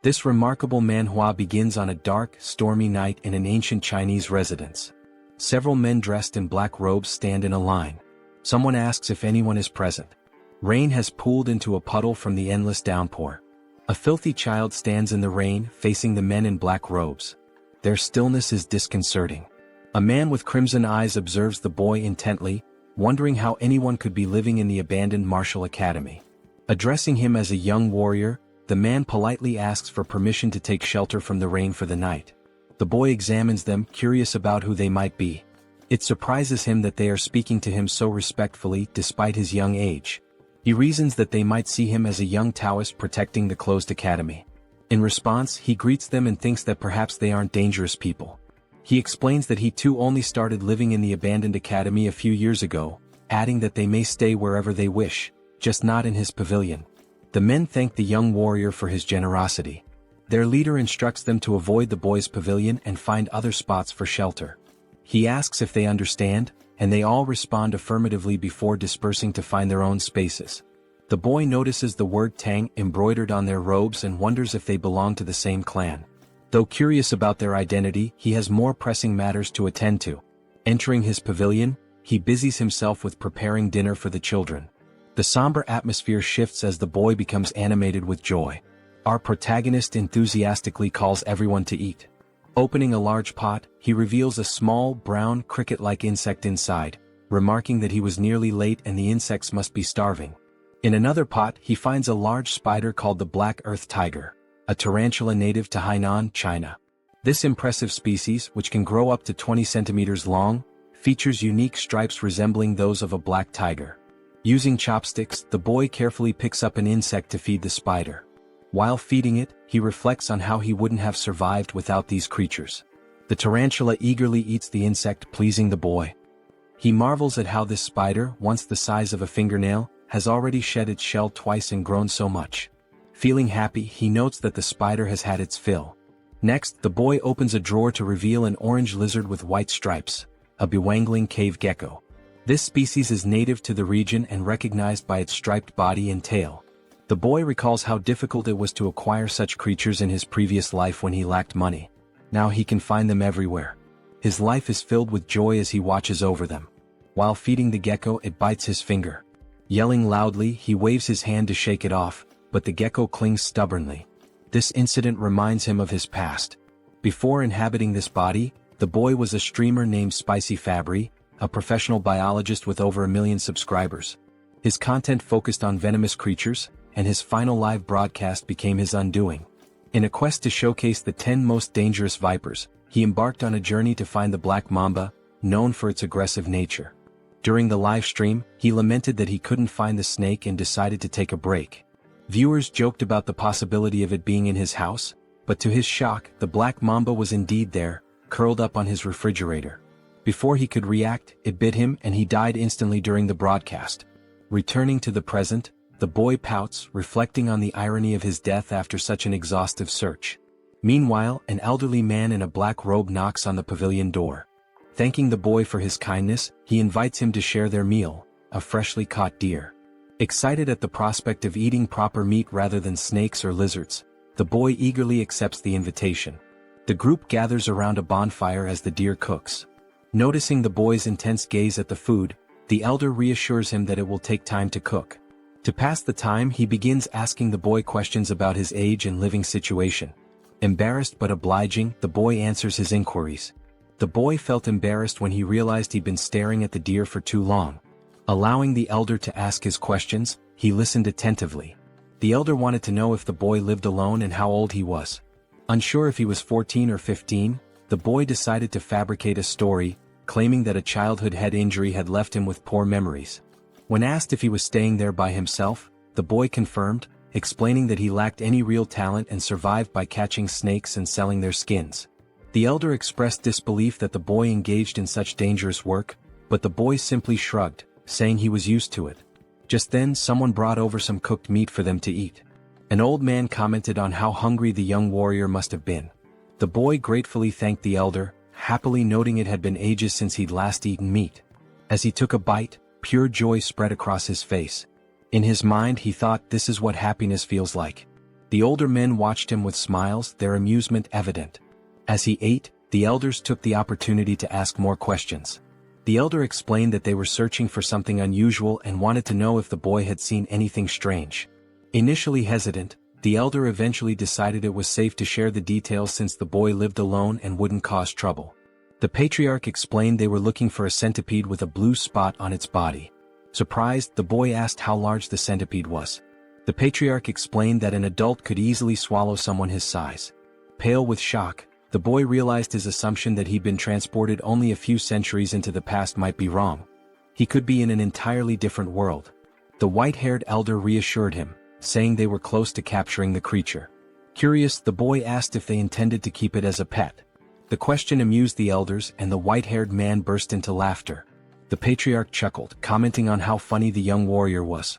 This remarkable manhua begins on a dark, stormy night in an ancient Chinese residence. Several men dressed in black robes stand in a line. Someone asks if anyone is present. Rain has pooled into a puddle from the endless downpour. A filthy child stands in the rain, facing the men in black robes. Their stillness is disconcerting. A man with crimson eyes observes the boy intently, wondering how anyone could be living in the abandoned martial academy. Addressing him as a young warrior, the man politely asks for permission to take shelter from the rain for the night. The boy examines them, curious about who they might be. It surprises him that they are speaking to him so respectfully despite his young age. He reasons that they might see him as a young Taoist protecting the closed academy. In response, he greets them and thinks that perhaps they aren't dangerous people. He explains that he too only started living in the abandoned academy a few years ago, adding that they may stay wherever they wish, just not in his pavilion. The men thank the young warrior for his generosity. Their leader instructs them to avoid the boy's pavilion and find other spots for shelter. He asks if they understand, and they all respond affirmatively before dispersing to find their own spaces. The boy notices the word Tang embroidered on their robes and wonders if they belong to the same clan. Though curious about their identity, he has more pressing matters to attend to. Entering his pavilion, he busies himself with preparing dinner for the children. The somber atmosphere shifts as the boy becomes animated with joy. Our protagonist enthusiastically calls everyone to eat. Opening a large pot, he reveals a small, brown, cricket-like insect inside, remarking that he was nearly late and the insects must be starving. In another pot, he finds a large spider called the black earth tiger, a tarantula native to Hainan, China. This impressive species, which can grow up to 20 centimeters long, features unique stripes resembling those of a black tiger. Using chopsticks, the boy carefully picks up an insect to feed the spider. While feeding it, he reflects on how he wouldn't have survived without these creatures. The tarantula eagerly eats the insect, pleasing the boy. He marvels at how this spider, once the size of a fingernail, has already shed its shell twice and grown so much. Feeling happy, he notes that the spider has had its fill. Next, the boy opens a drawer to reveal an orange lizard with white stripes, a bewangling cave gecko. This species is native to the region and recognized by its striped body and tail. The boy recalls how difficult it was to acquire such creatures in his previous life when he lacked money. Now he can find them everywhere. His life is filled with joy as he watches over them. While feeding the gecko, it bites his finger. Yelling loudly, he waves his hand to shake it off, but the gecko clings stubbornly. This incident reminds him of his past. Before inhabiting this body, the boy was a streamer named Spicy Fabre, a professional biologist with over 1 million subscribers. His content focused on venomous creatures, and his final live broadcast became his undoing. In a quest to showcase the 10 most dangerous vipers, he embarked on a journey to find the black mamba, known for its aggressive nature. During the live stream, he lamented that he couldn't find the snake and decided to take a break. Viewers joked about the possibility of it being in his house, but to his shock, the black mamba was indeed there, curled up on his refrigerator. Before he could react, it bit him and he died instantly during the broadcast. Returning to the present, the boy pouts, reflecting on the irony of his death after such an exhaustive search. Meanwhile, an elderly man in a black robe knocks on the pavilion door. Thanking the boy for his kindness, he invites him to share their meal, a freshly caught deer. Excited at the prospect of eating proper meat rather than snakes or lizards, the boy eagerly accepts the invitation. The group gathers around a bonfire as the deer cooks. Noticing the boy's intense gaze at the food, the elder reassures him that it will take time to cook. To pass the time, he begins asking the boy questions about his age and living situation. Embarrassed but obliging, the boy answers his inquiries. The boy felt embarrassed when he realized he'd been staring at the deer for too long. Allowing the elder to ask his questions, he listened attentively. The elder wanted to know if the boy lived alone and how old he was. Unsure if he was 14 or 15, the boy decided to fabricate a story, claiming that a childhood head injury had left him with poor memories. When asked if he was staying there by himself, the boy confirmed, explaining that he lacked any real talent and survived by catching snakes and selling their skins. The elder expressed disbelief that the boy engaged in such dangerous work, but the boy simply shrugged, saying he was used to it. Just then, someone brought over some cooked meat for them to eat. An old man commented on how hungry the young warrior must have been. The boy gratefully thanked the elder, happily noting it had been ages since he'd last eaten meat. As he took a bite, pure joy spread across his face. In his mind, he thought, this is what happiness feels like. The older men watched him with smiles, their amusement evident. As he ate, the elders took the opportunity to ask more questions. The elder explained that they were searching for something unusual and wanted to know if the boy had seen anything strange. Initially hesitant, the elder eventually decided it was safe to share the details since the boy lived alone and wouldn't cause trouble. The patriarch explained they were looking for a centipede with a blue spot on its body. Surprised, the boy asked how large the centipede was. The patriarch explained that an adult could easily swallow someone his size. Pale with shock, the boy realized his assumption that he'd been transported only a few centuries into the past might be wrong. He could be in an entirely different world. The white-haired elder reassured him, saying they were close to capturing the creature. Curious, the boy asked if they intended to keep it as a pet. The question amused the elders and the white-haired man burst into laughter. The patriarch chuckled, commenting on how funny the young warrior was.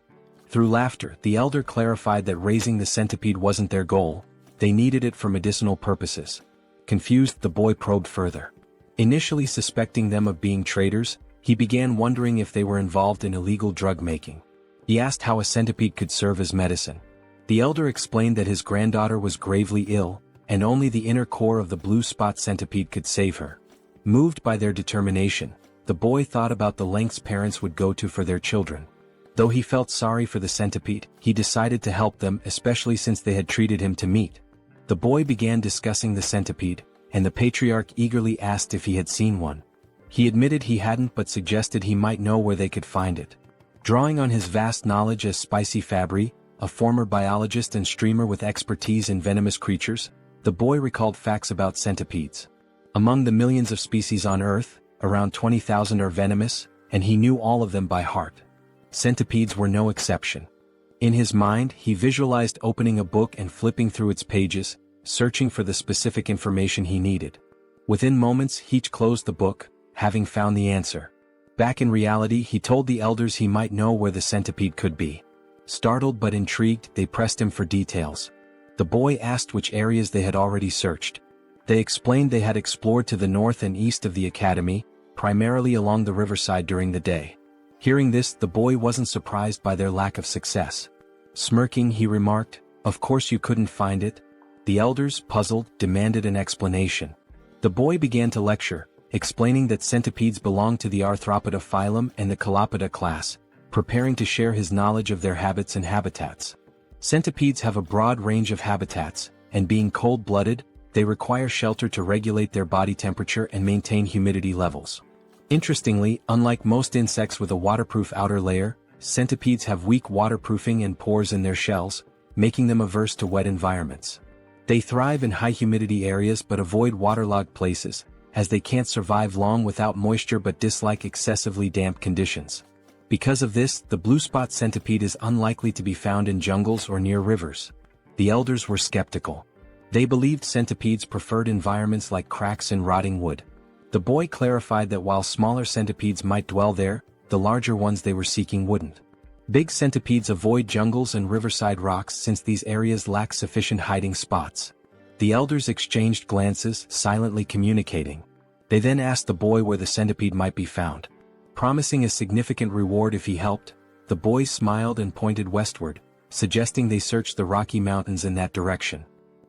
Through laughter, the elder clarified that raising the centipede wasn't their goal, they needed it for medicinal purposes. Confused, the boy probed further. Initially suspecting them of being traitors, he began wondering if they were involved in illegal drug making. He asked how a centipede could serve as medicine. The elder explained that his granddaughter was gravely ill, and only the inner core of the blue spot centipede could save her. Moved by their determination, the boy thought about the lengths parents would go to for their children. Though he felt sorry for the centipede, he decided to help them, especially since they had treated him to meat. The boy began discussing the centipede, and the patriarch eagerly asked if he had seen one. He admitted he hadn't but suggested he might know where they could find it. Drawing on his vast knowledge as Spicy Fabre, a former biologist and streamer with expertise in venomous creatures, the boy recalled facts about centipedes. Among the millions of species on Earth, around 20,000 are venomous, and he knew all of them by heart. Centipedes were no exception. In his mind, he visualized opening a book and flipping through its pages, searching for the specific information he needed. Within moments, he closed the book, having found the answer. Back in reality, he told the elders he might know where the centipede could be. Startled but intrigued, they pressed him for details. The boy asked which areas they had already searched. They explained they had explored to the north and east of the academy, primarily along the riverside during the day. Hearing this, the boy wasn't surprised by their lack of success. Smirking, he remarked, "Of course you couldn't find it." The elders, puzzled, demanded an explanation. The boy began to lecture, explaining that centipedes belong to the Arthropoda phylum and the Calopoda class, preparing to share his knowledge of their habits and habitats. Centipedes have a broad range of habitats, and being cold-blooded, they require shelter to regulate their body temperature and maintain humidity levels. Interestingly, unlike most insects with a waterproof outer layer, centipedes have weak waterproofing and pores in their shells, making them averse to wet environments. They thrive in high-humidity areas but avoid waterlogged places, as they can't survive long without moisture but dislike excessively damp conditions. Because of this, the blue spot centipede is unlikely to be found in jungles or near rivers. The elders were skeptical. They believed centipedes preferred environments like cracks and rotting wood. The boy clarified that while smaller centipedes might dwell there, the larger ones they were seeking wouldn't. Big centipedes avoid jungles and riverside rocks since these areas lack sufficient hiding spots. The elders exchanged glances, silently communicating. They then asked the boy where the centipede might be found. Promising a significant reward if he helped, the boy smiled and pointed westward, suggesting they search the Rocky Mountains in that direction.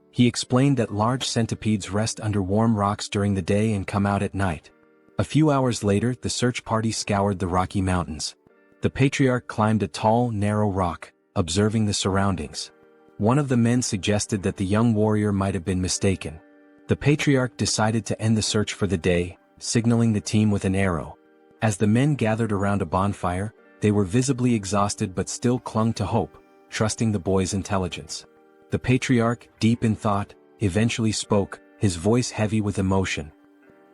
He explained that large centipedes rest under warm rocks during the day and come out at night. A few hours later, the search party scoured the Rocky Mountains. The patriarch climbed a tall, narrow rock, observing the surroundings. One of the men suggested that the young warrior might have been mistaken. The patriarch decided to end the search for the day, signaling the team with an arrow. As the men gathered around a bonfire, they were visibly exhausted but still clung to hope, trusting the boy's intelligence. The patriarch, deep in thought, eventually spoke, his voice heavy with emotion.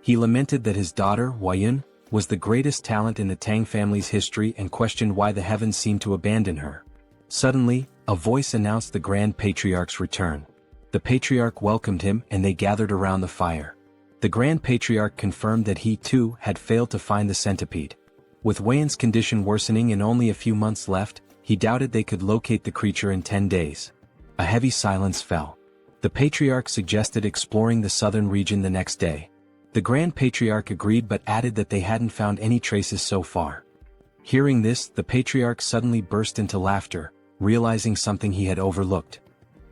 He lamented that his daughter, Huayun, was the greatest talent in the Tang family's history and questioned why the heavens seemed to abandon her. Suddenly, a voice announced the Grand Patriarch's return. The patriarch welcomed him and they gathered around the fire. The Grand Patriarch confirmed that he too had failed to find the centipede. With Huayun's condition worsening and only a few months left, he doubted they could locate the creature in 10 days. A heavy silence fell. The patriarch suggested exploring the southern region the next day. The Grand Patriarch agreed but added that they hadn't found any traces so far. Hearing this, the patriarch suddenly burst into laughter, realizing something he had overlooked.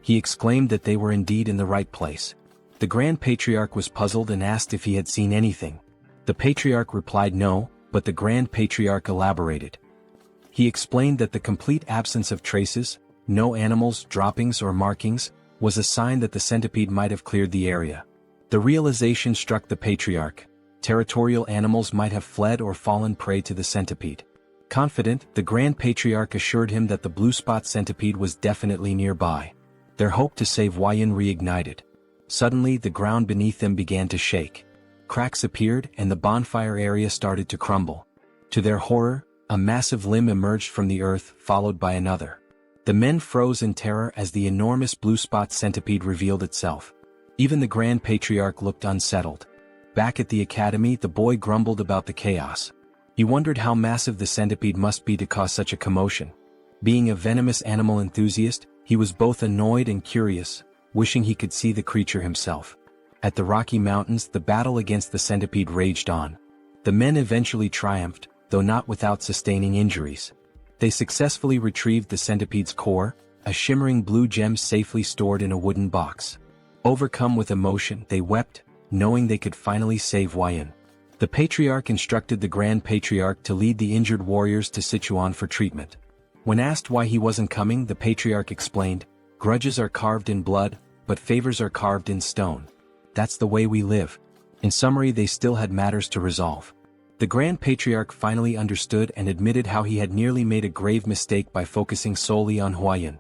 He exclaimed that they were indeed in the right place. The Grand Patriarch was puzzled and asked if he had seen anything. The Patriarch replied no, but the Grand Patriarch elaborated. He explained that the complete absence of traces, no animals, droppings or markings, was a sign that the centipede might have cleared the area. The realization struck the Patriarch. Territorial animals might have fled or fallen prey to the centipede. Confident, the Grand Patriarch assured him that the blue spot centipede was definitely nearby. Their hope to save Huayan reignited. Suddenly the ground beneath them began to shake. Cracks appeared and the bonfire area started to crumble. To their horror, a massive limb emerged from the earth, followed by another. The men froze in terror as the enormous blue spot centipede revealed itself. Even the Grand Patriarch looked unsettled. Back at the academy, the boy grumbled about the chaos. He wondered how massive the centipede must be to cause such a commotion. Being a venomous animal enthusiast, he was both annoyed and curious, wishing he could see the creature himself. At the Rocky Mountains, the battle against the centipede raged on. The men eventually triumphed, though not without sustaining injuries. They successfully retrieved the centipede's core, a shimmering blue gem safely stored in a wooden box. Overcome with emotion, they wept, knowing they could finally save Huayan. The Patriarch instructed the Grand Patriarch to lead the injured warriors to Sichuan for treatment. When asked why he wasn't coming, the Patriarch explained, "Grudges are carved in blood, but favors are carved in stone. That's the way we live." In summary, they still had matters to resolve. The Grand Patriarch finally understood and admitted how he had nearly made a grave mistake by focusing solely on Huayan.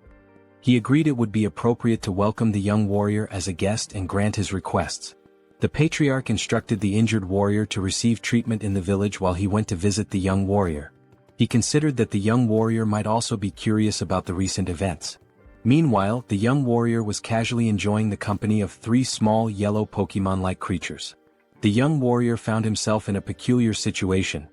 He agreed it would be appropriate to welcome the young warrior as a guest and grant his requests. The Patriarch instructed the injured warrior to receive treatment in the village while he went to visit the young warrior. He considered that the young warrior might also be curious about the recent events. Meanwhile, the young warrior was casually enjoying the company of 3 small yellow Pokemon-like creatures. The young warrior found himself in a peculiar situation.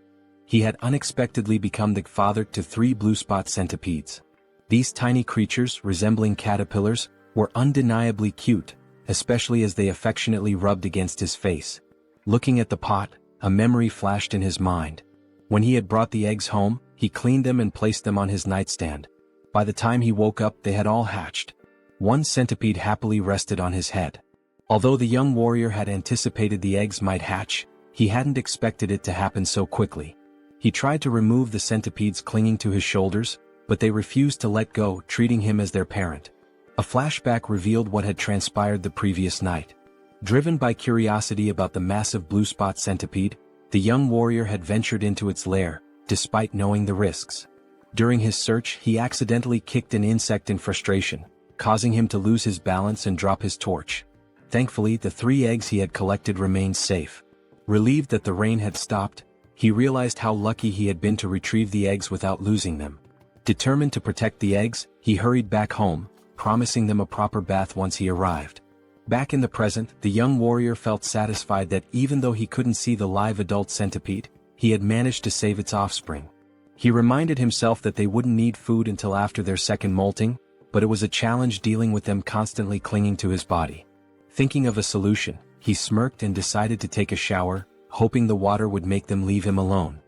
He had unexpectedly become the father to 3 blue spot centipedes. These tiny creatures, resembling caterpillars, were undeniably cute, especially as they affectionately rubbed against his face. Looking at the pot, a memory flashed in his mind. When he had brought the eggs home, he cleaned them and placed them on his nightstand. By the time he woke up, they had all hatched. 1 centipede happily rested on his head. Although the young warrior had anticipated the eggs might hatch, he hadn't expected it to happen so quickly. He tried to remove the centipedes clinging to his shoulders, but they refused to let go, treating him as their parent. A flashback revealed what had transpired the previous night. Driven by curiosity about the massive blue spot centipede, the young warrior had ventured into its lair, despite knowing the risks. During his search, he accidentally kicked an insect in frustration, causing him to lose his balance and drop his torch. Thankfully, the 3 eggs he had collected remained safe. Relieved that the rain had stopped, he realized how lucky he had been to retrieve the eggs without losing them. Determined to protect the eggs, he hurried back home, promising them a proper bath once he arrived. Back in the present, the young warrior felt satisfied that even though he couldn't see the live adult centipede, he had managed to save its offspring. He reminded himself that they wouldn't need food until after their second molting, but it was a challenge dealing with them constantly clinging to his body. Thinking of a solution, he smirked and decided to take a shower, hoping the water would make them leave him alone.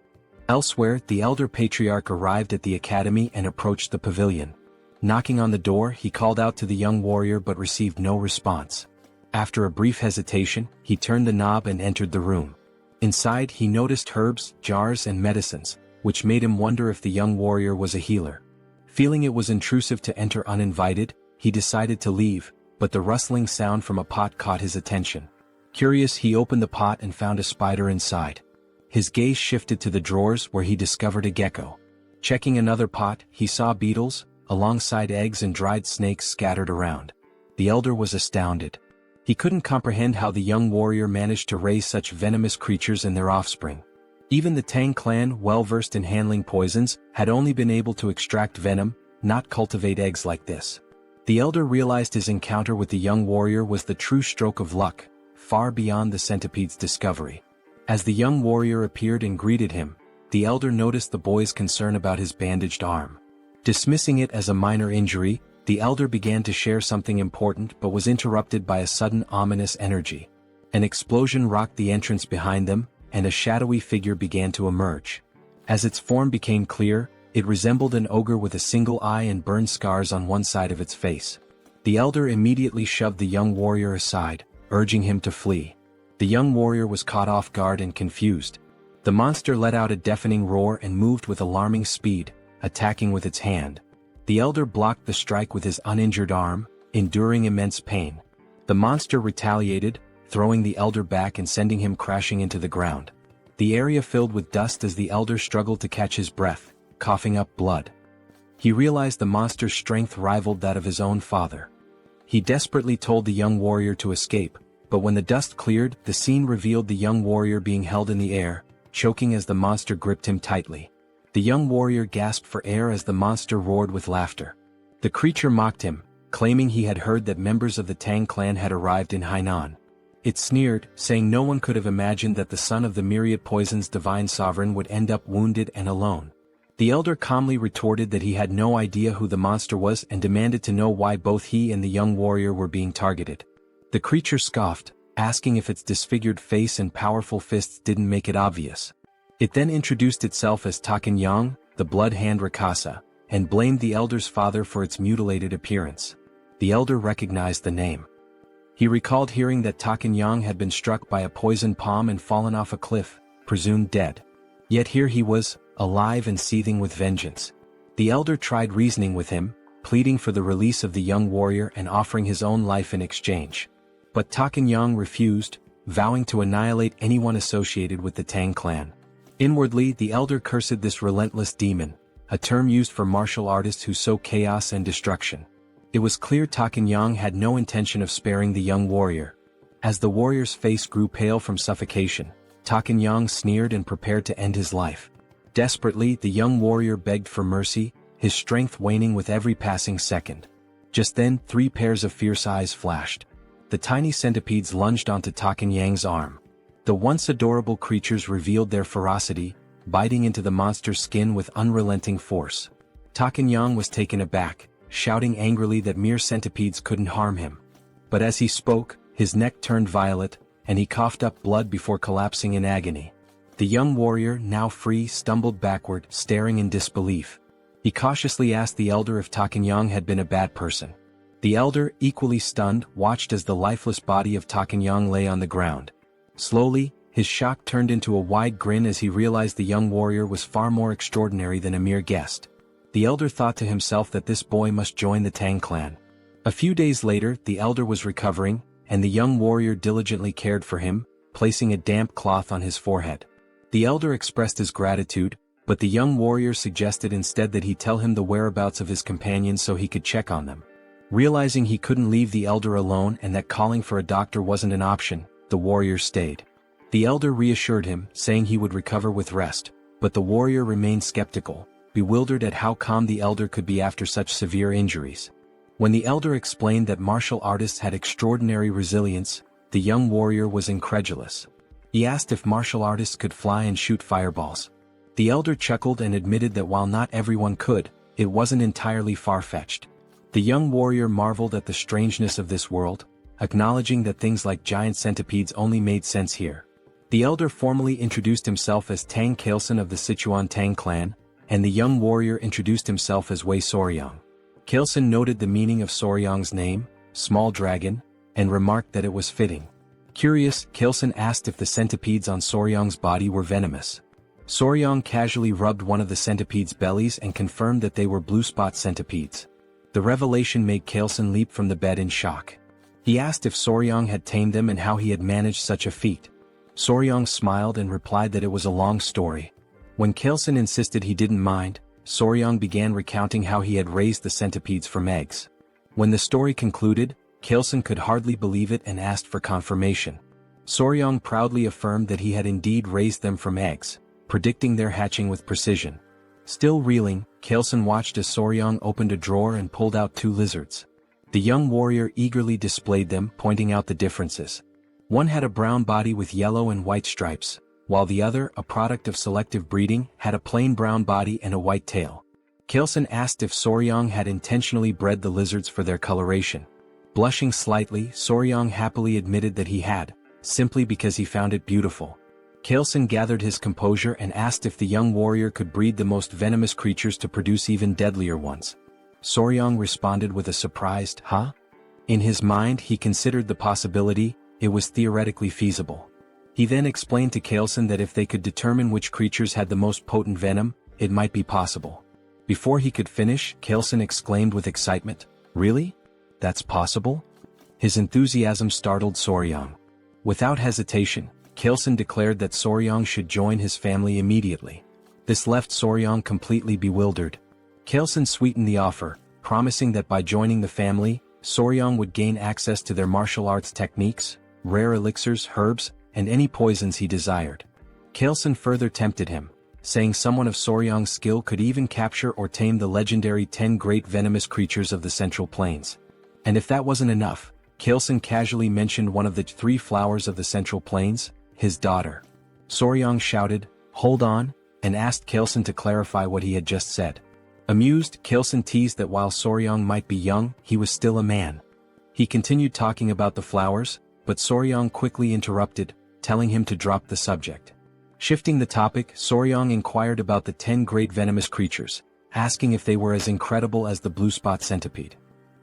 Elsewhere, the elder patriarch arrived at the academy and approached the pavilion. Knocking on the door, he called out to the young warrior but received no response. After a brief hesitation, he turned the knob and entered the room. Inside, he noticed herbs, jars and medicines, which made him wonder if the young warrior was a healer. Feeling it was intrusive to enter uninvited, he decided to leave, but the rustling sound from a pot caught his attention. Curious, he opened the pot and found a spider inside. His gaze shifted to the drawers where he discovered a gecko. Checking another pot, he saw beetles, alongside eggs and dried snakes scattered around. The elder was astounded. He couldn't comprehend how the young warrior managed to raise such venomous creatures and their offspring. Even the Tang clan, well-versed in handling poisons, had only been able to extract venom, not cultivate eggs like this. The elder realized his encounter with the young warrior was the true stroke of luck, far beyond the centipede's discovery. As the young warrior appeared and greeted him, the elder noticed the boy's concern about his bandaged arm. Dismissing it as a minor injury, the elder began to share something important but was interrupted by a sudden ominous energy. An explosion rocked the entrance behind them, and a shadowy figure began to emerge. As its form became clear, it resembled an ogre with a single eye and burn scars on one side of its face. The elder immediately shoved the young warrior aside, urging him to flee. The young warrior was caught off guard and confused. The monster let out a deafening roar and moved with alarming speed, attacking with its hand. The elder blocked the strike with his uninjured arm, enduring immense pain. The monster retaliated, throwing the elder back and sending him crashing into the ground. The area filled with dust as the elder struggled to catch his breath, coughing up blood. He realized the monster's strength rivaled that of his own father. He desperately told the young warrior to escape, but when the dust cleared, the scene revealed the young warrior being held in the air, choking as the monster gripped him tightly. The young warrior gasped for air as the monster roared with laughter. The creature mocked him, claiming he had heard that members of the Tang clan had arrived in Hainan. It sneered, saying no one could have imagined that the son of the myriad poison's divine sovereign would end up wounded and alone. The elder calmly retorted that he had no idea who the monster was and demanded to know why both he and the young warrior were being targeted. The creature scoffed, asking if its disfigured face and powerful fists didn't make it obvious. It then introduced itself as Takenyang, the blood hand Rakasa, and blamed the elder's father for its mutilated appearance. The elder recognized the name. He recalled hearing that Takenyang had been struck by a poison palm and fallen off a cliff, presumed dead. Yet here he was, alive and seething with vengeance. The elder tried reasoning with him, pleading for the release of the young warrior and offering his own life in exchange. But Takenyang refused, vowing to annihilate anyone associated with the Tang clan. Inwardly, the elder cursed this relentless demon, a term used for martial artists who sow chaos and destruction. It was clear Takenyang had no intention of sparing the young warrior. As the warrior's face grew pale from suffocation, Takenyang sneered and prepared to end his life. Desperately, the young warrior begged for mercy, his strength waning with every passing second. Just then, 3 pairs of fierce eyes flashed. The tiny centipedes lunged onto Takenyang's arm. The once adorable creatures revealed their ferocity, biting into the monster's skin with unrelenting force. Takenyang was taken aback, shouting angrily that mere centipedes couldn't harm him. But as he spoke, his neck turned violet, and he coughed up blood before collapsing in agony. The young warrior, now free, stumbled backward, staring in disbelief. He cautiously asked the elder if Takenyang had been a bad person. The elder, equally stunned, watched as the lifeless body of Takenyang lay on the ground. Slowly, his shock turned into a wide grin as he realized the young warrior was far more extraordinary than a mere guest. The elder thought to himself that this boy must join the Tang clan. A few days later, the elder was recovering, and the young warrior diligently cared for him, placing a damp cloth on his forehead. The elder expressed his gratitude, but the young warrior suggested instead that he tell him the whereabouts of his companions so he could check on them. Realizing he couldn't leave the elder alone and that calling for a doctor wasn't an option, the warrior stayed. The elder reassured him, saying he would recover with rest, but the warrior remained skeptical, bewildered at how calm the elder could be after such severe injuries. When the elder explained that martial artists had extraordinary resilience, the young warrior was incredulous. He asked if martial artists could fly and shoot fireballs. The elder chuckled and admitted that while not everyone could, it wasn't entirely far-fetched. The young warrior marveled at the strangeness of this world, acknowledging that things like giant centipedes only made sense here. The elder formally introduced himself as Tang Kailson of the Sichuan Tang Clan, and the young warrior introduced himself as Wei Soryang. Kailson noted the meaning of Soryang's name, small dragon, and remarked that it was fitting. Curious, Kailson asked if the centipedes on Soryang's body were venomous. Soryang casually rubbed one of the centipedes' bellies and confirmed that they were blue spot centipedes. The revelation made Kailson leap from the bed in shock. He asked if Soryang had tamed them and how he had managed such a feat. Soryang smiled and replied that it was a long story. When Kailson insisted he didn't mind, Soryang began recounting how he had raised the centipedes from eggs. When the story concluded, Kailson could hardly believe it and asked for confirmation. Soryang proudly affirmed that he had indeed raised them from eggs, predicting their hatching with precision. Still reeling, Kailson watched as Soryang opened a drawer and pulled out 2 lizards. The young warrior eagerly displayed them, pointing out the differences. One had a brown body with yellow and white stripes, while the other, a product of selective breeding, had a plain brown body and a white tail. Kailson asked if Soryang had intentionally bred the lizards for their coloration. Blushing slightly, Soryang happily admitted that he had, simply because he found it beautiful. Kailson gathered his composure and asked if the young warrior could breed the most venomous creatures to produce even deadlier ones. Soryang responded with a surprised, "Huh? In his mind he considered the possibility, it was theoretically feasible. He then explained to Kaleson that if they could determine which creatures had the most potent venom, it might be possible. Before he could finish, Kaleson exclaimed with excitement, "Really? That's possible?" His enthusiasm startled Soryang. Without hesitation, Kaleson declared that Soryang should join his family immediately. This left Soryang completely bewildered. Kaleson sweetened the offer, promising that by joining the family, Soryang would gain access to their martial arts techniques, rare elixirs, herbs, and any poisons he desired. Kaleson further tempted him, saying someone of Soryang's skill could even capture or tame the legendary 10 great venomous creatures of the Central Plains. And if that wasn't enough, Kaleson casually mentioned one of the 3 flowers of the Central Plains, his daughter. Soryang shouted, "Hold on," and asked Kaleson to clarify what he had just said. Amused, Kaleson teased that while Soryang might be young, he was still a man. He continued talking about the flowers, but Soryang quickly interrupted, telling him to drop the subject. Shifting the topic, Soryang inquired about the 10 great venomous creatures, asking if they were as incredible as the blue spot centipede.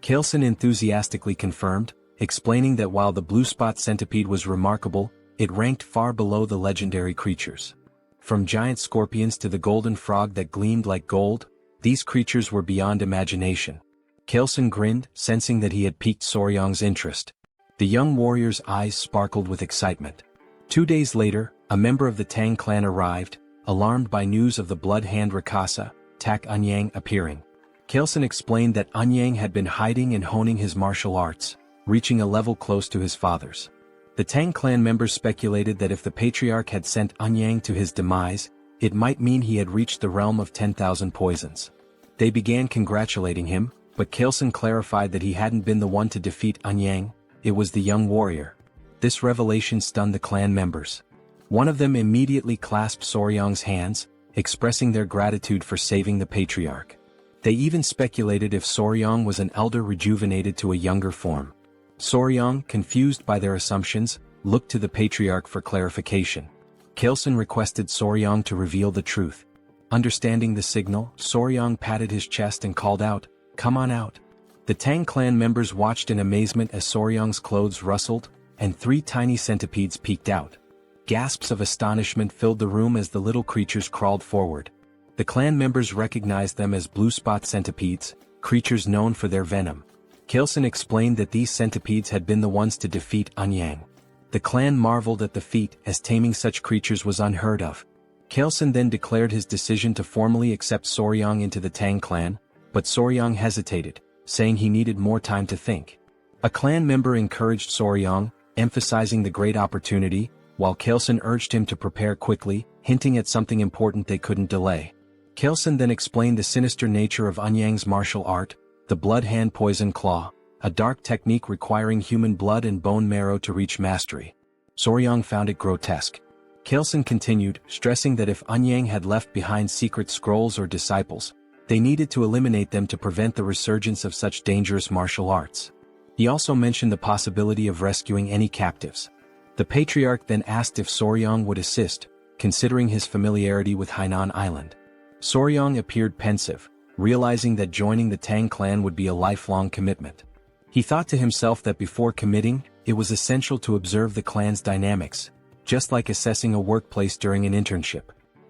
Kaleson enthusiastically confirmed, explaining that while the blue spot centipede was remarkable, it ranked far below the legendary creatures. From giant scorpions to the golden frog that gleamed like gold, these creatures were beyond imagination. Kaleson grinned, sensing that he had piqued Soryang's interest. The young warrior's eyes sparkled with excitement. 2 days later, a member of the Tang clan arrived, alarmed by news of the blood hand Rakasa, Tak Anyang appearing. Kaleson explained that Anyang had been hiding and honing his martial arts, reaching a level close to his father's. The Tang clan members speculated that if the patriarch had sent Anyang to his demise, it might mean he had reached the realm of 10,000 poisons. They began congratulating him, but Kaleson clarified that he hadn't been the one to defeat Anyang, it was the young warrior. This revelation stunned the clan members. One of them immediately clasped Soryang's hands, expressing their gratitude for saving the patriarch. They even speculated if Soryang was an elder rejuvenated to a younger form. Soryang, confused by their assumptions, looked to the patriarch for clarification. Kaleson requested Soryang to reveal the truth. Understanding the signal, Soryang patted his chest and called out, "Come on out." The Tang clan members watched in amazement as Soryang's clothes rustled, and 3 tiny centipedes peeked out. Gasps of astonishment filled the room as the little creatures crawled forward. The clan members recognized them as blue spot centipedes, creatures known for their venom. Kaleson explained that these centipedes had been the ones to defeat Anyang. The clan marveled at the feat, as taming such creatures was unheard of. Kaleson then declared his decision to formally accept Soryang into the Tang clan, but Soryang hesitated, saying he needed more time to think. A clan member encouraged Soryang, emphasizing the great opportunity, while Kaleson urged him to prepare quickly, hinting at something important they couldn't delay. Kaleson then explained the sinister nature of Anyang's martial art, the blood hand poison claw, a dark technique requiring human blood and bone marrow to reach mastery. Soryang found it grotesque. Kaleson continued, stressing that if Anyang had left behind secret scrolls or disciples, they needed to eliminate them to prevent the resurgence of such dangerous martial arts. He also mentioned the possibility of rescuing any captives. The patriarch then asked if Soryang would assist, considering his familiarity with Hainan Island. Soryang appeared pensive, realizing that joining the Tang clan would be a lifelong commitment. He thought to himself that before committing, it was essential to observe the clan's dynamics, just like assessing a workplace during an internship.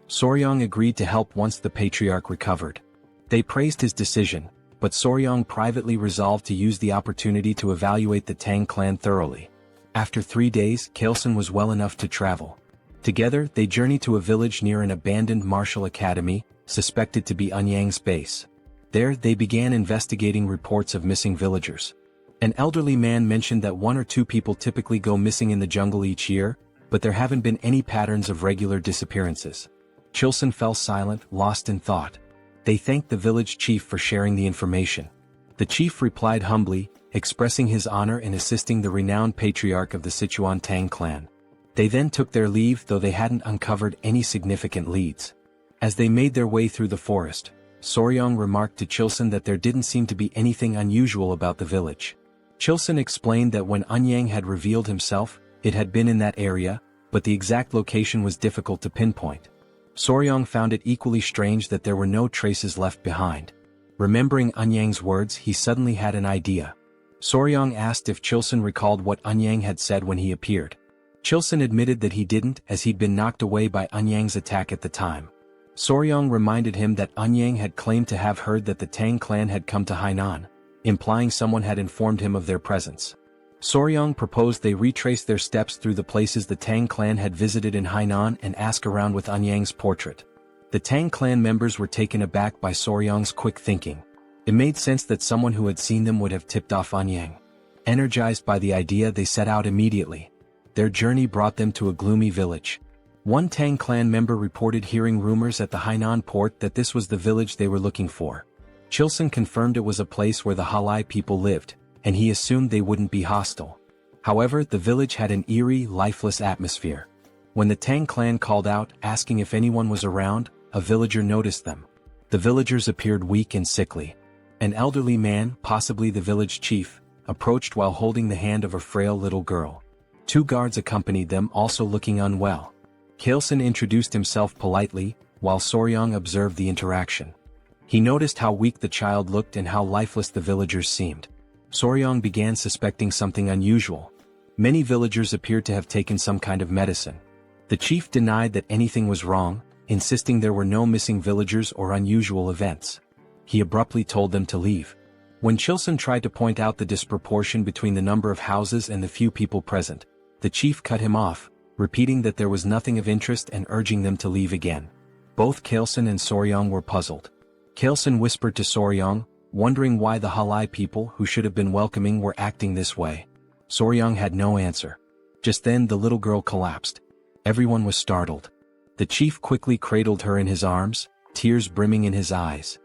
Soryang agreed to help once the patriarch recovered. They praised his decision, but Soryang privately resolved to use the opportunity to evaluate the Tang clan thoroughly. After 3 days, Kaleson was well enough to travel. Together, they journeyed to a village near an abandoned martial academy, suspected to be Anyang's base. There, they began investigating reports of missing villagers. An elderly man mentioned that 1 or 2 people typically go missing in the jungle each year, but there haven't been any patterns of regular disappearances. Chilson fell silent, lost in thought. They thanked the village chief for sharing the information. The chief replied humbly, expressing his honor in assisting the renowned patriarch of the Sichuan Tang Clan. They then took their leave, though they hadn't uncovered any significant leads. As they made their way through the forest, Soryang remarked to Chilson that there didn't seem to be anything unusual about the village. Chilson explained that when Anyang had revealed himself, it had been in that area, but the exact location was difficult to pinpoint. Soryang found it equally strange that there were no traces left behind. Remembering Anyang's words, he suddenly had an idea. Soryang asked if Chilson recalled what Eunhyang had said when he appeared. Chilson admitted that he didn't, as he'd been knocked away by Eunhyang's attack at the time. Soryang reminded him that Eunhyang had claimed to have heard that the Tang clan had come to Hainan, implying someone had informed him of their presence. Soryang proposed they retrace their steps through the places the Tang clan had visited in Hainan and ask around with Eunhyang's portrait. The Tang clan members were taken aback by Soryang's quick thinking. It made sense that someone who had seen them would have tipped off Eunhyang. Energized by the idea, they set out immediately. Their journey brought them to a gloomy village. One Tang clan member reported hearing rumors at the Hainan port that this was the village they were looking for. Chilson confirmed it was a place where the Halai people lived, and he assumed they wouldn't be hostile. However, the village had an eerie, lifeless atmosphere. When the Tang clan called out, asking if anyone was around, a villager noticed them. The villagers appeared weak and sickly. An elderly man, possibly the village chief, approached while holding the hand of a frail little girl. Two guards accompanied them, also looking unwell. Kaleson introduced himself politely, while Soryang observed the interaction. He noticed how weak the child looked and how lifeless the villagers seemed. Soryang began suspecting something unusual. Many villagers appeared to have taken some kind of medicine. The chief denied that anything was wrong, insisting there were no missing villagers or unusual events. He abruptly told them to leave. When Chilson tried to point out the disproportion between the number of houses and the few people present, the chief cut him off, repeating that there was nothing of interest and urging them to leave again. Both Kaleson and Soryang were puzzled. Kaleson whispered to Soryang, wondering why the Halai people who should have been welcoming were acting this way. Soryang had no answer. Just then the little girl collapsed. Everyone was startled. The chief quickly cradled her in his arms, tears brimming in his eyes.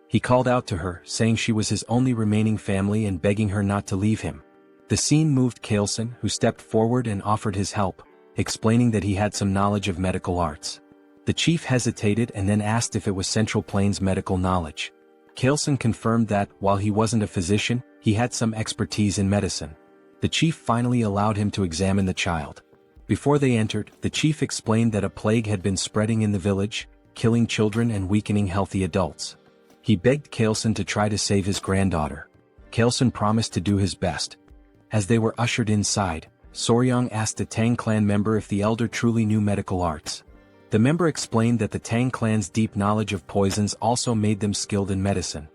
He called out to her, saying she was his only remaining family and begging her not to leave him. The scene moved Kaleson, who stepped forward and offered his help, explaining that he had some knowledge of medical arts. The chief hesitated and then asked if it was Central Plains medical knowledge. Kaleson confirmed that, while he wasn't a physician, he had some expertise in medicine. The chief finally allowed him to examine the child. Before they entered, the chief explained that a plague had been spreading in the village, killing children and weakening healthy adults. He begged Kaleson to try to save his granddaughter. Kaleson promised to do his best. As they were ushered inside, Soryang asked a Tang clan member if the elder truly knew medical arts. The member explained that the Tang clan's deep knowledge of poisons also made them skilled in medicine.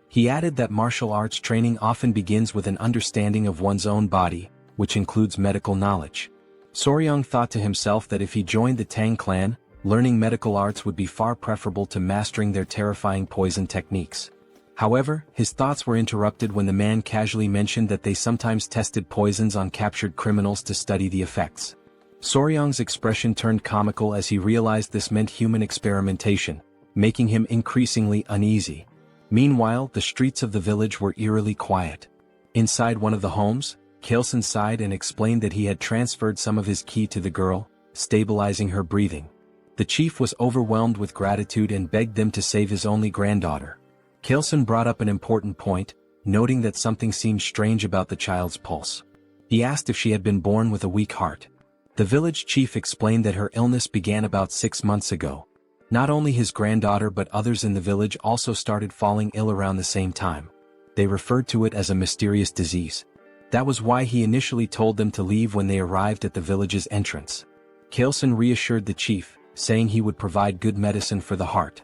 He added that martial arts training often begins with an understanding of one's own body, which includes medical knowledge. Soryang thought to himself that if he joined the Tang clan, learning medical arts would be far preferable to mastering their terrifying poison techniques. However, his thoughts were interrupted when the man casually mentioned that they sometimes tested poisons on captured criminals to study the effects. Soryang's expression turned comical as he realized this meant human experimentation, making him increasingly uneasy. Meanwhile, the streets of the village were eerily quiet. Inside one of the homes, Kaleson sighed and explained that he had transferred some of his ki to the girl, stabilizing her breathing. The chief was overwhelmed with gratitude and begged them to save his only granddaughter. Kaleson brought up an important point, noting that something seemed strange about the child's pulse. He asked if she had been born with a weak heart. The village chief explained that her illness began about 6 months ago. Not only his granddaughter but others in the village also started falling ill around the same time. They referred to it as a mysterious disease. That was why he initially told them to leave when they arrived at the village's entrance. Kaleson reassured the chief, saying he would provide good medicine for the heart.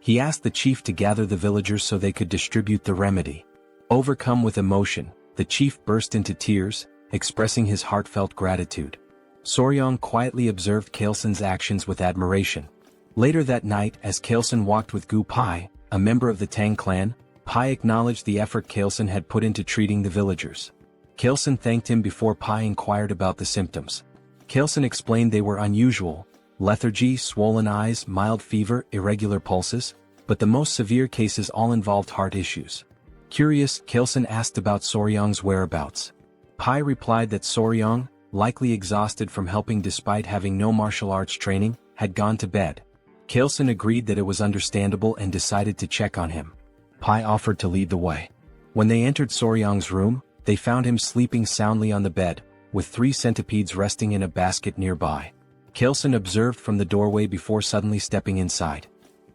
He asked the chief to gather the villagers so they could distribute the remedy. Overcome with emotion, the chief burst into tears, expressing his heartfelt gratitude. Soryang quietly observed Kaleson's actions with admiration. Later that night, as Kaleson walked with Gu Pai, a member of the Tang clan, Pai acknowledged the effort Kaleson had put into treating the villagers. Kaleson thanked him before Pai inquired about the symptoms. Kaleson explained they were unusual: lethargy, swollen eyes, mild fever, irregular pulses, but the most severe cases all involved heart issues. Curious, Kaleson asked about Soryang's whereabouts. Pai replied that Soryang, likely exhausted from helping despite having no martial arts training, had gone to bed. Kaleson agreed that it was understandable and decided to check on him. Pai offered to lead the way. When they entered Soryang's room, they found him sleeping soundly on the bed, with 3 centipedes resting in a basket nearby. Kaleson observed from the doorway before suddenly stepping inside.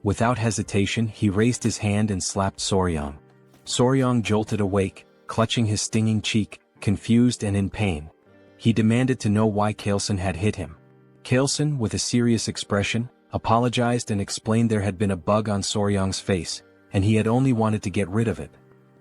Without hesitation, he raised his hand and slapped Soryang. Soryang jolted awake, clutching his stinging cheek, confused and in pain. He demanded to know why Kaelson had hit him. Kaelson, with a serious expression, apologized and explained there had been a bug on Soryong's face, and he had only wanted to get rid of it.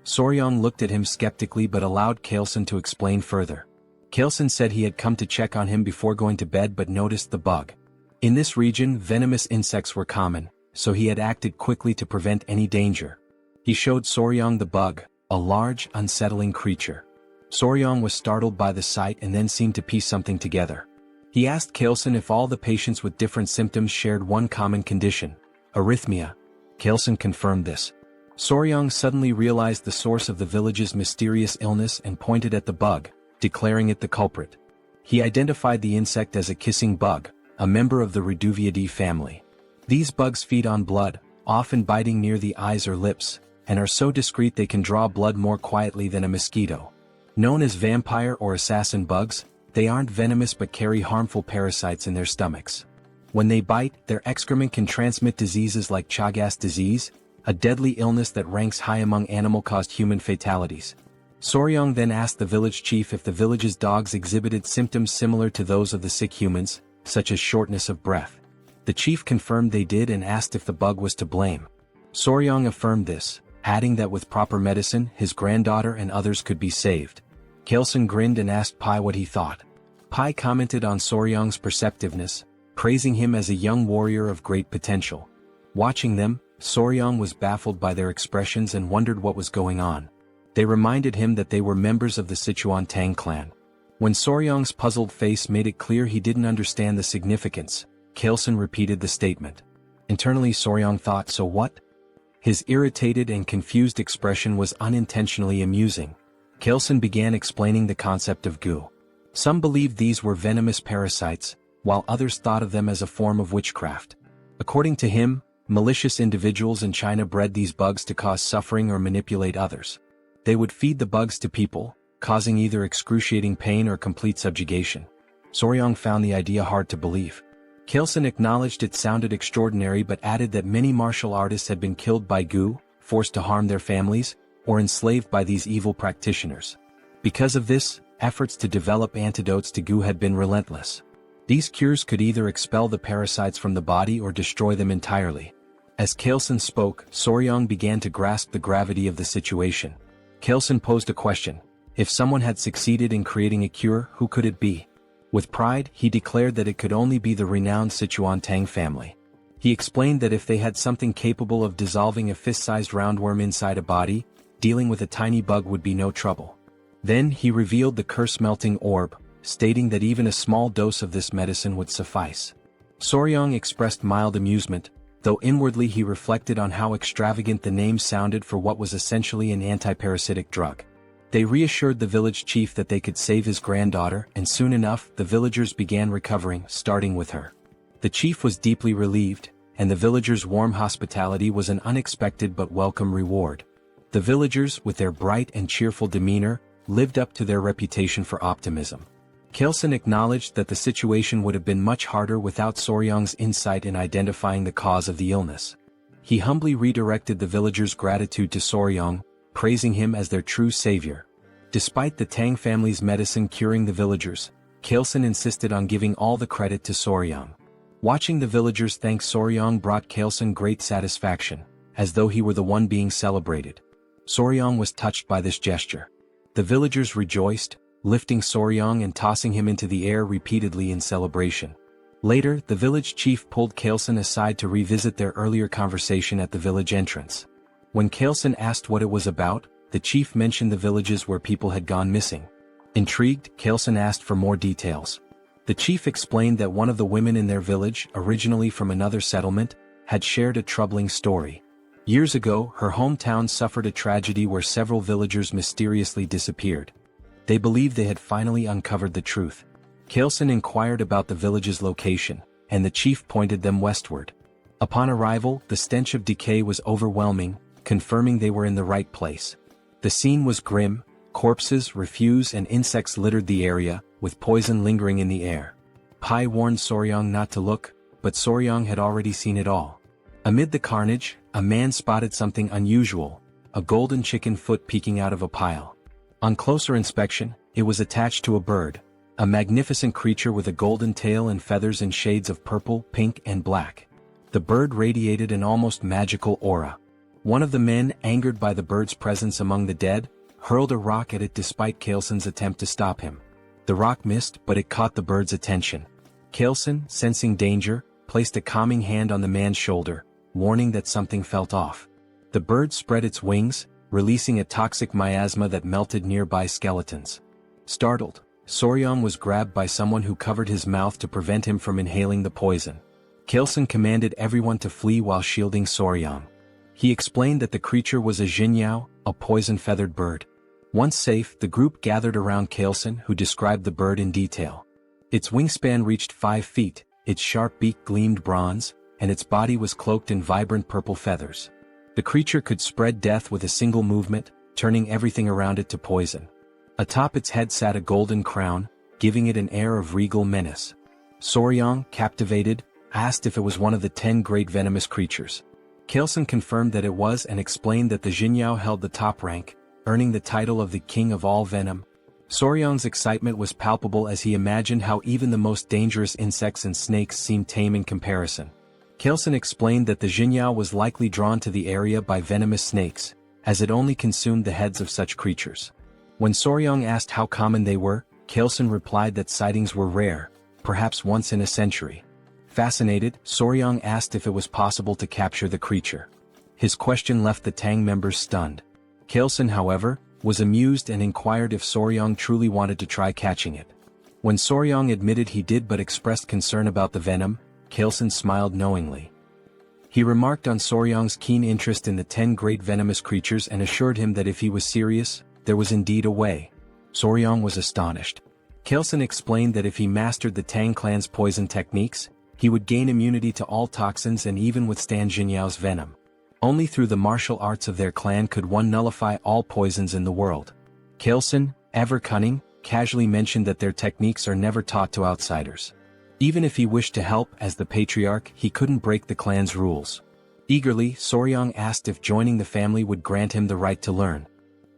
Soryong looked at him skeptically but allowed Kaelson to explain further. Kaelson said he had come to check on him before going to bed but noticed the bug. In this region, venomous insects were common, so he had acted quickly to prevent any danger. He showed Soryong the bug, a large, unsettling creature. Soryong was startled by the sight and then seemed to piece something together. He asked Kaelson if all the patients with different symptoms shared one common condition: arrhythmia. Kaelson confirmed this. Soryong suddenly realized the source of the village's mysterious illness and pointed at the bug, declaring it the culprit. He identified the insect as a kissing bug, a member of the Reduviidae family. These bugs feed on blood, often biting near the eyes or lips, and are so discreet they can draw blood more quietly than a mosquito. Known as vampire or assassin bugs, they aren't venomous but carry harmful parasites in their stomachs. When they bite, their excrement can transmit diseases like Chagas disease, a deadly illness that ranks high among animal-caused human fatalities. Soryong then asked the village chief if the village's dogs exhibited symptoms similar to those of the sick humans, such as shortness of breath. The chief confirmed they did and asked if the bug was to blame. Soryong affirmed this, adding that with proper medicine, his granddaughter and others could be saved. Kaelson grinned and asked Pai what he thought. Pai commented on Soryong's perceptiveness, praising him as a young warrior of great potential. Watching them, Soryong was baffled by their expressions and wondered what was going on. They reminded him that they were members of the Sichuan Tang Clan. When Soryong's puzzled face made it clear he didn't understand the significance, Kaelson repeated the statement. Internally Soryong thought, so what? His irritated and confused expression was unintentionally amusing. Kaelson began explaining the concept of goo. Some believed these were venomous parasites, while others thought of them as a form of witchcraft. According to him, malicious individuals in China bred these bugs to cause suffering or manipulate others. They would feed the bugs to people, causing either excruciating pain or complete subjugation. Soryong found the idea hard to believe. Kaelson acknowledged it sounded extraordinary but added that many martial artists had been killed by goo, forced to harm their families, or enslaved by these evil practitioners. Because of this, efforts to develop antidotes to goo had been relentless. These cures could either expel the parasites from the body or destroy them entirely. As Kaelson spoke, Soryong began to grasp the gravity of the situation. Kaelson posed a question. If someone had succeeded in creating a cure, who could it be? With pride, he declared that it could only be the renowned Sichuan Tang family. He explained that if they had something capable of dissolving a fist-sized roundworm inside a body, dealing with a tiny bug would be no trouble. Then he revealed the curse-melting orb, stating that even a small dose of this medicine would suffice. Soryong expressed mild amusement, though inwardly he reflected on how extravagant the name sounded for what was essentially an antiparasitic drug. They reassured the village chief that they could save his granddaughter, and soon enough the villagers began recovering, starting with her. The chief was deeply relieved, and the villagers' warm hospitality was an unexpected but welcome reward. The villagers, with their bright and cheerful demeanor, lived up to their reputation for optimism. Kaelson acknowledged that the situation would have been much harder without Soryong's insight in identifying the cause of the illness. He humbly redirected the villagers' gratitude to Soryong, praising him as their true savior. Despite the Tang family's medicine curing the villagers, Kaelson insisted on giving all the credit to Soryong. Watching the villagers thank Soryong brought Kaelson great satisfaction, as though he were the one being celebrated. Soryong was touched by this gesture. The villagers rejoiced, lifting Soryong and tossing him into the air repeatedly in celebration. Later, the village chief pulled Kaelson aside to revisit their earlier conversation at the village entrance. When Kaelson asked what it was about, the chief mentioned the villages where people had gone missing. Intrigued, Kaelson asked for more details. The chief explained that one of the women in their village, originally from another settlement, had shared a troubling story. Years ago, her hometown suffered a tragedy where several villagers mysteriously disappeared. They believed they had finally uncovered the truth. Kaelson inquired about the village's location, and the chief pointed them westward. Upon arrival, the stench of decay was overwhelming, confirming they were in the right place. The scene was grim. Corpses, refuse and insects littered the area, with poison lingering in the air. Pai warned Soryong not to look, but Soryong had already seen it all. Amid the carnage, a man spotted something unusual, a golden chicken foot peeking out of a pile. On closer inspection, it was attached to a bird, a magnificent creature with a golden tail and feathers in shades of purple, pink and black. The bird radiated an almost magical aura. One of the men, angered by the bird's presence among the dead, hurled a rock at it despite Kaelson's attempt to stop him. The rock missed, but it caught the bird's attention. Kaelson, sensing danger, placed a calming hand on the man's shoulder, warning that something felt off. The bird spread its wings, releasing a toxic miasma that melted nearby skeletons. Startled, Soryong was grabbed by someone who covered his mouth to prevent him from inhaling the poison. Kaelson commanded everyone to flee while shielding Soryong. He explained that the creature was a Jinyao, a poison-feathered bird. Once safe, the group gathered around Kaelson, who described the bird in detail. Its wingspan reached 5 feet, its sharp beak gleamed bronze, and its body was cloaked in vibrant purple feathers. The creature could spread death with a single movement, turning everything around it to poison. Atop its head sat a golden crown, giving it an air of regal menace. Soryong, captivated, asked if it was one of the 10 great venomous creatures. Kaelson confirmed that it was and explained that the Jinyao held the top rank, earning the title of the king of all venom. Soryong's excitement was palpable as he imagined how even the most dangerous insects and snakes seemed tame in comparison. Kaelson explained that the Jinyao was likely drawn to the area by venomous snakes, as it only consumed the heads of such creatures. When Soryong asked how common they were, Kaelson replied that sightings were rare, perhaps once in a century. Fascinated, Soryong asked if it was possible to capture the creature. His question left the Tang members stunned. Kaelson, however, was amused and inquired if Soryong truly wanted to try catching it. When Soryong admitted he did but expressed concern about the venom, Kaelson smiled knowingly. He remarked on Soryong's keen interest in the 10 great venomous creatures and assured him that if he was serious, there was indeed a way. Soryong was astonished. Kaelson explained that if he mastered the Tang clan's poison techniques, he would gain immunity to all toxins and even withstand Jinyao's venom. Only through the martial arts of their clan could one nullify all poisons in the world. Kaelson, ever cunning, casually mentioned that their techniques are never taught to outsiders. Even if he wished to help as the patriarch, he couldn't break the clan's rules. Eagerly, Soryong asked if joining the family would grant him the right to learn.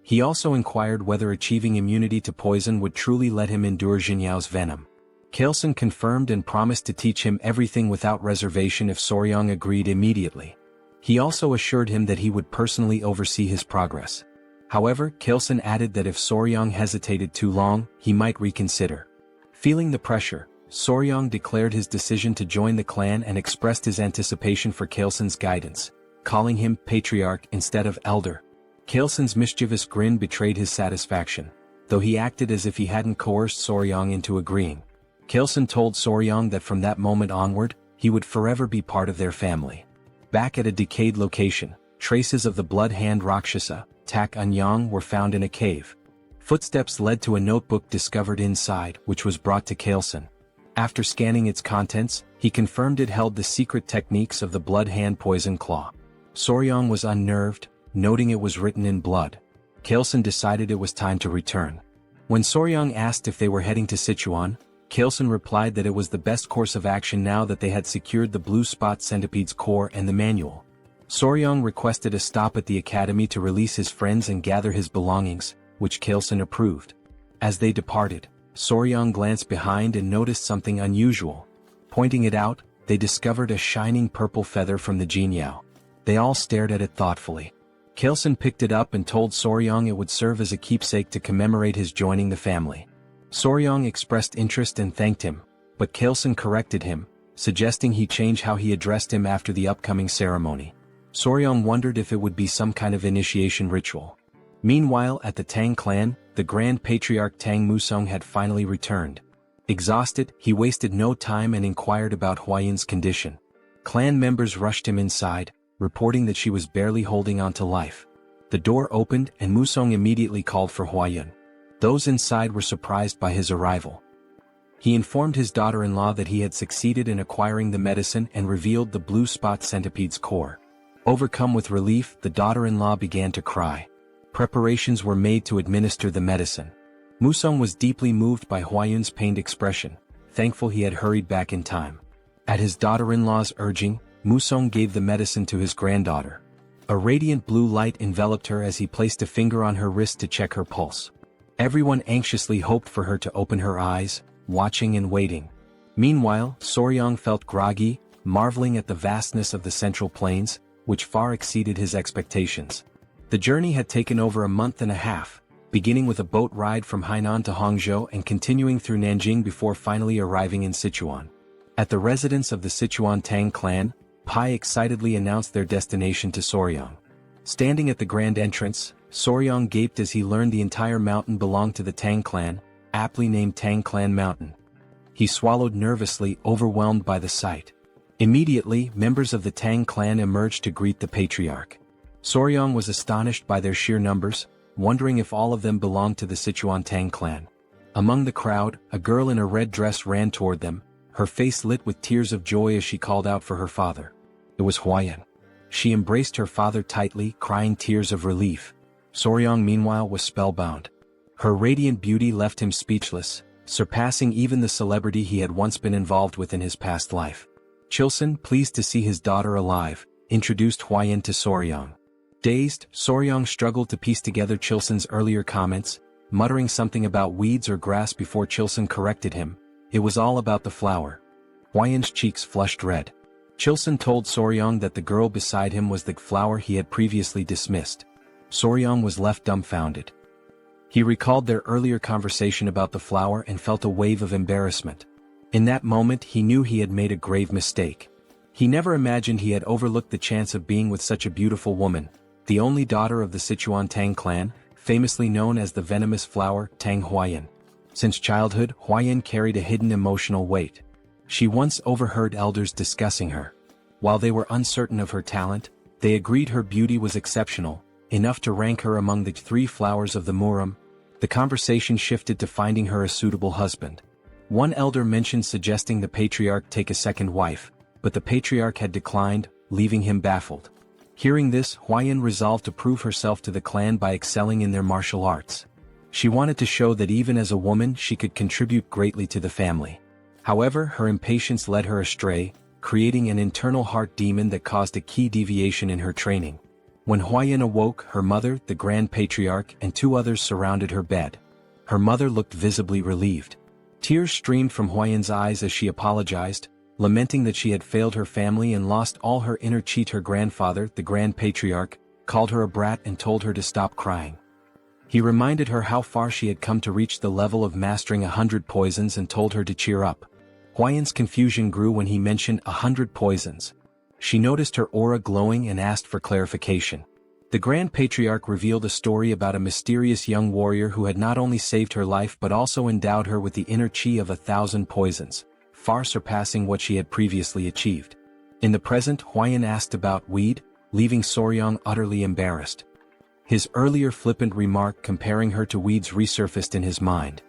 He also inquired whether achieving immunity to poison would truly let him endure Jinyao's venom. Kaelson confirmed and promised to teach him everything without reservation if Soryong agreed immediately. He also assured him that he would personally oversee his progress. However, Kaelson added that if Soryong hesitated too long, he might reconsider. Feeling the pressure, Soryong declared his decision to join the clan and expressed his anticipation for Kaelson's guidance, calling him patriarch instead of elder. Kaelson's mischievous grin betrayed his satisfaction, though he acted as if he hadn't coerced Soryong into agreeing. Kaelson told Soryong that from that moment onward, he would forever be part of their family. Back at a decayed location, traces of the blood hand Rakshasa, Tak Anyang, were found in a cave. Footsteps led to a notebook discovered inside, which was brought to Kaelson. After scanning its contents, he confirmed it held the secret techniques of the blood hand poison claw. Soryong was unnerved, noting it was written in blood. Kaelson decided it was time to return. When Soryong asked if they were heading to Sichuan, Kaelson replied that it was the best course of action now that they had secured the blue spot centipede's core and the manual. Soryong requested a stop at the academy to release his friends and gather his belongings, which Kaelson approved. As they departed, Soryong glanced behind and noticed something unusual. Pointing it out, they discovered a shining purple feather from the Jinyao. They all stared at it thoughtfully. Kaelson picked it up and told Soryong it would serve as a keepsake to commemorate his joining the family. Soryong expressed interest and thanked him, but Kaelson corrected him, suggesting he change how he addressed him after the upcoming ceremony. Soryong wondered if it would be some kind of initiation ritual. Meanwhile, at the Tang clan, the Grand Patriarch Tang Musong had finally returned. Exhausted, he wasted no time and inquired about Huayun's condition. Clan members rushed him inside, reporting that she was barely holding on to life. The door opened and Musong immediately called for Huayun. Those inside were surprised by his arrival. He informed his daughter-in-law that he had succeeded in acquiring the medicine and revealed the blue spot centipede's core. Overcome with relief, the daughter-in-law began to cry. Preparations were made to administer the medicine. Musong was deeply moved by Huayun's pained expression, thankful he had hurried back in time. At his daughter-in-law's urging, Musong gave the medicine to his granddaughter. A radiant blue light enveloped her as he placed a finger on her wrist to check her pulse. Everyone anxiously hoped for her to open her eyes, watching and waiting. Meanwhile, Soryang felt groggy, marveling at the vastness of the Central Plains, which far exceeded his expectations. The journey had taken over a month and a half, beginning with a boat ride from Hainan to Hangzhou and continuing through Nanjing before finally arriving in Sichuan. At the residence of the Sichuan Tang Clan, Pai excitedly announced their destination to Soryang. Standing at the grand entrance, Soryang gaped as he learned the entire mountain belonged to the Tang Clan, aptly named Tang Clan Mountain. He swallowed nervously, overwhelmed by the sight. Immediately, members of the Tang Clan emerged to greet the patriarch. Soryang was astonished by their sheer numbers, wondering if all of them belonged to the Sichuan Tang Clan. Among the crowd, a girl in a red dress ran toward them, her face lit with tears of joy as she called out for her father. It was Huayan. She embraced her father tightly, crying tears of relief. Soryang meanwhile was spellbound. Her radiant beauty left him speechless, surpassing even the celebrity he had once been involved with in his past life. Chilson, pleased to see his daughter alive, introduced Huayan to Soryang. Dazed, Soryang struggled to piece together Chilson's earlier comments, muttering something about weeds or grass before Chilson corrected him. It was all about the flower. Huayan's cheeks flushed red. Chilson told Soryang that the girl beside him was the flower he had previously dismissed. Soryang was left dumbfounded. He recalled their earlier conversation about the flower and felt a wave of embarrassment. In that moment he knew he had made a grave mistake. He never imagined he had overlooked the chance of being with such a beautiful woman, the only daughter of the Sichuan Tang Clan, famously known as the venomous flower Tang Huayan. Since childhood, Huayan carried a hidden emotional weight. She once overheard elders discussing her. While they were uncertain of her talent, they agreed her beauty was exceptional, enough to rank her among the 3 flowers of the Murim. The conversation shifted to finding her a suitable husband. One elder mentioned suggesting the patriarch take a second wife, but the patriarch had declined, leaving him baffled. Hearing this, Huayan resolved to prove herself to the clan by excelling in their martial arts. She wanted to show that even as a woman she could contribute greatly to the family. However, her impatience led her astray, creating an internal heart demon that caused a key deviation in her training. When Huayan awoke, her mother, the Grand Patriarch, and 2 others surrounded her bed. Her mother looked visibly relieved. Tears streamed from Huayan's eyes as she apologized, lamenting that she had failed her family and lost all her inner chi. Her grandfather, the Grand Patriarch, called her a brat and told her to stop crying. He reminded her how far she had come to reach the level of mastering 100 poisons and told her to cheer up. Huayan's confusion grew when he mentioned 100 poisons. She noticed her aura glowing and asked for clarification. The Grand Patriarch revealed a story about a mysterious young warrior who had not only saved her life but also endowed her with the inner chi of 1,000 poisons, far surpassing what she had previously achieved. In the present, Huayan asked about weed, leaving Soryang utterly embarrassed. His earlier flippant remark comparing her to weeds resurfaced in his mind.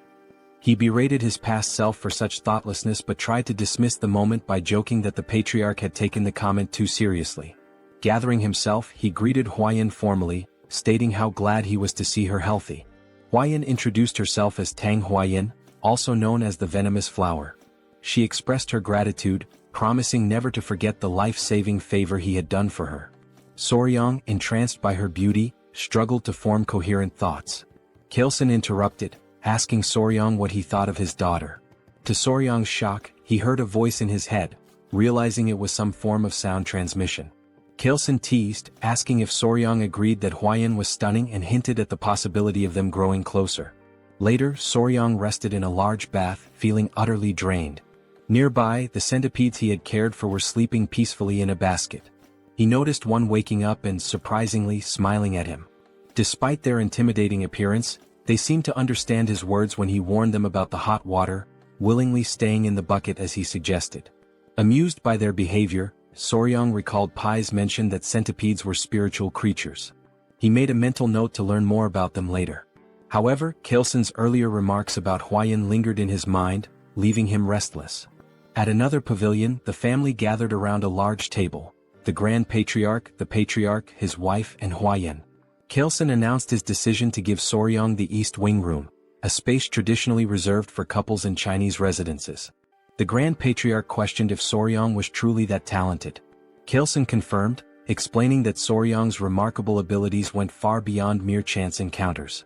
He berated his past self for such thoughtlessness but tried to dismiss the moment by joking that the patriarch had taken the comment too seriously. Gathering himself, he greeted Huayan formally, stating how glad he was to see her healthy. Huayan introduced herself as Tang Huayan, also known as the venomous flower. She expressed her gratitude, promising never to forget the life-saving favor he had done for her. Soryang, entranced by her beauty, struggled to form coherent thoughts. Chilson interrupted, asking Soryang what he thought of his daughter. To Soryang's shock, he heard a voice in his head, realizing it was some form of sound transmission. Chilson teased, asking if Soryang agreed that Huayan was stunning and hinted at the possibility of them growing closer. Later, Soryang rested in a large bath, feeling utterly drained. Nearby, the centipedes he had cared for were sleeping peacefully in a basket. He noticed one waking up and, surprisingly, smiling at him. Despite their intimidating appearance, they seemed to understand his words when he warned them about the hot water, willingly staying in the bucket as he suggested. Amused by their behavior, Soryang recalled Pai's mention that centipedes were spiritual creatures. He made a mental note to learn more about them later. However, Chilson's earlier remarks about Huayan lingered in his mind, leaving him restless. At another pavilion, the family gathered around a large table. The Grand Patriarch, the Patriarch, his wife, and Huayan. Chilson announced his decision to give Soryang the East Wing Room, a space traditionally reserved for couples in Chinese residences. The Grand Patriarch questioned if Soryang was truly that talented. Chilson confirmed, explaining that Soryang's remarkable abilities went far beyond mere chance encounters.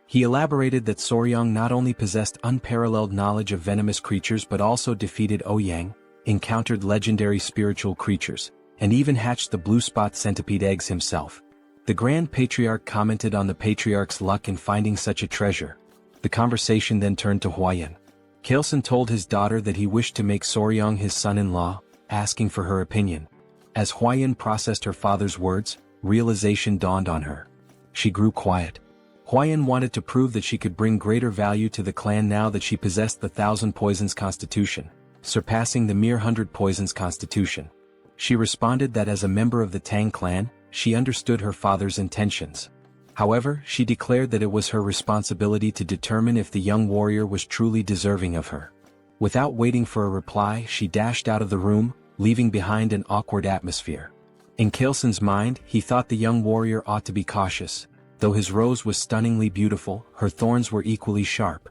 He elaborated that Soryang not only possessed unparalleled knowledge of venomous creatures but also defeated Ouyang, encountered legendary spiritual creatures, and even hatched the blue spot centipede eggs himself. The Grand Patriarch commented on the Patriarch's luck in finding such a treasure. The conversation then turned to Huayan. Kaleson told his daughter that he wished to make Soryang his son-in-law, asking for her opinion. As Huayan processed her father's words, realization dawned on her. She grew quiet. Huayan wanted to prove that she could bring greater value to the clan now that she possessed the 1,000 poisons constitution, surpassing the mere 100 poisons constitution. She responded that as a member of the Tang clan, she understood her father's intentions. However, she declared that it was her responsibility to determine if the young warrior was truly deserving of her. Without waiting for a reply, she dashed out of the room, leaving behind an awkward atmosphere. In Kaleson's mind, he thought the young warrior ought to be cautious. Though his rose was stunningly beautiful, her thorns were equally sharp.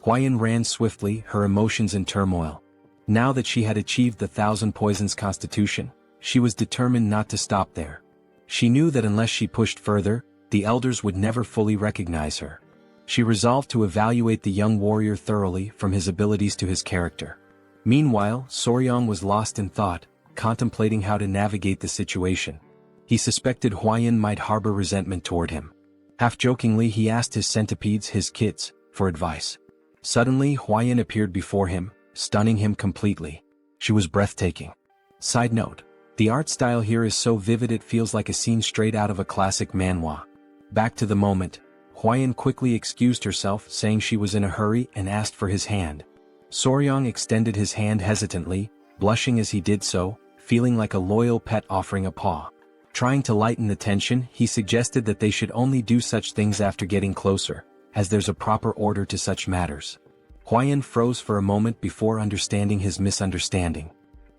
Huayan ran swiftly, her emotions in turmoil. Now that she had achieved the 1,000 poisons constitution, she was determined not to stop there. She knew that unless she pushed further, the elders would never fully recognize her. She resolved to evaluate the young warrior thoroughly from his abilities to his character. Meanwhile, Soryang was lost in thought, contemplating how to navigate the situation. He suspected Huayan might harbor resentment toward him. Half-jokingly he asked his centipedes, his kids, for advice. Suddenly Huayan appeared before him, stunning him completely. She was breathtaking. Side note: the art style here is so vivid it feels like a scene straight out of a classic manhwa. Back to the moment, Huayan quickly excused herself, saying she was in a hurry, and asked for his hand. Soryang extended his hand hesitantly, blushing as he did so, feeling like a loyal pet offering a paw. Trying to lighten the tension, he suggested that they should only do such things after getting closer, as there's a proper order to such matters. Huayan froze for a moment before understanding his misunderstanding.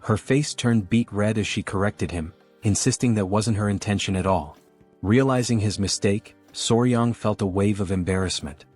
Her face turned beet red as she corrected him, insisting that wasn't her intention at all. Realizing his mistake, Soryang felt a wave of embarrassment.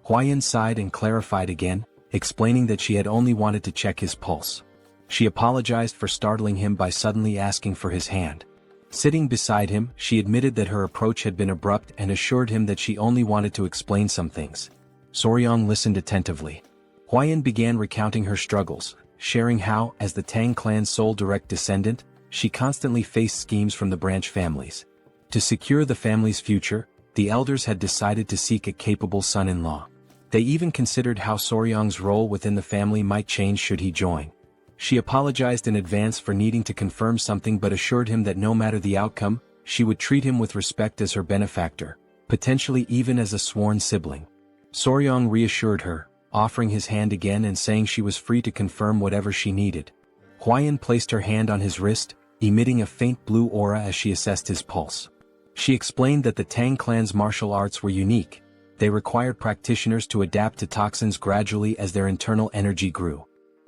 Huayan sighed and clarified again, explaining that she had only wanted to check his pulse. She apologized for startling him by suddenly asking for his hand. Sitting beside him, she admitted that her approach had been abrupt and assured him that she only wanted to explain some things. Soryang listened attentively. Huayan began recounting her struggles, sharing how, as the Tang clan's sole direct descendant, she constantly faced schemes from the branch families. To secure the family's future, the elders had decided to seek a capable son-in-law. They even considered how Soryang's role within the family might change should he join. She apologized in advance for needing to confirm something but assured him that no matter the outcome, she would treat him with respect as her benefactor, potentially even as a sworn sibling. Soryang reassured her, offering his hand again and saying she was free to confirm whatever she needed. Huayan placed her hand on his wrist, emitting a faint blue aura as she assessed his pulse. She explained that the Tang clan's martial arts were unique. They required practitioners to adapt to toxins gradually as their internal energy grew.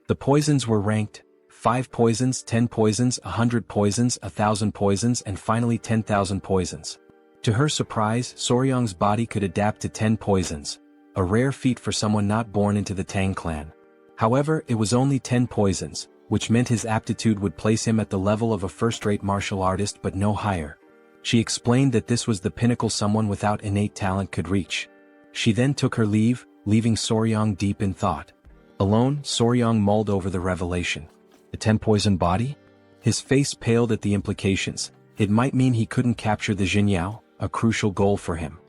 The poisons were ranked: 5 poisons, 10 poisons, 100 poisons, 1,000 poisons, and finally 10,000 poisons. To her surprise, Soryang's body could adapt to 10 poisons, a rare feat for someone not born into the Tang clan. However, it was only 10 poisons, which meant his aptitude would place him at the level of a first-rate martial artist but no higher. She explained that this was the pinnacle someone without innate talent could reach. She then took her leave, leaving Soryang deep in thought. Alone, Soryang mulled over the revelation. The 10-poison body? His face paled at the implications. It might mean he couldn't capture the Jinyao, a crucial goal for him.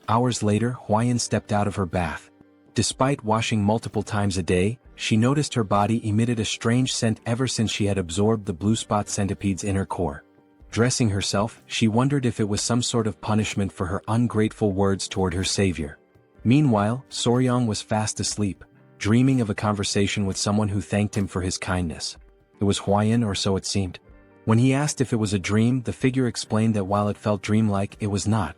Hours later, Huayan stepped out of her bath. Despite washing multiple times a day, she noticed her body emitted a strange scent ever since she had absorbed the blue spot centipede's inner core. Dressing herself, she wondered if it was some sort of punishment for her ungrateful words toward her savior. Meanwhile, Soryang was fast asleep, dreaming of a conversation with someone who thanked him for his kindness. It was Huayan, or so it seemed. When he asked if it was a dream, the figure explained that while it felt dreamlike, it was not.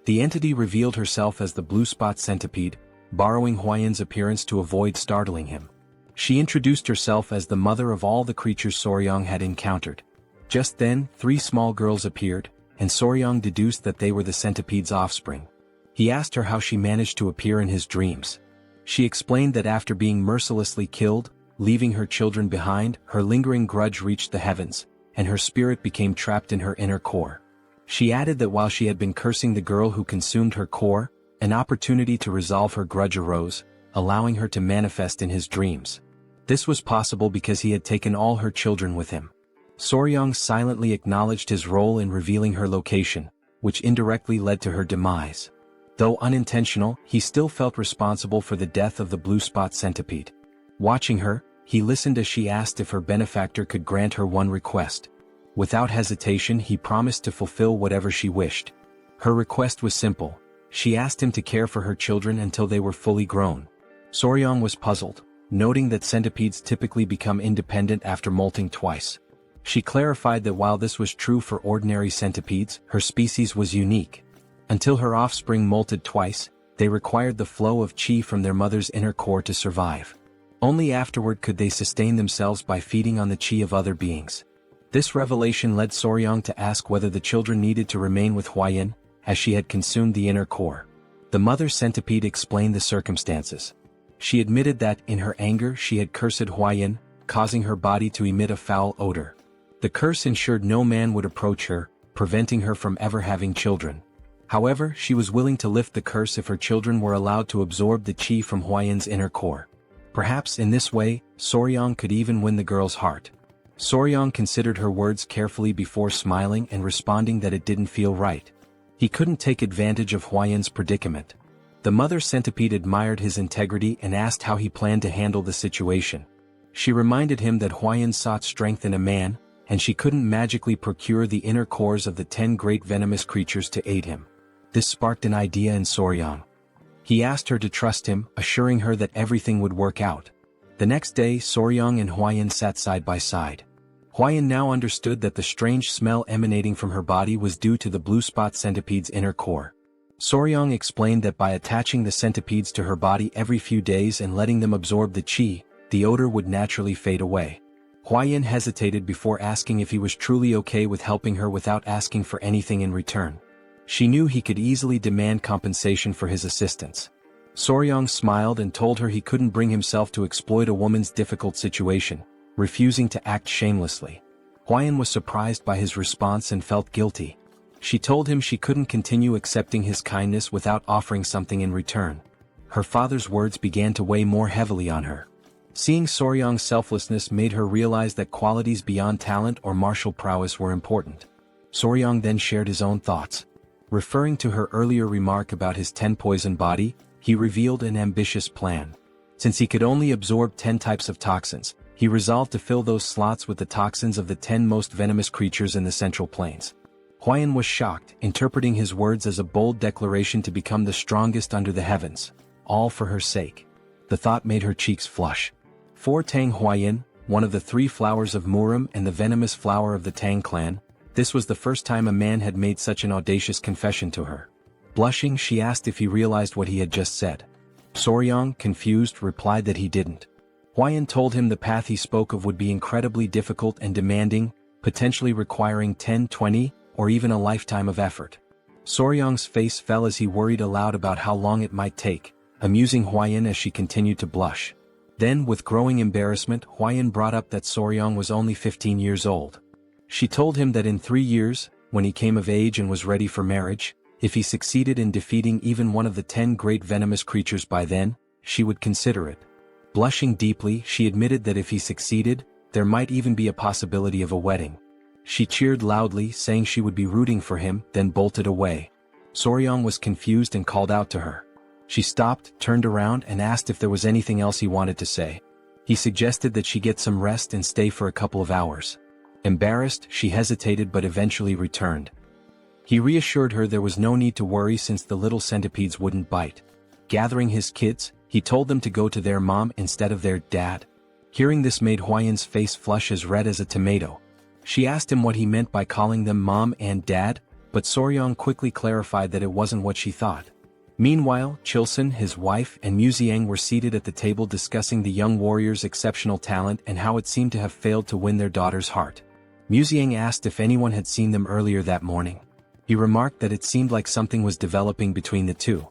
The entity revealed herself as the blue spot centipede, borrowing Huayan's appearance to avoid startling him. She introduced herself as the mother of all the creatures Soryang had encountered. Just then, 3 small girls appeared, and Soryang deduced that they were the centipede's offspring. He asked her how she managed to appear in his dreams. She explained that after being mercilessly killed, leaving her children behind, her lingering grudge reached the heavens, and her spirit became trapped in her inner core. She added that while she had been cursing the girl who consumed her core, An opportunity to resolve her grudge arose, allowing her to manifest in his dreams. This was possible because he had taken all her children with him. Soryang silently acknowledged his role in revealing her location, which indirectly led to her demise. Though unintentional, he still felt responsible for the death of the blue spot centipede. Watching her, he listened as she asked if her benefactor could grant her one request. Without hesitation, he promised to fulfill whatever she wished. Her request was simple. She asked him to care for her children until they were fully grown. Soryang was puzzled, noting that centipedes typically become independent after molting twice. She clarified that while this was true for ordinary centipedes, her species was unique. Until her offspring molted twice, they required the flow of qi from their mother's inner core to survive. Only afterward could they sustain themselves by feeding on the qi of other beings. This revelation led Soryang to ask whether the children needed to remain with Huayan, as she had consumed the inner core. The mother centipede explained the circumstances. She admitted that, in her anger, she had cursed Huayan, causing her body to emit a foul odor. The curse ensured no man would approach her, preventing her from ever having children. However, she was willing to lift the curse if her children were allowed to absorb the qi from Huayan's inner core. Perhaps in this way, Soryang could even win the girl's heart. Soryang considered her words carefully before smiling and responding that it didn't feel right. He couldn't take advantage of Huayan's predicament. The mother centipede admired his integrity and asked how he planned to handle the situation. She reminded him that Huayan sought strength in a man, and she couldn't magically procure the inner cores of the 10 great venomous creatures to aid him. This sparked an idea in Soryang. He asked her to trust him, assuring her that everything would work out. The next day, Soryang and Huayan sat side by side. Huayan now understood that the strange smell emanating from her body was due to the blue spot centipede's inner core. Soryang explained that by attaching the centipedes to her body every few days and letting them absorb the qi, the odor would naturally fade away. Huayan hesitated before asking if he was truly okay with helping her without asking for anything in return. She knew he could easily demand compensation for his assistance. Soryang smiled and told her he couldn't bring himself to exploit a woman's difficult situation, refusing to act shamelessly. Huayan was surprised by his response and felt guilty. She told him she couldn't continue accepting his kindness without offering something in return. Her father's words began to weigh more heavily on her. Seeing Soryang's selflessness made her realize that qualities beyond talent or martial prowess were important. Soryang then shared his own thoughts. Referring to her earlier remark about his 10-poison body, he revealed an ambitious plan. Since he could only absorb 10 types of toxins, he resolved to fill those slots with the toxins of the 10 most venomous creatures in the Central Plains. Huayan was shocked, interpreting his words as a bold declaration to become the strongest under the heavens, all for her sake. The thought made her cheeks flush. For Tang Huayan, one of the 3 flowers of Murim and the venomous flower of the Tang Clan, this was the first time a man had made such an audacious confession to her. Blushing, she asked if he realized what he had just said. Soryang, confused, replied that he didn't. Huayan told him the path he spoke of would be incredibly difficult and demanding, potentially requiring 10, 20, or even a lifetime of effort. Soryang's face fell as he worried aloud about how long it might take, amusing Huayan as she continued to blush. Then, with growing embarrassment, Huayan brought up that Soryang was only 15 years old. She told him that in 3 years, when he came of age and was ready for marriage, if he succeeded in defeating even one of the 10 great venomous creatures by then, she would consider it. Blushing deeply, she admitted that if he succeeded, there might even be a possibility of a wedding. She cheered loudly, saying she would be rooting for him, then bolted away. Soryang was confused and called out to her. She stopped, turned around, and asked if there was anything else he wanted to say. He suggested that she get some rest and stay for a couple of hours. Embarrassed, she hesitated but eventually returned. He reassured her there was no need to worry since the little centipedes wouldn't bite. Gathering his kids, he told them to go to their mom instead of their dad. Hearing this made Huayan's face flush as red as a tomato. She asked him what he meant by calling them mom and dad, but Soryang quickly clarified that it wasn't what she thought. Meanwhile, Chilson, his wife, and Muziang were seated at the table discussing the young warrior's exceptional talent and how it seemed to have failed to win their daughter's heart. Muziang asked if anyone had seen them earlier that morning. He remarked that it seemed like something was developing between the two.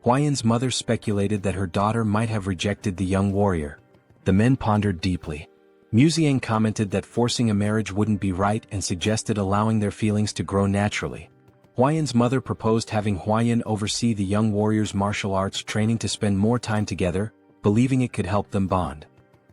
Huayan's mother speculated that her daughter might have rejected the young warrior. The men pondered deeply. Muziang commented that forcing a marriage wouldn't be right and suggested allowing their feelings to grow naturally. Huayan's mother proposed having Huayan oversee the young warriors' martial arts training to spend more time together, believing it could help them bond.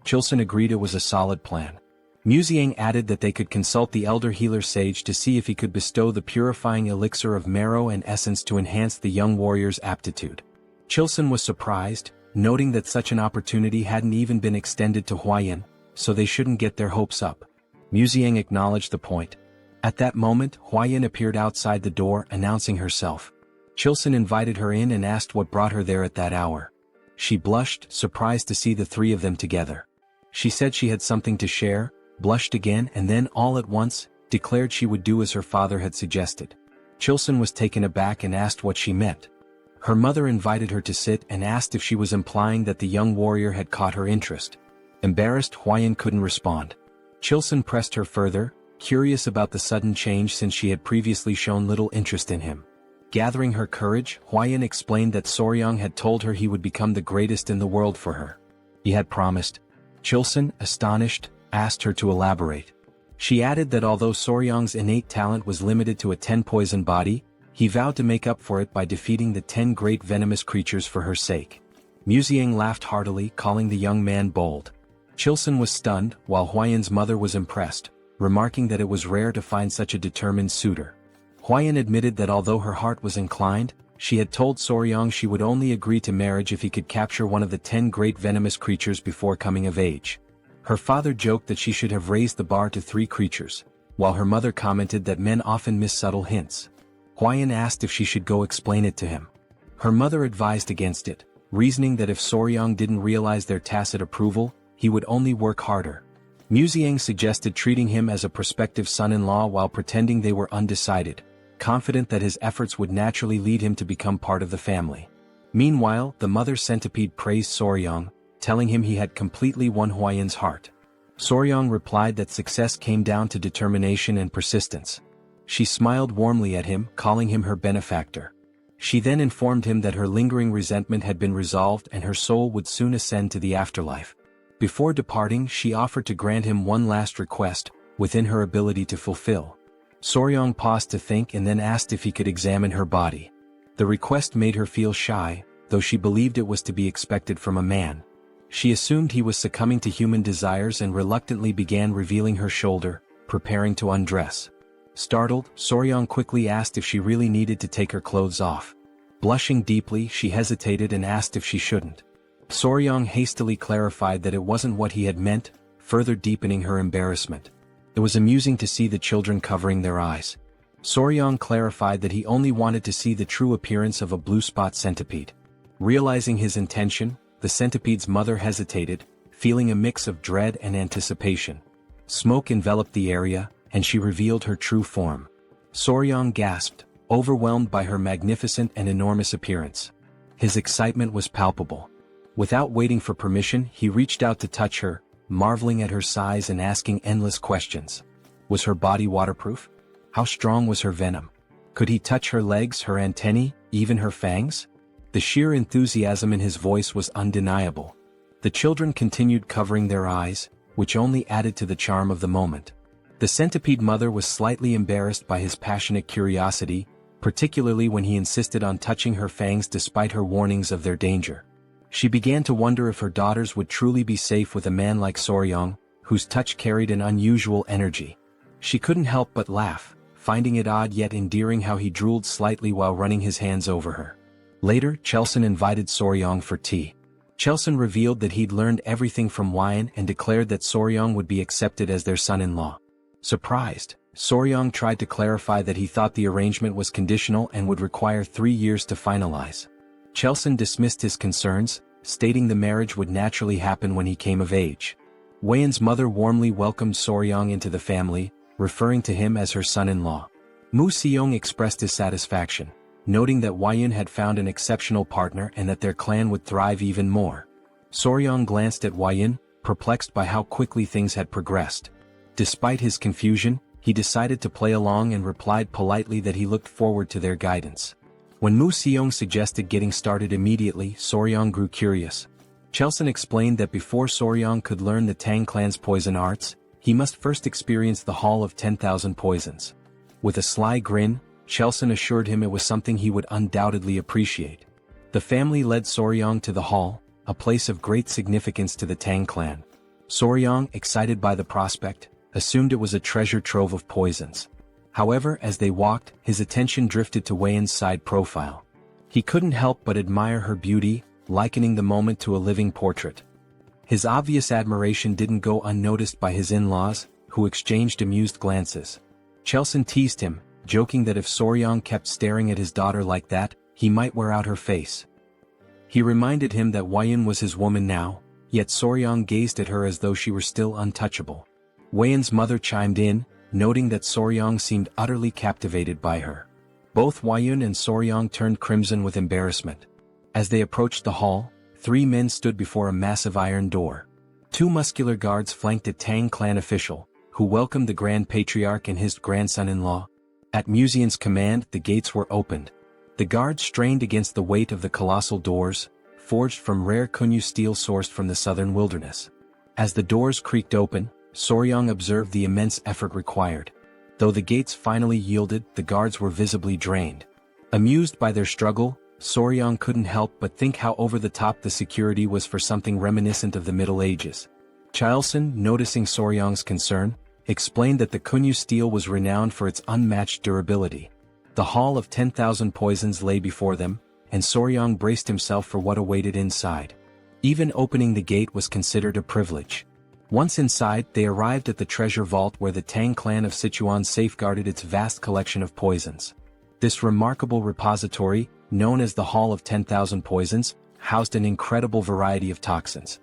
Chilson agreed it was a solid plan. Muziang added that they could consult the elder healer sage to see if he could bestow the purifying elixir of marrow and essence to enhance the young warrior's aptitude. Chilson was surprised, noting that such an opportunity hadn't even been extended to Huayan, so they shouldn't get their hopes up. Muziang acknowledged the point. At that moment, Huayan appeared outside the door announcing herself. Chilson invited her in and asked what brought her there at that hour. She blushed, surprised to see the three of them together. She said she had something to share, blushed again and then all at once, declared she would do as her father had suggested. Chilson was taken aback and asked what she meant. Her mother invited her to sit and asked if she was implying that the young warrior had caught her interest. Embarrassed, Huayan couldn't respond. Chilson pressed her further, curious about the sudden change since she had previously shown little interest in him. Gathering her courage, Huayan explained that Soryang had told her he would become the greatest in the world for her. He had promised. Chilson, astonished, asked her to elaborate. She added that although Soryang's innate talent was limited to a 10-poison body, he vowed to make up for it by defeating the 10 great venomous creatures for her sake. Muziang laughed heartily, calling the young man bold. Chilson was stunned, while Huayan's mother was impressed, remarking that it was rare to find such a determined suitor. Huayan admitted that although her heart was inclined, she had told Soryang she would only agree to marriage if he could capture one of the 10 great venomous creatures before coming of age. Her father joked that she should have raised the bar to 3 creatures, while her mother commented that men often miss subtle hints. Huayan asked if she should go explain it to him. Her mother advised against it, reasoning that if Soryang didn't realize their tacit approval, he would only work harder. Muziang suggested treating him as a prospective son-in-law while pretending they were undecided, confident that his efforts would naturally lead him to become part of the family. Meanwhile, the mother centipede praised Soryang, telling him he had completely won Huayan's heart. Soryang replied that success came down to determination and persistence. She smiled warmly at him, calling him her benefactor. She then informed him that her lingering resentment had been resolved and her soul would soon ascend to the afterlife. Before departing, she offered to grant him one last request, within her ability to fulfill. Soryang paused to think and then asked if he could examine her body. The request made her feel shy, though she believed it was to be expected from a man. She assumed he was succumbing to human desires and reluctantly began revealing her shoulder, preparing to undress. Startled, Soryang quickly asked if she really needed to take her clothes off. Blushing deeply, she hesitated and asked if she shouldn't. Soryang hastily clarified that it wasn't what he had meant, further deepening her embarrassment. It was amusing to see the children covering their eyes. Soryang clarified that he only wanted to see the true appearance of a blue spot centipede. Realizing his intention, the centipede's mother hesitated, feeling a mix of dread and anticipation. Smoke enveloped the area, and she revealed her true form. Soryang gasped, overwhelmed by her magnificent and enormous appearance. His excitement was palpable. Without waiting for permission, he reached out to touch her, marveling at her size and asking endless questions. Was her body waterproof? How strong was her venom? Could he touch her legs, her antennae, even her fangs? The sheer enthusiasm in his voice was undeniable. The children continued covering their eyes, which only added to the charm of the moment. The centipede mother was slightly embarrassed by his passionate curiosity, particularly when he insisted on touching her fangs despite her warnings of their danger. She began to wonder if her daughters would truly be safe with a man like Soryang, whose touch carried an unusual energy. She couldn't help but laugh, finding it odd yet endearing how he drooled slightly while running his hands over her. Later, Chilson invited Soryang for tea. Chilson revealed that he'd learned everything from Huayan and declared that Soryang would be accepted as their son-in-law. Surprised, Soryang tried to clarify that he thought the arrangement was conditional and would require 3 years to finalize. Chilson dismissed his concerns, stating the marriage would naturally happen when he came of age. Huayan's mother warmly welcomed Soryang into the family, referring to him as her son-in-law. Mu Seong expressed his satisfaction, noting that Huayan had found an exceptional partner and that their clan would thrive even more. Soryang glanced at Huayan, perplexed by how quickly things had progressed. Despite his confusion, he decided to play along and replied politely that he looked forward to their guidance. When Mu Seong suggested getting started immediately, Soryang grew curious. Chilson explained that before Soryang could learn the Tang clan's poison arts, he must first experience the Hall of 10,000 Poisons. With a sly grin, Chelson assured him it was something he would undoubtedly appreciate. The family led Soryang to the hall, a place of great significance to the Tang clan. Soryang, excited by the prospect, assumed it was a treasure trove of poisons. However, as they walked, his attention drifted to Weian's side profile. He couldn't help but admire her beauty, likening the moment to a living portrait. His obvious admiration didn't go unnoticed by his in-laws, who exchanged amused glances. Chelson teased him, joking that if Soryang kept staring at his daughter like that, he might wear out her face. He reminded him that Weian was his woman now, yet Soryang gazed at her as though she were still untouchable. Weian's mother chimed in, noting that Soryang seemed utterly captivated by her. Both Weian and Soryang turned crimson with embarrassment. As they approached the hall, 3 men stood before a massive iron door. 2 muscular guards flanked a Tang clan official, who welcomed the Grand Patriarch and his grandson-in-law. At Musian's command, the gates were opened. The guards strained against the weight of the colossal doors, forged from rare Kunyu steel sourced from the southern wilderness. As the doors creaked open, Soryang observed the immense effort required. Though the gates finally yielded, the guards were visibly drained. Amused by their struggle, Soryang couldn't help but think how over-the-top the security was for something reminiscent of the Middle Ages. Chelson, noticing Soryang's concern, explained that the Kunyu steel was renowned for its unmatched durability. The Hall of 10,000 Poisons lay before them, and Soryang braced himself for what awaited inside. Even opening the gate was considered a privilege. Once inside, they arrived at the treasure vault where the Tang clan of Sichuan safeguarded its vast collection of poisons. This remarkable repository, known as the Hall of 10,000 Poisons, housed an incredible variety of toxins.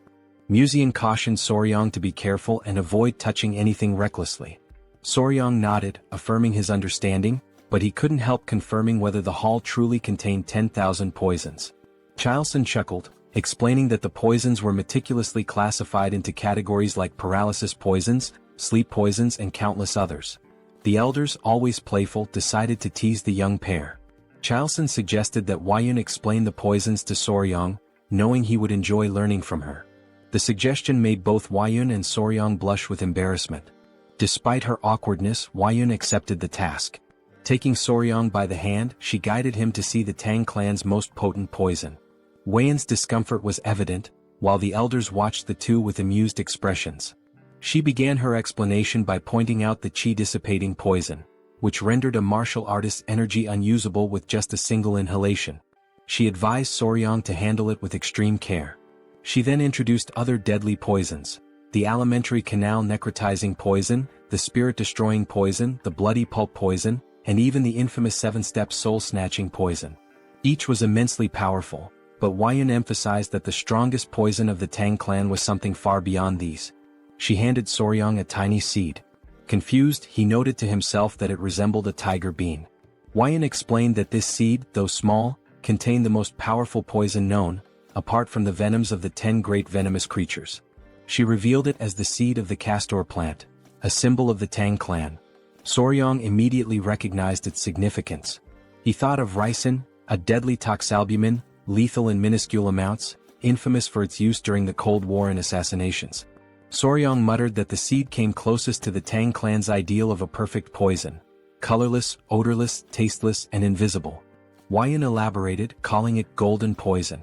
Musian cautioned Soryang to be careful and avoid touching anything recklessly. Soryang nodded, affirming his understanding, but he couldn't help confirming whether the hall truly contained 10,000 poisons. Chelson chuckled, explaining that the poisons were meticulously classified into categories like paralysis poisons, sleep poisons and countless others. The elders, always playful, decided to tease the young pair. Chelson suggested that Weian explain the poisons to Soryang, knowing he would enjoy learning from her. The suggestion made both Weian and Soryang blush with embarrassment. Despite her awkwardness, Weian accepted the task. Taking Soryang by the hand, she guided him to see the Tang clan's most potent poison. Weian's discomfort was evident, while the elders watched the two with amused expressions. She began her explanation by pointing out the chi-dissipating poison, which rendered a martial artist's energy unusable with just a single inhalation. She advised Soryang to handle it with extreme care. She then introduced other deadly poisons: the alimentary canal necrotizing poison, the spirit-destroying poison, the bloody pulp poison, and even the infamous 7-step soul-snatching poison. Each was immensely powerful, but Weian emphasized that the strongest poison of the Tang clan was something far beyond these. She handed Soryang a tiny seed. Confused, he noted to himself that it resembled a tiger bean. Weian explained that this seed, though small, contained the most powerful poison known, apart from the venoms of the 10 great venomous creatures. She revealed it as the seed of the castor plant, a symbol of the Tang clan. Soryang immediately recognized its significance. He thought of ricin, a deadly toxalbumin, lethal in minuscule amounts, infamous for its use during the Cold War and assassinations. Soryang muttered that the seed came closest to the Tang clan's ideal of a perfect poison: colorless, odorless, tasteless, and invisible. Weian elaborated, calling it golden poison.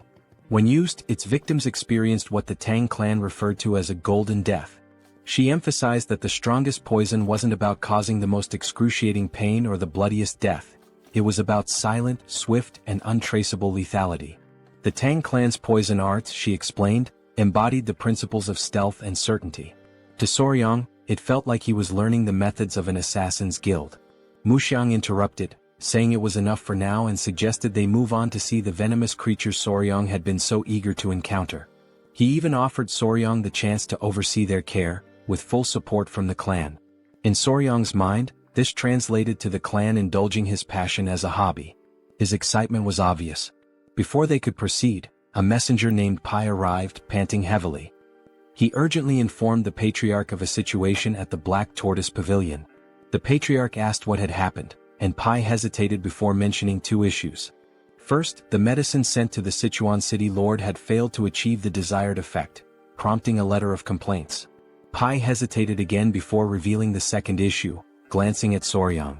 When used, its victims experienced what the Tang clan referred to as a golden death. She emphasized that the strongest poison wasn't about causing the most excruciating pain or the bloodiest death. It was about silent, swift, and untraceable lethality. The Tang clan's poison arts, she explained, embodied the principles of stealth and certainty. To Soryang, it felt like he was learning the methods of an assassin's guild. Muxiang interrupted, saying it was enough for now and suggested they move on to see the venomous creatures Soryang had been so eager to encounter. He even offered Soryang the chance to oversee their care, with full support from the clan. In Soryang's mind, this translated to the clan indulging his passion as a hobby. His excitement was obvious. Before they could proceed, a messenger named Pai arrived, panting heavily. He urgently informed the patriarch of a situation at the Black Tortoise Pavilion. The patriarch asked what had happened, and Pai hesitated before mentioning 2 issues. First, the medicine sent to the Sichuan city lord had failed to achieve the desired effect, prompting a letter of complaints. Pai hesitated again before revealing the second issue, glancing at Soryang.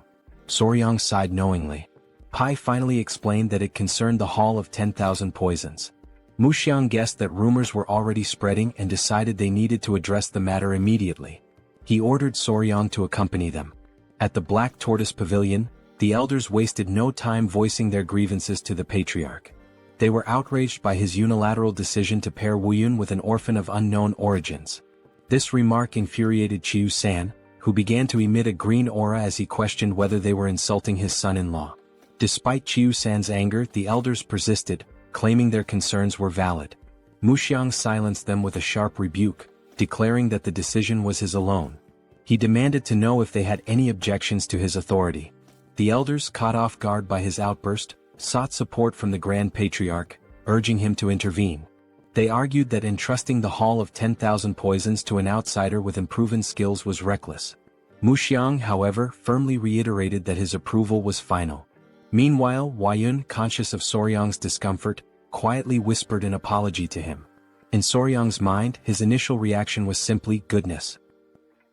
Soryang sighed knowingly. Pai finally explained that it concerned the Hall of 10,000 Poisons. Muxiang guessed that rumors were already spreading and decided they needed to address the matter immediately. He ordered Soryang to accompany them. At the Black Tortoise Pavilion, the elders wasted no time voicing their grievances to the patriarch. They were outraged by his unilateral decision to pair Wuyun with an orphan of unknown origins. This remark infuriated Chiu-san, who began to emit a green aura as he questioned whether they were insulting his son-in-law. Despite Chiu-san's anger, the elders persisted, claiming their concerns were valid. Muxiang silenced them with a sharp rebuke, declaring that the decision was his alone. He demanded to know if they had any objections to his authority. The elders, caught off guard by his outburst, sought support from the Grand Patriarch, urging him to intervene. They argued that entrusting the Hall of 10,000 Poisons to an outsider with unproven skills was reckless. Muxiang, however, firmly reiterated that his approval was final. Meanwhile, Wuyun, conscious of Soryang's discomfort, quietly whispered an apology to him. In Soryang's mind, his initial reaction was simply goodness.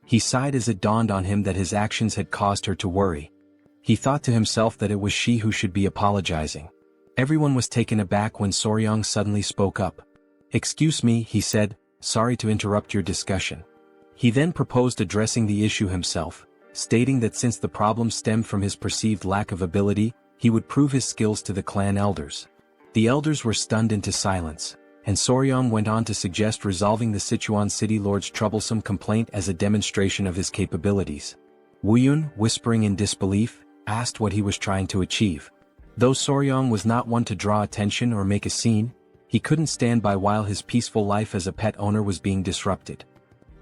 He sighed as it dawned on him that his actions had caused her to worry. He thought to himself that it was she who should be apologizing. Everyone was taken aback when Soryang suddenly spoke up. "Excuse me," he said, "sorry to interrupt your discussion." He then proposed addressing the issue himself, stating that since the problem stemmed from his perceived lack of ability, he would prove his skills to the clan elders. The elders were stunned into silence, and Soryang went on to suggest resolving the Sichuan city lord's troublesome complaint as a demonstration of his capabilities. Wuyun, whispering in disbelief, asked what he was trying to achieve. Though Soryang was not one to draw attention or make a scene, he couldn't stand by while his peaceful life as a pet owner was being disrupted.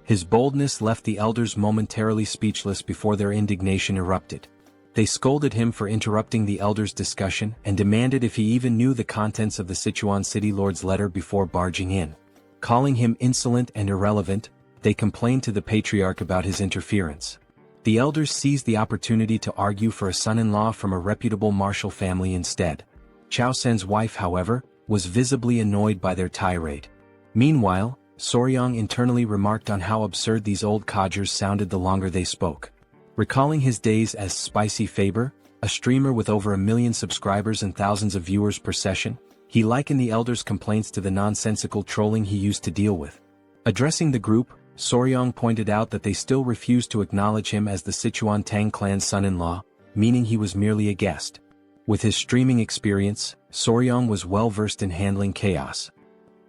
His boldness left the elders momentarily speechless before their indignation erupted. They scolded him for interrupting the elders' discussion and demanded if he even knew the contents of the Sichuan city lord's letter before barging in. Calling him insolent and irrelevant, they complained to the patriarch about his interference. The elders seized the opportunity to argue for a son-in-law from a reputable martial family instead. Chao Sen's wife, however, was visibly annoyed by their tirade. Meanwhile, Soryang internally remarked on how absurd these old codgers sounded the longer they spoke. Recalling his days as Spicy Fabre, a streamer with over 1 million subscribers and thousands of viewers per session, he likened the elders' complaints to the nonsensical trolling he used to deal with. Addressing the group, Soryang pointed out that they still refused to acknowledge him as the Sichuan Tang Clan's son-in-law, meaning he was merely a guest. With his streaming experience, Soryang was well versed in handling chaos.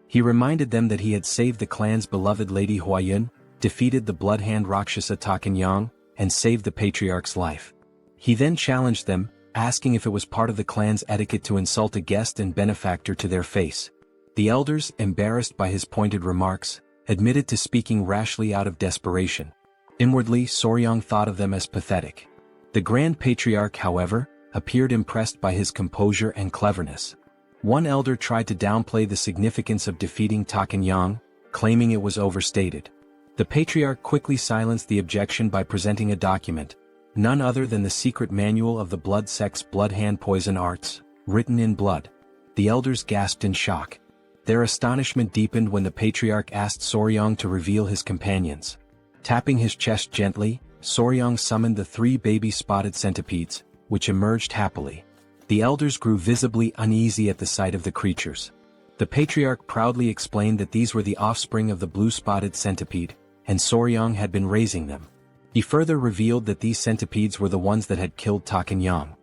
He reminded them that he had saved the clan's beloved Lady Huayun, defeated the bloodhand Rakshasa Takanyang, and saved the patriarch's life. He then challenged them, asking if it was part of the clan's etiquette to insult a guest and benefactor to their face. The elders, embarrassed by his pointed remarks, admitted to speaking rashly out of desperation. Inwardly, Soryang thought of them as pathetic. The Grand Patriarch, however, appeared impressed by his composure and cleverness. One elder tried to downplay the significance of defeating Takanyang, claiming it was overstated. The patriarch quickly silenced the objection by presenting a document, none other than the secret manual of the blood sect's blood-hand poison arts, written in blood. The elders gasped in shock. Their astonishment deepened when the patriarch asked Soryang to reveal his companions. Tapping his chest gently, Soryang summoned the 3 baby spotted centipedes, which emerged happily. The elders grew visibly uneasy at the sight of the creatures. The patriarch proudly explained that these were the offspring of the blue-spotted centipede, and Soryang had been raising them. He further revealed that these centipedes were the ones that had killed Takanyang.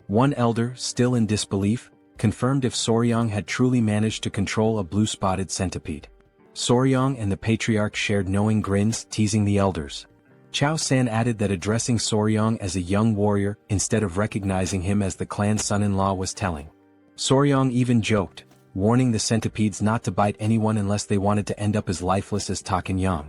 One elder, still in disbelief, confirmed if Soryang had truly managed to control a blue-spotted centipede. Soryang and the patriarch shared knowing grins, teasing the elders. Chao San added that addressing Soryang as a young warrior instead of recognizing him as the clan's son-in-law was telling. Soryang even joked, warning the centipedes not to bite anyone unless they wanted to end up as lifeless as Takanyang.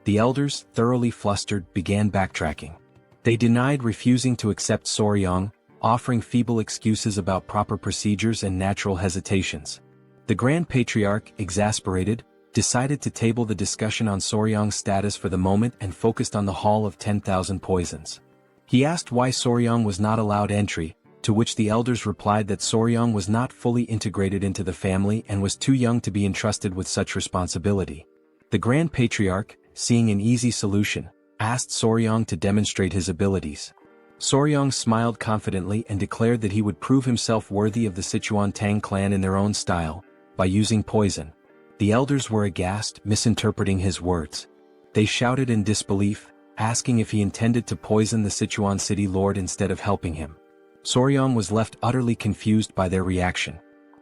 The elders, thoroughly flustered, began backtracking. They denied refusing to accept Soryang, offering feeble excuses about proper procedures and natural hesitations. The Grand Patriarch, exasperated, decided to table the discussion on Soryang's status for the moment and focused on the Hall of 10,000 Poisons. He asked why Soryang was not allowed entry, to which the elders replied that Soryang was not fully integrated into the family and was too young to be entrusted with such responsibility. The Grand Patriarch, seeing an easy solution, asked Soryang to demonstrate his abilities. Soryong smiled confidently and declared that he would prove himself worthy of the Sichuan Tang Clan in their own style, by using poison. The elders were aghast, misinterpreting his words. They shouted in disbelief, asking if he intended to poison the Sichuan city lord instead of helping him. Soryong was left utterly confused by their reaction.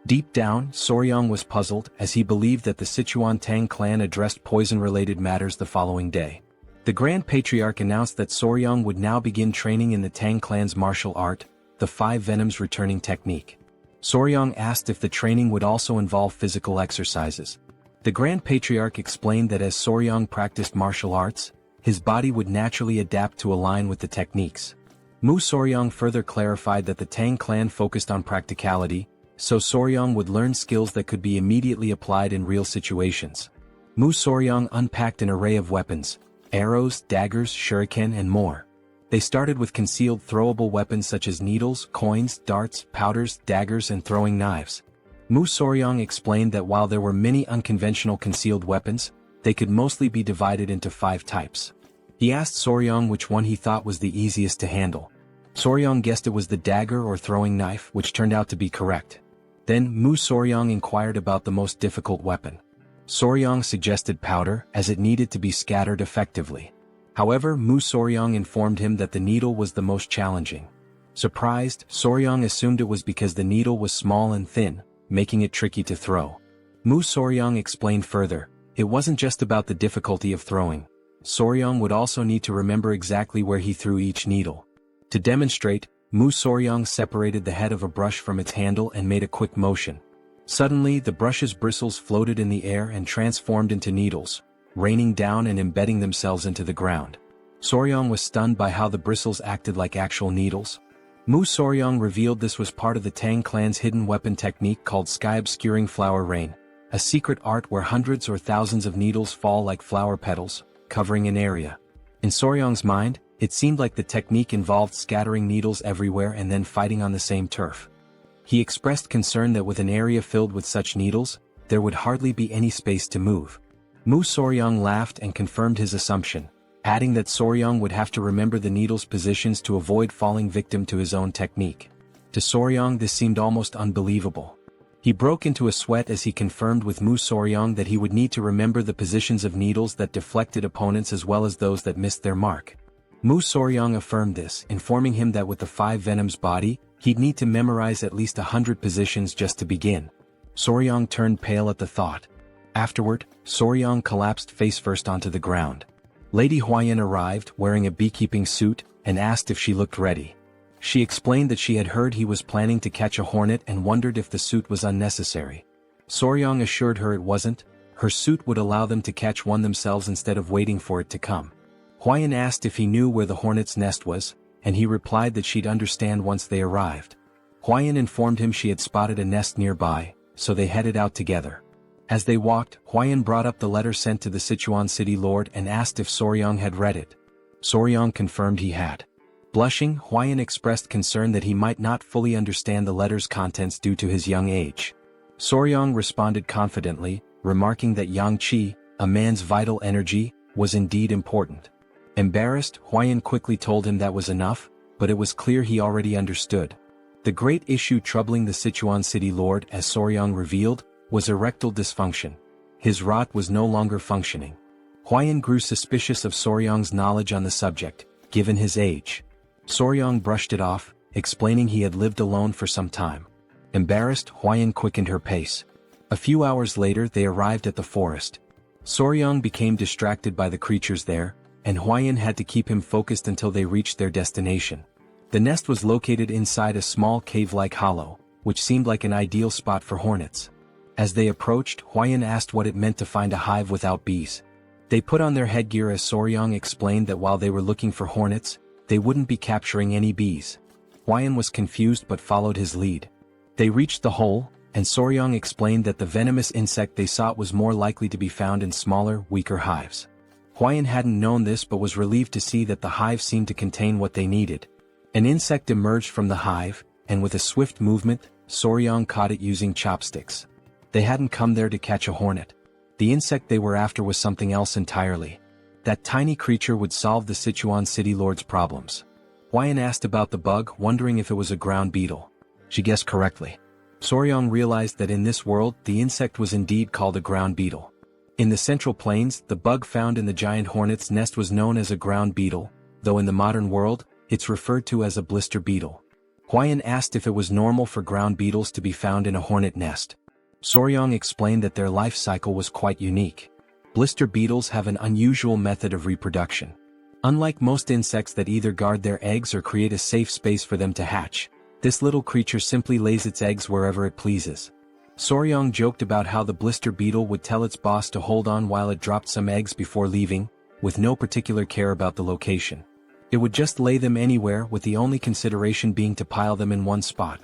Deep down, Soryong was puzzled as he believed that the Sichuan Tang Clan addressed poison-related matters the following day. The Grand Patriarch announced that Soryong would now begin training in the Tang Clan's martial art, the 5 Venoms returning technique. Soryong asked if the training would also involve physical exercises. The Grand Patriarch explained that as Soryong practiced martial arts, his body would naturally adapt to align with the techniques. Mu Soryong further clarified that the Tang Clan focused on practicality, so Soryong would learn skills that could be immediately applied in real situations. Mu Soryong unpacked an array of weapons, arrows, daggers, shuriken and more. They started with concealed throwable weapons such as needles, coins, darts, powders, daggers and throwing knives. Mu Soryong explained that while there were many unconventional concealed weapons, they could mostly be divided into 5 types. He asked Soryong which one he thought was the easiest to handle. Soryong guessed it was the dagger or throwing knife, which turned out to be correct. Then Mu Soryong inquired about the most difficult weapon. Soryong suggested powder, as it needed to be scattered effectively. However, Mu Soryong informed him that the needle was the most challenging. Surprised, Soryong assumed it was because the needle was small and thin, making it tricky to throw. Mu Soryong explained further, it wasn't just about the difficulty of throwing. Soryong would also need to remember exactly where he threw each needle. To demonstrate, Mu Soryong separated the head of a brush from its handle and made a quick motion. Suddenly, the brush's bristles floated in the air and transformed into needles, raining down and embedding themselves into the ground. Soryong was stunned by how the bristles acted like actual needles. Mu Soryong revealed this was part of the Tang Clan's hidden weapon technique called Sky-Obscuring Flower Rain, a secret art where hundreds or thousands of needles fall like flower petals, covering an area. In Soryong's mind, it seemed like the technique involved scattering needles everywhere and then fighting on the same turf. He expressed concern that with an area filled with such needles, there would hardly be any space to move. Mu Soryong laughed and confirmed his assumption, adding that Soryong would have to remember the needles' positions to avoid falling victim to his own technique. To Soryong this seemed almost unbelievable. He broke into a sweat as he confirmed with Mu Soryong that he would need to remember the positions of needles that deflected opponents as well as those that missed their mark. Mu Soryong affirmed this, informing him that with the 5 Venoms body, he'd need to memorize at least 100 positions just to begin. Soryong turned pale at the thought. Afterward, Soryong collapsed face first onto the ground. Lady Huayan arrived, wearing a beekeeping suit, and asked if she looked ready. She explained that she had heard he was planning to catch a hornet and wondered if the suit was unnecessary. Soryong assured her it wasn't, her suit would allow them to catch one themselves instead of waiting for it to come. Huayan asked if he knew where the hornet's nest was, and he replied that she'd understand once they arrived. Huayan informed him she had spotted a nest nearby, so they headed out together. As they walked, Huayan brought up the letter sent to the Sichuan city lord and asked if Soryong had read it. Soryong confirmed he had. Blushing, Huayan expressed concern that he might not fully understand the letter's contents due to his young age. Soryong responded confidently, remarking that yang qi, a man's vital energy, was indeed important. Embarrassed, Huayan quickly told him that was enough, but it was clear he already understood. The great issue troubling the Sichuan city lord, as Soryong revealed, was erectile dysfunction. His rod was no longer functioning. Huayan grew suspicious of Soryong's knowledge on the subject, given his age. Soryong brushed it off, explaining he had lived alone for some time. Embarrassed, Huayan quickened her pace. A few hours later they arrived at the forest. Soryong became distracted by the creatures there, and Huayan had to keep him focused until they reached their destination. The nest was located inside a small cave-like hollow, which seemed like an ideal spot for hornets. As they approached, Huayan asked what it meant to find a hive without bees. They put on their headgear as Soryong explained that while they were looking for hornets, they wouldn't be capturing any bees. Huayan was confused but followed his lead. They reached the hole, and Soryong explained that the venomous insect they sought was more likely to be found in smaller, weaker hives. Huayan hadn't known this but was relieved to see that the hive seemed to contain what they needed. An insect emerged from the hive, and with a swift movement, Soryong caught it using chopsticks. They hadn't come there to catch a hornet. The insect they were after was something else entirely. That tiny creature would solve the Sichuan city lord's problems. Huayan asked about the bug, wondering if it was a ground beetle. She guessed correctly. Soryong realized that in this world, the insect was indeed called a ground beetle. In the Central Plains, the bug found in the giant hornet's nest was known as a ground beetle, though in the modern world, it's referred to as a blister beetle. Huayan asked if it was normal for ground beetles to be found in a hornet nest. Soryong explained that their life cycle was quite unique. Blister beetles have an unusual method of reproduction. Unlike most insects that either guard their eggs or create a safe space for them to hatch, this little creature simply lays its eggs wherever it pleases. Soryong joked about how the blister beetle would tell its boss to hold on while it dropped some eggs before leaving, with no particular care about the location. It would just lay them anywhere, with the only consideration being to pile them in one spot.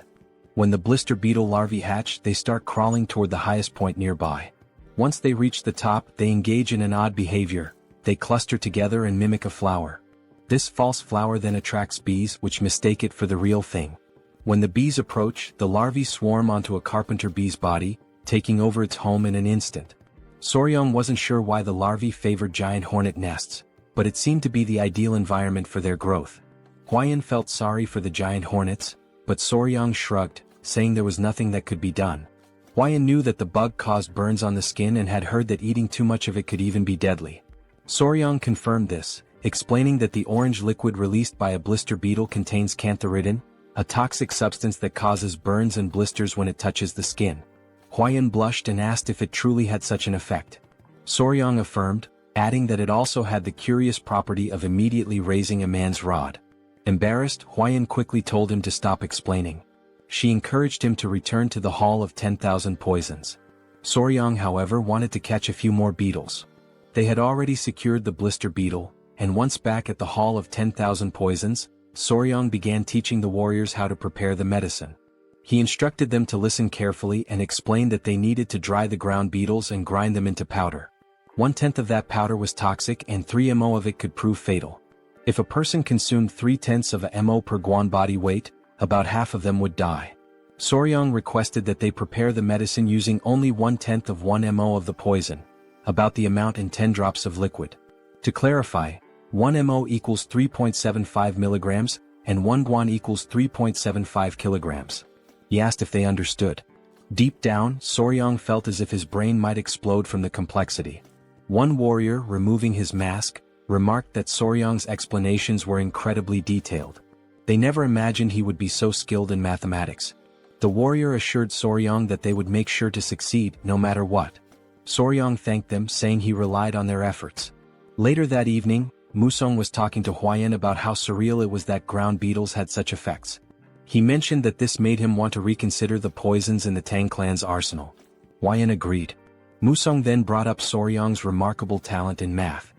When the blister beetle larvae hatch, they start crawling toward the highest point nearby. Once they reach the top, they engage in an odd behavior. They cluster together and mimic a flower. This false flower then attracts bees, which mistake it for the real thing. When the bees approach, the larvae swarm onto a carpenter bee's body, taking over its home in an instant. Soryong wasn't sure why the larvae favored giant hornet nests, but it seemed to be the ideal environment for their growth. Huayan felt sorry for the giant hornets, but Soryong shrugged, saying there was nothing that could be done. Huayan knew that the bug caused burns on the skin and had heard that eating too much of it could even be deadly. Soryong confirmed this, explaining that the orange liquid released by a blister beetle contains cantharidin, a toxic substance that causes burns and blisters when it touches the skin. Huayan blushed and asked if it truly had such an effect. Soryong affirmed, adding that it also had the curious property of immediately raising a man's rod. Embarrassed, Huayan quickly told him to stop explaining. She encouraged him to return to the Hall of 10,000 Poisons. Soryong, however, wanted to catch a few more beetles. They had already secured the blister beetle, and once back at the Hall of 10,000 Poisons, Soryong began teaching the warriors how to prepare the medicine. He instructed them to listen carefully and explained that they needed to dry the ground beetles and grind them into powder. 1/10 of that powder was toxic and 3 mo of it could prove fatal. If a person consumed 3/10 of a mo per guan body weight, about half of them would die. Soryong requested that they prepare the medicine using only 1/10 of 1 mo of the poison, about the amount in 10 drops of liquid. To clarify, 1 mo equals 3.75 milligrams, and 1 guan equals 3.75 kilograms. He asked if they understood. Deep down, Soryong felt as if his brain might explode from the complexity. One warrior, removing his mask, remarked that Soryong's explanations were incredibly detailed. They never imagined he would be so skilled in mathematics. The warrior assured Soryong that they would make sure to succeed, no matter what. Soryong thanked them, saying he relied on their efforts. Later that evening, Musong was talking to Huayan about how surreal it was that ground beetles had such effects. He mentioned that this made him want to reconsider the poisons in the Tang clan's arsenal. Huayan agreed. Musong then brought up Soryong's remarkable talent in math.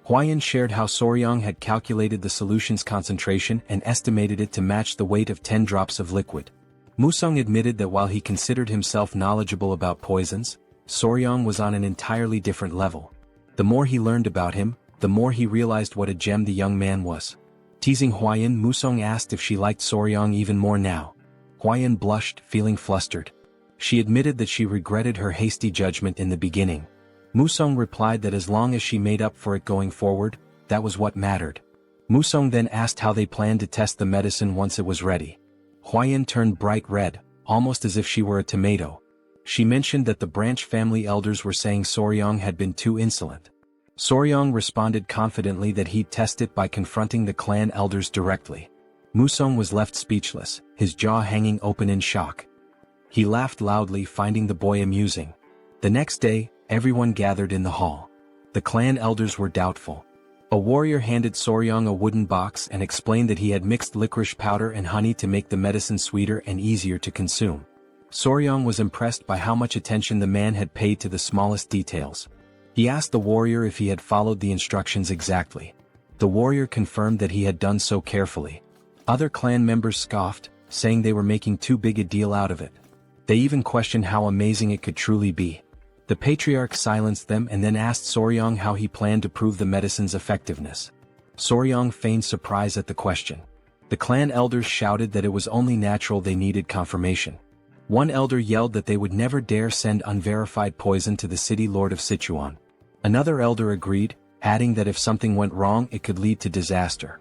Huayan shared how Soryong had calculated the solution's concentration and estimated it to match the weight of 10 drops of liquid. Musong admitted that while he considered himself knowledgeable about poisons, Soryong was on an entirely different level. The more he learned about him, the more he realized what a gem the young man was. Teasing Huayan, Musong asked if she liked Soryong even more now. Huayan blushed, feeling flustered. She admitted that she regretted her hasty judgment in the beginning. Musong replied that as long as she made up for it going forward, that was what mattered. Musong then asked how they planned to test the medicine once it was ready. Huayan turned bright red, almost as if she were a tomato. She mentioned that the branch family elders were saying Soryong had been too insolent. Soryong responded confidently that he'd test it by confronting the clan elders directly. Musong was left speechless, his jaw hanging open in shock. He laughed loudly, finding the boy amusing. The next day, everyone gathered in the hall. The clan elders were doubtful. A warrior handed Soryong a wooden box and explained that he had mixed licorice powder and honey to make the medicine sweeter and easier to consume. Soryong was impressed by how much attention the man had paid to the smallest details. He asked the warrior if he had followed the instructions exactly. The warrior confirmed that he had done so carefully. Other clan members scoffed, saying they were making too big a deal out of it. They even questioned how amazing it could truly be. The patriarch silenced them and then asked Soryong how he planned to prove the medicine's effectiveness. Soryong feigned surprise at the question. The clan elders shouted that it was only natural they needed confirmation. One elder yelled that they would never dare send unverified poison to the city lord of Sichuan. Another elder agreed, adding that if something went wrong it could lead to disaster.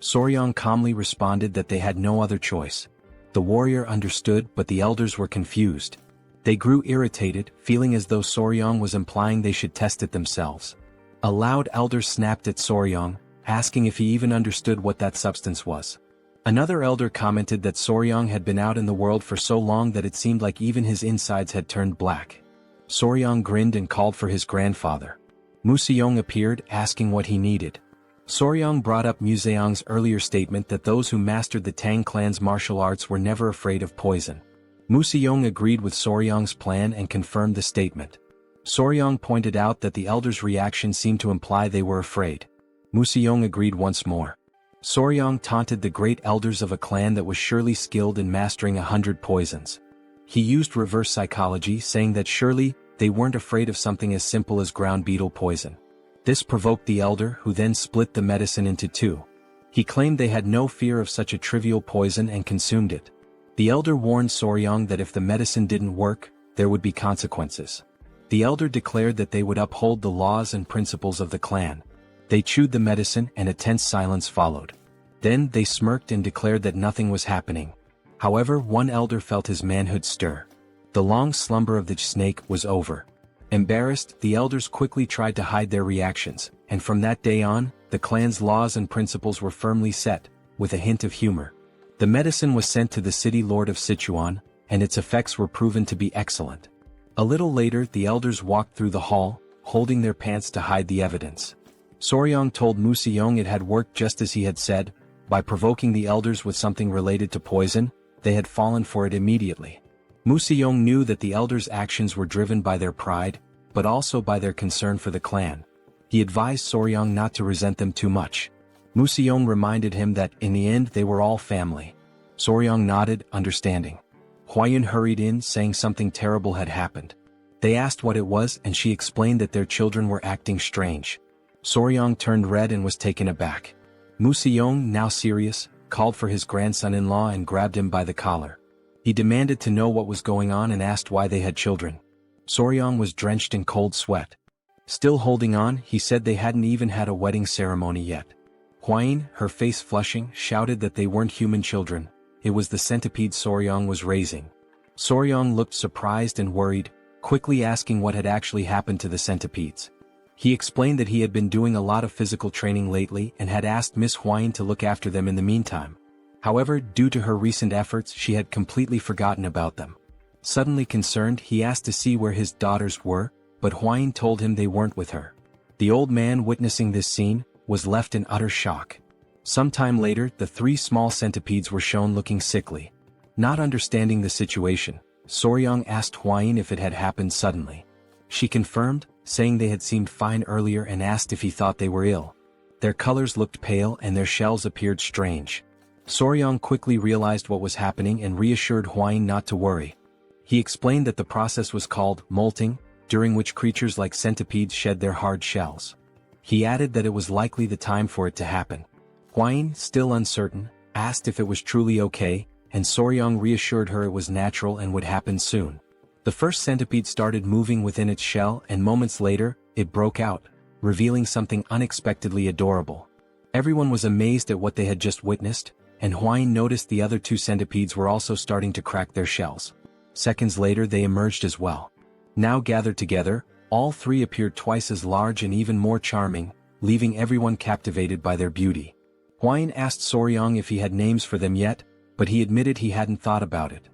Soryang calmly responded that they had no other choice. The warrior understood, but the elders were confused. They grew irritated, feeling as though Soryang was implying they should test it themselves. A loud elder snapped at Soryang, asking if he even understood what that substance was. Another elder commented that Soryang had been out in the world for so long that it seemed like even his insides had turned black. Soryang grinned and called for his grandfather. Museong appeared, asking what he needed. Soryang brought up Museong's earlier statement that those who mastered the Tang clan's martial arts were never afraid of poison. Museong agreed with Soryang's plan and confirmed the statement. Soryang pointed out that the elders' reaction seemed to imply they were afraid. Museong agreed once more. Soryang taunted the great elders of a clan that was surely skilled in mastering 100 poisons. He used reverse psychology, saying that surely they weren't afraid of something as simple as ground beetle poison. This provoked the elder, who then split the medicine into two. He claimed they had no fear of such a trivial poison and consumed it. The elder warned Soryang that if the medicine didn't work, there would be consequences. The elder declared that they would uphold the laws and principles of the clan. They chewed the medicine and a tense silence followed. Then they smirked and declared that nothing was happening. However, one elder felt his manhood stir. The long slumber of the snake was over. Embarrassed, the elders quickly tried to hide their reactions, and from that day on, the clan's laws and principles were firmly set, with a hint of humor. The medicine was sent to the city lord of Sichuan, and its effects were proven to be excellent. A little later, the elders walked through the hall, holding their pants to hide the evidence. Soryang told Museong it had worked just as he had said. By provoking the elders with something related to poison, they had fallen for it immediately. Museong knew that the elders' actions were driven by their pride, but also by their concern for the clan. He advised Soryang not to resent them too much. Museong reminded him that, in the end, they were all family. Soryang nodded, understanding. Huayun hurried in, saying something terrible had happened. They asked what it was, and she explained that their children were acting strange. Soryang turned red and was taken aback. Museong, now serious, called for his grandson-in-law and grabbed him by the collar. He demanded to know what was going on and asked why they had children. Soryang was drenched in cold sweat. Still holding on, he said they hadn't even had a wedding ceremony yet. Huayun, her face flushing, shouted that they weren't human children. It was the centipede Soryang was raising. Soryang looked surprised and worried, quickly asking what had actually happened to the centipedes. He explained that he had been doing a lot of physical training lately and had asked Miss Huayun to look after them in the meantime. However, due to her recent efforts, she had completely forgotten about them. Suddenly concerned, he asked to see where his daughters were, but Huayun told him they weren't with her. The old man, witnessing this scene, was left in utter shock. Some time later, the three small centipedes were shown looking sickly. Not understanding the situation, Soryang asked Huayun if it had happened suddenly. She confirmed, saying they had seemed fine earlier, and asked if he thought they were ill. Their colors looked pale and their shells appeared strange. Soryang quickly realized what was happening and reassured Huayun not to worry. He explained that the process was called molting, during which creatures like centipedes shed their hard shells. He added that it was likely the time for it to happen. Huayun, still uncertain, asked if it was truly okay, and Soryang reassured her it was natural and would happen soon. The first centipede started moving within its shell, and moments later, it broke out, revealing something unexpectedly adorable. Everyone was amazed at what they had just witnessed, and Huayun noticed the other two centipedes were also starting to crack their shells. Seconds later they emerged as well. Now gathered together, all three appeared twice as large and even more charming, leaving everyone captivated by their beauty. Huayun asked Soryang if he had names for them yet, but he admitted he hadn't thought about it.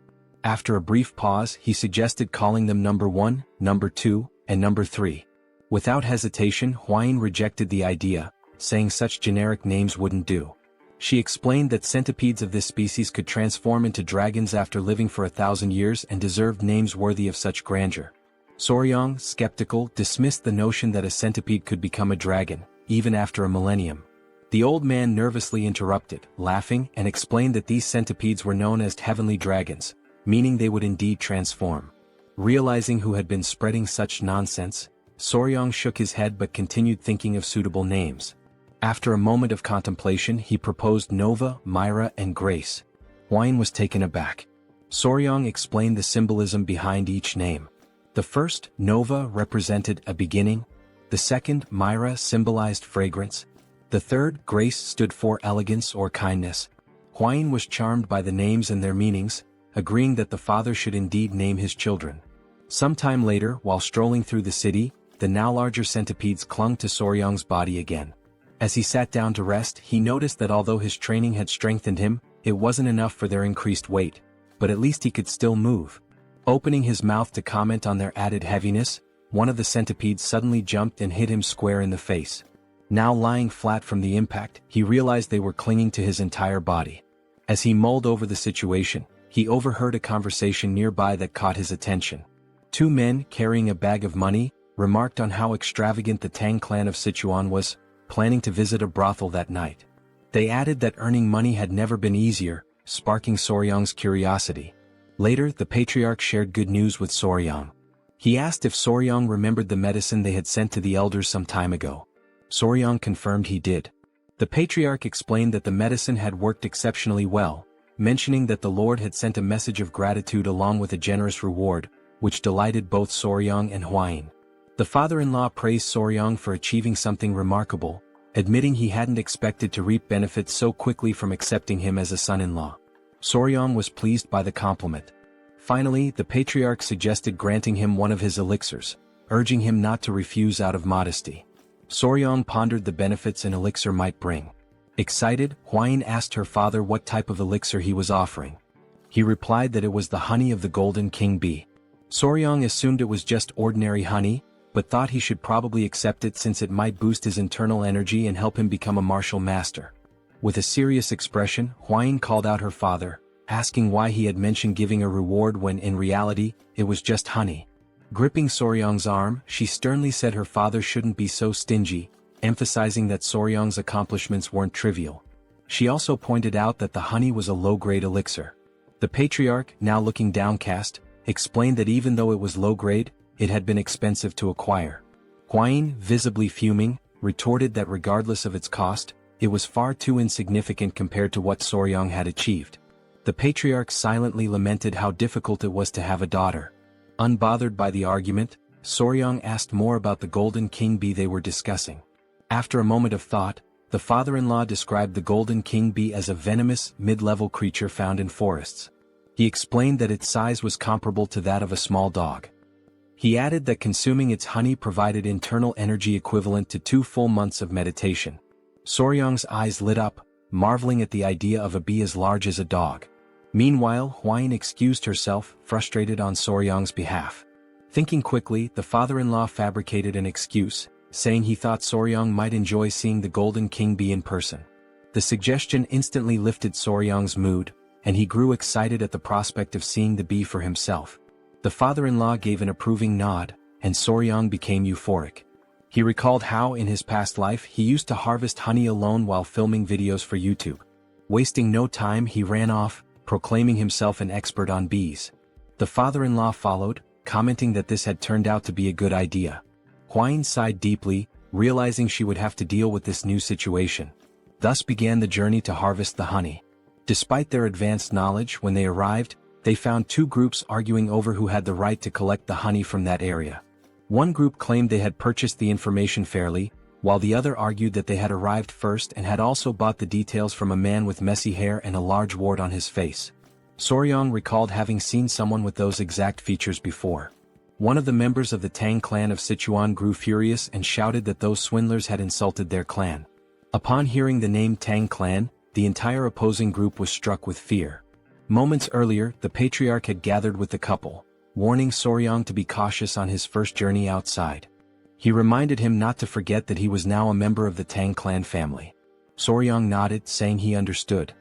After a brief pause, he suggested calling them number 1, number 2, and number 3. Without hesitation, Huayun rejected the idea, saying such generic names wouldn't do. She explained that centipedes of this species could transform into dragons after living for 1,000 years and deserved names worthy of such grandeur. Soryang, skeptical, dismissed the notion that a centipede could become a dragon, even after a millennium. The old man nervously interrupted, laughing, and explained that these centipedes were known as heavenly dragons, meaning they would indeed transform. Realizing who had been spreading such nonsense, Soryang shook his head but continued thinking of suitable names. After a moment of contemplation, he proposed Nova, Myra, and Grace. Huayun was taken aback. Soryang explained the symbolism behind each name. The first, Nova, represented a beginning. The second, Myra, symbolized fragrance. The third, grace, stood for elegance or kindness. Huayin was charmed by the names and their meanings, agreeing that the father should indeed name his children. Sometime later, while strolling through the city, the now larger centipedes clung to Soryang's body again. As he sat down to rest, he noticed that although his training had strengthened him, it wasn't enough for their increased weight, but at least he could still move. Opening his mouth to comment on their added heaviness, one of the centipedes suddenly jumped and hit him square in the face. Now lying flat from the impact, he realized they were clinging to his entire body. As he mulled over the situation, he overheard a conversation nearby that caught his attention. Two men, carrying a bag of money, remarked on how extravagant the Tang clan of Sichuan was, planning to visit a brothel that night. They added that earning money had never been easier, sparking Soryang's curiosity. Later, the patriarch shared good news with Soryang. He asked if Soryang remembered the medicine they had sent to the elders some time ago. Soryang confirmed he did. The patriarch explained that the medicine had worked exceptionally well, mentioning that the Lord had sent a message of gratitude along with a generous reward, which delighted both Soryang and Huayin. The father-in-law praised Soryang for achieving something remarkable, admitting he hadn't expected to reap benefits so quickly from accepting him as a son-in-law. Soryang was pleased by the compliment. Finally, the patriarch suggested granting him one of his elixirs, urging him not to refuse out of modesty. Soryang pondered the benefits an elixir might bring. Excited, Huayin asked her father what type of elixir he was offering. He replied that it was the honey of the golden king bee. Soryang assumed it was just ordinary honey, but thought he should probably accept it since it might boost his internal energy and help him become a martial master. With a serious expression, Huayin called out her father, asking why he had mentioned giving a reward when in reality, it was just honey. Gripping Soryang's arm, she sternly said her father shouldn't be so stingy, emphasizing that Soryang's accomplishments weren't trivial. She also pointed out that the honey was a low-grade elixir. The patriarch, now looking downcast, explained that even though it was low-grade, it had been expensive to acquire. Huayin, visibly fuming, retorted that regardless of its cost, it was far too insignificant compared to what Soryang had achieved. The patriarch silently lamented how difficult it was to have a daughter. Unbothered by the argument, Soryang asked more about the golden king bee they were discussing. After a moment of thought, the father-in-law described the golden king bee as a venomous, mid-level creature found in forests. He explained that its size was comparable to that of a small dog. He added that consuming its honey provided internal energy equivalent to 2 full months of meditation. Soryang's eyes lit up, marveling at the idea of a bee as large as a dog. Meanwhile, Huayin excused herself, frustrated on Soryang's behalf. Thinking quickly, the father-in-law fabricated an excuse, saying he thought Soryang might enjoy seeing the golden king bee in person. The suggestion instantly lifted Soryang's mood, and he grew excited at the prospect of seeing the bee for himself. The father-in-law gave an approving nod, and Soryang became euphoric. He recalled how in his past life he used to harvest honey alone while filming videos for YouTube. Wasting no time, he ran off, proclaiming himself an expert on bees. The father-in-law followed, commenting that this had turned out to be a good idea. Huayin sighed deeply, realizing she would have to deal with this new situation. Thus began the journey to harvest the honey. Despite their advanced knowledge, when they arrived, they found two groups arguing over who had the right to collect the honey from that area. One group claimed they had purchased the information fairly, while the other argued that they had arrived first and had also bought the details from a man with messy hair and a large wart on his face. Soryang recalled having seen someone with those exact features before. One of the members of the Tang clan of Sichuan grew furious and shouted that those swindlers had insulted their clan. Upon hearing the name Tang clan, the entire opposing group was struck with fear. Moments earlier, the patriarch had gathered with the couple, warning Soryang to be cautious on his first journey outside. He reminded him not to forget that he was now a member of the Tang clan family. Soryang nodded, saying he understood.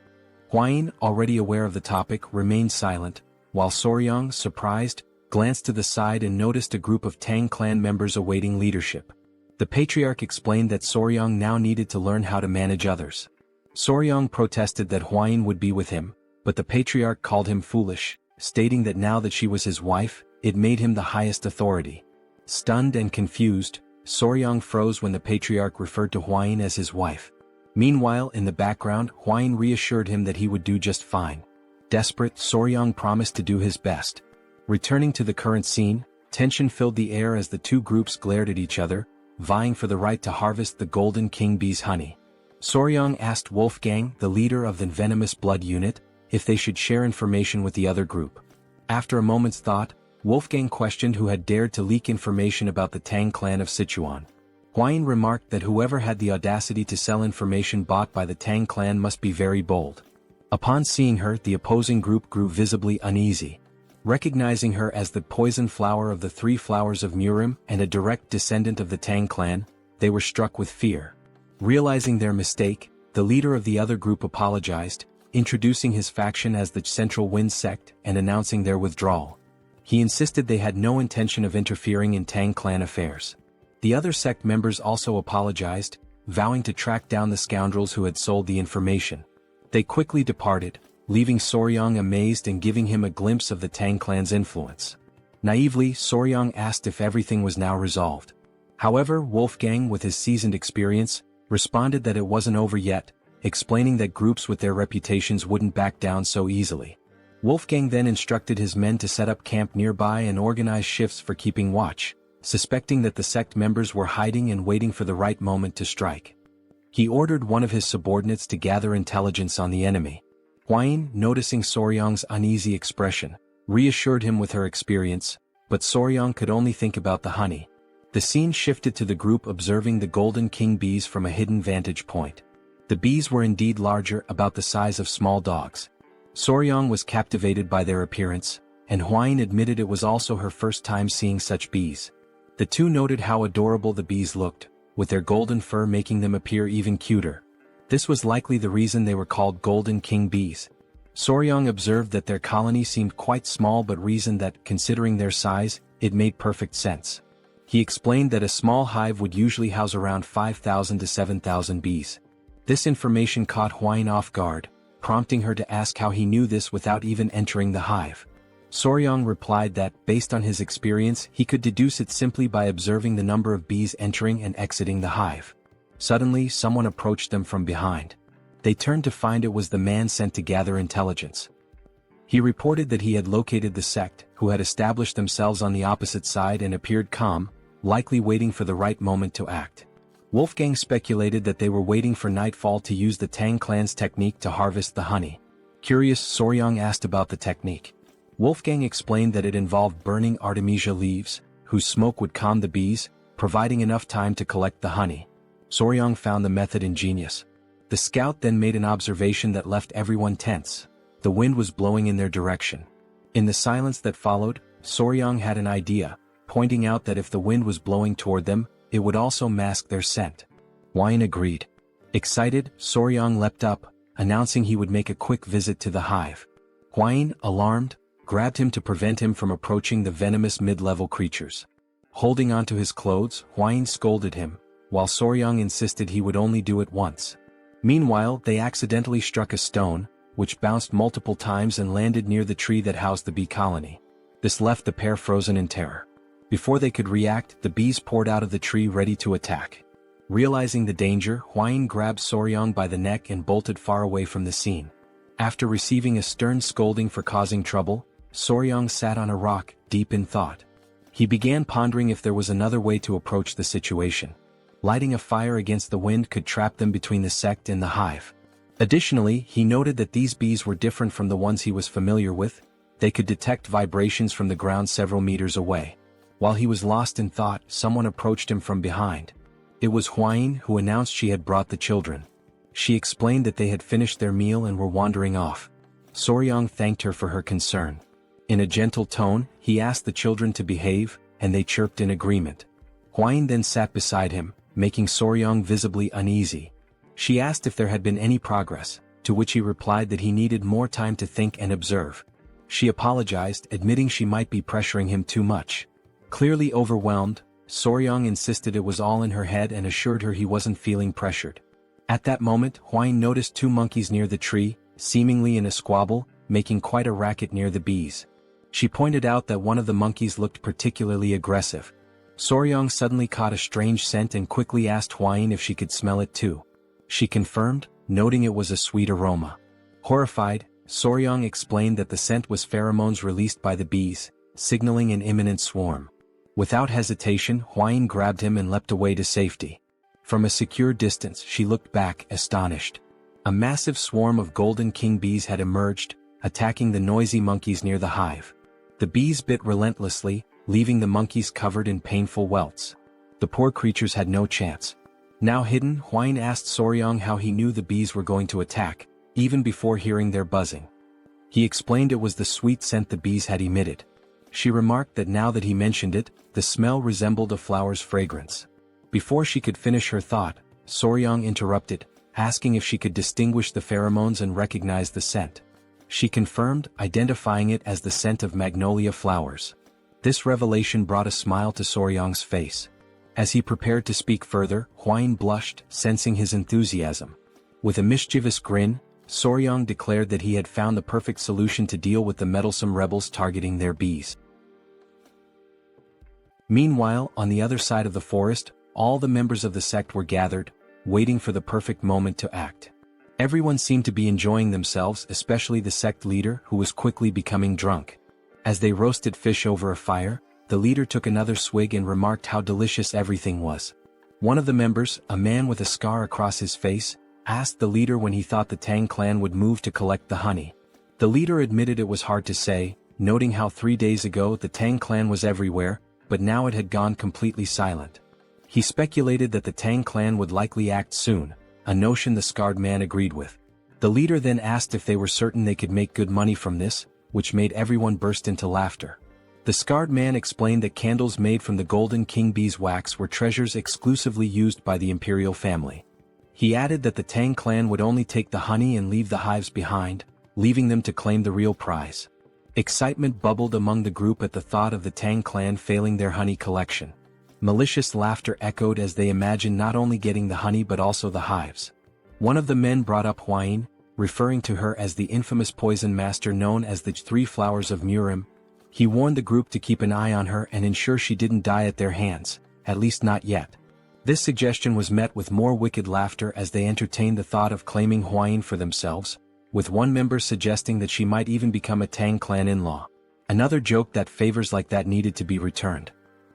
Huayin, already aware of the topic, remained silent, while Soryang, surprised, glanced to the side and noticed a group of Tang clan members awaiting leadership. The patriarch explained that Soryang now needed to learn how to manage others. Soryang protested that Huayin would be with him, but the patriarch called him foolish, stating that now that she was his wife, it made him the highest authority. Stunned and confused, Soryang froze when the patriarch referred to Huayin as his wife. Meanwhile, in the background, Huayin reassured him that he would do just fine. Desperate, Soryang promised to do his best. Returning to the current scene, tension filled the air as the two groups glared at each other, vying for the right to harvest the golden king bee's honey. Soryang asked Wolfgang, the leader of the Venomous Blood Unit, if they should share information with the other group. After a moment's thought, Wolfgang questioned who had dared to leak information about the Tang clan of Sichuan. Huayin remarked that whoever had the audacity to sell information bought by the Tang clan must be very bold. Upon seeing her, the opposing group grew visibly uneasy. Recognizing her as the poison flower of the three flowers of Murim and a direct descendant of the Tang clan, they were struck with fear. Realizing their mistake, the leader of the other group apologized, introducing his faction as the Central Wind Sect and announcing their withdrawal. He insisted they had no intention of interfering in Tang clan affairs. The other sect members also apologized, vowing to track down the scoundrels who had sold the information. They quickly departed, leaving Soryang amazed and giving him a glimpse of the Tang clan's influence. Naively, Soryang asked if everything was now resolved. However, Wolfgang, with his seasoned experience, responded that it wasn't over yet, explaining that groups with their reputations wouldn't back down so easily. Wolfgang then instructed his men to set up camp nearby and organize shifts for keeping watch, suspecting that the sect members were hiding and waiting for the right moment to strike. He ordered one of his subordinates to gather intelligence on the enemy. Huayin, noticing Soryang's uneasy expression, reassured him with her experience, but Soryang could only think about the honey. The scene shifted to the group observing the golden king bees from a hidden vantage point. The bees were indeed larger, about the size of small dogs. Soryang was captivated by their appearance, and Huayin admitted it was also her first time seeing such bees. The two noted how adorable the bees looked, with their golden fur making them appear even cuter. This was likely the reason they were called golden king bees. Soryang observed that their colony seemed quite small but reasoned that, considering their size, it made perfect sense. He explained that a small hive would usually house around 5,000 to 7,000 bees. This information caught Huayin off guard, prompting her to ask how he knew this without even entering the hive. Soryang replied that, based on his experience, he could deduce it simply by observing the number of bees entering and exiting the hive. Suddenly, someone approached them from behind. They turned to find it was the man sent to gather intelligence. He reported that he had located the sect, who had established themselves on the opposite side and appeared calm, likely waiting for the right moment to act. Wolfgang speculated that they were waiting for nightfall to use the Tang clan's technique to harvest the honey. Curious, Soryang asked about the technique. Wolfgang explained that it involved burning artemisia leaves, whose smoke would calm the bees, providing enough time to collect the honey. Soryang found the method ingenious. The scout then made an observation that left everyone tense. The wind was blowing in their direction. In the silence that followed, Soryang had an idea, pointing out that if the wind was blowing toward them, it would also mask their scent. Huayin agreed. Excited, Soryang leapt up, announcing he would make a quick visit to the hive. Huayin, alarmed, grabbed him to prevent him from approaching the venomous mid-level creatures. Holding onto his clothes, Huayin scolded him, while Soryang insisted he would only do it once. Meanwhile, they accidentally struck a stone, which bounced multiple times and landed near the tree that housed the bee colony. This left the pair frozen in terror. Before they could react, the bees poured out of the tree ready to attack. Realizing the danger, Huayin grabbed Soryang by the neck and bolted far away from the scene. After receiving a stern scolding for causing trouble, Soryang sat on a rock, deep in thought. He began pondering if there was another way to approach the situation. Lighting a fire against the wind could trap them between the sect and the hive. Additionally, he noted that these bees were different from the ones he was familiar with. They could detect vibrations from the ground several meters away. While he was lost in thought, someone approached him from behind. It was Huayin, who announced she had brought the children. She explained that they had finished their meal and were wandering off. Soryang thanked her for her concern. In a gentle tone, he asked the children to behave, and they chirped in agreement. Huayin then sat beside him, making Soryang visibly uneasy. She asked if there had been any progress, to which he replied that he needed more time to think and observe. She apologized, admitting she might be pressuring him too much. Clearly overwhelmed, Soryang insisted it was all in her head and assured her he wasn't feeling pressured. At that moment, Huayin noticed two monkeys near the tree, seemingly in a squabble, making quite a racket near the bees. She pointed out that one of the monkeys looked particularly aggressive. Soryang suddenly caught a strange scent and quickly asked Huayin if she could smell it too. She confirmed, noting it was a sweet aroma. Horrified, Soryang explained that the scent was pheromones released by the bees, signaling an imminent swarm. Without hesitation, Huayin grabbed him and leapt away to safety. From a secure distance she looked back, astonished. A massive swarm of golden king bees had emerged, attacking the noisy monkeys near the hive. The bees bit relentlessly, leaving the monkeys covered in painful welts. The poor creatures had no chance. Now hidden, Huayin asked Soryang how he knew the bees were going to attack, even before hearing their buzzing. He explained it was the sweet scent the bees had emitted. She remarked that now that he mentioned it, the smell resembled a flower's fragrance. Before she could finish her thought, Soryang interrupted, asking if she could distinguish the pheromones and recognize the scent. She confirmed, identifying it as the scent of magnolia flowers. This revelation brought a smile to Soryang's face. As he prepared to speak further, Huayin blushed, sensing his enthusiasm. With a mischievous grin, Soryang declared that he had found the perfect solution to deal with the meddlesome rebels targeting their bees. Meanwhile, on the other side of the forest, all the members of the sect were gathered, waiting for the perfect moment to act. Everyone seemed to be enjoying themselves, especially the sect leader, who was quickly becoming drunk. As they roasted fish over a fire, the leader took another swig and remarked how delicious everything was. One of the members, a man with a scar across his face, asked the leader when he thought the Tang clan would move to collect the honey. The leader admitted it was hard to say, noting how 3 days ago the Tang clan was everywhere, but now it had gone completely silent. He speculated that the Tang clan would likely act soon, a notion the scarred man agreed with. The leader then asked if they were certain they could make good money from this, which made everyone burst into laughter. The scarred man explained that candles made from the golden king bee's wax were treasures exclusively used by the imperial family. He added that the Tang clan would only take the honey and leave the hives behind, leaving them to claim the real prize. Excitement bubbled among the group at the thought of the Tang clan failing their honey collection. Malicious laughter echoed as they imagined not only getting the honey but also the hives. One of the men brought up Huayin, referring to her as the infamous poison master known as the 3 flowers of Murim. He warned the group to keep an eye on her and ensure she didn't die at their hands, at least not yet. This suggestion was met with more wicked laughter as they entertained the thought of claiming Huayin for themselves, with one member suggesting that she might even become a Tang clan in-law. Another joked that favors like that needed to be returned.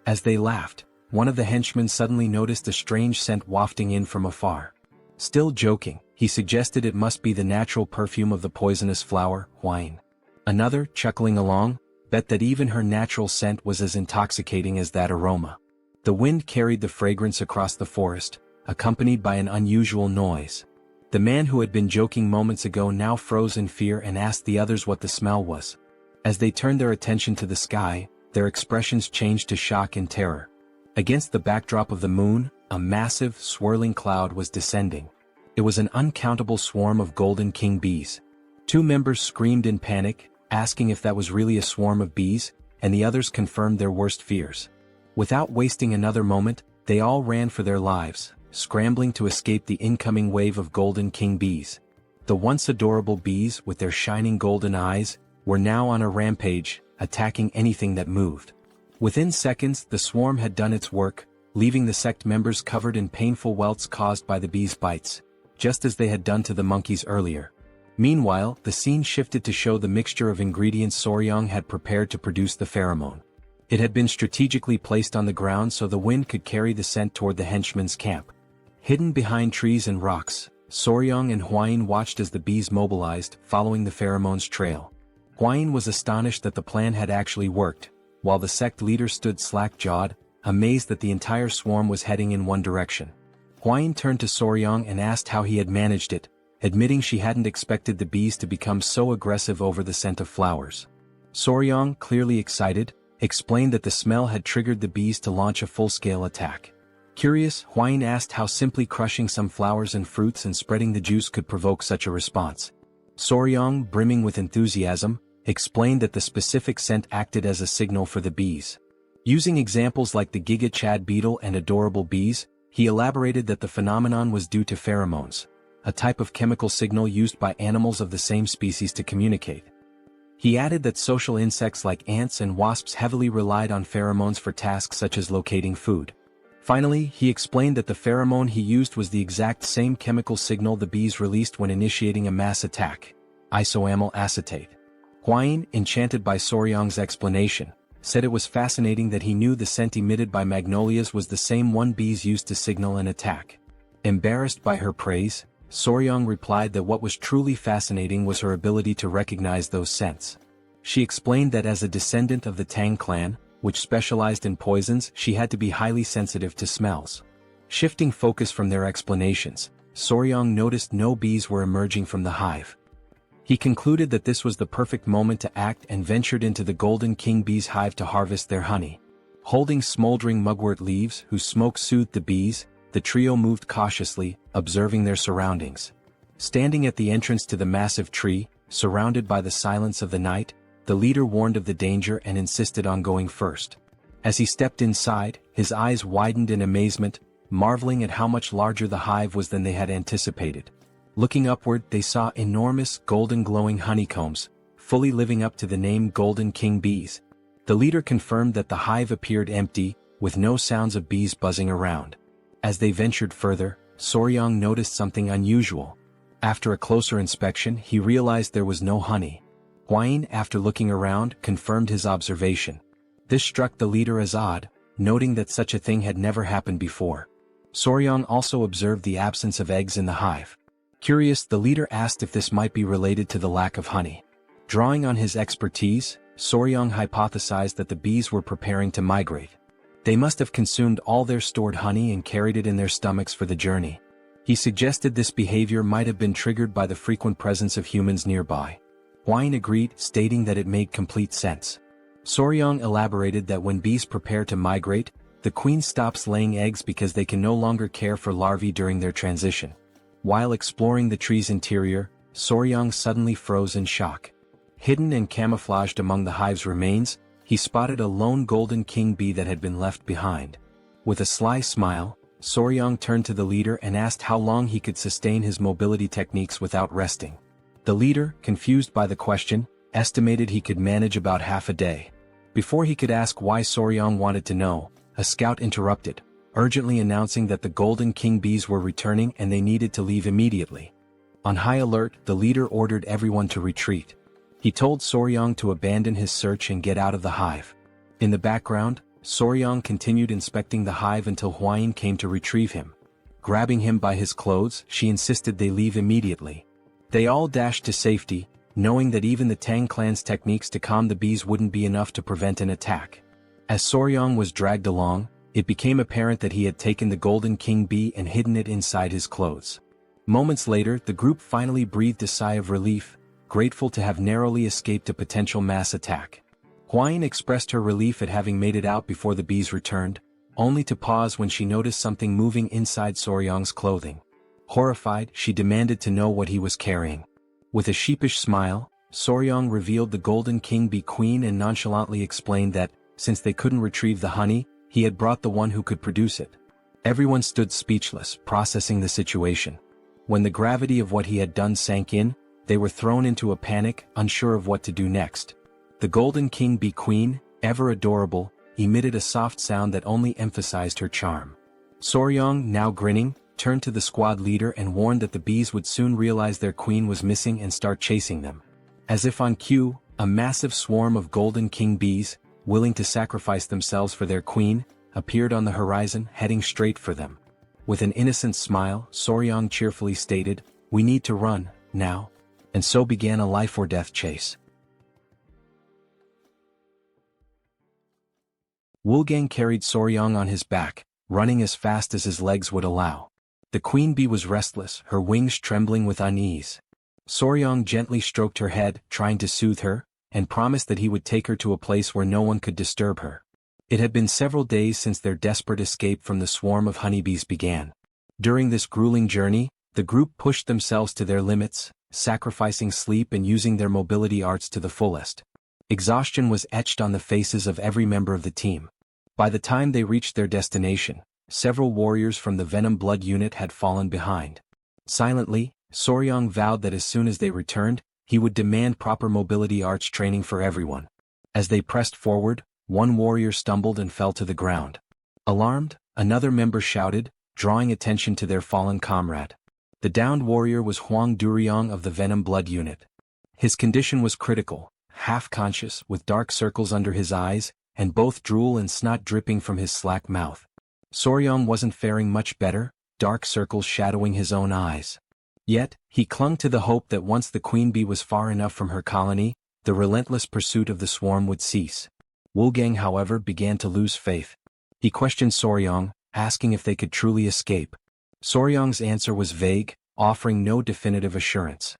As they laughed, one of the henchmen suddenly noticed a strange scent wafting in from afar. Still joking, he suggested it must be the natural perfume of the poisonous flower, Huayin. Another, chuckling along, bet that even her natural scent was as intoxicating as that aroma. The wind carried the fragrance across the forest, accompanied by an unusual noise. The man who had been joking moments ago now froze in fear and asked the others what the smell was. As they turned their attention to the sky, their expressions changed to shock and terror. Against the backdrop of the moon, a massive, swirling cloud was descending. It was an uncountable swarm of golden king bees. 2 members screamed in panic, asking if that was really a swarm of bees, and the others confirmed their worst fears. Without wasting another moment, they all ran for their lives, scrambling to escape the incoming wave of golden king bees. The once adorable bees, with their shining golden eyes, were now on a rampage, attacking anything that moved. Within seconds, the swarm had done its work, leaving the sect members covered in painful welts caused by the bees' bites, just as they had done to the monkeys earlier. Meanwhile, the scene shifted to show the mixture of ingredients Soryang had prepared to produce the pheromone. It had been strategically placed on the ground so the wind could carry the scent toward the henchman's camp. Hidden behind trees and rocks, Soryang and Huayin watched as the bees mobilized, following the pheromone's trail. Huayin was astonished that the plan had actually worked, while the sect leader stood slack-jawed, amazed that the entire swarm was heading in one direction. Huayin turned to Soryang and asked how he had managed it, admitting she hadn't expected the bees to become so aggressive over the scent of flowers. Soryang, clearly excited, explained that the smell had triggered the bees to launch a full-scale attack. Curious, Huayin asked how simply crushing some flowers and fruits and spreading the juice could provoke such a response. Soryang, brimming with enthusiasm, explained that the specific scent acted as a signal for the bees. Using examples like the Giga Chad beetle and adorable bees, he elaborated that the phenomenon was due to pheromones, a type of chemical signal used by animals of the same species to communicate. He added that social insects like ants and wasps heavily relied on pheromones for tasks such as locating food. Finally, he explained that the pheromone he used was the exact same chemical signal the bees released when initiating a mass attack: isoamyl acetate. Huayin, enchanted by Soryang's explanation, said it was fascinating that he knew the scent emitted by magnolias was the same one bees used to signal an attack. Embarrassed by her praise, Soryang replied that what was truly fascinating was her ability to recognize those scents. She explained that as a descendant of the Tang Clan, which specialized in poisons, she had to be highly sensitive to smells. Shifting focus from their explanations, Soryang noticed no bees were emerging from the hive. He concluded that this was the perfect moment to act and ventured into the Golden King bee's hive to harvest their honey. Holding smoldering mugwort leaves whose smoke soothed the bees, the trio moved cautiously, observing their surroundings. Standing at the entrance to the massive tree, surrounded by the silence of the night, the leader warned of the danger and insisted on going first. As he stepped inside, his eyes widened in amazement, marveling at how much larger the hive was than they had anticipated. Looking upward, they saw enormous, golden glowing honeycombs, fully living up to the name Golden King bees. The leader confirmed that the hive appeared empty, with no sounds of bees buzzing around. As they ventured further, Soryang noticed something unusual. After a closer inspection, he realized there was no honey. Hwain, after looking around, confirmed his observation. This struck the leader as odd, noting that such a thing had never happened before. Soryang also observed the absence of eggs in the hive. Curious, the leader asked if this might be related to the lack of honey. Drawing on his expertise, Soryang hypothesized that the bees were preparing to migrate. They must have consumed all their stored honey and carried it in their stomachs for the journey. He suggested this behavior might have been triggered by the frequent presence of humans nearby. Hwain agreed, stating that it made complete sense. Soryang elaborated that when bees prepare to migrate, the queen stops laying eggs because they can no longer care for larvae during their transition. While exploring the tree's interior, Soryang suddenly froze in shock. Hidden and camouflaged among the hive's remains, he spotted a lone golden king bee that had been left behind. With a sly smile, Soryang turned to the leader and asked how long he could sustain his mobility techniques without resting. The leader, confused by the question, estimated he could manage about half a day. Before he could ask why Soryang wanted to know, a scout interrupted, urgently announcing that the Golden King bees were returning and they needed to leave immediately. On high alert, the leader ordered everyone to retreat. He told Soryang to abandon his search and get out of the hive. In the background, Soryang continued inspecting the hive until Hwain came to retrieve him. Grabbing him by his clothes, she insisted they leave immediately. They all dashed to safety, knowing that even the Tang clan's techniques to calm the bees wouldn't be enough to prevent an attack. As Soryang was dragged along, it became apparent that he had taken the Golden King bee and hidden it inside his clothes. Moments later, the group finally breathed a sigh of relief, grateful to have narrowly escaped a potential mass attack. Hwain expressed her relief at having made it out before the bees returned, only to pause when she noticed something moving inside Soryang's clothing. Horrified, she demanded to know what he was carrying. With a sheepish smile, Soryang revealed the Golden King bee queen and nonchalantly explained that, since they couldn't retrieve the honey, he had brought the one who could produce it. Everyone stood speechless, processing the situation. When the gravity of what he had done sank in, they were thrown into a panic, unsure of what to do next. The Golden King bee queen, ever adorable, emitted a soft sound that only emphasized her charm. Soryang, now grinning, turned to the squad leader and warned that the bees would soon realize their queen was missing and start chasing them. As if on cue, a massive swarm of Golden King bees, willing to sacrifice themselves for their queen, appeared on the horizon, heading straight for them. With an innocent smile, Soryang cheerfully stated, "We need to run, now." And so began a life-or-death chase. Wolfgang carried Soryang on his back, running as fast as his legs would allow. The queen bee was restless, her wings trembling with unease. Soryang gently stroked her head, trying to soothe her, and promised that he would take her to a place where no one could disturb her. It had been several days since their desperate escape from the swarm of honeybees began. During this grueling journey, the group pushed themselves to their limits, sacrificing sleep and using their mobility arts to the fullest. Exhaustion was etched on the faces of every member of the team. By the time they reached their destination, several warriors from the Venom Blood unit had fallen behind. Silently, Soryang vowed that as soon as they returned, he would demand proper mobility arts training for everyone. As they pressed forward, one warrior stumbled and fell to the ground. Alarmed, another member shouted, drawing attention to their fallen comrade. The downed warrior was Huang Duryong of the Venom Blood unit. His condition was critical, half-conscious, with dark circles under his eyes, and both drool and snot dripping from his slack mouth. Soryang wasn't faring much better, dark circles shadowing his own eyes. Yet, he clung to the hope that once the queen bee was far enough from her colony, the relentless pursuit of the swarm would cease. Wolfgang, however, began to lose faith. He questioned Soryang, asking if they could truly escape. Soryang's answer was vague, offering no definitive assurance.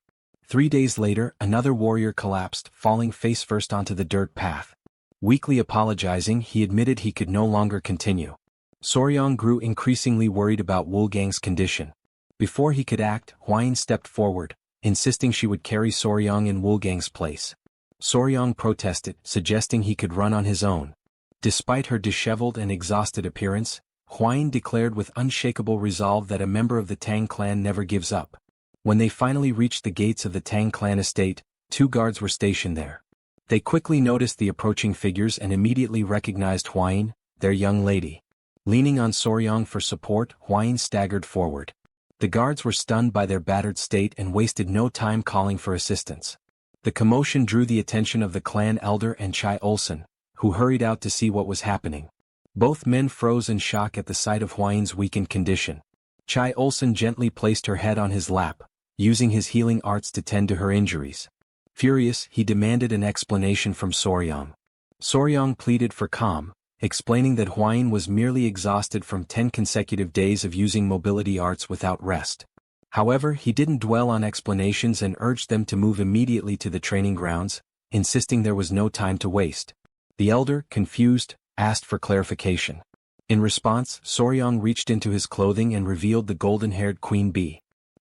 3 days later, another warrior collapsed, falling face-first onto the dirt path. Weakly apologizing, he admitted he could no longer continue. Soryang grew increasingly worried about Wolfgang's condition. Before he could act, Hwain stepped forward, insisting she would carry Soryang in Wolfgang's place. Soryang protested, suggesting he could run on his own. Despite her disheveled and exhausted appearance, Hwain declared with unshakable resolve that a member of the Tang clan never gives up. When they finally reached the gates of the Tang clan estate, 2 guards were stationed there. They quickly noticed the approaching figures and immediately recognized Hwain, their young lady. Leaning on Soryang for support, Hwain staggered forward. The guards were stunned by their battered state and wasted no time calling for assistance. The commotion drew the attention of the clan elder and Chai Olsen, who hurried out to see what was happening. Both men froze in shock at the sight of Hwain's weakened condition. Chai Olsen gently placed her head on his lap, using his healing arts to tend to her injuries. Furious, he demanded an explanation from Soryang. Soryang pleaded for calm, explaining that Hwain was merely exhausted from 10 consecutive days of using mobility arts without rest. However, he didn't dwell on explanations and urged them to move immediately to the training grounds, insisting there was no time to waste. The elder, confused, asked for clarification. In response, Soryang reached into his clothing and revealed the golden-haired queen bee.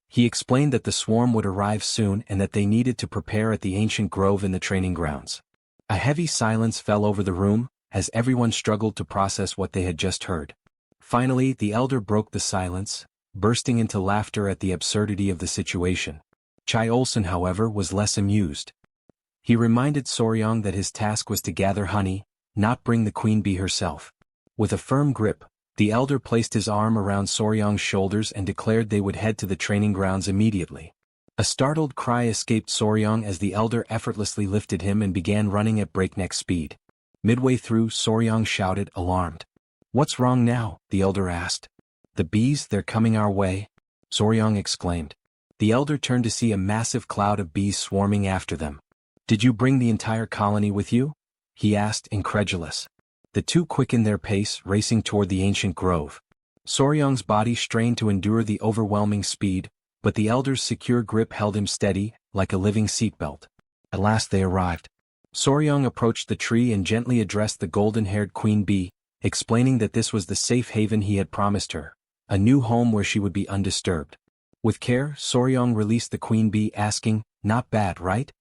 He explained that the swarm would arrive soon and that they needed to prepare at the ancient grove in the training grounds. A heavy silence fell over the room, as everyone struggled to process what they had just heard. Finally, the elder broke the silence, bursting into laughter at the absurdity of the situation. Chai Olsen, however, was less amused. He reminded Soryang that his task was to gather honey, not bring the queen bee herself. With a firm grip, the elder placed his arm around Soryang's shoulders and declared they would head to the training grounds immediately. A startled cry escaped Soryang as the elder effortlessly lifted him and began running at breakneck speed. Midway through, Soryang shouted, alarmed. "What's wrong now?" the elder asked. "The bees, they're coming our way," Soryang exclaimed. The elder turned to see a massive cloud of bees swarming after them. "Did you bring the entire colony with you?" he asked, incredulous. The two quickened their pace, racing toward the ancient grove. Soryang's body strained to endure the overwhelming speed, but the elder's secure grip held him steady, like a living seatbelt. At last they arrived. Soryang approached the tree and gently addressed the golden-haired queen bee, explaining that this was the safe haven he had promised her, a new home where she would be undisturbed. With care, Soryang released the queen bee, asking, "Not bad, right?"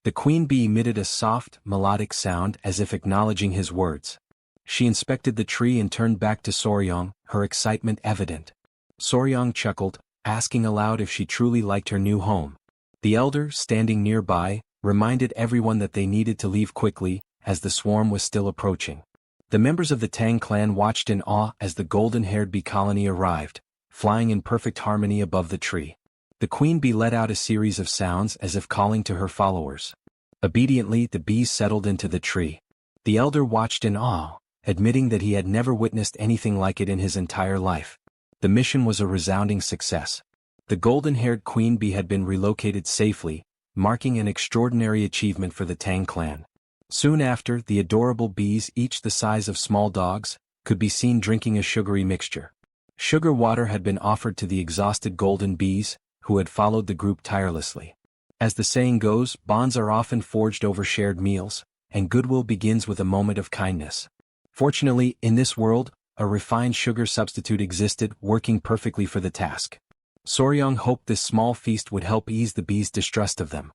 The queen bee emitted a soft, melodic sound as if acknowledging his words. She inspected the tree and turned back to Soryang, her excitement evident. Soryang chuckled, asking aloud if she truly liked her new home. The elder, standing nearby, reminded everyone that they needed to leave quickly, as the swarm was still approaching. The members of the Tang clan watched in awe as the golden-haired bee colony arrived, flying in perfect harmony above the tree. The queen bee let out a series of sounds as if calling to her followers. Obediently, the bees settled into the tree. The elder watched in awe, admitting that he had never witnessed anything like it in his entire life. The mission was a resounding success. The golden-haired queen bee had been relocated safely, marking an extraordinary achievement for the Tang clan. Soon after, the adorable bees, each the size of small dogs, could be seen drinking a sugary mixture. Sugar water had been offered to the exhausted golden bees, who had followed the group tirelessly. As the saying goes, bonds are often forged over shared meals, and goodwill begins with a moment of kindness. Fortunately, in this world, a refined sugar substitute existed, working perfectly for the task. Soryang hoped this small feast would help ease the bees' distrust of them.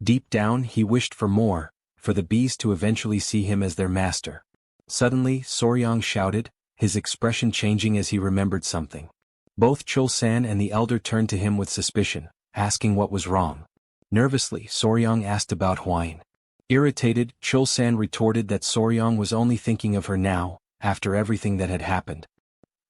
Deep down, he wished for more, for the bees to eventually see him as their master. Suddenly, Soryang shouted, his expression changing as he remembered something. Both Chul-san and the elder turned to him with suspicion, asking what was wrong. Nervously, Soryang asked about Hwain. Irritated, Chul-san retorted that Soryang was only thinking of her now, after everything that had happened.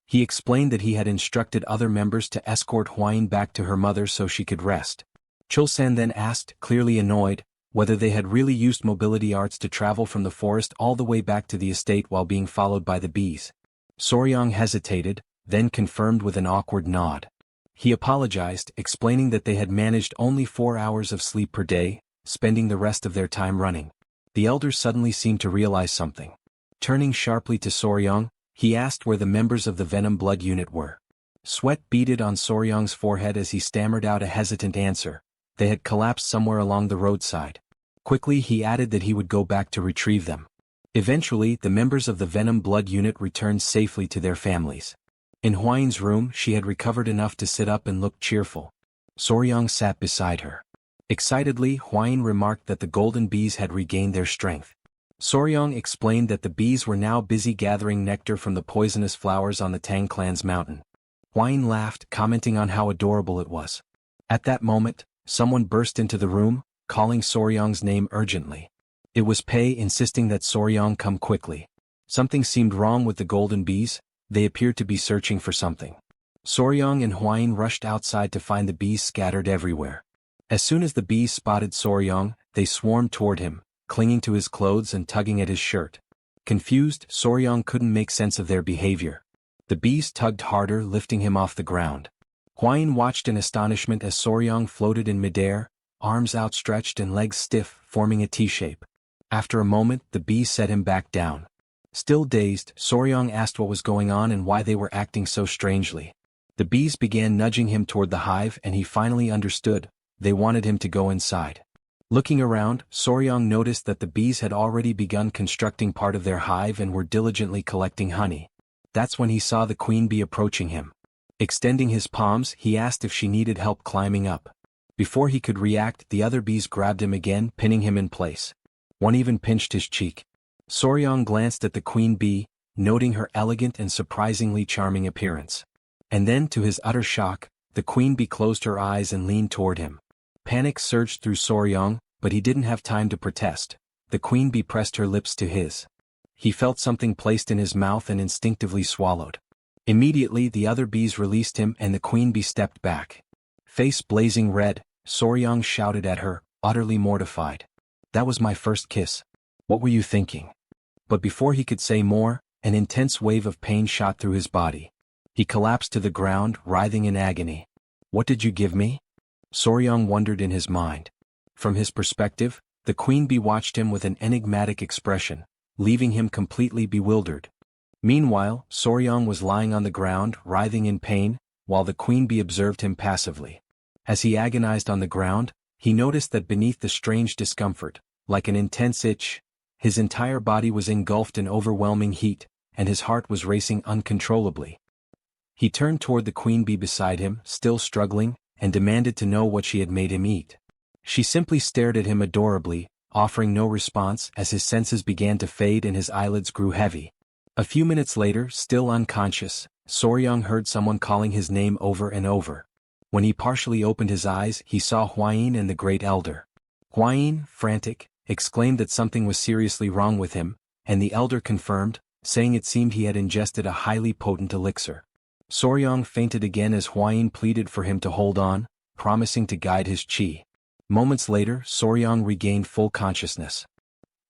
He explained that he had instructed other members to escort Hwain back to her mother so she could rest. Chul-san then asked, clearly annoyed, whether they had really used mobility arts to travel from the forest all the way back to the estate while being followed by the bees. Soryang hesitated, then confirmed with an awkward nod. He apologized, explaining that they had managed only 4 hours of sleep per day, spending the rest of their time running. The elder suddenly seemed to realize something. Turning sharply to Soryong, he asked where the members of the Venom Blood Unit were. Sweat beaded on Soryong's forehead as he stammered out a hesitant answer. They had collapsed somewhere along the roadside. Quickly he added that he would go back to retrieve them. Eventually, the members of the Venom Blood Unit returned safely to their families. In Hwayin's room, she had recovered enough to sit up and look cheerful. Soryong sat beside her. Excitedly, Hwayin remarked that the golden bees had regained their strength. Soryong explained that the bees were now busy gathering nectar from the poisonous flowers on the Tang Clan's mountain. Hwayin laughed, commenting on how adorable it was. At that moment, someone burst into the room, calling Soryong's name urgently. It was Pei, insisting that Soryong come quickly. Something seemed wrong with the golden bees. They appeared to be searching for something. Soryong and Hwayin rushed outside to find the bees scattered everywhere. As soon as the bees spotted Soryong, they swarmed toward him, clinging to his clothes and tugging at his shirt. Confused, Soryong couldn't make sense of their behavior. The bees tugged harder, lifting him off the ground. Hwayin watched in astonishment as Soryong floated in midair, arms outstretched and legs stiff, forming a T-shape. After a moment, the bees set him back down. Still dazed, Soryong asked what was going on and why they were acting so strangely. The bees began nudging him toward the hive and he finally understood. They wanted him to go inside. Looking around, Soryong noticed that the bees had already begun constructing part of their hive and were diligently collecting honey. That's when he saw the queen bee approaching him. Extending his palms, he asked if she needed help climbing up. Before he could react, the other bees grabbed him again, pinning him in place. One even pinched his cheek. Soryong glanced at the queen bee, noting her elegant and surprisingly charming appearance. And then, to his utter shock, the queen bee closed her eyes and leaned toward him. Panic surged through Soryong, but he didn't have time to protest. The queen bee pressed her lips to his. He felt something placed in his mouth and instinctively swallowed. Immediately the other bees released him and the queen bee stepped back. Face blazing red, Soryong shouted at her, utterly mortified. "That was my first kiss. What were you thinking?" But before he could say more, an intense wave of pain shot through his body. He collapsed to the ground, writhing in agony. "What did you give me?" Soryong wondered in his mind. From his perspective, the queen bee watched him with an enigmatic expression, leaving him completely bewildered. Meanwhile, Soryong was lying on the ground, writhing in pain, while the queen bee observed him passively. As he agonized on the ground, he noticed that beneath the strange discomfort, like an intense itch, his entire body was engulfed in overwhelming heat, and his heart was racing uncontrollably. He turned toward the queen bee beside him, still struggling, and demanded to know what she had made him eat. She simply stared at him adorably, offering no response as his senses began to fade and his eyelids grew heavy. A few minutes later, still unconscious, Soryong heard someone calling his name over and over. When he partially opened his eyes, he saw Hwayin and the Great Elder. Hwayin, frantic, exclaimed that something was seriously wrong with him, and the elder confirmed, saying it seemed he had ingested a highly potent elixir. Soryong fainted again as Hwayin pleaded for him to hold on, promising to guide his chi. Moments later, Soryong regained full consciousness.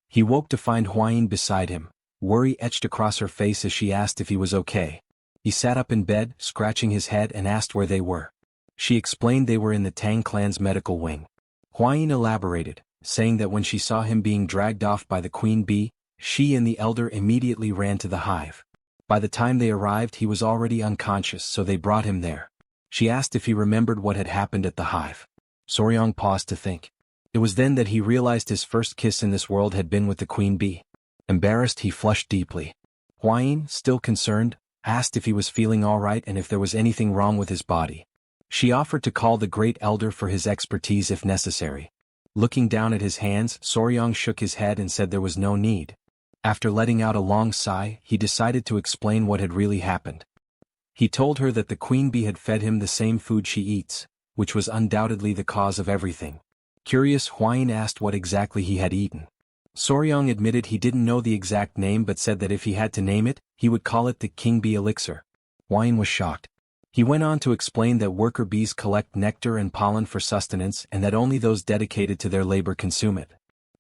He woke to find Hwayin beside him, worry etched across her face as she asked if he was okay. He sat up in bed, scratching his head and asked where they were. She explained they were in the Tang Clan's medical wing. Hwayin elaborated, saying that when she saw him being dragged off by the queen bee, she and the elder immediately ran to the hive. By the time they arrived he was already unconscious, so they brought him there. She asked if he remembered what had happened at the hive. Soryong paused to think. It was then that he realized his first kiss in this world had been with the queen bee. Embarrassed, he flushed deeply. Hwayin, still concerned, asked if he was feeling all right and if there was anything wrong with his body. She offered to call the Great Elder for his expertise if necessary. Looking down at his hands, Soryong shook his head and said there was no need. After letting out a long sigh, he decided to explain what had really happened. He told her that the queen bee had fed him the same food she eats, which was undoubtedly the cause of everything. Curious, Hwayin asked what exactly he had eaten. Soryong admitted he didn't know the exact name but said that if he had to name it, he would call it the king bee elixir. Hwayin was shocked. He went on to explain that worker bees collect nectar and pollen for sustenance and that only those dedicated to their labor consume it.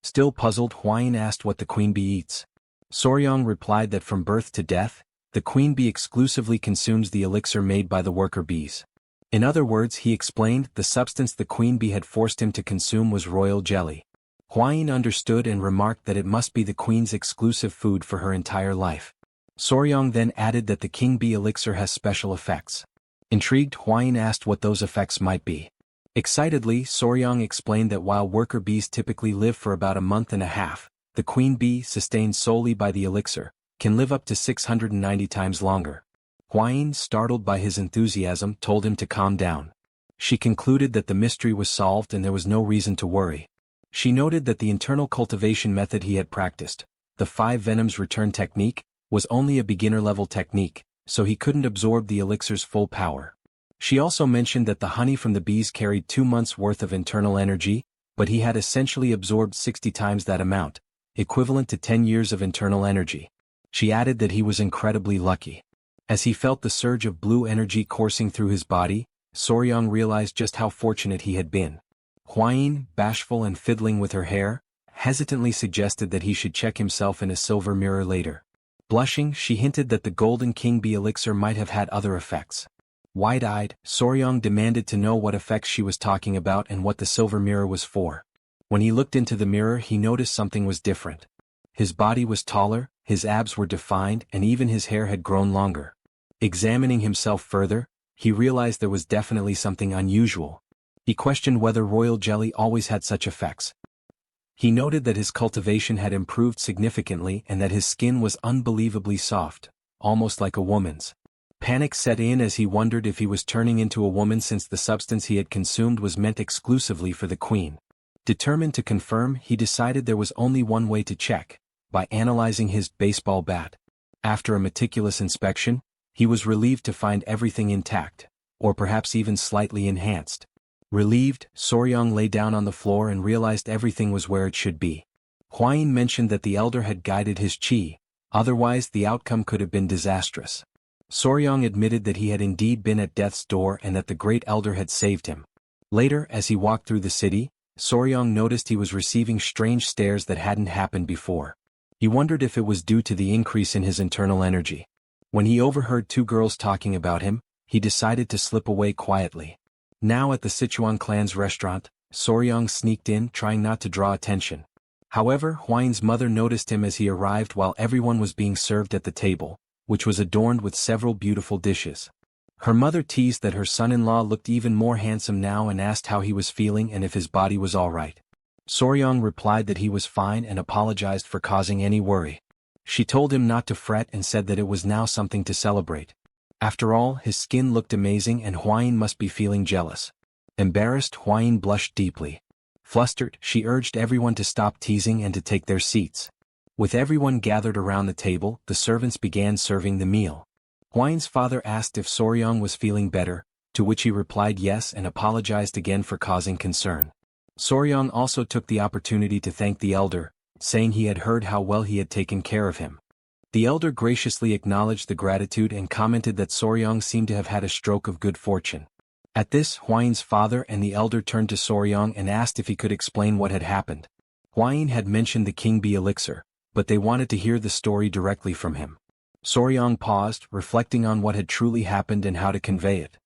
Still puzzled, Hwayin asked what the queen bee eats. Soryong replied that from birth to death, the queen bee exclusively consumes the elixir made by the worker bees. In other words, he explained, the substance the queen bee had forced him to consume was royal jelly. Huayin understood and remarked that it must be the queen's exclusive food for her entire life. Soryong then added that the king bee elixir has special effects. Intrigued, Huayin asked what those effects might be. Excitedly, Soryong explained that while worker bees typically live for about a month and a half, the queen bee, sustained solely by the elixir, can live up to 690 times longer. Huayin, startled by his enthusiasm, told him to calm down. She concluded that the mystery was solved and there was no reason to worry. She noted that the internal cultivation method he had practiced, the 5 venoms return technique, was only a beginner-level technique, so he couldn't absorb the elixir's full power. She also mentioned that the honey from the bees carried 2 months' worth of internal energy, but he had essentially absorbed 60 times that amount, equivalent to 10 years of internal energy. She added that he was incredibly lucky. As he felt the surge of blue energy coursing through his body, Soryong realized just how fortunate he had been. Huayin, bashful and fiddling with her hair, hesitantly suggested that he should check himself in a silver mirror later. Blushing, she hinted that the golden king bee elixir might have had other effects. Wide-eyed, Soryong demanded to know what effects she was talking about and what the silver mirror was for. When he looked into the mirror, he noticed something was different. His body was taller, his abs were defined, and even his hair had grown longer. Examining himself further, he realized there was definitely something unusual. He questioned whether royal jelly always had such effects. He noted that his cultivation had improved significantly and that his skin was unbelievably soft, almost like a woman's. Panic set in as he wondered if he was turning into a woman since the substance he had consumed was meant exclusively for the queen. Determined to confirm, he decided there was only one way to check, by analyzing his baseball bat. After a meticulous inspection, he was relieved to find everything intact, or perhaps even slightly enhanced. Relieved, Soryong lay down on the floor and realized everything was where it should be. Huayin mentioned that the elder had guided his qi, otherwise the outcome could have been disastrous. Soryong admitted that he had indeed been at death's door and that the great elder had saved him. Later, as he walked through the city, Soryong noticed he was receiving strange stares that hadn't happened before. He wondered if it was due to the increase in his internal energy. When he overheard 2 girls talking about him, he decided to slip away quietly. Now at the Sichuan clan's restaurant, Soryong sneaked in, trying not to draw attention. However, Huayin's mother noticed him as he arrived while everyone was being served at the table, which was adorned with several beautiful dishes. Her mother teased that her son-in-law looked even more handsome now and asked how he was feeling and if his body was all right. Soryong replied that he was fine and apologized for causing any worry. She told him not to fret and said that it was now something to celebrate. After all, his skin looked amazing and Huayin must be feeling jealous. Embarrassed, Huayin blushed deeply. Flustered, she urged everyone to stop teasing and to take their seats. With everyone gathered around the table, the servants began serving the meal. Huayin's father asked if Soryong was feeling better, to which he replied yes and apologized again for causing concern. Soryong also took the opportunity to thank the elder, saying he had heard how well he had taken care of him. The elder graciously acknowledged the gratitude and commented that Soryong seemed to have had a stroke of good fortune. At this, Huayin's father and the elder turned to Soryong and asked if he could explain what had happened. Huayin had mentioned the king bee elixir, but they wanted to hear the story directly from him. Soryong paused, reflecting on what had truly happened and how to convey it.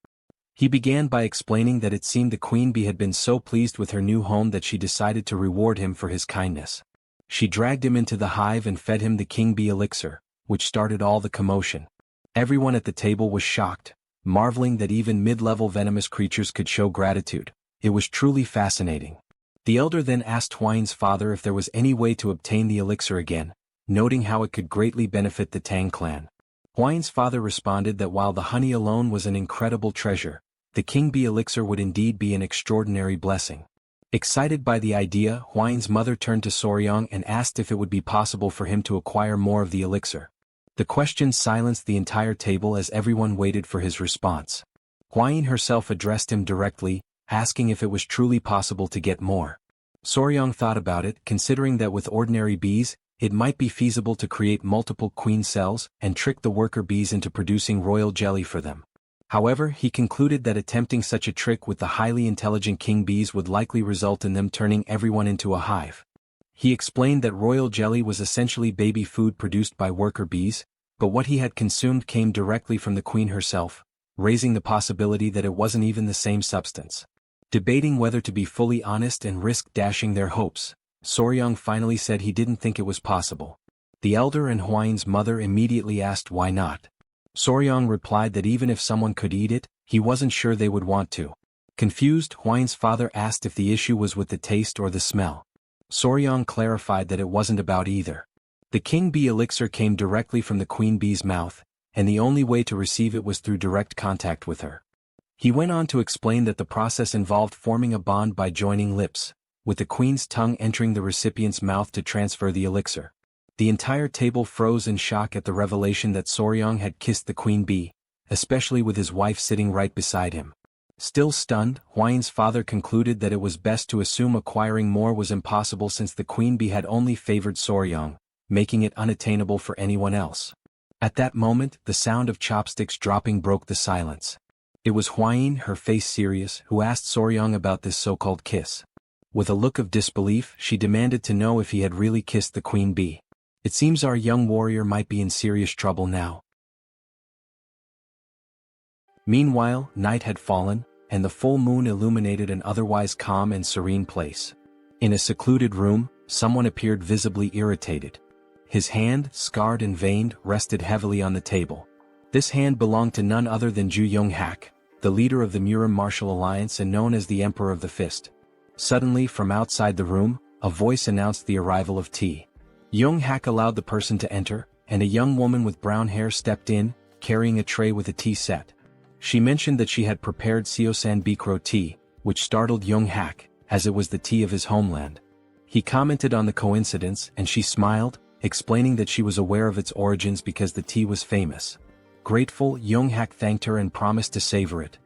He began by explaining that it seemed the queen bee had been so pleased with her new home that she decided to reward him for his kindness. She dragged him into the hive and fed him the king bee elixir, which started all the commotion. Everyone at the table was shocked, marveling that even mid-level venomous creatures could show gratitude. It was truly fascinating. The elder then asked Huayin's father if there was any way to obtain the elixir again, noting how it could greatly benefit the Tang clan. Huayin's father responded that while the honey alone was an incredible treasure, the king bee elixir would indeed be an extraordinary blessing. Excited by the idea, Huayin's mother turned to Soryong and asked if it would be possible for him to acquire more of the elixir. The question silenced the entire table as everyone waited for his response. Huayin herself addressed him directly, asking if it was truly possible to get more. Soryong thought about it, considering that with ordinary bees, it might be feasible to create multiple queen cells and trick the worker bees into producing royal jelly for them. However, he concluded that attempting such a trick with the highly intelligent king bees would likely result in them turning everyone into a hive. He explained that royal jelly was essentially baby food produced by worker bees, but what he had consumed came directly from the queen herself, raising the possibility that it wasn't even the same substance. Debating whether to be fully honest and risk dashing their hopes, Soryong finally said he didn't think it was possible. The elder and Hwain's mother immediately asked why not. Soryong replied that even if someone could eat it, he wasn't sure they would want to. Confused, Hwain's father asked if the issue was with the taste or the smell. Soryong clarified that it wasn't about either. The king bee elixir came directly from the queen bee's mouth, and the only way to receive it was through direct contact with her. He went on to explain that the process involved forming a bond by joining lips, with the queen's tongue entering the recipient's mouth to transfer the elixir. The entire table froze in shock at the revelation that Soryong had kissed the queen bee, especially with his wife sitting right beside him. Still stunned, Hwain's father concluded that it was best to assume acquiring more was impossible since the queen bee had only favored Soryong, making it unattainable for anyone else. At that moment, the sound of chopsticks dropping broke the silence. It was Hwain, her face serious, who asked Soryong about this so-called kiss. With a look of disbelief, she demanded to know if he had really kissed the queen bee. It seems our young warrior might be in serious trouble now. Meanwhile, night had fallen, and the full moon illuminated an otherwise calm and serene place. In a secluded room, someone appeared visibly irritated. His hand, scarred and veined, rested heavily on the table. This hand belonged to none other than Ju Young-hak, the leader of the Murim Martial Alliance and known as the Emperor of the Fist. Suddenly, from outside the room, a voice announced the arrival of tea. Young-hak allowed the person to enter, and a young woman with brown hair stepped in, carrying a tray with a tea set. She mentioned that she had prepared Seosan Bikro tea, which startled Young-hak, as it was the tea of his homeland. He commented on the coincidence and she smiled, explaining that she was aware of its origins because the tea was famous. Grateful, Young-hak thanked her and promised to savor it.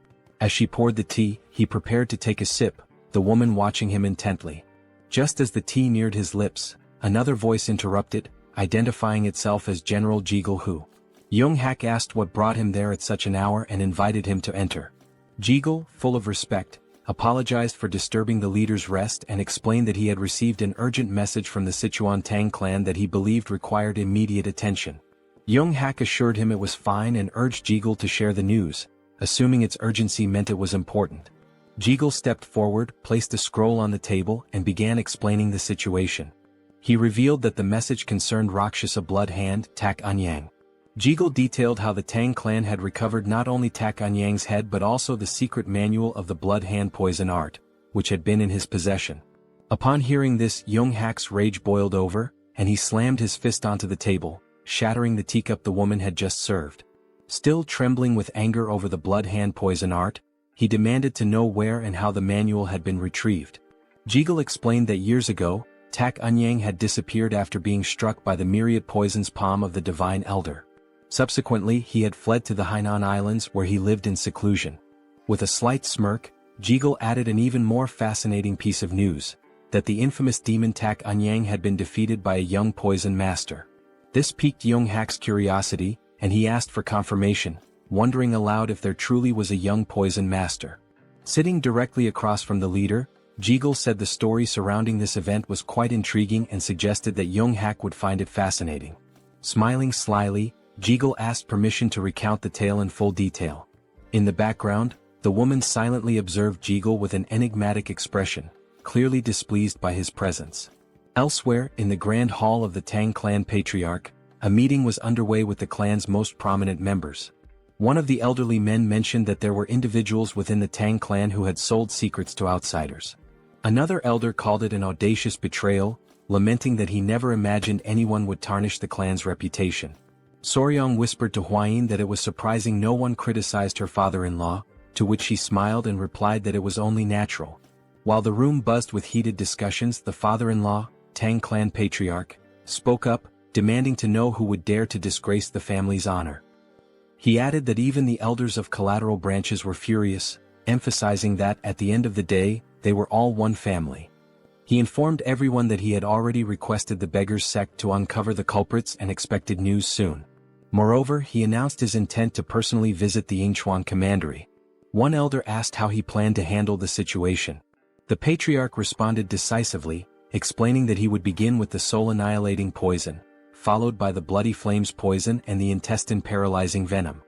As she poured the tea, he prepared to take a sip, the woman watching him intently. Just as the tea neared his lips, another voice interrupted, identifying itself as General Jigul Hu. Young-hak asked what brought him there at such an hour and invited him to enter. Jigul, full of respect, apologized for disturbing the leader's rest and explained that he had received an urgent message from the Sichuan Tang Clan that he believed required immediate attention. Young-hak assured him it was fine and urged Jigul to share the news, assuming its urgency meant it was important. Jigul stepped forward, placed a scroll on the table and began explaining the situation. He revealed that the message concerned Rakshasa blood hand, Tak Anyang. Jigul detailed how the Tang clan had recovered not only Tak Anyang's head but also the secret manual of the blood hand poison art, which had been in his possession. Upon hearing this, Young-hak's rage boiled over, and he slammed his fist onto the table, shattering the teacup the woman had just served. Still trembling with anger over the blood hand poison art, he demanded to know where and how the manual had been retrieved. Jigul explained that years ago, Tak Anyang had disappeared after being struck by the myriad poison's palm of the divine elder. Subsequently, he had fled to the Hainan Islands where he lived in seclusion. With a slight smirk, Jigul added an even more fascinating piece of news, that the infamous demon Tak Anyang had been defeated by a young poison master. This piqued Young-hak's curiosity, and he asked for confirmation, wondering aloud if there truly was a young poison master. Sitting directly across from the leader, Jigul said the story surrounding this event was quite intriguing and suggested that Young-hak would find it fascinating. Smiling slyly, Jigul asked permission to recount the tale in full detail. In the background, the woman silently observed Jigul with an enigmatic expression, clearly displeased by his presence. Elsewhere, in the grand hall of the Tang clan patriarch, a meeting was underway with the clan's most prominent members. One of the elderly men mentioned that there were individuals within the Tang clan who had sold secrets to outsiders. Another elder called it an audacious betrayal, lamenting that he never imagined anyone would tarnish the clan's reputation. Soryong whispered to Hwain that it was surprising no one criticized her father-in-law, to which she smiled and replied that it was only natural. While the room buzzed with heated discussions, the father-in-law, Tang clan patriarch, spoke up, demanding to know who would dare to disgrace the family's honor. He added that even the elders of collateral branches were furious, emphasizing that, at the end of the day, they were all one family. He informed everyone that he had already requested the beggars' sect to uncover the culprits and expected news soon. Moreover, he announced his intent to personally visit the Yingchuan commandery. One elder asked how he planned to handle the situation. The patriarch responded decisively, explaining that he would begin with the soul-annihilating poison, followed by the bloody flames poison and the intestine-paralyzing venom.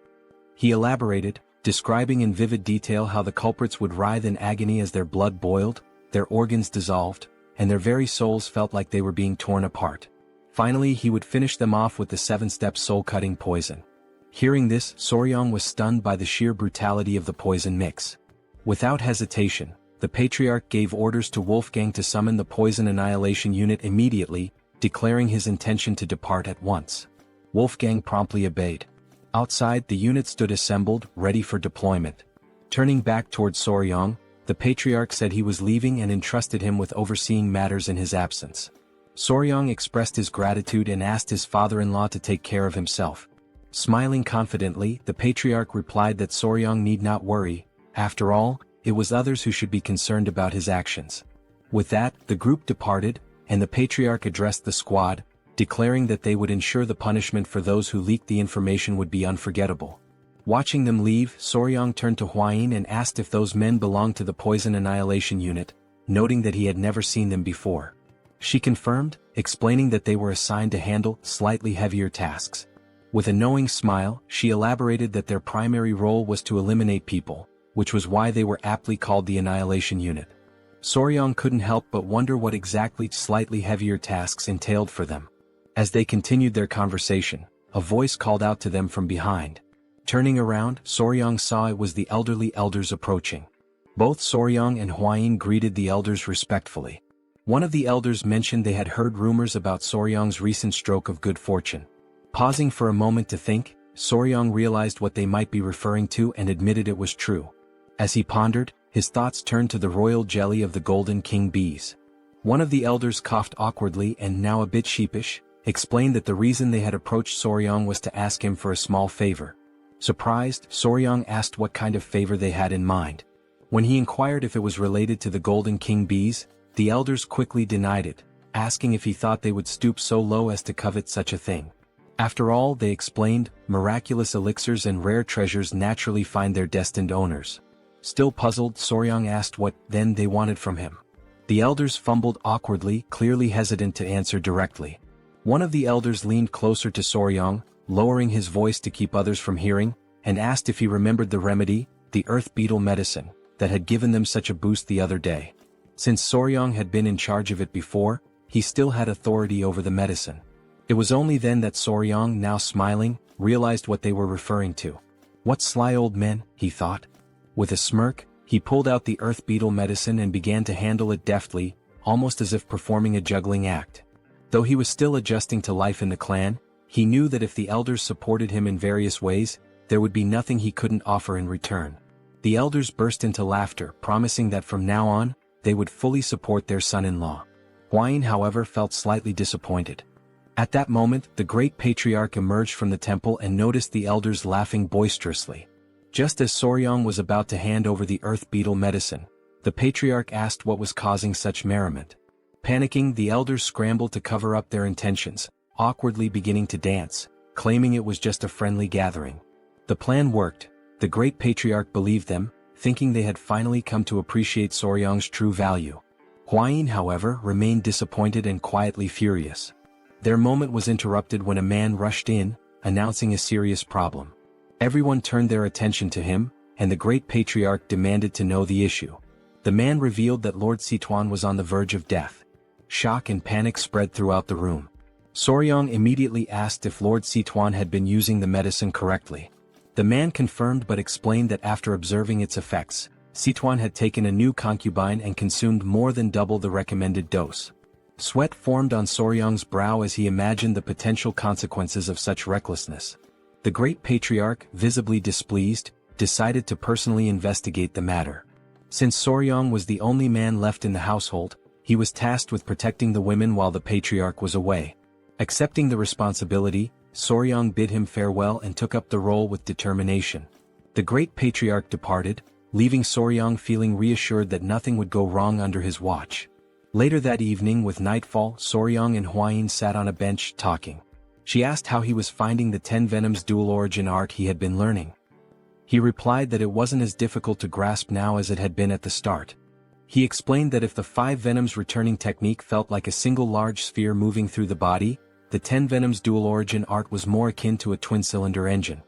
He elaborated, describing in vivid detail how the culprits would writhe in agony as their blood boiled, their organs dissolved, and their very souls felt like they were being torn apart. Finally he would finish them off with the 7-step soul-cutting poison. Hearing this, Soryang was stunned by the sheer brutality of the poison mix. Without hesitation, the Patriarch gave orders to Wolfgang to summon the Poison Annihilation Unit immediately, declaring his intention to depart at once. Wolfgang promptly obeyed. Outside, the unit stood assembled, ready for deployment. Turning back towards Soryang, the Patriarch said he was leaving and entrusted him with overseeing matters in his absence. Soryang expressed his gratitude and asked his father-in-law to take care of himself. Smiling confidently, the Patriarch replied that Soryang need not worry. After all, it was others who should be concerned about his actions. With that, the group departed, and the Patriarch addressed the squad, declaring that they would ensure the punishment for those who leaked the information would be unforgettable. Watching them leave, Soryang turned to Hwayin and asked if those men belonged to the Poison Annihilation Unit, noting that he had never seen them before. She confirmed, explaining that they were assigned to handle slightly heavier tasks. With a knowing smile, she elaborated that their primary role was to eliminate people, which was why they were aptly called the Annihilation Unit. Soryang couldn't help but wonder what exactly slightly heavier tasks entailed for them. As they continued their conversation, a voice called out to them from behind. Turning around, Soryang saw it was the elderly elders approaching. Both Soryang and Hwayin greeted the elders respectfully. One of the elders mentioned they had heard rumors about Soryang's recent stroke of good fortune. Pausing for a moment to think, Soryang realized what they might be referring to and admitted it was true. As he pondered, his thoughts turned to the royal jelly of the Golden King bees. One of the elders coughed awkwardly and, now a bit sheepish, explained that the reason they had approached Soryang was to ask him for a small favor. Surprised, Soryang asked what kind of favor they had in mind. When he inquired if it was related to the Golden King bees, the elders quickly denied it, asking if he thought they would stoop so low as to covet such a thing. After all, they explained, miraculous elixirs and rare treasures naturally find their destined owners. Still puzzled, Soryang asked what, then, they wanted from him. The elders fumbled awkwardly, clearly hesitant to answer directly. One of the elders leaned closer to Soryang, lowering his voice to keep others from hearing, and asked if he remembered the remedy, the earth beetle medicine, that had given them such a boost the other day. Since Soryang had been in charge of it before, he still had authority over the medicine. It was only then that Soryang, now smiling, realized what they were referring to. What sly old men, he thought. With a smirk, he pulled out the earth beetle medicine and began to handle it deftly, almost as if performing a juggling act. Though he was still adjusting to life in the clan, he knew that if the elders supported him in various ways, there would be nothing he couldn't offer in return. The elders burst into laughter, promising that from now on, they would fully support their son-in-law. Hwayin, however, felt slightly disappointed. At that moment, the great patriarch emerged from the temple and noticed the elders laughing boisterously. Just as Soryang was about to hand over the earth beetle medicine, the patriarch asked what was causing such merriment. Panicking, the elders scrambled to cover up their intentions, awkwardly beginning to dance, claiming it was just a friendly gathering. The plan worked. The great patriarch believed them, thinking they had finally come to appreciate Soryang's true value. Hwayin, however, remained disappointed and quietly furious. Their moment was interrupted when a man rushed in, announcing a serious problem. Everyone turned their attention to him, and the great patriarch demanded to know the issue. The man revealed that Lord Sichuan was on the verge of death. Shock and panic spread throughout the room. Soryang immediately asked if Lord Sichuan had been using the medicine correctly. The man confirmed but explained that after observing its effects, Sichuan had taken a new concubine and consumed more than double the recommended dose. Sweat formed on Soryang's brow as he imagined the potential consequences of such recklessness. The great patriarch, visibly displeased, decided to personally investigate the matter. Since Soryang was the only man left in the household, he was tasked with protecting the women while the patriarch was away. Accepting the responsibility, Soryang bid him farewell and took up the role with determination. The great patriarch departed, leaving Soryang feeling reassured that nothing would go wrong under his watch. Later that evening, with nightfall, Soryang and Hwayin sat on a bench, talking. She asked how he was finding the 10 Venoms dual origin art he had been learning. He replied that it wasn't as difficult to grasp now as it had been at the start. He explained that if the 5 Venoms returning technique felt like a single large sphere moving through the body, the 10 Venoms dual origin art was more akin to a twin-cylinder engine.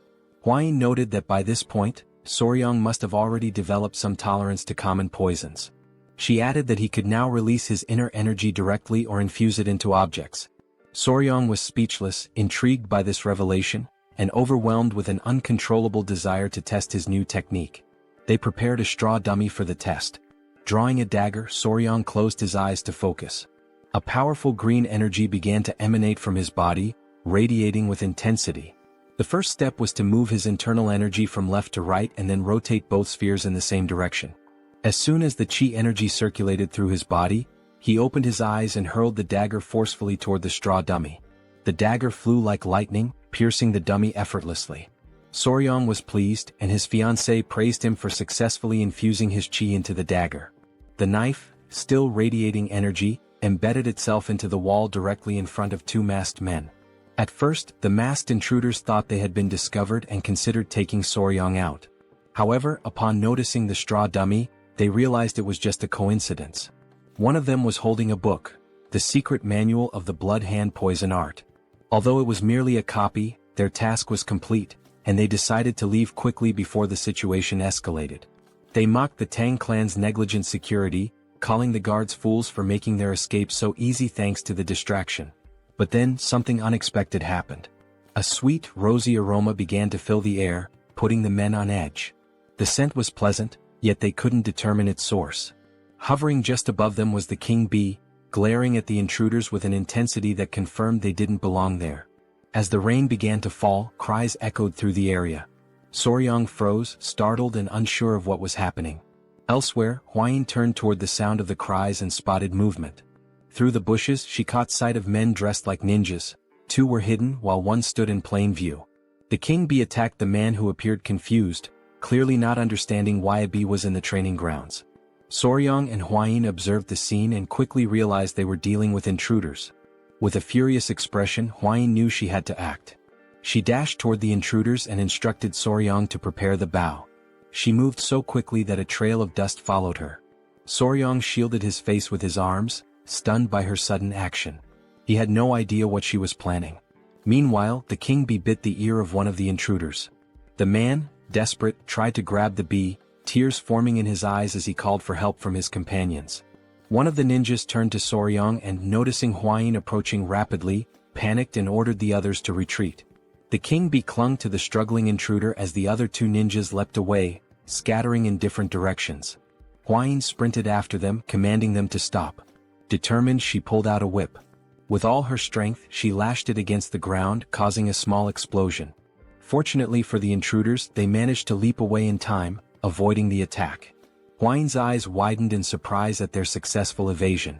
Huayin noted that by this point, Soryong must have already developed some tolerance to common poisons. She added that he could now release his inner energy directly or infuse it into objects. Soryong was speechless, intrigued by this revelation, and overwhelmed with an uncontrollable desire to test his new technique. They prepared a straw dummy for the test. Drawing a dagger, Soryong closed his eyes to focus. A powerful green energy began to emanate from his body, radiating with intensity. The first step was to move his internal energy from left to right and then rotate both spheres in the same direction. As soon as the chi energy circulated through his body, he opened his eyes and hurled the dagger forcefully toward the straw dummy. The dagger flew like lightning, piercing the dummy effortlessly. Soryong was pleased, and his fiancée praised him for successfully infusing his chi into the dagger. The knife, still radiating energy, embedded itself into the wall directly in front of two masked men. At first, the masked intruders thought they had been discovered and considered taking Soryong out. However, upon noticing the straw dummy, they realized it was just a coincidence. One of them was holding a book, the secret manual of the blood hand poison art. Although it was merely a copy, their task was complete, and they decided to leave quickly before the situation escalated. They mocked the Tang clan's negligent security, calling the guards fools for making their escape so easy thanks to the distraction. But then, something unexpected happened. A sweet, rosy aroma began to fill the air, putting the men on edge. The scent was pleasant, yet they couldn't determine its source. Hovering just above them was the king bee, glaring at the intruders with an intensity that confirmed they didn't belong there. As the rain began to fall, cries echoed through the area. Soryong froze, startled and unsure of what was happening. Elsewhere, Huayin turned toward the sound of the cries and spotted movement. Through the bushes she caught sight of men dressed like ninjas. Two were hidden while one stood in plain view. The king bee attacked the man who appeared confused, clearly not understanding why a bee was in the training grounds. Soryong and Huayin observed the scene and quickly realized they were dealing with intruders. With a furious expression, Huayin knew she had to act. She dashed toward the intruders and instructed Soryong to prepare the bow. She moved so quickly that a trail of dust followed her. Soryong shielded his face with his arms, stunned by her sudden action. He had no idea what she was planning. Meanwhile, the king bee bit the ear of one of the intruders. The man, desperate, tried to grab the bee, tears forming in his eyes as he called for help from his companions. One of the ninjas turned to Soryong and, noticing Huayin approaching rapidly, panicked and ordered the others to retreat. The king bee clung to the struggling intruder as the other two ninjas leapt away, scattering in different directions. Huayin sprinted after them, commanding them to stop. Determined, she pulled out a whip. With all her strength, she lashed it against the ground, causing a small explosion. Fortunately for the intruders, they managed to leap away in time, avoiding the attack. Huayin's eyes widened in surprise at their successful evasion.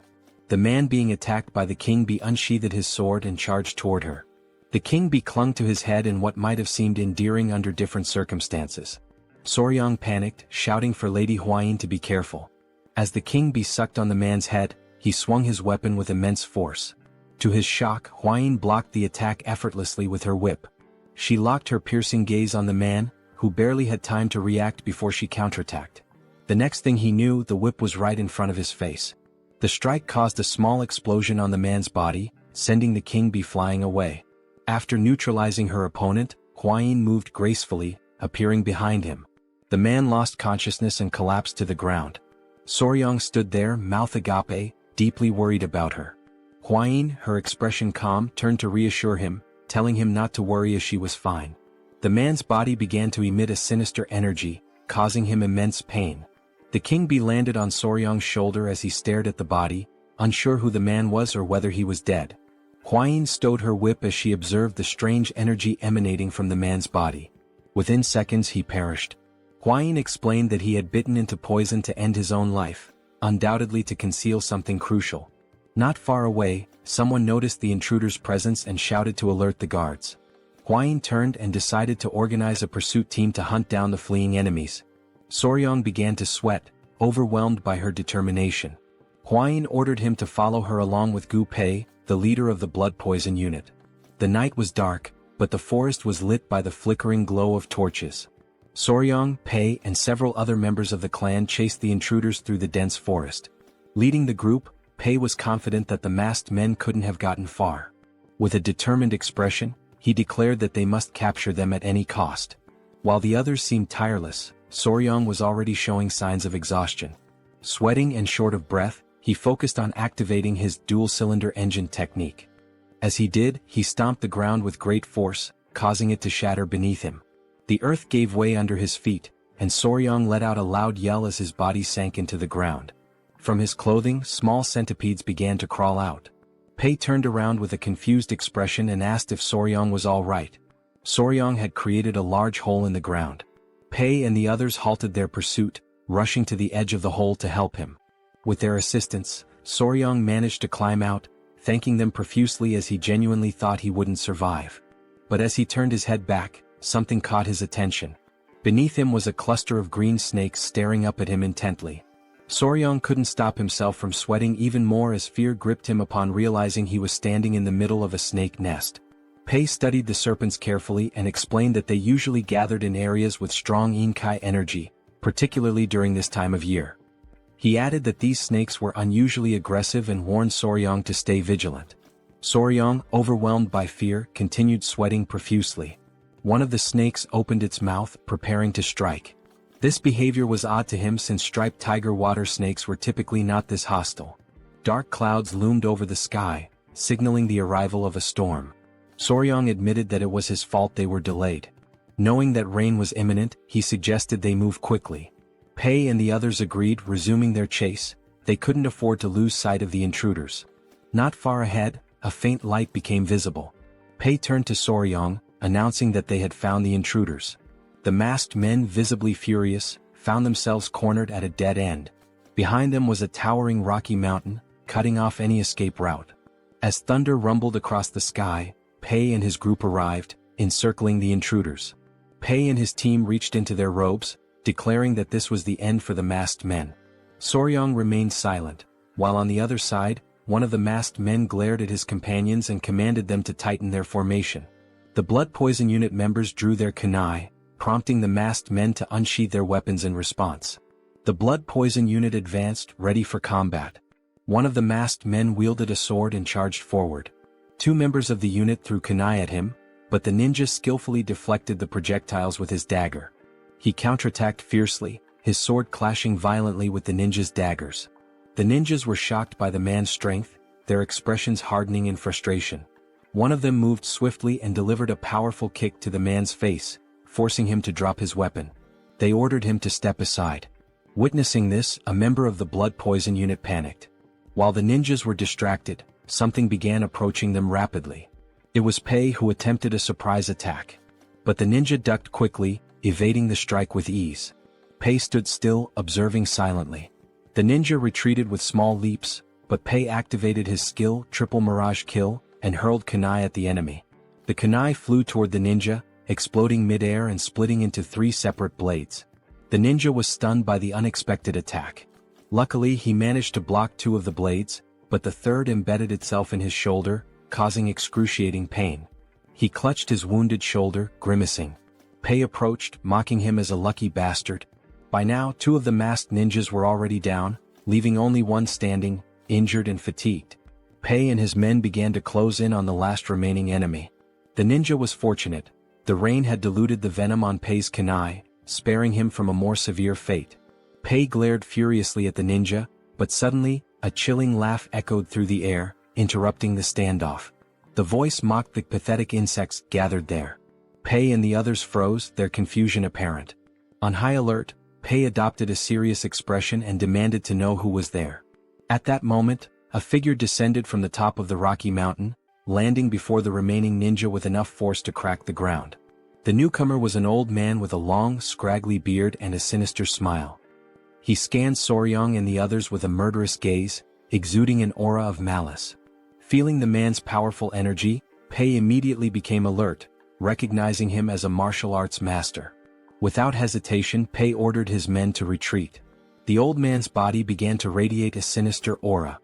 The man being attacked by the king bee unsheathed his sword and charged toward her. The king bee clung to his head in what might have seemed endearing under different circumstances. Soryong panicked, shouting for Lady Huayin to be careful. As the king bee sucked on the man's head, he swung his weapon with immense force. To his shock, Huayin blocked the attack effortlessly with her whip. She locked her piercing gaze on the man, who barely had time to react before she counterattacked. The next thing he knew, the whip was right in front of his face. The strike caused a small explosion on the man's body, sending the king bee flying away. After neutralizing her opponent, Huayin moved gracefully, appearing behind him. The man lost consciousness and collapsed to the ground. Soryong stood there, mouth agape, deeply worried about her. Huayin, her expression calm, turned to reassure him, telling him not to worry as she was fine. The man's body began to emit a sinister energy, causing him immense pain. The king bee landed on Soryong's shoulder as he stared at the body, unsure who the man was or whether he was dead. Huayin stowed her whip as she observed the strange energy emanating from the man's body. Within seconds he perished. Huayin explained that he had bitten into poison to end his own life, undoubtedly to conceal something crucial. Not far away, someone noticed the intruder's presence and shouted to alert the guards. Huayin turned and decided to organize a pursuit team to hunt down the fleeing enemies. Soryong began to sweat, overwhelmed by her determination. Huayin ordered him to follow her along with Gu Pei, the leader of the blood poison unit. The night was dark, but the forest was lit by the flickering glow of torches. Soryong, Pei, and several other members of the clan chased the intruders through the dense forest. Leading the group, Pei was confident that the masked men couldn't have gotten far. With a determined expression, he declared that they must capture them at any cost. While the others seemed tireless, Soryong was already showing signs of exhaustion. Sweating and short of breath, he focused on activating his dual-cylinder engine technique. As he did, he stomped the ground with great force, causing it to shatter beneath him. The earth gave way under his feet, and Soryong let out a loud yell as his body sank into the ground. From his clothing, small centipedes began to crawl out. Pei turned around with a confused expression and asked if Soryong was all right. Soryong had created a large hole in the ground. Pei and the others halted their pursuit, rushing to the edge of the hole to help him. With their assistance, Soryong managed to climb out, thanking them profusely as he genuinely thought he wouldn't survive. But as he turned his head back, something caught his attention. Beneath him was a cluster of green snakes staring up at him intently. Soryong couldn't stop himself from sweating even more as fear gripped him upon realizing he was standing in the middle of a snake nest. Pei studied the serpents carefully and explained that they usually gathered in areas with strong Inkai energy, particularly during this time of year. He added that these snakes were unusually aggressive and warned Soryong to stay vigilant. Soryong, overwhelmed by fear, continued sweating profusely. One of the snakes opened its mouth, preparing to strike. This behavior was odd to him since striped tiger water snakes were typically not this hostile. Dark clouds loomed over the sky, signaling the arrival of a storm. Soryong admitted that it was his fault they were delayed. Knowing that rain was imminent, he suggested they move quickly. Pei and the others agreed, resuming their chase. They couldn't afford to lose sight of the intruders. Not far ahead, a faint light became visible. Pei turned to Soryong, announcing that they had found the intruders. The masked men, visibly furious, found themselves cornered at a dead end. Behind them was a towering rocky mountain, cutting off any escape route. As thunder rumbled across the sky, Pei and his group arrived, encircling the intruders. Pei and his team reached into their robes, declaring that this was the end for the masked men. Soryong remained silent, while on the other side, one of the masked men glared at his companions and commanded them to tighten their formation. The blood poison unit members drew their kunai, prompting the masked men to unsheath their weapons in response. The blood poison unit advanced, ready for combat. One of the masked men wielded a sword and charged forward. Two members of the unit threw kunai at him, but the ninja skillfully deflected the projectiles with his dagger. He counterattacked fiercely, his sword clashing violently with the ninja's daggers. The ninjas were shocked by the man's strength, their expressions hardening in frustration. One of them moved swiftly and delivered a powerful kick to the man's face, forcing him to drop his weapon. They ordered him to step aside. Witnessing this, a member of the blood poison unit panicked. While the ninjas were distracted, something began approaching them rapidly. It was Pei who attempted a surprise attack. But the ninja ducked quickly, evading the strike with ease. Pei stood still, observing silently. The ninja retreated with small leaps, but Pei activated his skill, Triple Mirage Kill, and hurled kunai at the enemy. The kunai flew toward the ninja, exploding mid-air and splitting into 3 separate blades. The ninja was stunned by the unexpected attack. Luckily, he managed to block 2 of the blades, but the third embedded itself in his shoulder, causing excruciating pain. He clutched his wounded shoulder, grimacing. Pei approached, mocking him as a lucky bastard. By now, 2 of the masked ninjas were already down, leaving only one standing, injured and fatigued. Pei and his men began to close in on the last remaining enemy. The ninja was fortunate. The rain had diluted the venom on Pei's kunai, sparing him from a more severe fate. Pei glared furiously at the ninja, but suddenly, a chilling laugh echoed through the air, interrupting the standoff. The voice mocked the pathetic insects gathered there. Pei and the others froze, their confusion apparent. On high alert, Pei adopted a serious expression and demanded to know who was there. At that moment, a figure descended from the top of the rocky mountain, landing before the remaining ninja with enough force to crack the ground. The newcomer was an old man with a long, scraggly beard and a sinister smile. He scanned Soryong and the others with a murderous gaze, exuding an aura of malice. Feeling the man's powerful energy, Pei immediately became alert, recognizing him as a martial arts master. Without hesitation, Pei ordered his men to retreat. The old man's body began to radiate a sinister aura.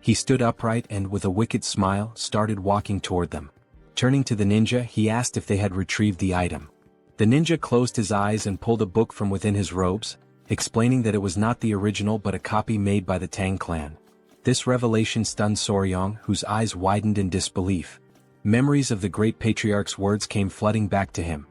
He stood upright and, with a wicked smile, started walking toward them. Turning to the ninja, he asked if they had retrieved the item. The ninja closed his eyes and pulled a book from within his robes, explaining that it was not the original but a copy made by the Tang Clan. This revelation stunned Soryong, whose eyes widened in disbelief. Memories of the great patriarch's words came flooding back to him.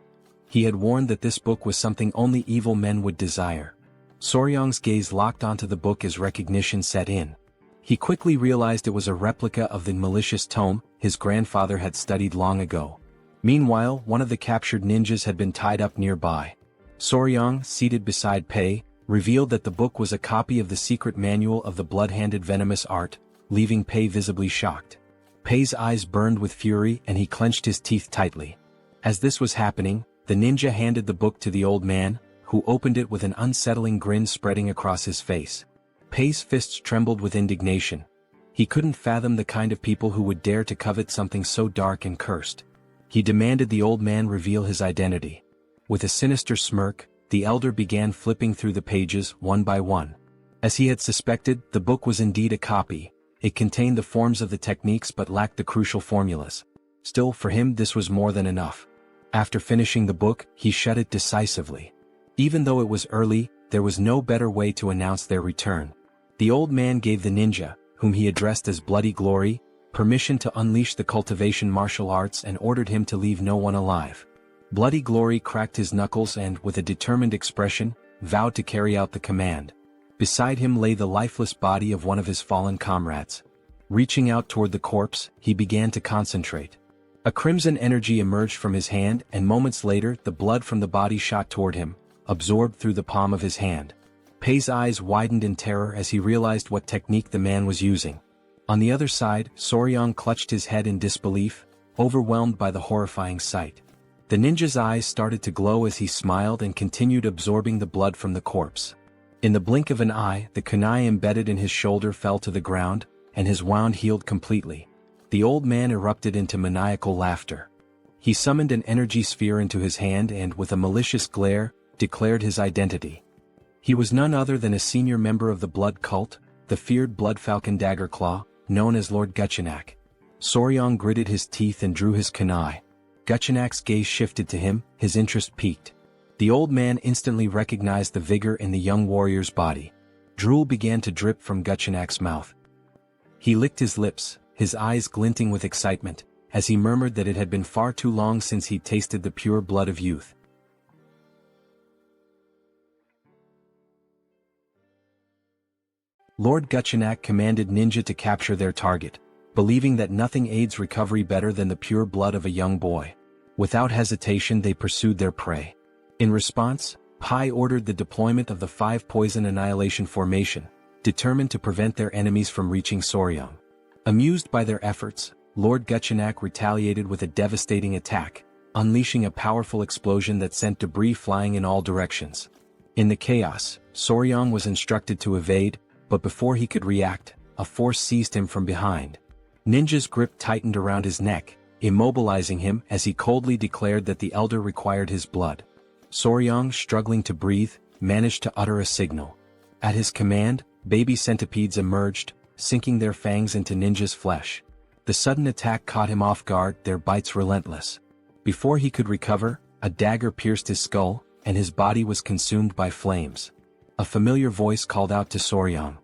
He had warned that this book was something only evil men would desire. Soryang's gaze locked onto the book as recognition set in. He quickly realized it was a replica of the malicious tome his grandfather had studied long ago. Meanwhile, one of the captured ninjas had been tied up nearby. Soryang, seated beside Pei, revealed that the book was a copy of the secret manual of the blood-handed venomous art, leaving Pei visibly shocked. Pei's eyes burned with fury and he clenched his teeth tightly. As this was happening, the ninja handed the book to the old man, who opened it with an unsettling grin spreading across his face. Pei's fists trembled with indignation. He couldn't fathom the kind of people who would dare to covet something so dark and cursed. He demanded the old man reveal his identity. With a sinister smirk, the elder began flipping through the pages one by one. As he had suspected, the book was indeed a copy. It contained the forms of the techniques but lacked the crucial formulas. Still, for him this was more than enough. After finishing the book, he shut it decisively. Even though it was early, there was no better way to announce their return. The old man gave the ninja, whom he addressed as Bloody Glory, permission to unleash the cultivation martial arts and ordered him to leave no one alive. Bloody Glory cracked his knuckles and, with a determined expression, vowed to carry out the command. Beside him lay the lifeless body of one of his fallen comrades. Reaching out toward the corpse, he began to concentrate. A crimson energy emerged from his hand and moments later the blood from the body shot toward him, absorbed through the palm of his hand. Pei's eyes widened in terror as he realized what technique the man was using. On the other side, Soryang clutched his head in disbelief, overwhelmed by the horrifying sight. The ninja's eyes started to glow as he smiled and continued absorbing the blood from the corpse. In the blink of an eye, the kunai embedded in his shoulder fell to the ground, and his wound healed completely. The old man erupted into maniacal laughter. He summoned an energy sphere into his hand and, with a malicious glare, declared his identity. He was none other than a senior member of the blood cult, the feared Blood Falcon Daggerclaw, known as Lord Guchenak. Soryang gritted his teeth and drew his kunai. Guchenak's gaze shifted to him, his interest piqued. The old man instantly recognized the vigor in the young warrior's body. Drool began to drip from Guchenak's mouth. He licked his lips, his eyes glinting with excitement, as he murmured that it had been far too long since he'd tasted the pure blood of youth. Lord Guchenak commanded ninja to capture their target, believing that nothing aids recovery better than the pure blood of a young boy. Without hesitation they pursued their prey. In response, Pai ordered the deployment of the 5 poison annihilation formation, determined to prevent their enemies from reaching Soryang. Amused by their efforts, Lord Guchenak retaliated with a devastating attack, unleashing a powerful explosion that sent debris flying in all directions. In the chaos, Soryang was instructed to evade, but before he could react, a force seized him from behind. Ninja's grip tightened around his neck, immobilizing him as he coldly declared that the elder required his blood. Soryang, struggling to breathe, managed to utter a signal. At his command, baby centipedes emerged, sinking their fangs into Ninja's flesh. The sudden attack caught him off guard, their bites relentless. Before he could recover, a dagger pierced his skull, and his body was consumed by flames. A familiar voice called out to Soryang.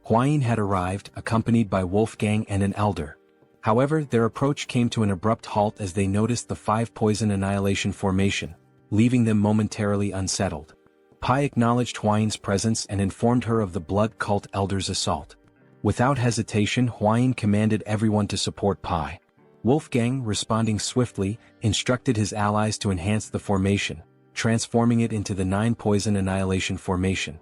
Hwayin had arrived, accompanied by Wolfgang and an elder. However, their approach came to an abrupt halt as they noticed the 5 poison annihilation formation, leaving them momentarily unsettled. Pai acknowledged Hwayin's presence and informed her of the blood cult elder's assault. Without hesitation, Hwayin commanded everyone to support Pai. Wolfgang, responding swiftly, instructed his allies to enhance the formation, transforming it into the 9 poison annihilation formation.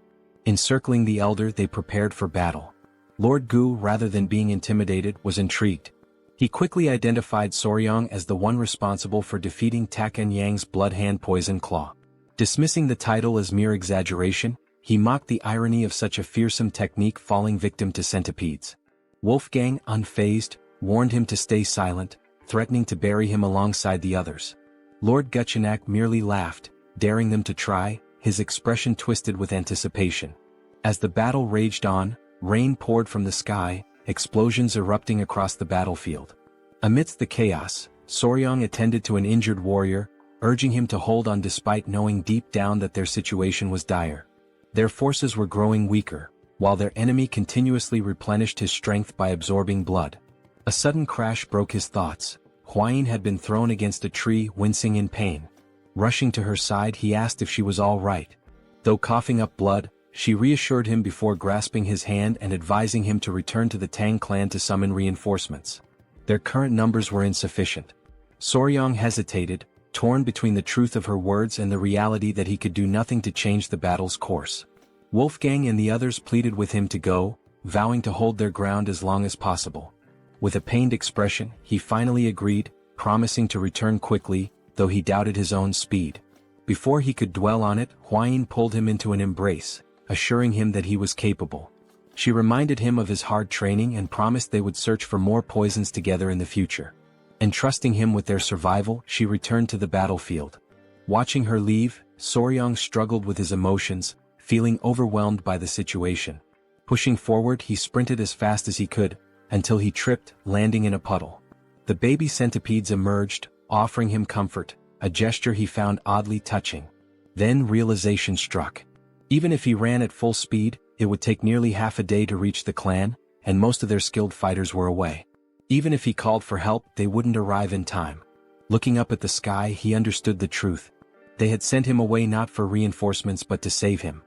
Encircling the elder, they prepared for battle. Lord Gu, rather than being intimidated, was intrigued. He quickly identified Soryang as the one responsible for defeating Taken Yang's blood hand poison claw. Dismissing the title as mere exaggeration, he mocked the irony of such a fearsome technique falling victim to centipedes. Wolfgang, unfazed, warned him to stay silent, threatening to bury him alongside the others. Lord Guchenak merely laughed, daring them to try, his expression twisted with anticipation. As the battle raged on, rain poured from the sky, explosions erupting across the battlefield. Amidst the chaos, Soryang attended to an injured warrior, urging him to hold on despite knowing deep down that their situation was dire. Their forces were growing weaker, while their enemy continuously replenished his strength by absorbing blood. A sudden crash broke his thoughts. Huayin had been thrown against a tree, wincing in pain. Rushing to her side, he asked if she was all right. Though coughing up blood, she reassured him before grasping his hand and advising him to return to the Tang clan to summon reinforcements. Their current numbers were insufficient. Soryang hesitated, torn between the truth of her words and the reality that he could do nothing to change the battle's course. Wolfgang and the others pleaded with him to go, vowing to hold their ground as long as possible. With a pained expression, he finally agreed, promising to return quickly, though he doubted his own speed. Before he could dwell on it, Huayin pulled him into an embrace, assuring him that he was capable. She reminded him of his hard training and promised they would search for more poisons together in the future. Entrusting him with their survival, she returned to the battlefield. Watching her leave, Soryang struggled with his emotions, feeling overwhelmed by the situation. Pushing forward, he sprinted as fast as he could, until he tripped, landing in a puddle. The baby centipedes emerged, offering him comfort, a gesture he found oddly touching. Then realization struck. Even if he ran at full speed, it would take nearly half a day to reach the clan, and most of their skilled fighters were away. Even if he called for help, they wouldn't arrive in time. Looking up at the sky, he understood the truth. They had sent him away not for reinforcements but to save him.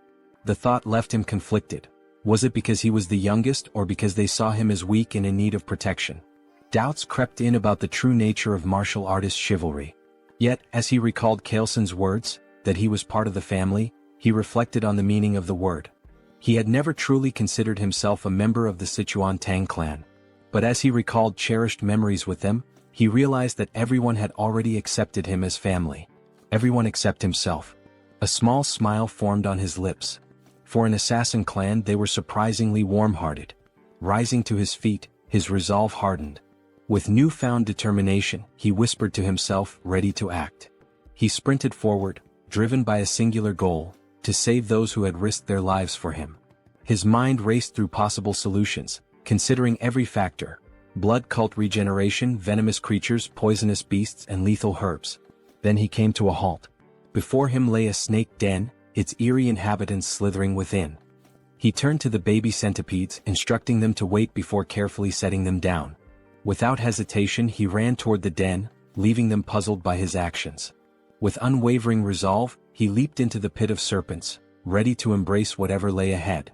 The thought left him conflicted. Was it because he was the youngest or because they saw him as weak and in need of protection? Doubts crept in about the true nature of martial artist chivalry. Yet, as he recalled Kaelson's words, that he was part of the family, he reflected on the meaning of the word. He had never truly considered himself a member of the Sichuan Tang Clan. But as he recalled cherished memories with them, he realized that everyone had already accepted him as family. Everyone except himself. A small smile formed on his lips. For an assassin clan, they were surprisingly warm-hearted. Rising to his feet, his resolve hardened. With newfound determination, he whispered to himself, ready to act. He sprinted forward, driven by a singular goal, to save those who had risked their lives for him. His mind raced through possible solutions, considering every factor: blood cult regeneration, venomous creatures, poisonous beasts, and lethal herbs. Then he came to a halt. Before him lay a snake den, its eerie inhabitants slithering within. He turned to the baby centipedes, instructing them to wait before carefully setting them down. Without hesitation, he ran toward the den, leaving them puzzled by his actions. With unwavering resolve, he leaped into the pit of serpents, ready to embrace whatever lay ahead.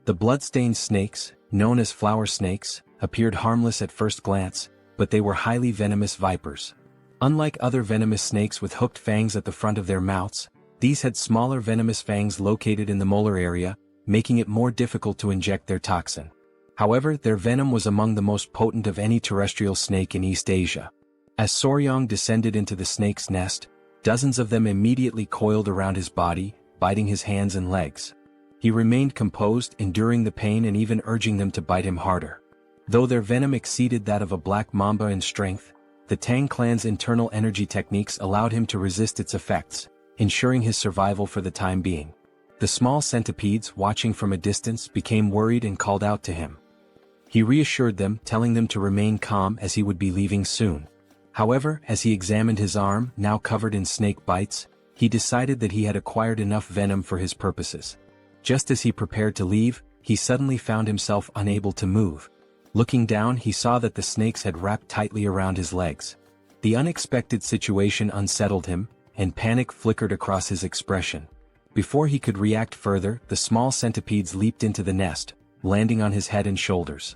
The blood-stained snakes, known as flower snakes, appeared harmless at first glance, but they were highly venomous vipers. Unlike other venomous snakes with hooked fangs at the front of their mouths, these had smaller venomous fangs located in the molar area, making it more difficult to inject their toxin. However, their venom was among the most potent of any terrestrial snake in East Asia. As Soryang descended into the snake's nest, dozens of them immediately coiled around his body, biting his hands and legs. He remained composed, enduring the pain and even urging them to bite him harder. Though their venom exceeded that of a black mamba in strength, the Tang clan's internal energy techniques allowed him to resist its effects, ensuring his survival for the time being. The small centipedes, watching from a distance, became worried and called out to him. He reassured them, telling them to remain calm as he would be leaving soon. However, as he examined his arm, now covered in snake bites, he decided that he had acquired enough venom for his purposes. Just as he prepared to leave, he suddenly found himself unable to move. Looking down, he saw that the snakes had wrapped tightly around his legs. The unexpected situation unsettled him, and panic flickered across his expression. Before he could react further, the small centipedes leaped into the nest, landing on his head and shoulders.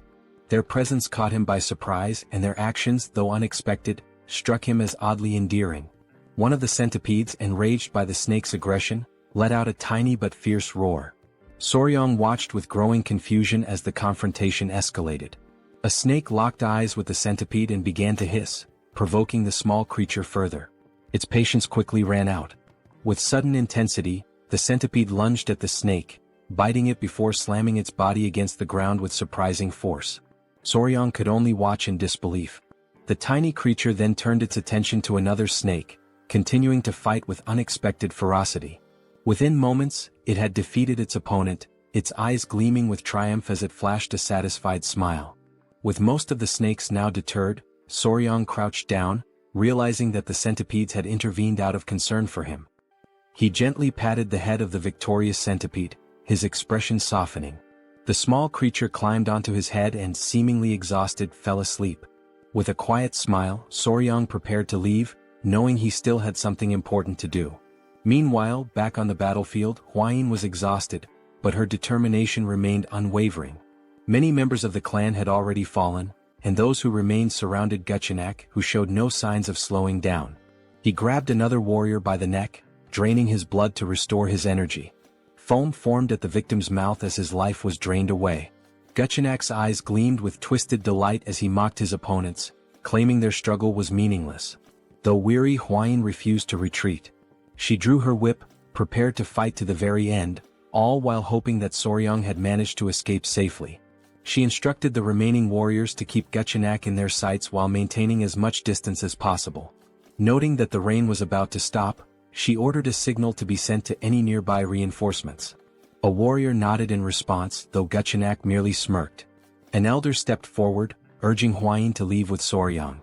Their presence caught him by surprise, and their actions, though unexpected, struck him as oddly endearing. One of the centipedes, enraged by the snake's aggression, let out a tiny but fierce roar. Soryang watched with growing confusion as the confrontation escalated. A snake locked eyes with the centipede and began to hiss, provoking the small creature further. Its patience quickly ran out. With sudden intensity, the centipede lunged at the snake, biting it before slamming its body against the ground with surprising force. Soryang could only watch in disbelief. The tiny creature then turned its attention to another snake, continuing to fight with unexpected ferocity. Within moments, it had defeated its opponent, its eyes gleaming with triumph as it flashed a satisfied smile. With most of the snakes now deterred, Soryang crouched down, realizing that the centipedes had intervened out of concern for him. He gently patted the head of the victorious centipede, his expression softening. The small creature climbed onto his head and, seemingly exhausted, fell asleep. With a quiet smile, Soryang prepared to leave, knowing he still had something important to do. Meanwhile, back on the battlefield, Hwayin was exhausted, but her determination remained unwavering. Many members of the clan had already fallen, and those who remained surrounded Guchenak, who showed no signs of slowing down. He grabbed another warrior by the neck, draining his blood to restore his energy. Foam formed at the victim's mouth as his life was drained away. Guchenak's eyes gleamed with twisted delight as he mocked his opponents, claiming their struggle was meaningless. Though weary, Hwayin refused to retreat. She drew her whip, prepared to fight to the very end, all while hoping that Soryang had managed to escape safely. She instructed the remaining warriors to keep Guchenak in their sights while maintaining as much distance as possible. Noting that the rain was about to stop, she ordered a signal to be sent to any nearby reinforcements. A warrior nodded in response, though Guchenak merely smirked. An elder stepped forward, urging Hwayin to leave with Soryang.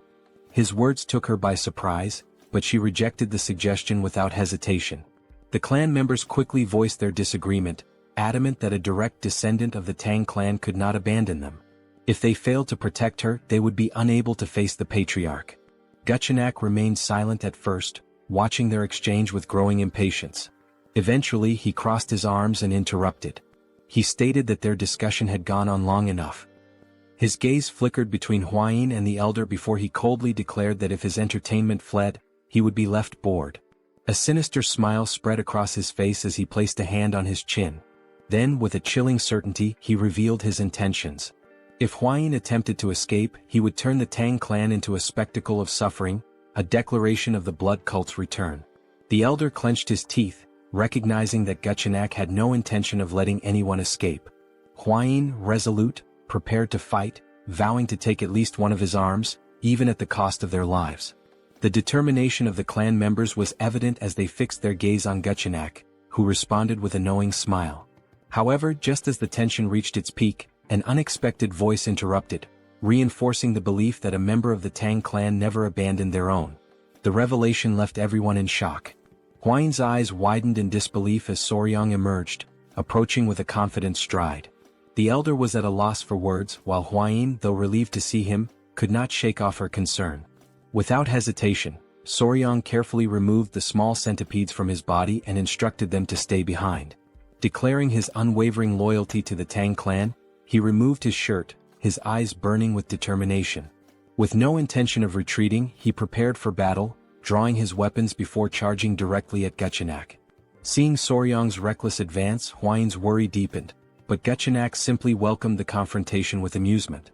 His words took her by surprise, but she rejected the suggestion without hesitation. The clan members quickly voiced their disagreement, adamant that a direct descendant of the Tang clan could not abandon them. If they failed to protect her, they would be unable to face the patriarch. Guchenak remained silent at first, watching their exchange with growing impatience. Eventually he crossed his arms and interrupted. He stated that their discussion had gone on long enough. His gaze flickered between Hwayin and the elder before he coldly declared that if his entertainment fled, he would be left bored. A sinister smile spread across his face as he placed a hand on his chin. Then, with a chilling certainty, he revealed his intentions. If Hwayin attempted to escape, he would turn the Tang clan into a spectacle of suffering, a declaration of the blood cult's return. The elder clenched his teeth, recognizing that Guchenak had no intention of letting anyone escape. Hwayin, resolute, prepared to fight, vowing to take at least one of his arms, even at the cost of their lives. The determination of the clan members was evident as they fixed their gaze on Guchenak, who responded with a knowing smile. However, just as the tension reached its peak, an unexpected voice interrupted, reinforcing the belief that a member of the Tang clan never abandoned their own. The revelation left everyone in shock. Hwayin's eyes widened in disbelief as Soryang emerged, approaching with a confident stride. The elder was at a loss for words, while Hwayin, though relieved to see him, could not shake off her concern. Without hesitation, Soryang carefully removed the small centipedes from his body and instructed them to stay behind. Declaring his unwavering loyalty to the Tang clan, he removed his shirt, his eyes burning with determination. With no intention of retreating, he prepared for battle, drawing his weapons before charging directly at Guchenak. Seeing Soryang's reckless advance, Hwayin's worry deepened, but Guchenak simply welcomed the confrontation with amusement.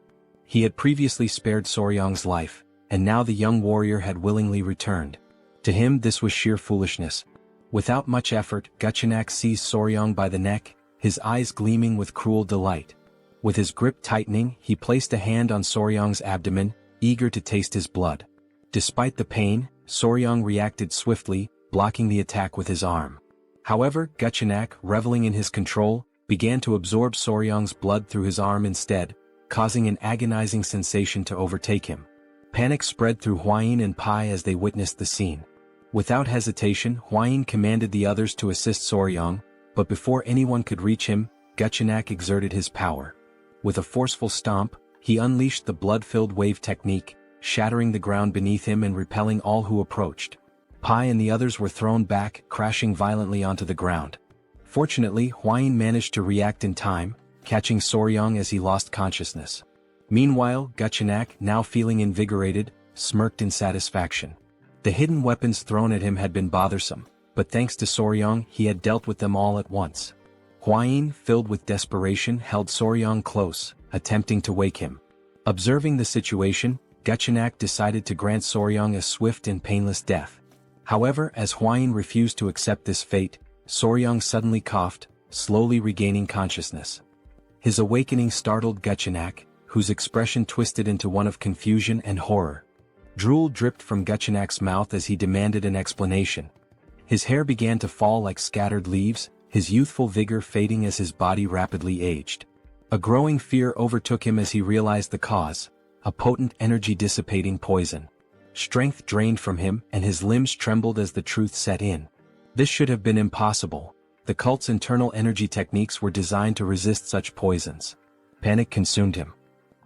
He had previously spared Soryang's life, and now the young warrior had willingly returned. To him this was sheer foolishness. Without much effort, Guchenak seized Soryang by the neck, his eyes gleaming with cruel delight. With his grip tightening, he placed a hand on Soryang's abdomen, eager to taste his blood. Despite the pain, Soryang reacted swiftly, blocking the attack with his arm. However, Guchenak, reveling in his control, began to absorb Soryang's blood through his arm instead, causing an agonizing sensation to overtake him. Panic spread through Hwayin and Pai as they witnessed the scene. Without hesitation, Hwayin commanded the others to assist Soryang, but before anyone could reach him, Guchenak exerted his power. With a forceful stomp, he unleashed the blood-filled wave technique, shattering the ground beneath him and repelling all who approached. Pai and the others were thrown back, crashing violently onto the ground. Fortunately, Hwayin managed to react in time, catching Soryang as he lost consciousness. Meanwhile, Guchenak, now feeling invigorated, smirked in satisfaction. The hidden weapons thrown at him had been bothersome, but thanks to Soryang, he had dealt with them all at once. Hwayin, filled with desperation, held Soryang close, attempting to wake him. Observing the situation, Guchenak decided to grant Soryang a swift and painless death. However, as Hwayin refused to accept this fate, Soryang suddenly coughed, slowly regaining consciousness. His awakening startled Guchenak, whose expression twisted into one of confusion and horror. Drool dripped from Guchenak's mouth as he demanded an explanation. His hair began to fall like scattered leaves, his youthful vigor fading as his body rapidly aged. A growing fear overtook him as he realized the cause, a potent energy-dissipating poison. Strength drained from him, and his limbs trembled as the truth set in. This should have been impossible. The cult's internal energy techniques were designed to resist such poisons. Panic consumed him.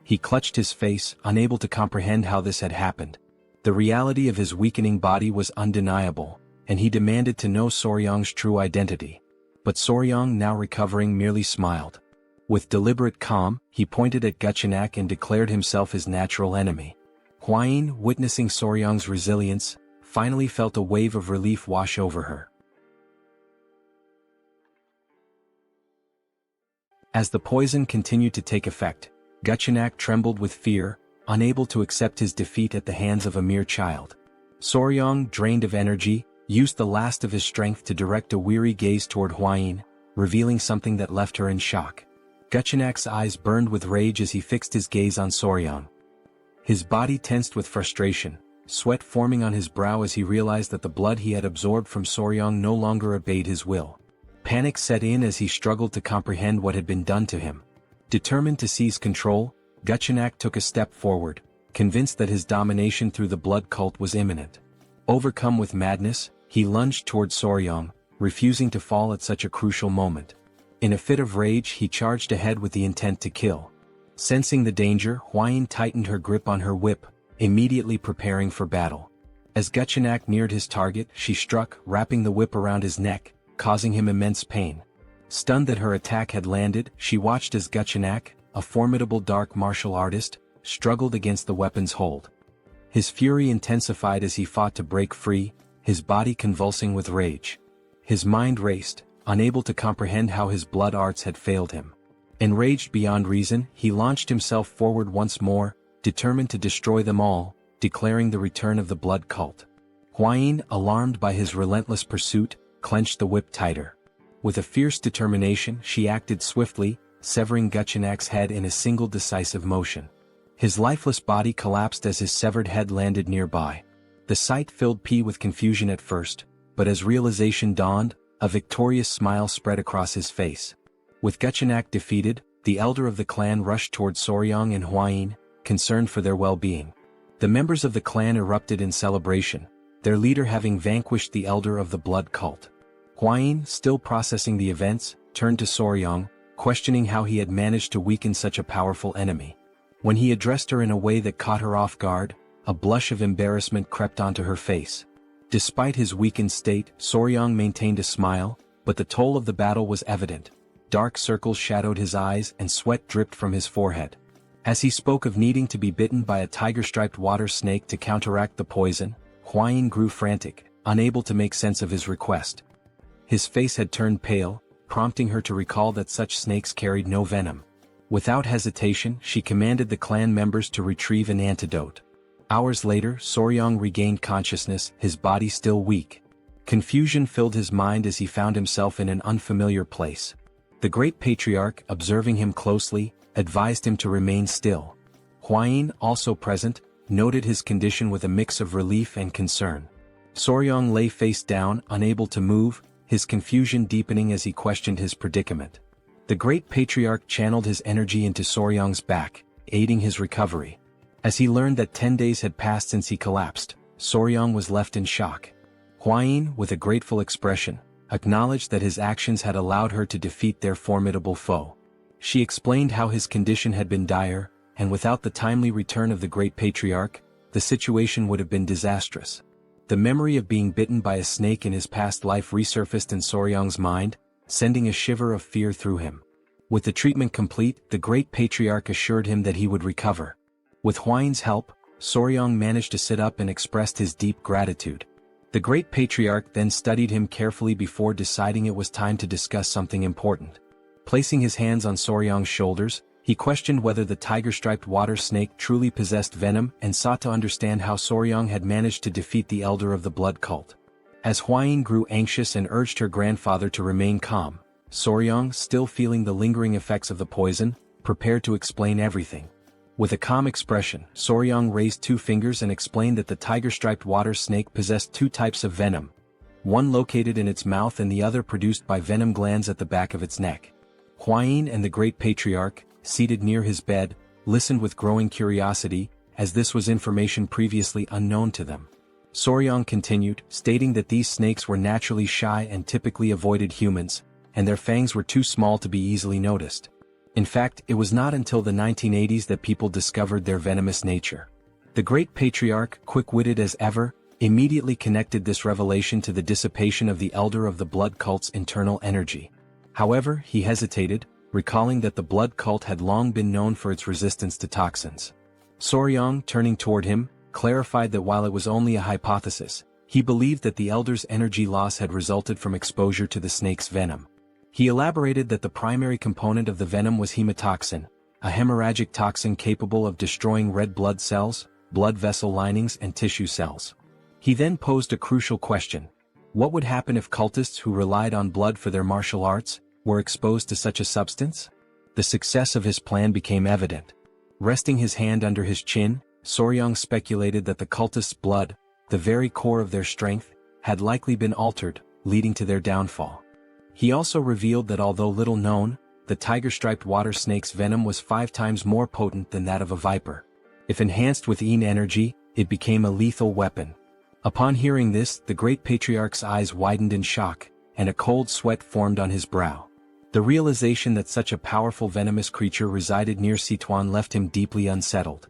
He clutched his face, unable to comprehend how this had happened. The reality of his weakening body was undeniable, and he demanded to know Soryang's true identity. But Soryang, now recovering, merely smiled. With deliberate calm, he pointed at Guchenak and declared himself his natural enemy. Hwayin, witnessing Soryang's resilience, finally felt a wave of relief wash over her. As the poison continued to take effect, Guchenak trembled with fear, unable to accept his defeat at the hands of a mere child. Soryang, drained of energy, used the last of his strength to direct a weary gaze toward Hwayin, revealing something that left her in shock. Guchenak's eyes burned with rage as he fixed his gaze on Soryang. His body tensed with frustration, sweat forming on his brow as he realized that the blood he had absorbed from Soryang no longer obeyed his will. Panic set in as he struggled to comprehend what had been done to him. Determined to seize control, Guchenak took a step forward, convinced that his domination through the blood cult was imminent. Overcome with madness, he lunged toward Soryang, refusing to fall at such a crucial moment. In a fit of rage, he charged ahead with the intent to kill. Sensing the danger, Hwayin tightened her grip on her whip, immediately preparing for battle. As Guchenak neared his target, she struck, wrapping the whip around his neck, causing him immense pain. Stunned that her attack had landed, she watched as Guchenak, a formidable dark martial artist, struggled against the weapon's hold. His fury intensified as he fought to break free, his body convulsing with rage. His mind raced, unable to comprehend how his blood arts had failed him. Enraged beyond reason, he launched himself forward once more, determined to destroy them all, declaring the return of the blood cult. Hwayin, alarmed by his relentless pursuit, clenched the whip tighter. With a fierce determination, she acted swiftly, severing Guchenak's head in a single decisive motion. His lifeless body collapsed as his severed head landed nearby. The sight filled P with confusion at first, but as realization dawned, a victorious smile spread across his face. With Guchenak defeated, the elder of the clan rushed toward Soryang and Hwayin, concerned for their well-being. The members of the clan erupted in celebration, their leader having vanquished the elder of the blood cult. Hwayin, still processing the events, turned to Soryang, questioning how he had managed to weaken such a powerful enemy. When he addressed her in a way that caught her off guard, a blush of embarrassment crept onto her face. Despite his weakened state, Soryang maintained a smile, but the toll of the battle was evident. Dark circles shadowed his eyes and sweat dripped from his forehead. As he spoke of needing to be bitten by a tiger-striped water snake to counteract the poison, Hwayin grew frantic, unable to make sense of his request. His face had turned pale, prompting her to recall that such snakes carried no venom. Without hesitation, she commanded the clan members to retrieve an antidote. Hours later, Soryang regained consciousness, his body still weak. Confusion filled his mind as he found himself in an unfamiliar place. The great patriarch, observing him closely, advised him to remain still. Hwayin, also present, noted his condition with a mix of relief and concern. Soryang lay face down, unable to move, his confusion deepening as he questioned his predicament. The great patriarch channeled his energy into Soryang's back, aiding his recovery. As he learned that 10 days had passed since he collapsed, Soryang was left in shock. Hwayin, with a grateful expression, acknowledged that his actions had allowed her to defeat their formidable foe. She explained how his condition had been dire, and without the timely return of the great patriarch, the situation would have been disastrous. The memory of being bitten by a snake in his past life resurfaced in Soryang's mind, sending a shiver of fear through him. With the treatment complete, the great patriarch assured him that he would recover. With Hwayin's help, Soryang managed to sit up and expressed his deep gratitude. The great patriarch then studied him carefully before deciding it was time to discuss something important. Placing his hands on Soryang's shoulders, he questioned whether the tiger-striped water snake truly possessed venom and sought to understand how Soryang had managed to defeat the elder of the blood cult. As Hwayin grew anxious and urged her grandfather to remain calm, Soryang, still feeling the lingering effects of the poison, prepared to explain everything. With a calm expression, Soryang raised 2 fingers and explained that the tiger-striped water snake possessed 2 types of venom, one located in its mouth and the other produced by venom glands at the back of its neck. Hwayin and the great patriarch, seated near his bed, listened with growing curiosity, as this was information previously unknown to them. Soryang continued, stating that these snakes were naturally shy and typically avoided humans, and their fangs were too small to be easily noticed. In fact, it was not until the 1980s that people discovered their venomous nature. The great patriarch, quick-witted as ever, immediately connected this revelation to the dissipation of the elder of the blood cult's internal energy. However, he hesitated, recalling that the blood cult had long been known for its resistance to toxins. Soryong, turning toward him, clarified that while it was only a hypothesis, he believed that the elder's energy loss had resulted from exposure to the snake's venom. He elaborated that the primary component of the venom was hemotoxin, a hemorrhagic toxin capable of destroying red blood cells, blood vessel linings and tissue cells. He then posed a crucial question. What would happen if cultists who relied on blood for their martial arts were exposed to such a substance? The success of his plan became evident. Resting his hand under his chin, Soryong speculated that the cultists' blood, the very core of their strength, had likely been altered, leading to their downfall. He also revealed that although little known, the tiger-striped water snake's venom was 5 times more potent than that of a viper. If enhanced with Yin energy, it became a lethal weapon. Upon hearing this, the great patriarch's eyes widened in shock, and a cold sweat formed on his brow. The realization that such a powerful venomous creature resided near Sichuan left him deeply unsettled.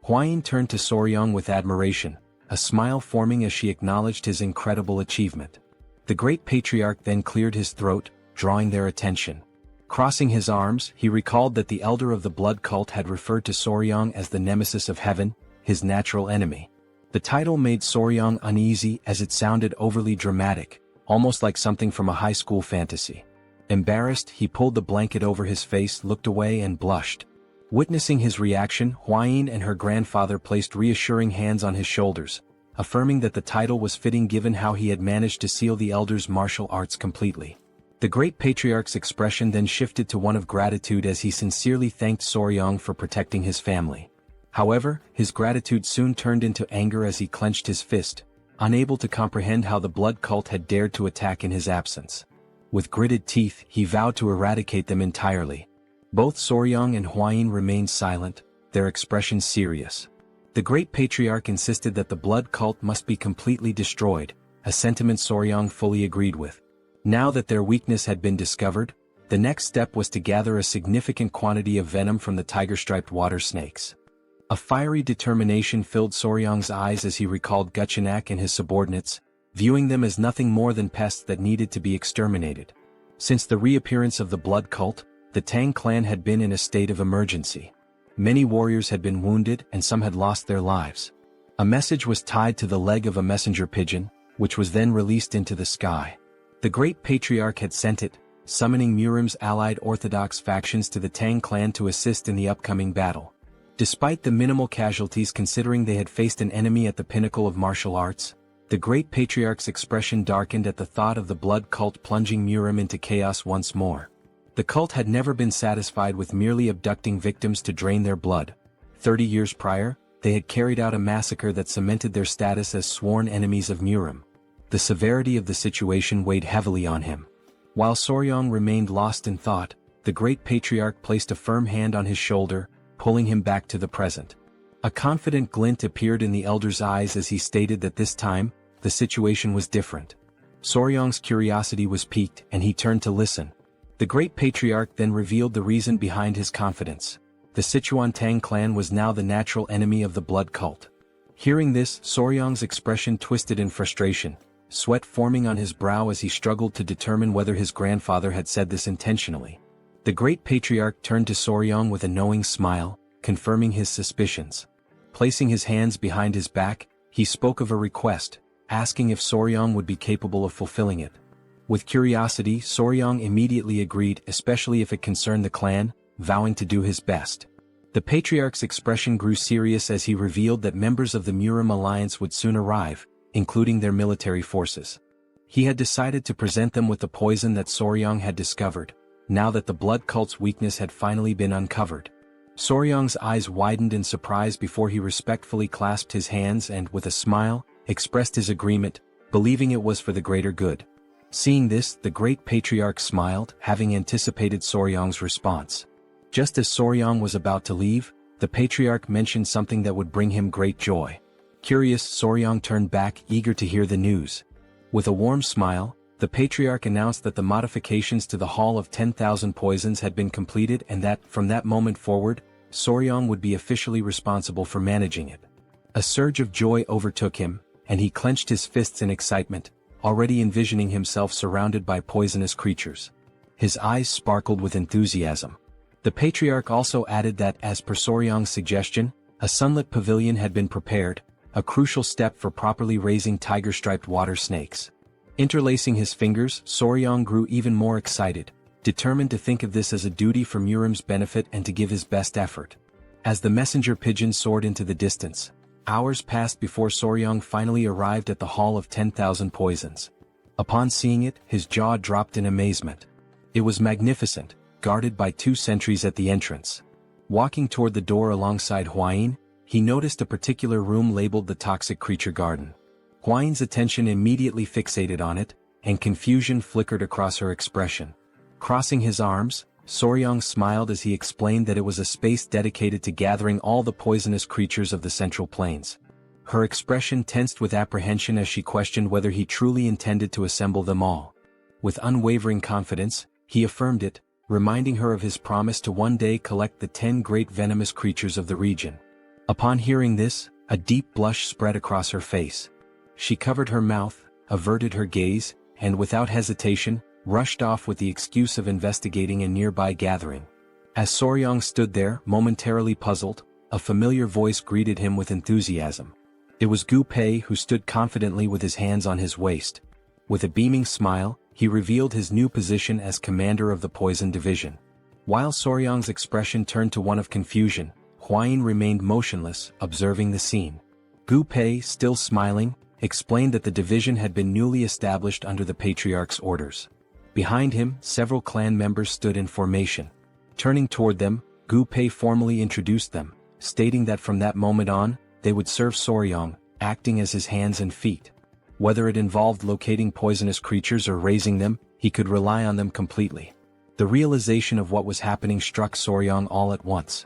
Huayin turned to Soryong with admiration, a smile forming as she acknowledged his incredible achievement. The great patriarch then cleared his throat, drawing their attention. Crossing his arms, he recalled that the elder of the blood cult had referred to Soryong as the nemesis of heaven, his natural enemy. The title made Soryong uneasy as it sounded overly dramatic, almost like something from a high school fantasy. Embarrassed, he pulled the blanket over his face, looked away and blushed. Witnessing his reaction, Huayin and her grandfather placed reassuring hands on his shoulders, affirming that the title was fitting given how he had managed to seal the elder's martial arts completely. The great patriarch's expression then shifted to one of gratitude as he sincerely thanked Soryong for protecting his family. However, his gratitude soon turned into anger as he clenched his fist, unable to comprehend how the blood cult had dared to attack in his absence. With gritted teeth, he vowed to eradicate them entirely. Both Soryong and Huayin remained silent, their expressions serious. The great patriarch insisted that the blood cult must be completely destroyed, a sentiment Soryong fully agreed with. Now that their weakness had been discovered, the next step was to gather a significant quantity of venom from the tiger-striped water snakes. A fiery determination filled Soryong's eyes as he recalled Guchenak and his subordinates, viewing them as nothing more than pests that needed to be exterminated. Since the reappearance of the blood cult, the Tang clan had been in a state of emergency. Many warriors had been wounded and some had lost their lives. A message was tied to the leg of a messenger pigeon, which was then released into the sky. The great patriarch had sent it, summoning Murim's allied orthodox factions to the Tang clan to assist in the upcoming battle. Despite the minimal casualties considering they had faced an enemy at the pinnacle of martial arts, the great patriarch's expression darkened at the thought of the blood cult plunging Murim into chaos once more. The cult had never been satisfied with merely abducting victims to drain their blood. 30 years prior, they had carried out a massacre that cemented their status as sworn enemies of Murim. The severity of the situation weighed heavily on him. While Soryong remained lost in thought, the great patriarch placed a firm hand on his shoulder, pulling him back to the present. A confident glint appeared in the elder's eyes as he stated that this time, the situation was different. Soryong's curiosity was piqued and he turned to listen. The great patriarch then revealed the reason behind his confidence. The Sichuan Tang Clan was now the natural enemy of the blood cult. Hearing this, Soryong's expression twisted in frustration, sweat forming on his brow as he struggled to determine whether his grandfather had said this intentionally. The great patriarch turned to Soryong with a knowing smile, confirming his suspicions. Placing his hands behind his back, he spoke of a request, asking if Soryong would be capable of fulfilling it. With curiosity, Soryong immediately agreed, especially if it concerned the clan, vowing to do his best. The patriarch's expression grew serious as he revealed that members of the Murim alliance would soon arrive, including their military forces. He had decided to present them with the poison that Soryong had discovered, now that the blood cult's weakness had finally been uncovered. Soryong's eyes widened in surprise before he respectfully clasped his hands and, with a smile, expressed his agreement, believing it was for the greater good. Seeing this, the great patriarch smiled, having anticipated Soryong's response. Just as Soryong was about to leave, the patriarch mentioned something that would bring him great joy. Curious, Soryong turned back, eager to hear the news. With a warm smile, The patriarch announced that the modifications to the Hall of 10,000 Poisons had been completed and that, from that moment forward, Soryong would be officially responsible for managing it. A surge of joy overtook him, and he clenched his fists in excitement, already envisioning himself surrounded by poisonous creatures. His eyes sparkled with enthusiasm. The patriarch also added that, as per Soryong's suggestion, a sunlit pavilion had been prepared, a crucial step for properly raising tiger-striped water snakes. Interlacing his fingers, Soryong grew even more excited, determined to think of this as a duty for Murim's benefit and to give his best effort. As the messenger pigeon soared into the distance, hours passed before Soryong finally arrived at the Hall of 10,000 Poisons. Upon seeing it, his jaw dropped in amazement. It was magnificent, guarded by 2 sentries at the entrance. Walking toward the door alongside Hwayin, he noticed a particular room labeled the Toxic Creature Garden. Hwayin's attention immediately fixated on it, and confusion flickered across her expression. Crossing his arms, Soryong smiled as he explained that it was a space dedicated to gathering all the poisonous creatures of the Central Plains. Her expression tensed with apprehension as she questioned whether he truly intended to assemble them all. With unwavering confidence, he affirmed it, reminding her of his promise to one day collect the 10 great venomous creatures of the region. Upon hearing this, a deep blush spread across her face. She covered her mouth, averted her gaze, and without hesitation, rushed off with the excuse of investigating a nearby gathering. As Soryong stood there, momentarily puzzled, a familiar voice greeted him with enthusiasm. It was Gu Pei, who stood confidently with his hands on his waist. With a beaming smile, he revealed his new position as commander of the Poison Division. While Soryong's expression turned to one of confusion, Hwayin remained motionless, observing the scene. Gu Pei, still smiling, explained that the division had been newly established under the patriarch's orders. Behind him, several clan members stood in formation. Turning toward them, Gu Pei formally introduced them, stating that from that moment on, they would serve Soryong, acting as his hands and feet. Whether it involved locating poisonous creatures or raising them, he could rely on them completely. The realization of what was happening struck Soryong all at once.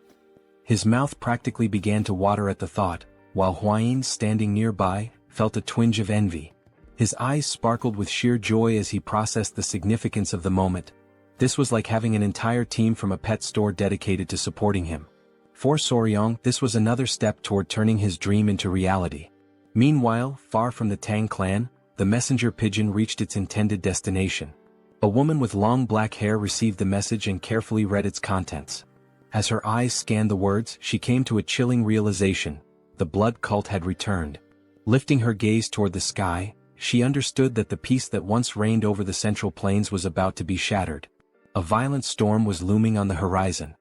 His mouth practically began to water at the thought, while Hwayin, standing nearby, felt a twinge of envy. His eyes sparkled with sheer joy as he processed the significance of the moment. This was like having an entire team from a pet store dedicated to supporting him. For Soryong, this was another step toward turning his dream into reality. Meanwhile, far from the Tang clan, the messenger pigeon reached its intended destination. A woman with long black hair received the message and carefully read its contents. As her eyes scanned the words, she came to a chilling realization: the blood cult had returned. Lifting her gaze toward the sky, she understood that the peace that once reigned over the Central Plains was about to be shattered. A violent storm was looming on the horizon.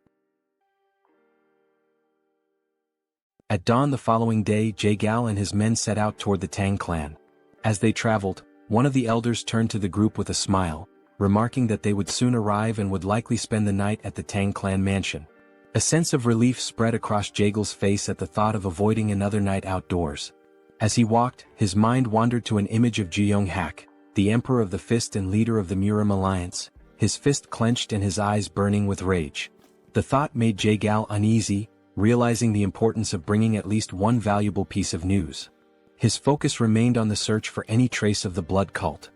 At dawn the following day, Jaegal and his men set out toward the Tang clan. As they traveled, one of the elders turned to the group with a smile, remarking that they would soon arrive and would likely spend the night at the Tang clan mansion. A sense of relief spread across Jaegal's face at the thought of avoiding another night outdoors. As he walked, his mind wandered to an image of Jeong-hak, the Emperor of the Fist and leader of the Murim alliance, his fist clenched and his eyes burning with rage. The thought made Jaegal uneasy, realizing the importance of bringing at least one valuable piece of news. His focus remained on the search for any trace of the blood cult.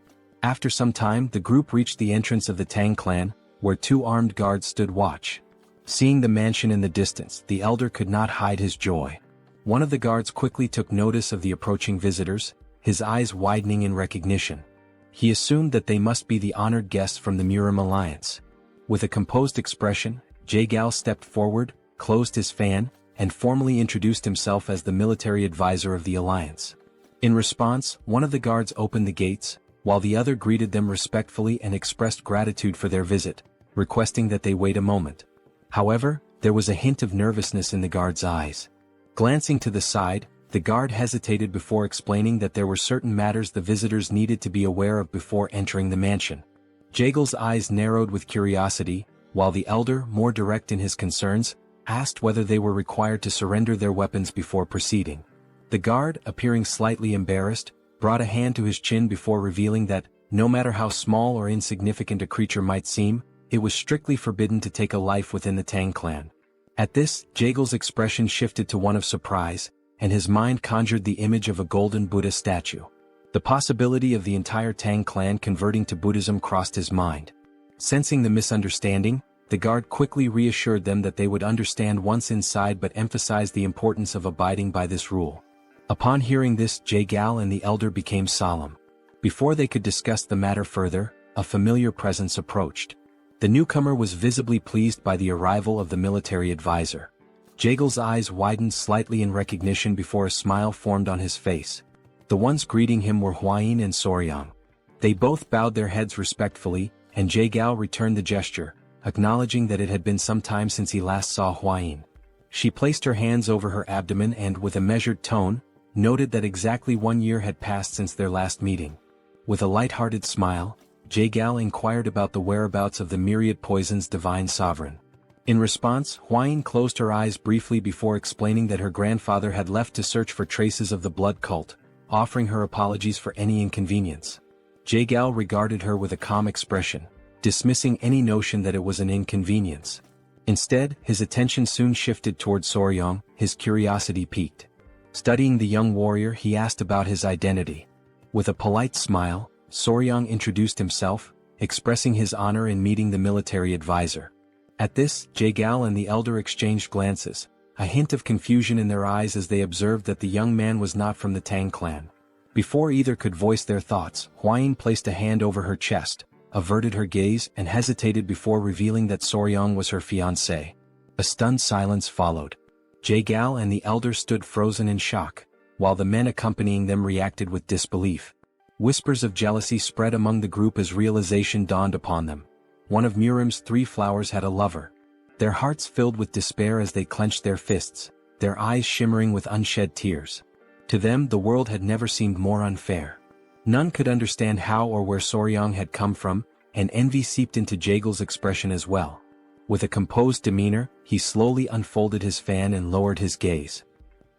After some time, the group reached the entrance of the Tang clan, where 2 armed guards stood watch. Seeing the mansion in the distance, the elder could not hide his joy. One of the guards quickly took notice of the approaching visitors, his eyes widening in recognition. He assumed that they must be the honored guests from the Murim alliance. With a composed expression, Jaegal stepped forward, closed his fan, and formally introduced himself as the military advisor of the alliance. In response, one of the guards opened the gates, while the other greeted them respectfully and expressed gratitude for their visit, requesting that they wait a moment. However, there was a hint of nervousness in the guard's eyes. Glancing to the side, the guard hesitated before explaining that there were certain matters the visitors needed to be aware of before entering the mansion. Jaegal's eyes narrowed with curiosity, while the elder, more direct in his concerns, asked whether they were required to surrender their weapons before proceeding. The guard, appearing slightly embarrassed, brought a hand to his chin before revealing that, no matter how small or insignificant a creature might seem, it was strictly forbidden to take a life within the Tang clan. At this, Jaegal's expression shifted to one of surprise, and his mind conjured the image of a golden Buddha statue. The possibility of the entire Tang clan converting to Buddhism crossed his mind. Sensing the misunderstanding, the guard quickly reassured them that they would understand once inside but emphasized the importance of abiding by this rule. Upon hearing this, Jae-gal and the elder became solemn. Before they could discuss the matter further, a familiar presence approached. The newcomer was visibly pleased by the arrival of the military advisor. Jae-gal's eyes widened slightly in recognition before a smile formed on his face. The ones greeting him were Hwain and Soryang. They both bowed their heads respectfully, and Jae-gal returned the gesture, acknowledging that it had been some time since he last saw Hwain. She placed her hands over her abdomen and, with a measured tone, noted that exactly 1 year had passed since their last meeting. With a light-hearted smile, Jae-gal inquired about the whereabouts of the myriad poison's divine sovereign. In response, Hwain closed her eyes briefly before explaining that her grandfather had left to search for traces of the blood cult, offering her apologies for any inconvenience. Jae-gal regarded her with a calm expression, dismissing any notion that it was an inconvenience. Instead, his attention soon shifted toward Soryang, his curiosity piqued. Studying the young warrior, he asked about his identity. With a polite smile, Soryang introduced himself, expressing his honor in meeting the military advisor. At this, Jae-gal and the elder exchanged glances, a hint of confusion in their eyes as they observed that the young man was not from the Tang clan. Before either could voice their thoughts, Hwain placed a hand over her chest, averted her gaze and hesitated before revealing that Soryang was her fiancé. A stunned silence followed. Jae-gal and the elder stood frozen in shock, while the men accompanying them reacted with disbelief. Whispers of jealousy spread among the group as realization dawned upon them. One of Murim's 3 flowers had a lover. Their hearts filled with despair as they clenched their fists, their eyes shimmering with unshed tears. To them, the world had never seemed more unfair. None could understand how or where Soryang had come from, and envy seeped into Jae-gal's expression as well. With a composed demeanor, he slowly unfolded his fan and lowered his gaze.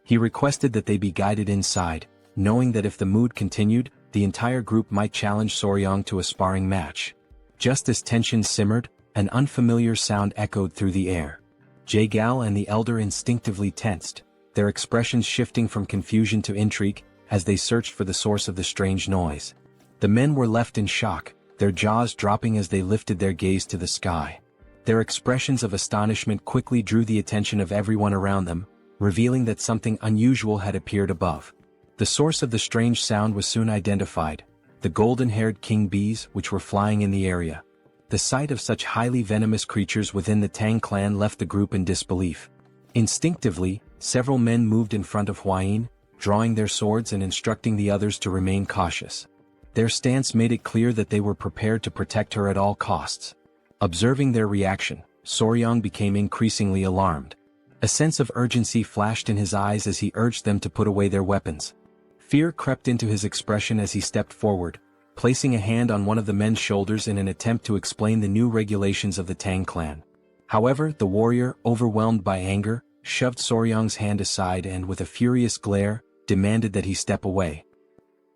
He requested that they be guided inside, knowing that if the mood continued, the entire group might challenge Soryang to a sparring match. Just as tension simmered, an unfamiliar sound echoed through the air. Jae-gal and the elder instinctively tensed, their expressions shifting from confusion to intrigue, as they searched for the source of the strange noise. The men were left in shock, their jaws dropping as they lifted their gaze to the sky. Their expressions of astonishment quickly drew the attention of everyone around them, revealing that something unusual had appeared above. The source of the strange sound was soon identified, the golden-haired king bees which were flying in the area. The sight of such highly venomous creatures within the Tang clan left the group in disbelief. Instinctively, several men moved in front of Hwain, drawing their swords and instructing the others to remain cautious. Their stance made it clear that they were prepared to protect her at all costs. Observing their reaction, Soryang became increasingly alarmed. A sense of urgency flashed in his eyes as he urged them to put away their weapons. Fear crept into his expression as he stepped forward, placing a hand on one of the men's shoulders in an attempt to explain the new regulations of the Tang clan. However, the warrior, overwhelmed by anger, shoved Soryang's hand aside and, with a furious glare, demanded that he step away.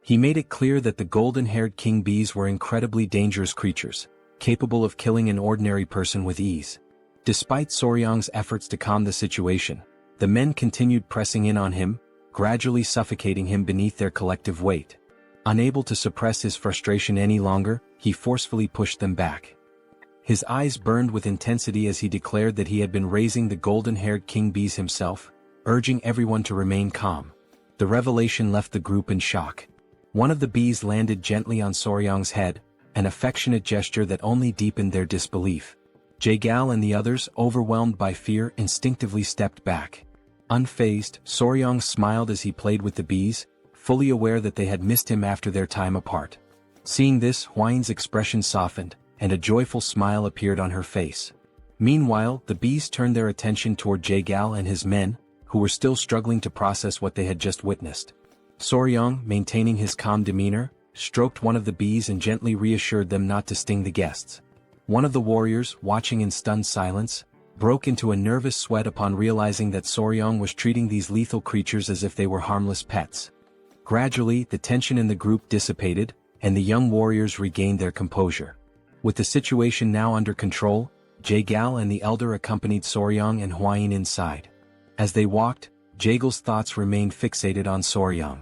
He made it clear that the golden-haired king bees were incredibly dangerous creatures, capable of killing an ordinary person with ease. Despite Soryang's efforts to calm the situation, the men continued pressing in on him, gradually suffocating him beneath their collective weight. Unable to suppress his frustration any longer, he forcefully pushed them back. His eyes burned with intensity as he declared that he had been raising the golden-haired king bees himself, urging everyone to remain calm. The revelation left the group in shock. One of the bees landed gently on Soryang's head, an affectionate gesture that only deepened their disbelief. Jae-gal and the others, overwhelmed by fear, instinctively stepped back. Unfazed, Soryang smiled as he played with the bees, fully aware that they had missed him after their time apart. Seeing this, Hwain's expression softened, and a joyful smile appeared on her face. Meanwhile, the bees turned their attention toward Jae-gal and his men, who were still struggling to process what they had just witnessed. Soryang, maintaining his calm demeanor, stroked one of the bees and gently reassured them not to sting the guests. One of the warriors, watching in stunned silence, broke into a nervous sweat upon realizing that Soryang was treating these lethal creatures as if they were harmless pets. Gradually, the tension in the group dissipated, and the young warriors regained their composure. With the situation now under control, Jae-gal and the elder accompanied Soryang and Hwain inside. As they walked, Jae-gal's thoughts remained fixated on Soryang.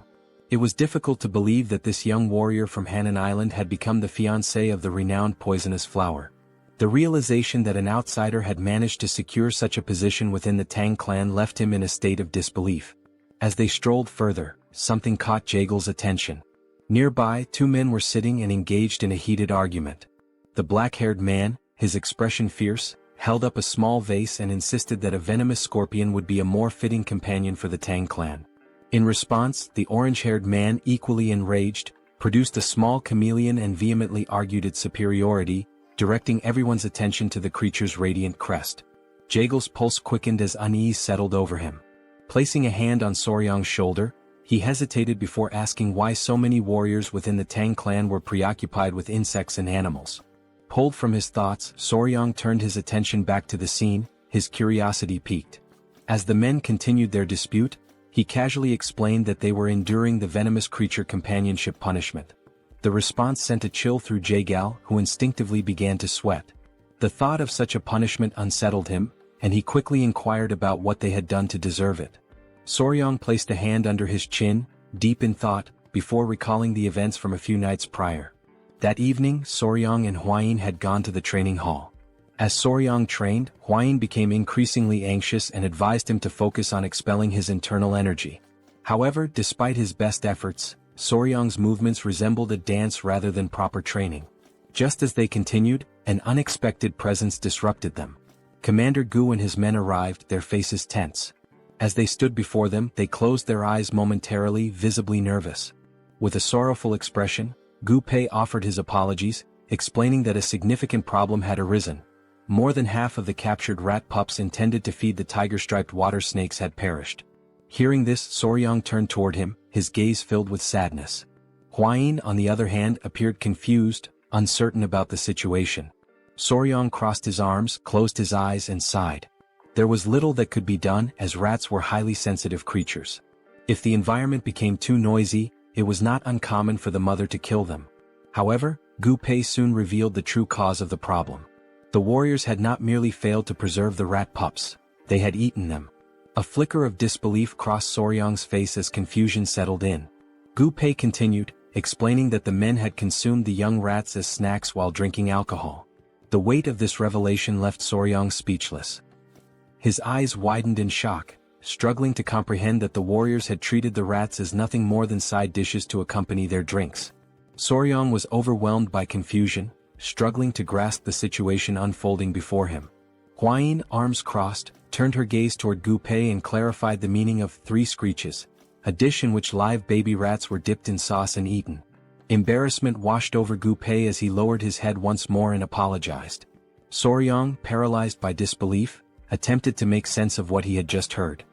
It was difficult to believe that this young warrior from Hainan Island had become the fiancé of the renowned poisonous flower. The realization that an outsider had managed to secure such a position within the Tang clan left him in a state of disbelief. As they strolled further, something caught Jaegel's attention. Nearby, two men were sitting and engaged in a heated argument. The black-haired man, his expression fierce, held up a small vase and insisted that a venomous scorpion would be a more fitting companion for the Tang clan. In response, the orange-haired man, equally enraged, produced a small chameleon and vehemently argued its superiority, directing everyone's attention to the creature's radiant crest. Jaegel's pulse quickened as unease settled over him. Placing a hand on Soryang's shoulder, he hesitated before asking why so many warriors within the Tang clan were preoccupied with insects and animals. Pulled from his thoughts, Soryang turned his attention back to the scene, his curiosity piqued. As the men continued their dispute, he casually explained that they were enduring the venomous creature companionship punishment. The response sent a chill through Jaegal, who instinctively began to sweat. The thought of such a punishment unsettled him, and he quickly inquired about what they had done to deserve it. Soryang placed a hand under his chin, deep in thought, before recalling the events from a few nights prior. That evening, Soryang and Hwayin had gone to the training hall. As Soryang trained, Hwayin became increasingly anxious and advised him to focus on expelling his internal energy. However, despite his best efforts, Soryang's movements resembled a dance rather than proper training. Just as they continued, an unexpected presence disrupted them. Commander Gu and his men arrived, their faces tense. As they stood before them, they closed their eyes momentarily, visibly nervous. With a sorrowful expression, Gu Pei offered his apologies, explaining that a significant problem had arisen. More than half of the captured rat pups intended to feed the tiger-striped water snakes had perished. Hearing this, Soryang turned toward him, his gaze filled with sadness. Hwayin, on the other hand, appeared confused, uncertain about the situation. Soryang crossed his arms, closed his eyes and sighed. There was little that could be done, as rats were highly sensitive creatures. If the environment became too noisy, it was not uncommon for the mother to kill them. However, Gu Pei soon revealed the true cause of the problem. The warriors had not merely failed to preserve the rat pups, they had eaten them. A flicker of disbelief crossed Soryang's face as confusion settled in. Gu Pei continued, explaining that the men had consumed the young rats as snacks while drinking alcohol. The weight of this revelation left Soryang speechless. His eyes widened in shock, struggling to comprehend that the warriors had treated the rats as nothing more than side dishes to accompany their drinks. Soryang was overwhelmed by confusion, struggling to grasp the situation unfolding before him. Hwayin, arms crossed, turned her gaze toward Gu Pei and clarified the meaning of 3 screeches, a dish in which live baby rats were dipped in sauce and eaten. Embarrassment washed over Gu Pei as he lowered his head once more and apologized. Soryang, paralyzed by disbelief, attempted to make sense of what he had just heard.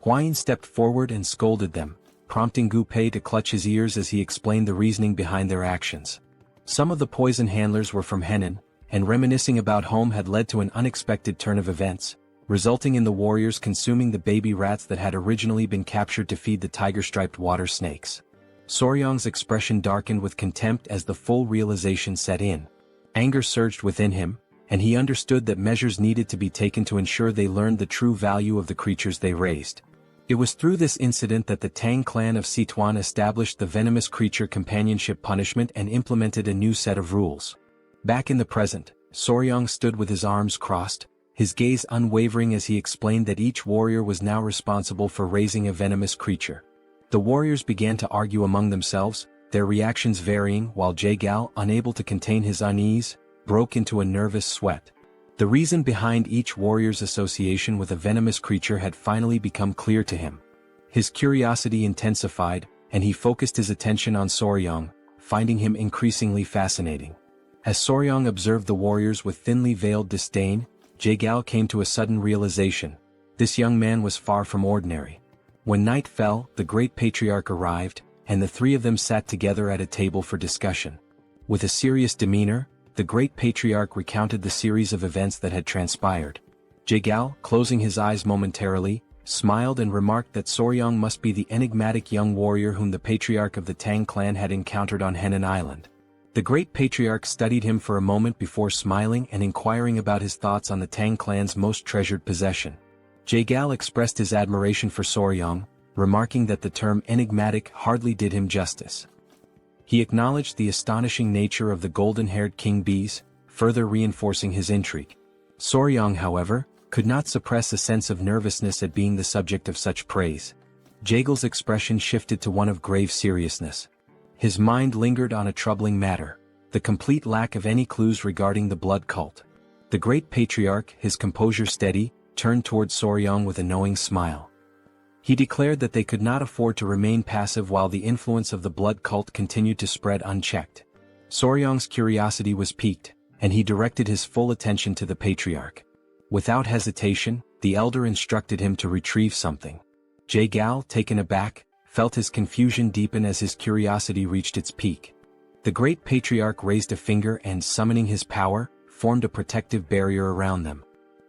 Hwayin stepped forward and scolded them, prompting Gu Pei to clutch his ears as he explained the reasoning behind their actions. Some of the poison handlers were from Hainan, and reminiscing about home had led to an unexpected turn of events, resulting in the warriors consuming the baby rats that had originally been captured to feed the tiger-striped water snakes. Soryang's expression darkened with contempt as the full realization set in. Anger surged within him, and he understood that measures needed to be taken to ensure they learned the true value of the creatures they raised. It was through this incident that the Tang clan of Sichuan established the venomous creature companionship punishment and implemented a new set of rules. Back in the present, Soryang stood with his arms crossed, his gaze unwavering as he explained that each warrior was now responsible for raising a venomous creature. The warriors began to argue among themselves, their reactions varying, while Jaegal, unable to contain his unease, broke into a nervous sweat. The reason behind each warrior's association with a venomous creature had finally become clear to him. His curiosity intensified, and he focused his attention on Soryang, finding him increasingly fascinating. As Soryang observed the warriors with thinly veiled disdain, Jaegal came to a sudden realization. This young man was far from ordinary. When night fell, the great patriarch arrived, and the 3 of them sat together at a table for discussion. With a serious demeanor, the great patriarch recounted the series of events that had transpired. Jaegal, closing his eyes momentarily, smiled and remarked that Soryang must be the enigmatic young warrior whom the patriarch of the Tang clan had encountered on Hainan Island. The great patriarch studied him for a moment before smiling and inquiring about his thoughts on the Tang clan's most treasured possession. Jaegal expressed his admiration for Soryang, remarking that the term enigmatic hardly did him justice. He acknowledged the astonishing nature of the golden-haired king bees, further reinforcing his intrigue. Soryang, however, could not suppress a sense of nervousness at being the subject of such praise. Jaegel's expression shifted to one of grave seriousness. His mind lingered on a troubling matter: the complete lack of any clues regarding the blood cult. The great patriarch, his composure steady, turned toward Soryang with a knowing smile. He declared that they could not afford to remain passive while the influence of the blood cult continued to spread unchecked. Soryang's curiosity was piqued, and he directed his full attention to the patriarch. Without hesitation, the elder instructed him to retrieve something. Jaegal, taken aback, felt his confusion deepen as his curiosity reached its peak. The great patriarch raised a finger and, summoning his power, formed a protective barrier around them.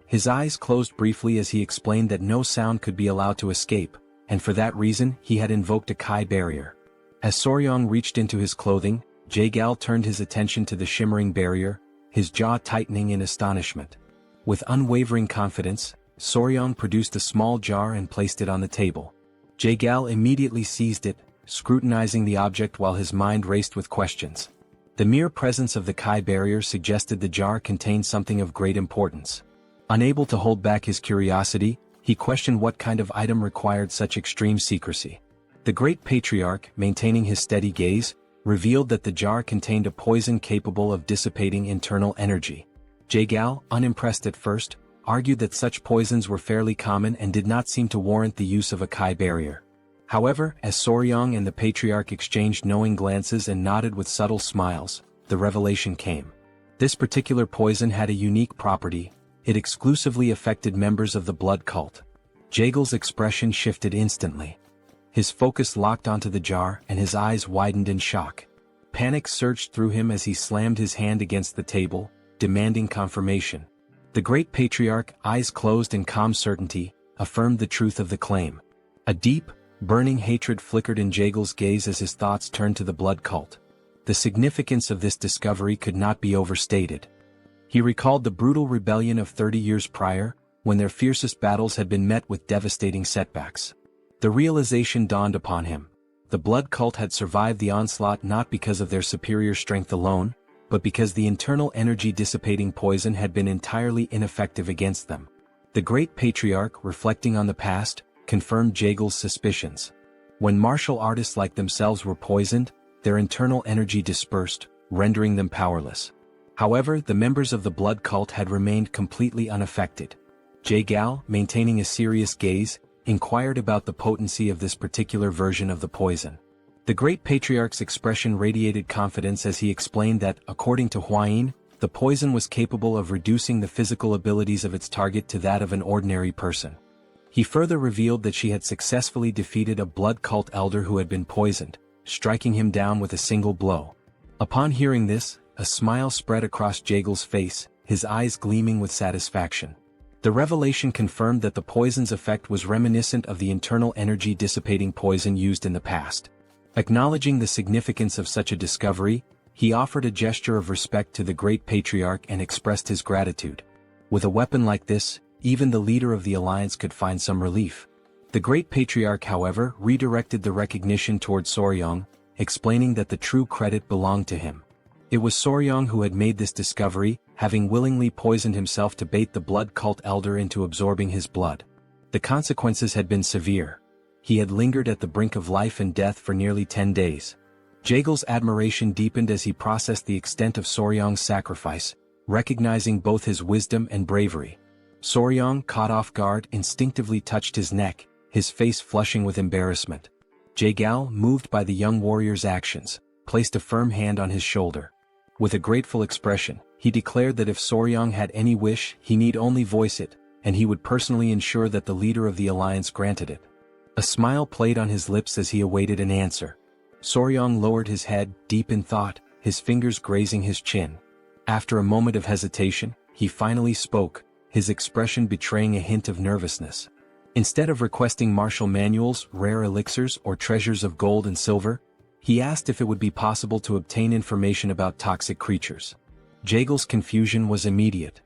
His eyes closed briefly as he explained that no sound could be allowed to escape, and for that reason he had invoked a Kai barrier. As Soryang reached into his clothing, Jaegal turned his attention to the shimmering barrier, his jaw tightening in astonishment. With unwavering confidence, Soryang produced a small jar and placed it on the table. Jaegal immediately seized it, scrutinizing the object while his mind raced with questions. The mere presence of the Kai barrier suggested the jar contained something of great importance. Unable to hold back his curiosity, he questioned what kind of item required such extreme secrecy. The great patriarch, maintaining his steady gaze, revealed that the jar contained a poison capable of dissipating internal energy. Jaegal, unimpressed at first, argued that such poisons were fairly common and did not seem to warrant the use of a Kai barrier. However, as Soryang and the patriarch exchanged knowing glances and nodded with subtle smiles, the revelation came. This particular poison had a unique property: it exclusively affected members of the blood cult. Jaegel's expression shifted instantly. His focus locked onto the jar and his eyes widened in shock. Panic surged through him as he slammed his hand against the table, demanding confirmation. The great patriarch, eyes closed in calm certainty, affirmed the truth of the claim. A deep, burning hatred flickered in Jaegel's gaze as his thoughts turned to the blood cult. The significance of this discovery could not be overstated. He recalled the brutal rebellion of 30 years prior, when their fiercest battles had been met with devastating setbacks. The realization dawned upon him: the blood cult had survived the onslaught not because of their superior strength alone, but because the internal energy-dissipating poison had been entirely ineffective against them. The great patriarch, reflecting on the past, confirmed Jaegel's suspicions. When martial artists like themselves were poisoned, their internal energy dispersed, rendering them powerless. However, the members of the blood cult had remained completely unaffected. Jaegal, maintaining a serious gaze, inquired about the potency of this particular version of the poison. The great patriarch's expression radiated confidence as he explained that, according to Huayin, the poison was capable of reducing the physical abilities of its target to that of an ordinary person. He further revealed that she had successfully defeated a blood cult elder who had been poisoned, striking him down with a single blow. Upon hearing this, a smile spread across Jaegel's face, his eyes gleaming with satisfaction. The revelation confirmed that the poison's effect was reminiscent of the internal energy-dissipating poison used in the past. Acknowledging the significance of such a discovery, he offered a gesture of respect to the great patriarch and expressed his gratitude. With a weapon like this, even the leader of the alliance could find some relief. The great patriarch, however, redirected the recognition toward Soryang, explaining that the true credit belonged to him. It was Soryang who had made this discovery, having willingly poisoned himself to bait the blood cult elder into absorbing his blood. The consequences had been severe. He had lingered at the brink of life and death for nearly 10 days. Jaegel's admiration deepened as he processed the extent of Soryang's sacrifice, recognizing both his wisdom and bravery. Soryang, caught off guard, instinctively touched his neck, his face flushing with embarrassment. Jaegal, moved by the young warrior's actions, placed a firm hand on his shoulder. With a grateful expression, he declared that if Soryang had any wish, he need only voice it, and he would personally ensure that the leader of the alliance granted it. A smile played on his lips as he awaited an answer. Soryang lowered his head, deep in thought, his fingers grazing his chin. After a moment of hesitation, he finally spoke, his expression betraying a hint of nervousness. Instead of requesting martial manuals, rare elixirs, or treasures of gold and silver, he asked if it would be possible to obtain information about toxic creatures. Jaegel's confusion was immediate.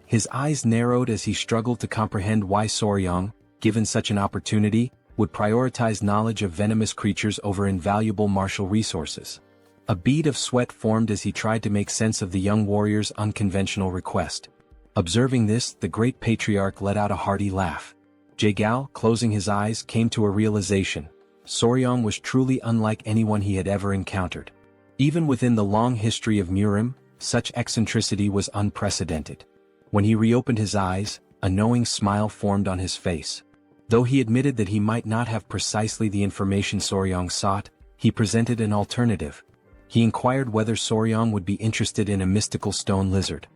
His eyes narrowed as he struggled to comprehend why Soryang, given such an opportunity, would prioritize knowledge of venomous creatures over invaluable martial resources. A bead of sweat formed as he tried to make sense of the young warrior's unconventional request. Observing this, the great patriarch let out a hearty laugh. Jae-gal, closing his eyes, came to a realization. Soryong was truly unlike anyone he had ever encountered. Even within the long history of Murim, such eccentricity was unprecedented. When he reopened his eyes, a knowing smile formed on his face. Though he admitted that he might not have precisely the information Soryong sought, he presented an alternative. He inquired whether Soryong would be interested in a mystical stone lizard.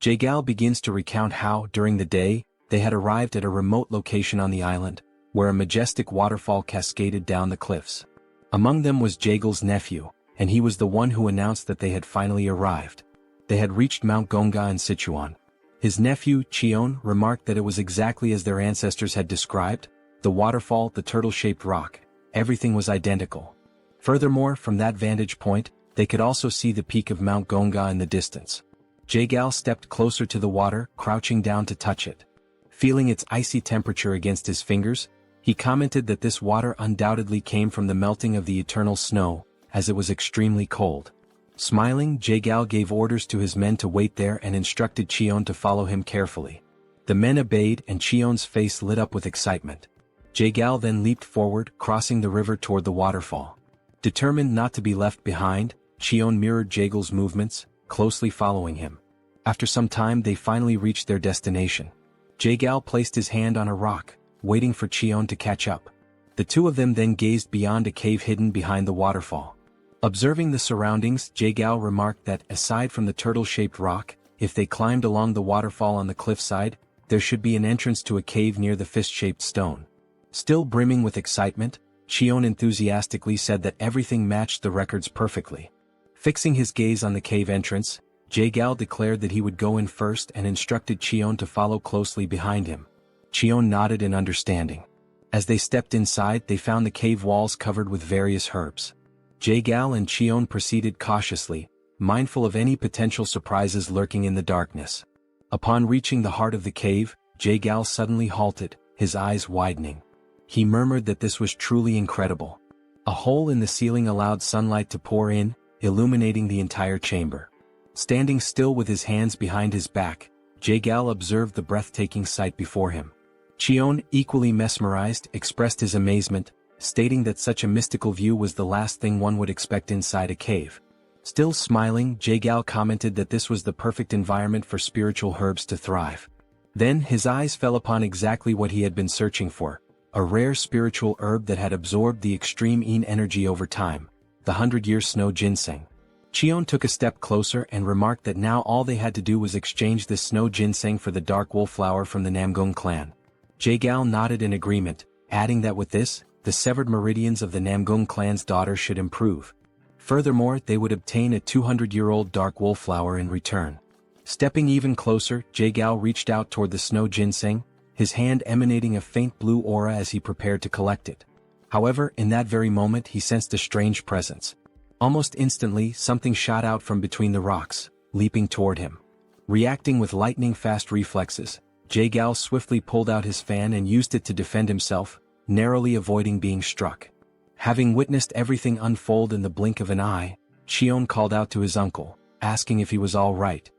Jae-gal begins to recount how, during the day, they had arrived at a remote location on the island, where a majestic waterfall cascaded down the cliffs. Among them was Jae-gal's nephew, and he was the one who announced that they had finally arrived. They had reached Mount Gonga in Sichuan. His nephew, Cheon, remarked that it was exactly as their ancestors had described: the waterfall, the turtle-shaped rock, everything was identical. Furthermore, from that vantage point, they could also see the peak of Mount Gonga in the distance. Jae-gal stepped closer to the water, crouching down to touch it. Feeling its icy temperature against his fingers, he commented that this water undoubtedly came from the melting of the eternal snow, as it was extremely cold. Smiling, Jae-gal gave orders to his men to wait there and instructed Cheon to follow him carefully. The men obeyed, and Cheon's face lit up with excitement. Jae-gal then leaped forward, crossing the river toward the waterfall. Determined not to be left behind, Cheon mirrored Jae-gal's movements, closely following him. After some time they finally reached their destination. Jae-gal placed his hand on a rock, waiting for Cheon to catch up. The two of them then gazed beyond a cave hidden behind the waterfall. Observing the surroundings, Jae-gal remarked that, aside from the turtle-shaped rock, if they climbed along the waterfall on the cliffside, there should be an entrance to a cave near the fist-shaped stone. Still brimming with excitement, Cheon enthusiastically said that everything matched the records perfectly. Fixing his gaze on the cave entrance, Jae-gal declared that he would go in first and instructed Cheon to follow closely behind him. Cheon nodded in understanding. As they stepped inside, they found the cave walls covered with various herbs. Jae-gal and Cheon proceeded cautiously, mindful of any potential surprises lurking in the darkness. Upon reaching the heart of the cave, Jae-gal suddenly halted, his eyes widening. He murmured that this was truly incredible. A hole in the ceiling allowed sunlight to pour in, illuminating the entire chamber. Standing still with his hands behind his back, Jae-gal observed the breathtaking sight before him. Cheon, equally mesmerized, expressed his amazement, stating that such a mystical view was the last thing one would expect inside a cave. Still smiling, Jae-gal commented that this was the perfect environment for spiritual herbs to thrive. Then his eyes fell upon exactly what he had been searching for, a rare spiritual herb that had absorbed the extreme yin energy over time, the 100-year snow ginseng. Cheon took a step closer and remarked that now all they had to do was exchange this snow ginseng for the dark wool flower from the Namgung clan. Jae-gal nodded in agreement, adding that with this, the severed meridians of the Namgung clan's daughter should improve. Furthermore, they would obtain a 200-year-old dark wool flower in return. Stepping even closer, Jae-gal reached out toward the snow ginseng, his hand emanating a faint blue aura as he prepared to collect it. However, in that very moment he sensed a strange presence. Almost instantly, something shot out from between the rocks, leaping toward him. Reacting with lightning-fast reflexes, Jae-gal swiftly pulled out his fan and used it to defend himself, narrowly avoiding being struck. Having witnessed everything unfold in the blink of an eye, Cheon called out to his uncle, asking if he was all right.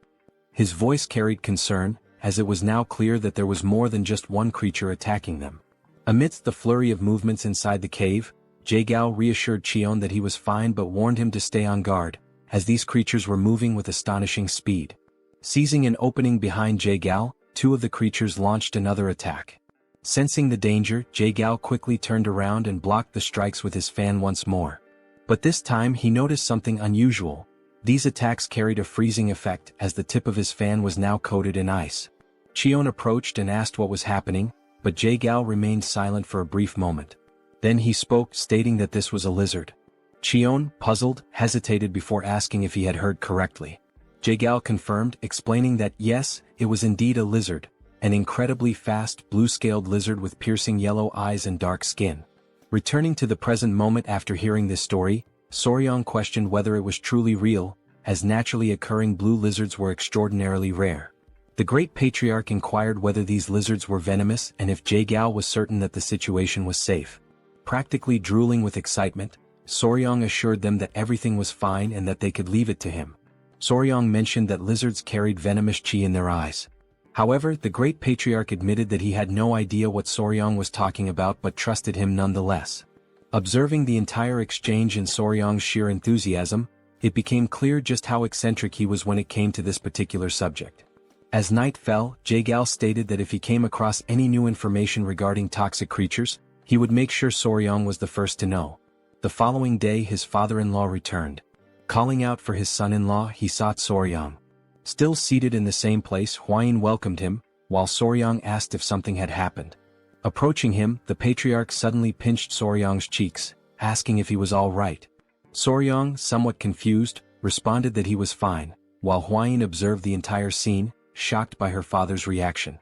His voice carried concern, as it was now clear that there was more than just one creature attacking them. Amidst the flurry of movements inside the cave, Jae-gal reassured Cheon that he was fine but warned him to stay on guard, as these creatures were moving with astonishing speed. Seizing an opening behind Jae-gal, two of the creatures launched another attack. Sensing the danger, Jae-gal quickly turned around and blocked the strikes with his fan once more. But this time he noticed something unusual. These attacks carried a freezing effect as the tip of his fan was now coated in ice. Cheon approached and asked what was happening, but Jae-gal remained silent for a brief moment. Then he spoke, stating that this was a lizard. Cheon, puzzled, hesitated before asking if he had heard correctly. Jae-gal confirmed, explaining that yes, it was indeed a lizard, an incredibly fast, blue-scaled lizard with piercing yellow eyes and dark skin. Returning to the present moment after hearing this story, Soryong questioned whether it was truly real, as naturally occurring blue lizards were extraordinarily rare. The great patriarch inquired whether these lizards were venomous and if Jae-Gao was certain that the situation was safe. Practically drooling with excitement, Soryong assured them that everything was fine and that they could leave it to him. Soryong mentioned that lizards carried venomous chi in their eyes. However, the great patriarch admitted that he had no idea what Soryong was talking about but trusted him nonetheless. Observing the entire exchange and Soryong's sheer enthusiasm, it became clear just how eccentric he was when it came to this particular subject. As night fell, Jae-Gao stated that if he came across any new information regarding toxic creatures, he would make sure Soryong was the first to know. The following day his father-in-law returned. Calling out for his son-in-law, he sought Soryong. Still seated in the same place, Hwayin welcomed him, while Soryong asked if something had happened. Approaching him, the patriarch suddenly pinched Soryong's cheeks, asking if he was all right. Soryong, somewhat confused, responded that he was fine, while Hwayin observed the entire scene, shocked by her father's reaction.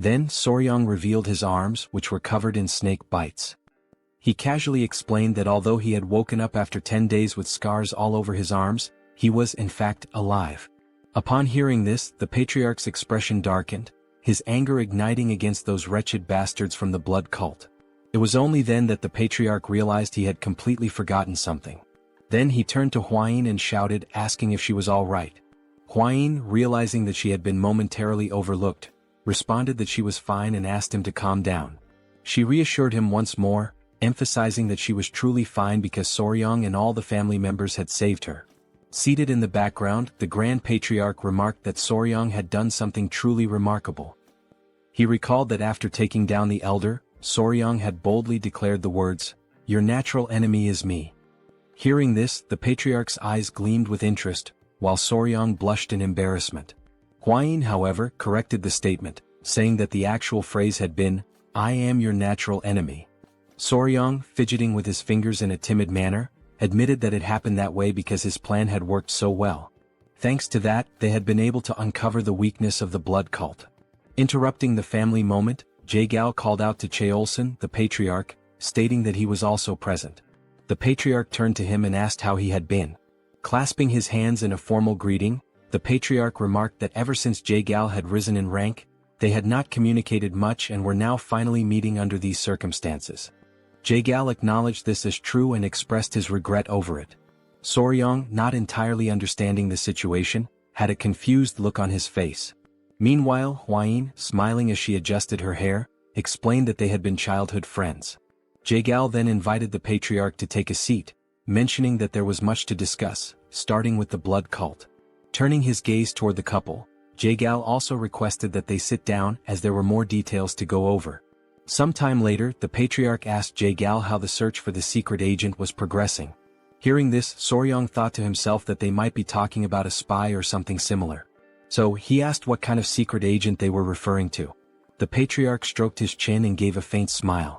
Then Soryong revealed his arms, which were covered in snake bites. He casually explained that although he had woken up after 10 days with scars all over his arms, he was in fact alive. Upon hearing this, the patriarch's expression darkened, his anger igniting against those wretched bastards from the blood cult. It was only then that the patriarch realized he had completely forgotten something. Then he turned to Hwayin and shouted, asking if she was all right. Hwayin, realizing that she had been momentarily overlooked, responded that she was fine and asked him to calm down. She reassured him once more, emphasizing that she was truly fine because Soryong and all the family members had saved her. Seated in the background, the Grand Patriarch remarked that Soryong had done something truly remarkable. He recalled that after taking down the elder, Soryong had boldly declared the words, "Your natural enemy is me." Hearing this, the Patriarch's eyes gleamed with interest, while Soryong blushed in embarrassment. Hwayin, however, corrected the statement, saying that the actual phrase had been, "I am your natural enemy." Soryong, fidgeting with his fingers in a timid manner, admitted that it happened that way because his plan had worked so well. Thanks to that, they had been able to uncover the weakness of the blood cult. Interrupting the family moment, Jae-Gao called out to Cheolsun, the patriarch, stating that he was also present. The patriarch turned to him and asked how he had been. Clasping his hands in a formal greeting, the patriarch remarked that ever since Jae-Gao had risen in rank, they had not communicated much and were now finally meeting under these circumstances. Jae-Gao acknowledged this as true and expressed his regret over it. Soryong, not entirely understanding the situation, had a confused look on his face. Meanwhile, Hwayin, smiling as she adjusted her hair, explained that they had been childhood friends. Jae-Gao then invited the patriarch to take a seat, mentioning that there was much to discuss, starting with the blood cult. Turning his gaze toward the couple, Jae-Gao also requested that they sit down as there were more details to go over. Sometime later, the patriarch asked Jae-Gao how the search for the secret agent was progressing. Hearing this, Soryong thought to himself that they might be talking about a spy or something similar. So he asked what kind of secret agent they were referring to. The patriarch stroked his chin and gave a faint smile.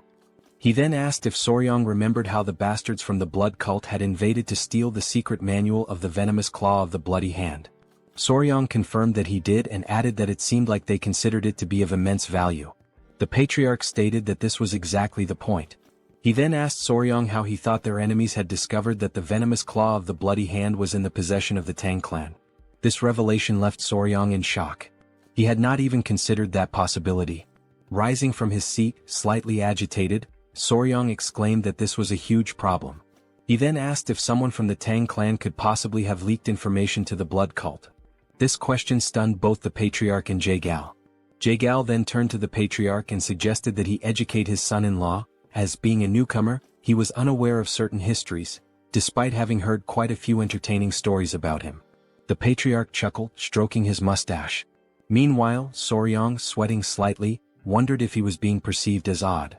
He then asked if Soryong remembered how the bastards from the blood cult had invaded to steal the secret manual of the venomous claw of the bloody hand. Soryong confirmed that he did and added that it seemed like they considered it to be of immense value. The patriarch stated that this was exactly the point. He then asked Soryong how he thought their enemies had discovered that the venomous claw of the bloody hand was in the possession of the Tang Clan. This revelation left Soryong in shock. He had not even considered that possibility. Rising from his seat, slightly agitated, Soryong exclaimed that this was a huge problem. He then asked if someone from the Tang Clan could possibly have leaked information to the blood cult. This question stunned both the patriarch and Jae-Gao. Jae-Gao then turned to the patriarch and suggested that he educate his son-in-law, as being a newcomer, he was unaware of certain histories, despite having heard quite a few entertaining stories about him. The patriarch chuckled, stroking his mustache. Meanwhile, Soryong, sweating slightly, wondered if he was being perceived as odd.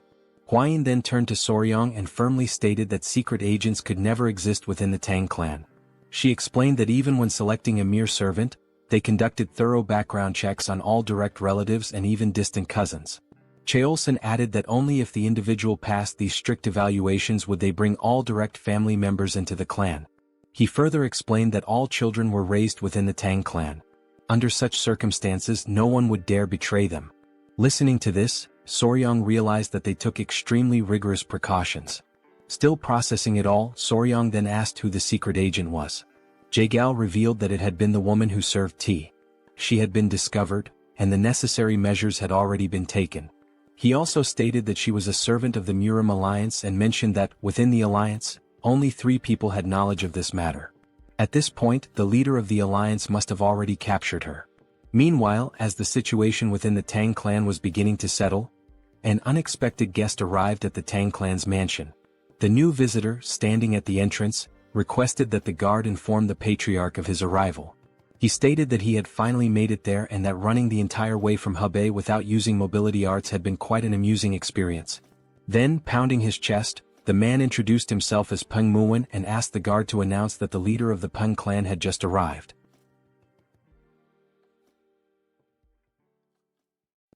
Hwayin then turned to Soryong and firmly stated that secret agents could never exist within the Tang Clan. She explained that even when selecting a mere servant, they conducted thorough background checks on all direct relatives and even distant cousins. Cheolsun added that only if the individual passed these strict evaluations would they bring all direct family members into the clan. He further explained that all children were raised within the Tang Clan. Under such circumstances, no one would dare betray them. Listening to this, Soryong realized that they took extremely rigorous precautions. Still processing it all, Soryong then asked who the secret agent was. Jae-Gao revealed that it had been the woman who served tea. She had been discovered, and the necessary measures had already been taken. He also stated that she was a servant of the Murim alliance and mentioned that, within the alliance, only 3 people had knowledge of this matter. At this point, the leader of the alliance must have already captured her. Meanwhile, as the situation within the Tang clan was beginning to settle, an unexpected guest arrived at the Tang clan's mansion. The new visitor, standing at the entrance, requested that the guard inform the patriarch of his arrival. He stated that he had finally made it there and that running the entire way from Hebei without using mobility arts had been quite an amusing experience. Then, pounding his chest, the man introduced himself as Peng Muwen and asked the guard to announce that the leader of the Peng clan had just arrived.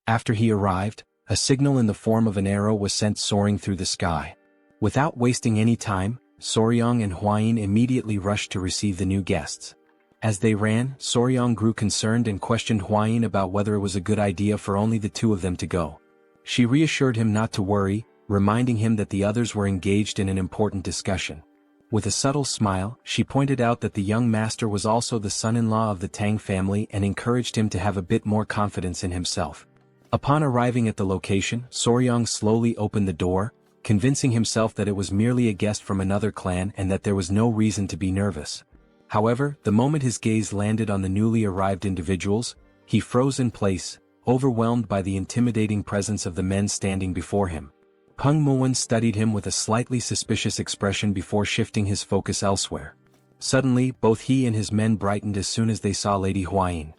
After he arrived, a signal in the form of an arrow was sent soaring through the sky. Without wasting any time, Soryong and Huayin immediately rushed to receive the new guests. As they ran, Soryong grew concerned and questioned Huayin about whether it was a good idea for only the 2 of them to go. She reassured him not to worry, reminding him that the others were engaged in an important discussion. With a subtle smile, she pointed out that the young master was also the son-in-law of the Tang family and encouraged him to have a bit more confidence in himself. Upon arriving at the location, Soryong slowly opened the door, convincing himself that it was merely a guest from another clan and that there was no reason to be nervous. However, the moment his gaze landed on the newly arrived individuals, he froze in place, overwhelmed by the intimidating presence of the men standing before him. Peng Muwen studied him with a slightly suspicious expression before shifting his focus elsewhere. Suddenly, both he and his men brightened as soon as they saw Lady Huayin.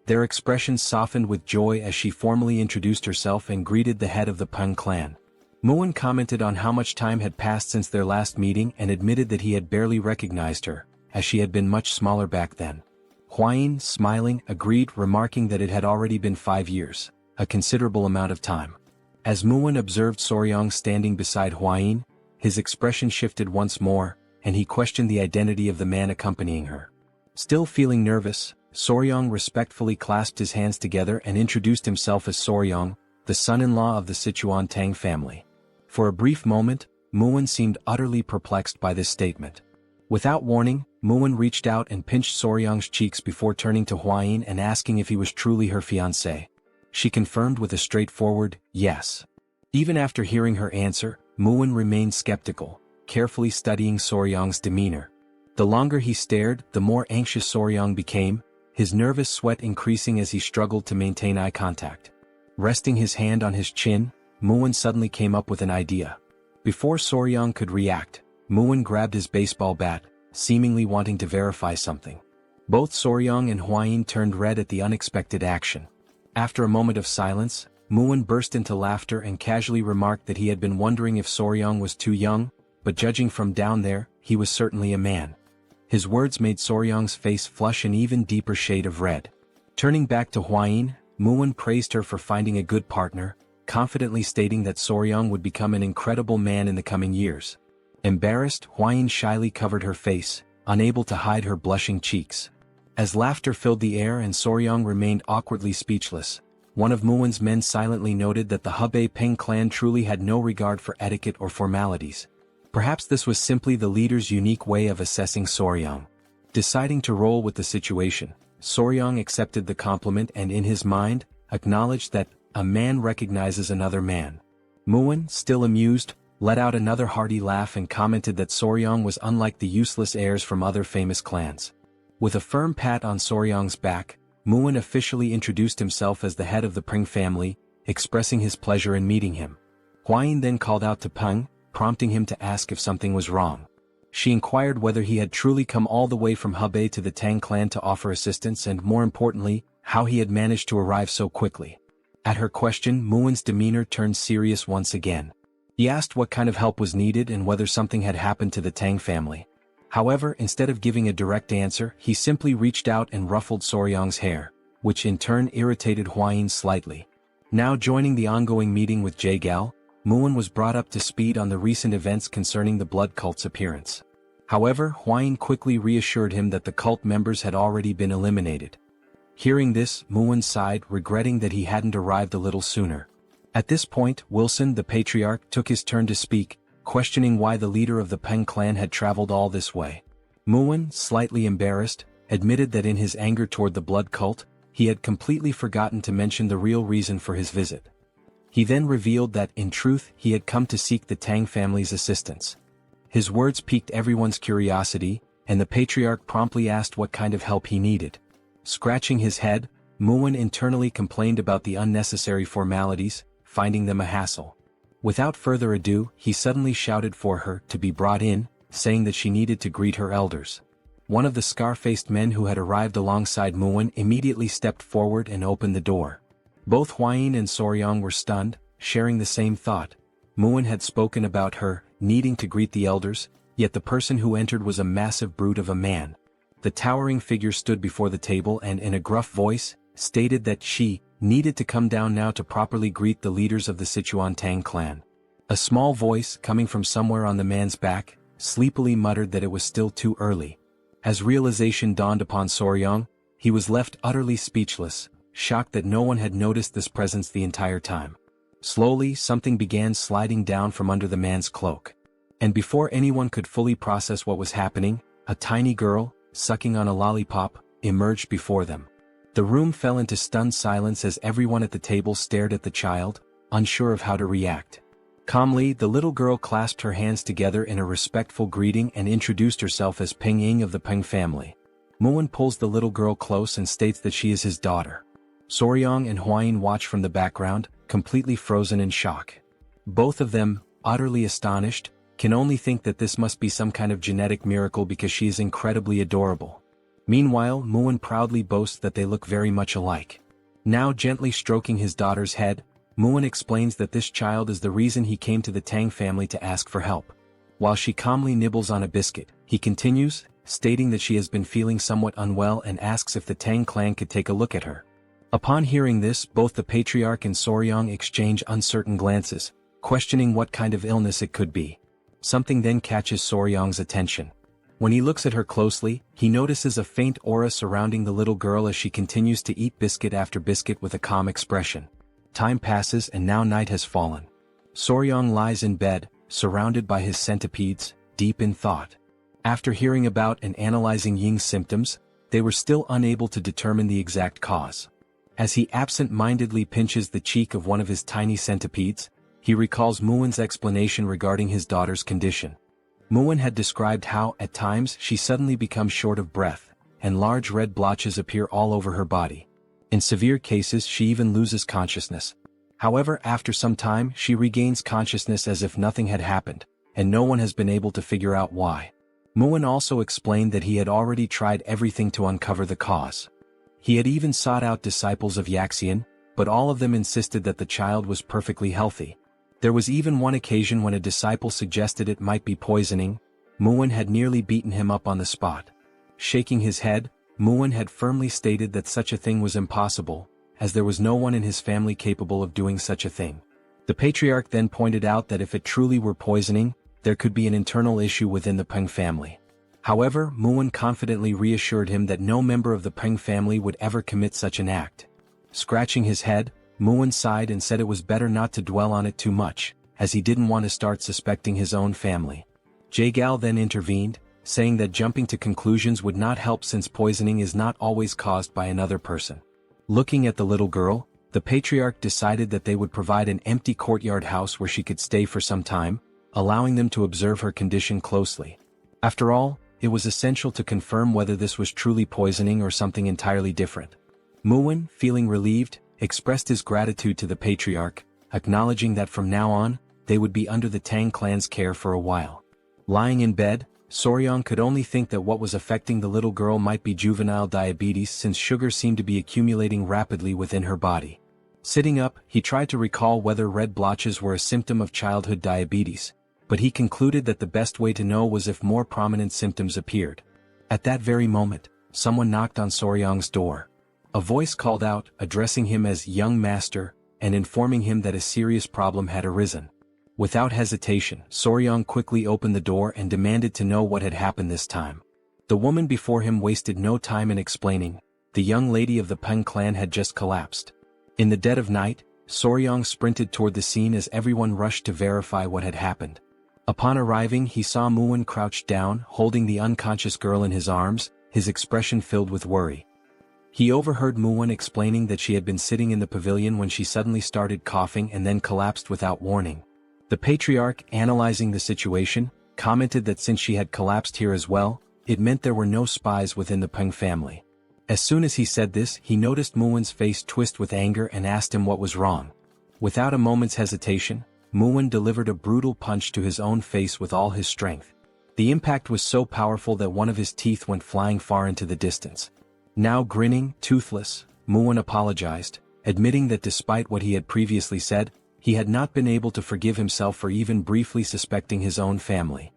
Their expressions softened with joy as she formally introduced herself and greeted the head of the Peng clan. Muwen commented on how much time had passed since their last meeting and admitted that he had barely recognized her, as she had been much smaller back then. Huayin, smiling, agreed, remarking that it had already been 5 years, a considerable amount of time. As Muwen observed Soryong standing beside Huayin, his expression shifted once more, and he questioned the identity of the man accompanying her. Still feeling nervous, Soryong respectfully clasped his hands together and introduced himself as Soryong, the son-in-law of the Sichuan Tang family. For a brief moment, Muwen seemed utterly perplexed by this statement. Without warning, Muwen reached out and pinched Soryong's cheeks before turning to Huayin and asking if he was truly her fiancé. She confirmed with a straightforward, yes. Even after hearing her answer, Muwen remained skeptical, carefully studying Soryong's demeanor. The longer he stared, the more anxious Soryong became, his nervous sweat increasing as he struggled to maintain eye contact. Resting his hand on his chin, Muwen suddenly came up with an idea. Before Soryong could react, Muwen grabbed his baseball bat, seemingly wanting to verify something. Both Soryong and Huayin turned red at the unexpected action. After a moment of silence, Muwen burst into laughter and casually remarked that he had been wondering if Soryong was too young, but judging from down there, he was certainly a man. His words made Soryong's face flush an even deeper shade of red. Turning back to Huayin, Muwen praised her for finding a good partner, confidently stating that Soryong would become an incredible man in the coming years. Embarrassed, Huayin shyly covered her face, unable to hide her blushing cheeks. As laughter filled the air and Soryong remained awkwardly speechless, one of Muwen's men silently noted that the Hebei Peng clan truly had no regard for etiquette or formalities. Perhaps this was simply the leader's unique way of assessing Soryong. Deciding to roll with the situation, Soryong accepted the compliment and in his mind, acknowledged that a man recognizes another man. Muwen, still amused, let out another hearty laugh and commented that Soryong was unlike the useless heirs from other famous clans. With a firm pat on Soryong's back, Muwen officially introduced himself as the head of the Peng family, expressing his pleasure in meeting him. Huayin then called out to Peng, prompting him to ask if something was wrong. She inquired whether he had truly come all the way from Hebei to the Tang clan to offer assistance and, more importantly, how he had managed to arrive so quickly. At her question, Muwen's demeanor turned serious once again. He asked what kind of help was needed and whether something had happened to the Tang family. However, instead of giving a direct answer, he simply reached out and ruffled Soryong's hair, which in turn irritated Huayin slightly. Now joining the ongoing meeting with Jaegal, Muwen was brought up to speed on the recent events concerning the blood cult's appearance. However, Huayin quickly reassured him that the cult members had already been eliminated. Hearing this, Muwen sighed, regretting that he hadn't arrived a little sooner. At this point, Wilson, the patriarch, took his turn to speak, questioning why the leader of the Peng clan had traveled all this way. Muwen, slightly embarrassed, admitted that in his anger toward the blood cult, he had completely forgotten to mention the real reason for his visit. He then revealed that, in truth, he had come to seek the Tang family's assistance. His words piqued everyone's curiosity, and the patriarch promptly asked what kind of help he needed. Scratching his head, Muin internally complained about the unnecessary formalities, finding them a hassle. Without further ado, he suddenly shouted for her to be brought in, saying that she needed to greet her elders. One of the scar-faced men who had arrived alongside Muin immediately stepped forward and opened the door. Both Huayin and Soryang were stunned, sharing the same thought. Muin had spoken about her needing to greet the elders, yet the person who entered was a massive brute of a man. The towering figure stood before the table and in a gruff voice, stated that she needed to come down now to properly greet the leaders of the Sichuan Tang Clan. A small voice, coming from somewhere on the man's back, sleepily muttered that it was still too early. As realization dawned upon Soryang, he was left utterly speechless, shocked that no one had noticed this presence the entire time. Slowly, something began sliding down from under the man's cloak. And before anyone could fully process what was happening, a tiny girl, sucking on a lollipop, emerged before them. The room fell into stunned silence as everyone at the table stared at the child, unsure of how to react. Calmly, the little girl clasped her hands together in a respectful greeting and introduced herself as Peng Ying of the Peng family. Muin pulls the little girl close and states that she is his daughter. Soryang and Huayin watch from the background, completely frozen in shock. Both of them, utterly astonished, can only think that this must be some kind of genetic miracle because she is incredibly adorable. Meanwhile, Muin proudly boasts that they look very much alike. Now gently stroking his daughter's head, Muin explains that this child is the reason he came to the Tang family to ask for help. While she calmly nibbles on a biscuit, he continues, stating that she has been feeling somewhat unwell and asks if the Tang clan could take a look at her. Upon hearing this, both the patriarch and Soryang exchange uncertain glances, questioning what kind of illness it could be. Something then catches Soryang's attention. When he looks at her closely, he notices a faint aura surrounding the little girl as she continues to eat biscuit after biscuit with a calm expression. Time passes and now night has fallen. Soryang lies in bed, surrounded by his centipedes, deep in thought. After hearing about and analyzing Ying's symptoms, they were still unable to determine the exact cause. As he absent-mindedly pinches the cheek of one of his tiny centipedes, he recalls Muin's explanation regarding his daughter's condition. Muin had described how, at times, she suddenly becomes short of breath, and large red blotches appear all over her body. In severe cases she even loses consciousness. However, after some time she regains consciousness as if nothing had happened, and no one has been able to figure out why. Muin also explained that he had already tried everything to uncover the cause. He had even sought out disciples of Yaxian, but all of them insisted that the child was perfectly healthy. There was even one occasion when a disciple suggested it might be poisoning. Muin had nearly beaten him up on the spot. Shaking his head, Muin had firmly stated that such a thing was impossible, as there was no one in his family capable of doing such a thing. The patriarch then pointed out that if it truly were poisoning, there could be an internal issue within the Peng family. However, Muin confidently reassured him that no member of the Peng family would ever commit such an act. Scratching his head, Muin sighed and said it was better not to dwell on it too much, as he didn't want to start suspecting his own family. Jagal then intervened, saying that jumping to conclusions would not help since poisoning is not always caused by another person. Looking at the little girl, the patriarch decided that they would provide an empty courtyard house where she could stay for some time, allowing them to observe her condition closely. After all, it was essential to confirm whether this was truly poisoning or something entirely different. Muin, feeling relieved, expressed his gratitude to the patriarch, acknowledging that from now on, they would be under the Tang clan's care for a while. Lying in bed, Soryang could only think that what was affecting the little girl might be juvenile diabetes since sugar seemed to be accumulating rapidly within her body. Sitting up, he tried to recall whether red blotches were a symptom of childhood diabetes, but he concluded that the best way to know was if more prominent symptoms appeared. At that very moment, someone knocked on Soryang's door. A voice called out, addressing him as young master, and informing him that a serious problem had arisen. Without hesitation, Soryang quickly opened the door and demanded to know what had happened this time. The woman before him wasted no time in explaining. The young lady of the Peng clan had just collapsed. In the dead of night, Soryang sprinted toward the scene as everyone rushed to verify what had happened. Upon arriving, he saw Muin crouched down, holding the unconscious girl in his arms, his expression filled with worry. He overheard Muwen explaining that she had been sitting in the pavilion when she suddenly started coughing and then collapsed without warning. The patriarch, analyzing the situation, commented that since she had collapsed here as well, it meant there were no spies within the Peng family. As soon as he said this, he noticed Muwen's face twist with anger and asked him what was wrong. Without a moment's hesitation, Muwen delivered a brutal punch to his own face with all his strength. The impact was so powerful that one of his teeth went flying far into the distance. Now grinning, toothless, Muwen apologized, admitting that despite what he had previously said, he had not been able to forgive himself for even briefly suspecting his own family.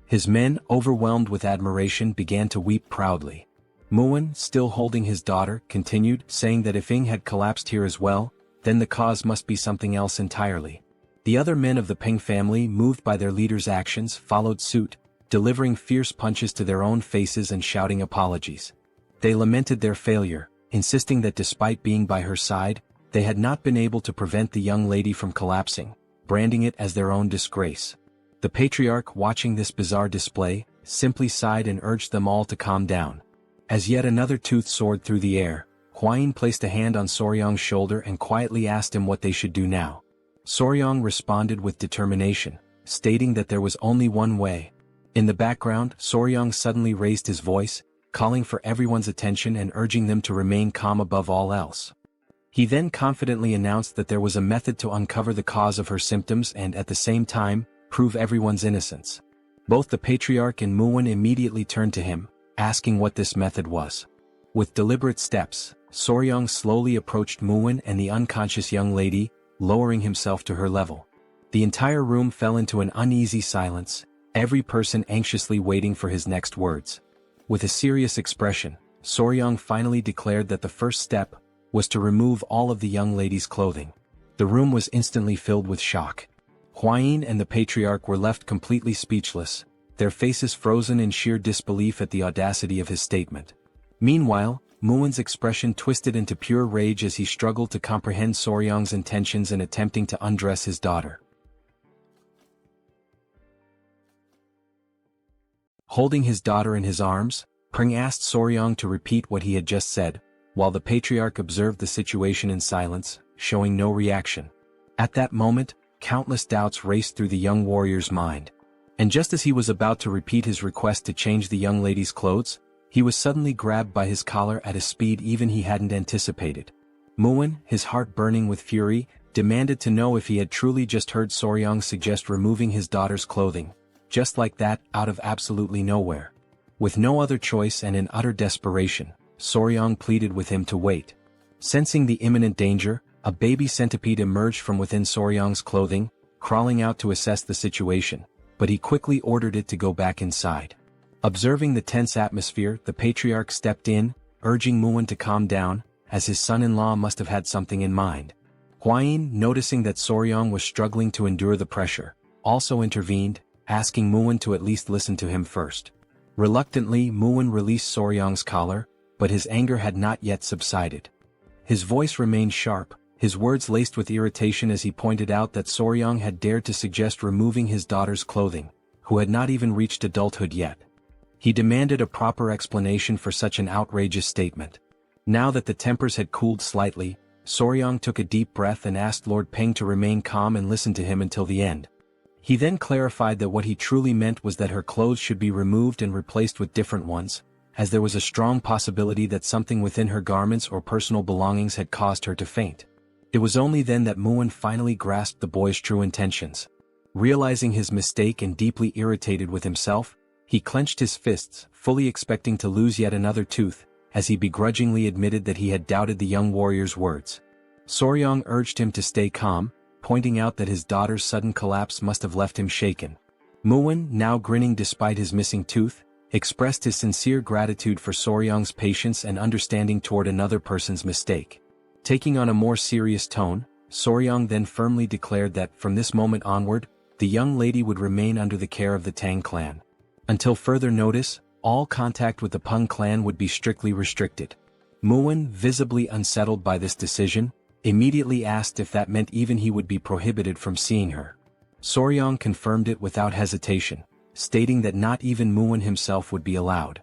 His men, overwhelmed with admiration, began to weep proudly. Muwen, still holding his daughter, continued, saying that if Ying had collapsed here as well, then the cause must be something else entirely. The other men of the Peng family, moved by their leader's actions, followed suit, delivering fierce punches to their own faces and shouting apologies. They lamented their failure, insisting that despite being by her side, they had not been able to prevent the young lady from collapsing, branding it as their own disgrace. The patriarch, watching this bizarre display, simply sighed and urged them all to calm down. As yet another tooth soared through the air, Huayin placed a hand on Soryong's shoulder and quietly asked him what they should do now. Soryong responded with determination, stating that there was only one way. In the background, Soryong suddenly raised his voice, calling for everyone's attention and urging them to remain calm above all else. He then confidently announced that there was a method to uncover the cause of her symptoms and at the same time, prove everyone's innocence. Both the patriarch and Muwen immediately turned to him, asking what this method was. With deliberate steps, Soryong slowly approached Muwen and the unconscious young lady, lowering himself to her level. The entire room fell into an uneasy silence, every person anxiously waiting for his next words. With a serious expression, Soryong finally declared that the first step was to remove all of the young lady's clothing. The room was instantly filled with shock. Huayin and the patriarch were left completely speechless, their faces frozen in sheer disbelief at the audacity of his statement. Meanwhile, Muwen's expression twisted into pure rage as he struggled to comprehend Soryong's intentions in attempting to undress his daughter. Holding his daughter in his arms, Peng asked Soryong to repeat what he had just said, while the patriarch observed the situation in silence, showing no reaction. At that moment, countless doubts raced through the young warrior's mind. And just as he was about to repeat his request to change the young lady's clothes, he was suddenly grabbed by his collar at a speed even he hadn't anticipated. Muwen, his heart burning with fury, demanded to know if he had truly just heard Soryong suggest removing his daughter's clothing. Just like that, out of absolutely nowhere. With no other choice and in utter desperation, Soryong pleaded with him to wait. Sensing the imminent danger, a baby centipede emerged from within Soryong's clothing, crawling out to assess the situation, but he quickly ordered it to go back inside. Observing the tense atmosphere, the patriarch stepped in, urging Muwen to calm down, as his son-in-law must have had something in mind. Huayin, noticing that Soryong was struggling to endure the pressure, also intervened, asking Muwen to at least listen to him first. Reluctantly, Muwen released Soryong's collar, but his anger had not yet subsided. His voice remained sharp, his words laced with irritation as he pointed out that Soryong had dared to suggest removing his daughter's clothing, who had not even reached adulthood yet. He demanded a proper explanation for such an outrageous statement. Now that the tempers had cooled slightly, Soryong took a deep breath and asked Lord Peng to remain calm and listen to him until the end. He then clarified that what he truly meant was that her clothes should be removed and replaced with different ones, as there was a strong possibility that something within her garments or personal belongings had caused her to faint. It was only then that Muwen finally grasped the boy's true intentions. Realizing his mistake and deeply irritated with himself, he clenched his fists, fully expecting to lose yet another tooth, as he begrudgingly admitted that he had doubted the young warrior's words. Soryong urged him to stay calm, pointing out that his daughter's sudden collapse must have left him shaken. Muwen, now grinning despite his missing tooth, expressed his sincere gratitude for Soryong's patience and understanding toward another person's mistake. Taking on a more serious tone, Soryong then firmly declared that, from this moment onward, the young lady would remain under the care of the Tang clan. Until further notice, all contact with the Peng clan would be strictly restricted. Muwen, visibly unsettled by this decision, immediately asked if that meant even he would be prohibited from seeing her. Soryong confirmed it without hesitation, stating that not even Muwen himself would be allowed.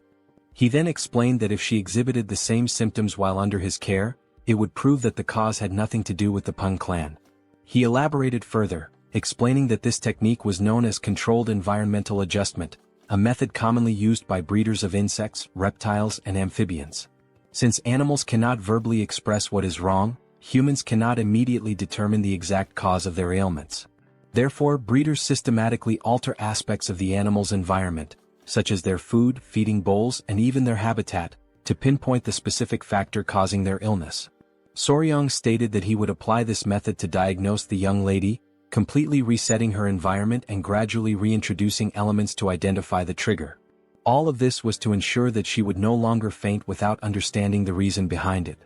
He then explained that if she exhibited the same symptoms while under his care, it would prove that the cause had nothing to do with the Tang clan. He elaborated further, explaining that this technique was known as controlled environmental adjustment, a method commonly used by breeders of insects, reptiles, and amphibians. Since animals cannot verbally express what is wrong, humans cannot immediately determine the exact cause of their ailments. Therefore, breeders systematically alter aspects of the animal's environment, such as their food, feeding bowls, and even their habitat, to pinpoint the specific factor causing their illness. Soryong stated that he would apply this method to diagnose the young lady, completely resetting her environment and gradually reintroducing elements to identify the trigger. All of this was to ensure that she would no longer faint without understanding the reason behind it.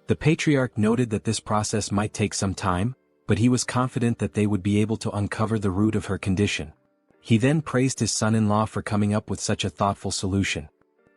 The patriarch noted that this process might take some time, but he was confident that they would be able to uncover the root of her condition. He then praised his son-in-law for coming up with such a thoughtful solution.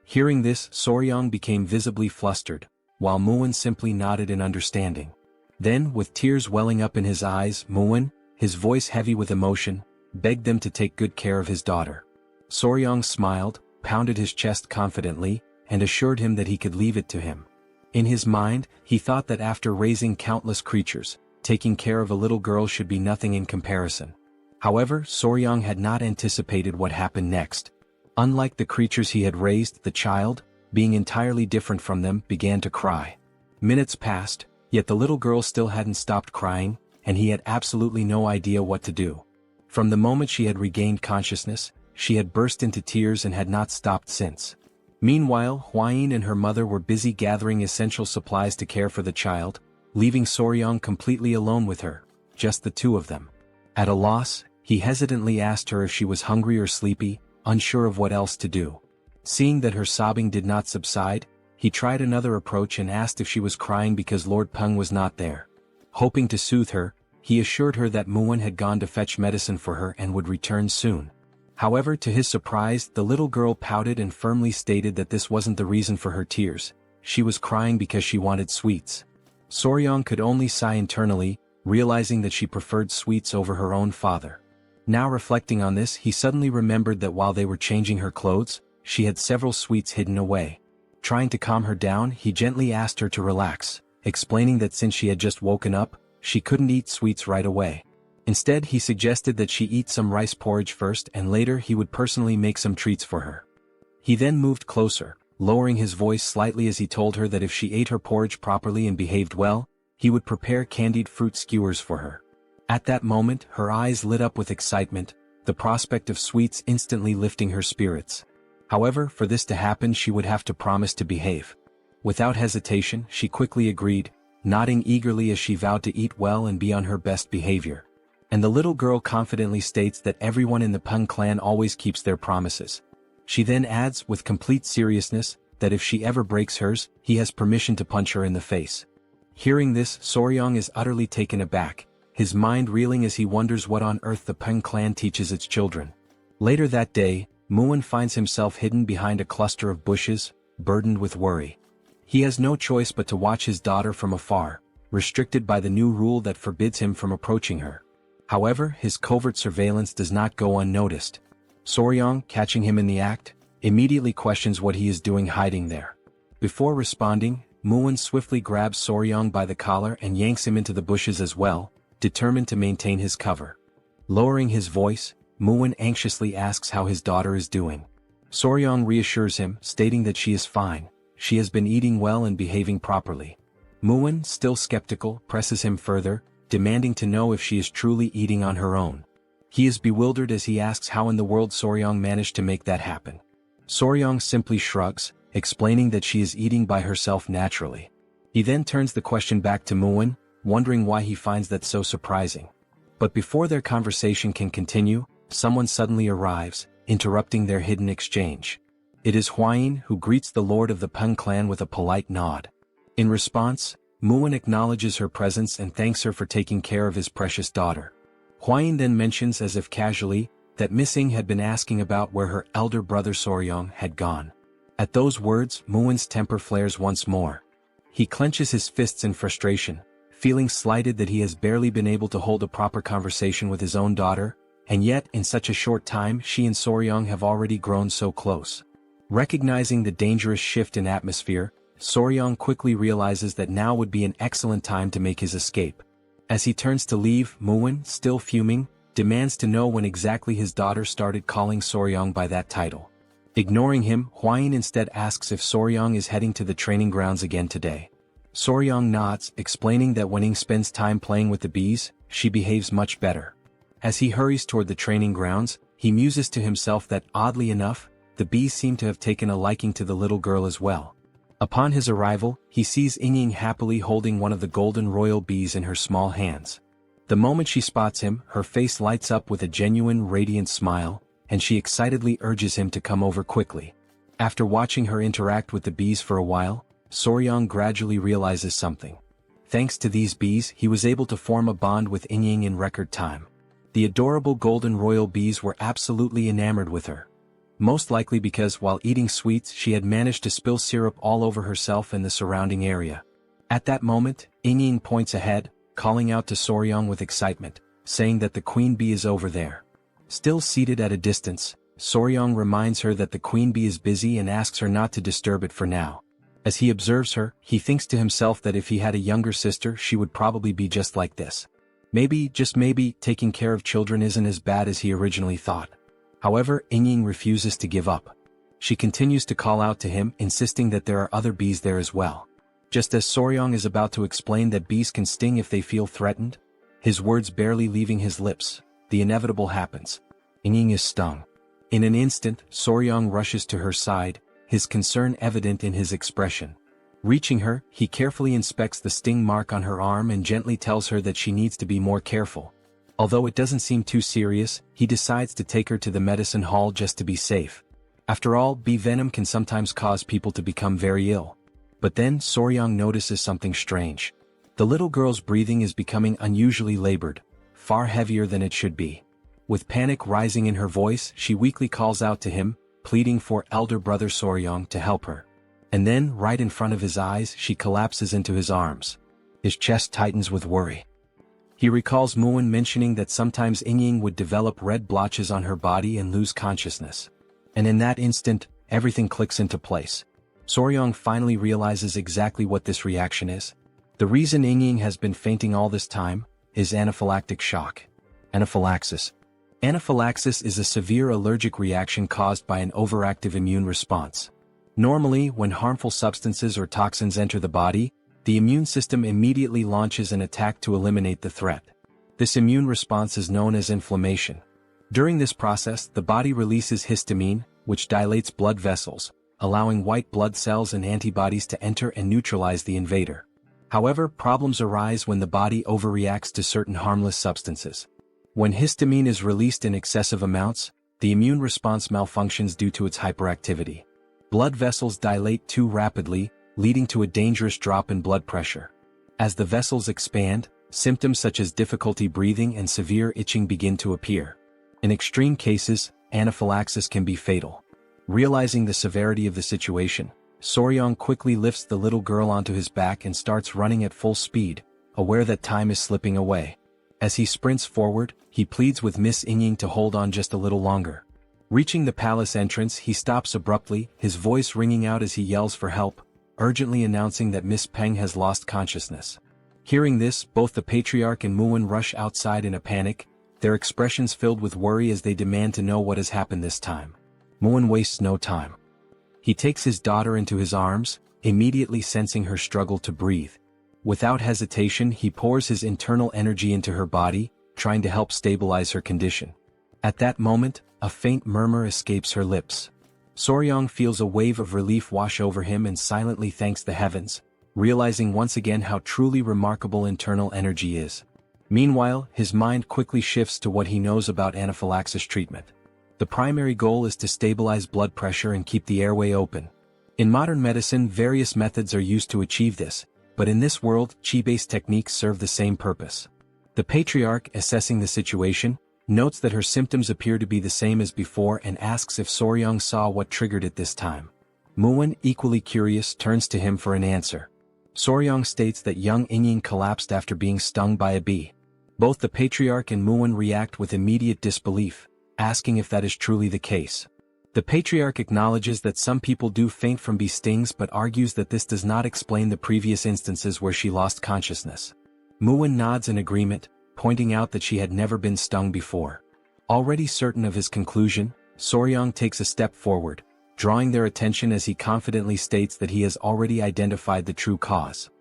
Hearing this, Soryong became visibly flustered, while Muin simply nodded in understanding. Then, with tears welling up in his eyes, Muin, his voice heavy with emotion, begged them to take good care of his daughter. Soryong smiled, pounded his chest confidently, and assured him that he could leave it to him. In his mind, he thought that after raising countless creatures, taking care of a little girl should be nothing in comparison. However, Soryong had not anticipated what happened next. Unlike the creatures he had raised, the child, being entirely different from them, began to cry. Minutes passed, yet the little girl still hadn't stopped crying, and he had absolutely no idea what to do. From the moment she had regained consciousness, she had burst into tears and had not stopped since. Meanwhile, Hwayin and her mother were busy gathering essential supplies to care for the child, leaving Soryong completely alone with her, just the two of them. At a loss, he hesitantly asked her if she was hungry or sleepy, unsure of what else to do. Seeing that her sobbing did not subside, he tried another approach and asked if she was crying because Lord Peng was not there. Hoping to soothe her, he assured her that Muin had gone to fetch medicine for her and would return soon. However, to his surprise, the little girl pouted and firmly stated that this wasn't the reason for her tears. She was crying because she wanted sweets. Soryong could only sigh internally, realizing that she preferred sweets over her own father. Now reflecting on this, he suddenly remembered that while they were changing her clothes, she had several sweets hidden away. Trying to calm her down, he gently asked her to relax, explaining that since she had just woken up, she couldn't eat sweets right away. Instead, he suggested that she eat some rice porridge first and later he would personally make some treats for her. He then moved closer, lowering his voice slightly as he told her that if she ate her porridge properly and behaved well, he would prepare candied fruit skewers for her. At that moment, her eyes lit up with excitement, the prospect of sweets instantly lifting her spirits. However, for this to happen she would have to promise to behave. Without hesitation, she quickly agreed, nodding eagerly as she vowed to eat well and be on her best behavior. And the little girl confidently states that everyone in the Tang clan always keeps their promises. She then adds, with complete seriousness, that if she ever breaks hers, he has permission to punch her in the face. Hearing this, Soryong is utterly taken aback, his mind reeling as he wonders what on earth the Tang clan teaches its children. Later that day, Muin finds himself hidden behind a cluster of bushes, burdened with worry. He has no choice but to watch his daughter from afar, restricted by the new rule that forbids him from approaching her. However, his covert surveillance does not go unnoticed. Soryong, catching him in the act, immediately questions what he is doing hiding there. Before responding, Muin swiftly grabs Soryong by the collar and yanks him into the bushes as well, determined to maintain his cover. Lowering his voice, Muin anxiously asks how his daughter is doing. Soryong reassures him, stating that she is fine, she has been eating well and behaving properly. Muin, still skeptical, presses him further, demanding to know if she is truly eating on her own. He is bewildered as he asks how in the world Soryong managed to make that happen. Soryong simply shrugs, explaining that she is eating by herself naturally. He then turns the question back to Muin, wondering why he finds that so surprising. But before their conversation can continue, someone suddenly arrives, interrupting their hidden exchange. It is Hwayin, who greets the lord of the Tang clan with a polite nod. In response, Muin acknowledges her presence and thanks her for taking care of his precious daughter. Hwayin then mentions as if casually, that Miss Ing had been asking about where her elder brother Soryong had gone. At those words, Muin's temper flares once more. He clenches his fists in frustration, feeling slighted that he has barely been able to hold a proper conversation with his own daughter, and yet in such a short time she and Soryong have already grown so close. Recognizing the dangerous shift in atmosphere, Soryong quickly realizes that now would be an excellent time to make his escape. As he turns to leave, Muin, still fuming, demands to know when exactly his daughter started calling Soryong by that title. Ignoring him, Hwain instead asks if Soryong is heading to the training grounds again today. Soryong nods, explaining that when Ing spends time playing with the bees, she behaves much better. As he hurries toward the training grounds, he muses to himself that, oddly enough, the bees seem to have taken a liking to the little girl as well. Upon his arrival, he sees Ying happily holding one of the golden royal bees in her small hands. The moment she spots him, her face lights up with a genuine radiant smile, and she excitedly urges him to come over quickly. After watching her interact with the bees for a while, Soryong gradually realizes something. Thanks to these bees, he was able to form a bond with Ying in record time. The adorable golden royal bees were absolutely enamored with her. Most likely because while eating sweets she had managed to spill syrup all over herself and the surrounding area. At that moment, Ying points ahead, calling out to Soryong with excitement, saying that the queen bee is over there. Still seated at a distance, Soryong reminds her that the queen bee is busy and asks her not to disturb it for now. As he observes her, he thinks to himself that if he had a younger sister she would probably be just like this. Maybe, just maybe, taking care of children isn't as bad as he originally thought. However, Ying refuses to give up. She continues to call out to him, insisting that there are other bees there as well. Just as Soryong is about to explain that bees can sting if they feel threatened, his words barely leaving his lips, the inevitable happens. Ying is stung. In an instant, Soryong rushes to her side, his concern evident in his expression. Reaching her, he carefully inspects the sting mark on her arm and gently tells her that she needs to be more careful. Although it doesn't seem too serious, he decides to take her to the medicine hall just to be safe. After all, bee venom can sometimes cause people to become very ill. But then Soryong notices something strange. The little girl's breathing is becoming unusually labored, far heavier than it should be. With panic rising in her voice, she weakly calls out to him, pleading for elder brother Soryong to help her. And then, right in front of his eyes, she collapses into his arms. His chest tightens with worry. He recalls Muin mentioning that sometimes Ying would develop red blotches on her body and lose consciousness. And in that instant, everything clicks into place. Soryong finally realizes exactly what this reaction is. The reason Ying has been fainting all this time is anaphylactic shock. Anaphylaxis. Anaphylaxis is a severe allergic reaction caused by an overactive immune response. Normally, when harmful substances or toxins enter the body, the immune system immediately launches an attack to eliminate the threat. This immune response is known as inflammation. During this process, the body releases histamine, which dilates blood vessels, allowing white blood cells and antibodies to enter and neutralize the invader. However, problems arise when the body overreacts to certain harmless substances. When histamine is released in excessive amounts, the immune response malfunctions due to its hyperactivity. Blood vessels dilate too rapidly, leading to a dangerous drop in blood pressure. As the vessels expand, symptoms such as difficulty breathing and severe itching begin to appear. In extreme cases, anaphylaxis can be fatal. Realizing the severity of the situation, Soryong quickly lifts the little girl onto his back and starts running at full speed, aware that time is slipping away. As he sprints forward, he pleads with Miss Ying to hold on just a little longer. Reaching the palace entrance, he stops abruptly, his voice ringing out as he yells for help, urgently announcing that Miss Peng has lost consciousness. Hearing this, both the patriarch and Muin rush outside in a panic, their expressions filled with worry as they demand to know what has happened this time. Muin wastes no time. He takes his daughter into his arms, immediately sensing her struggle to breathe. Without hesitation, he pours his internal energy into her body, trying to help stabilize her condition. At that moment, a faint murmur escapes her lips. Soryong feels a wave of relief wash over him and silently thanks the heavens, realizing once again how truly remarkable internal energy is. Meanwhile, his mind quickly shifts to what he knows about anaphylaxis treatment. The primary goal is to stabilize blood pressure and keep the airway open. In modern medicine, various methods are used to achieve this, but in this world, qi-based techniques serve the same purpose. The patriarch, assessing the situation, notes that her symptoms appear to be the same as before and asks if Soryong saw what triggered it this time. Muin, equally curious, turns to him for an answer. Soryong states that young Ying collapsed after being stung by a bee. Both the patriarch and Muin react with immediate disbelief, asking if that is truly the case. The patriarch acknowledges that some people do faint from bee stings but argues that this does not explain the previous instances where she lost consciousness. Muin nods in agreement, pointing out that she had never been stung before. Already certain of his conclusion, Soryang takes a step forward, drawing their attention as he confidently states that he has already identified the true cause.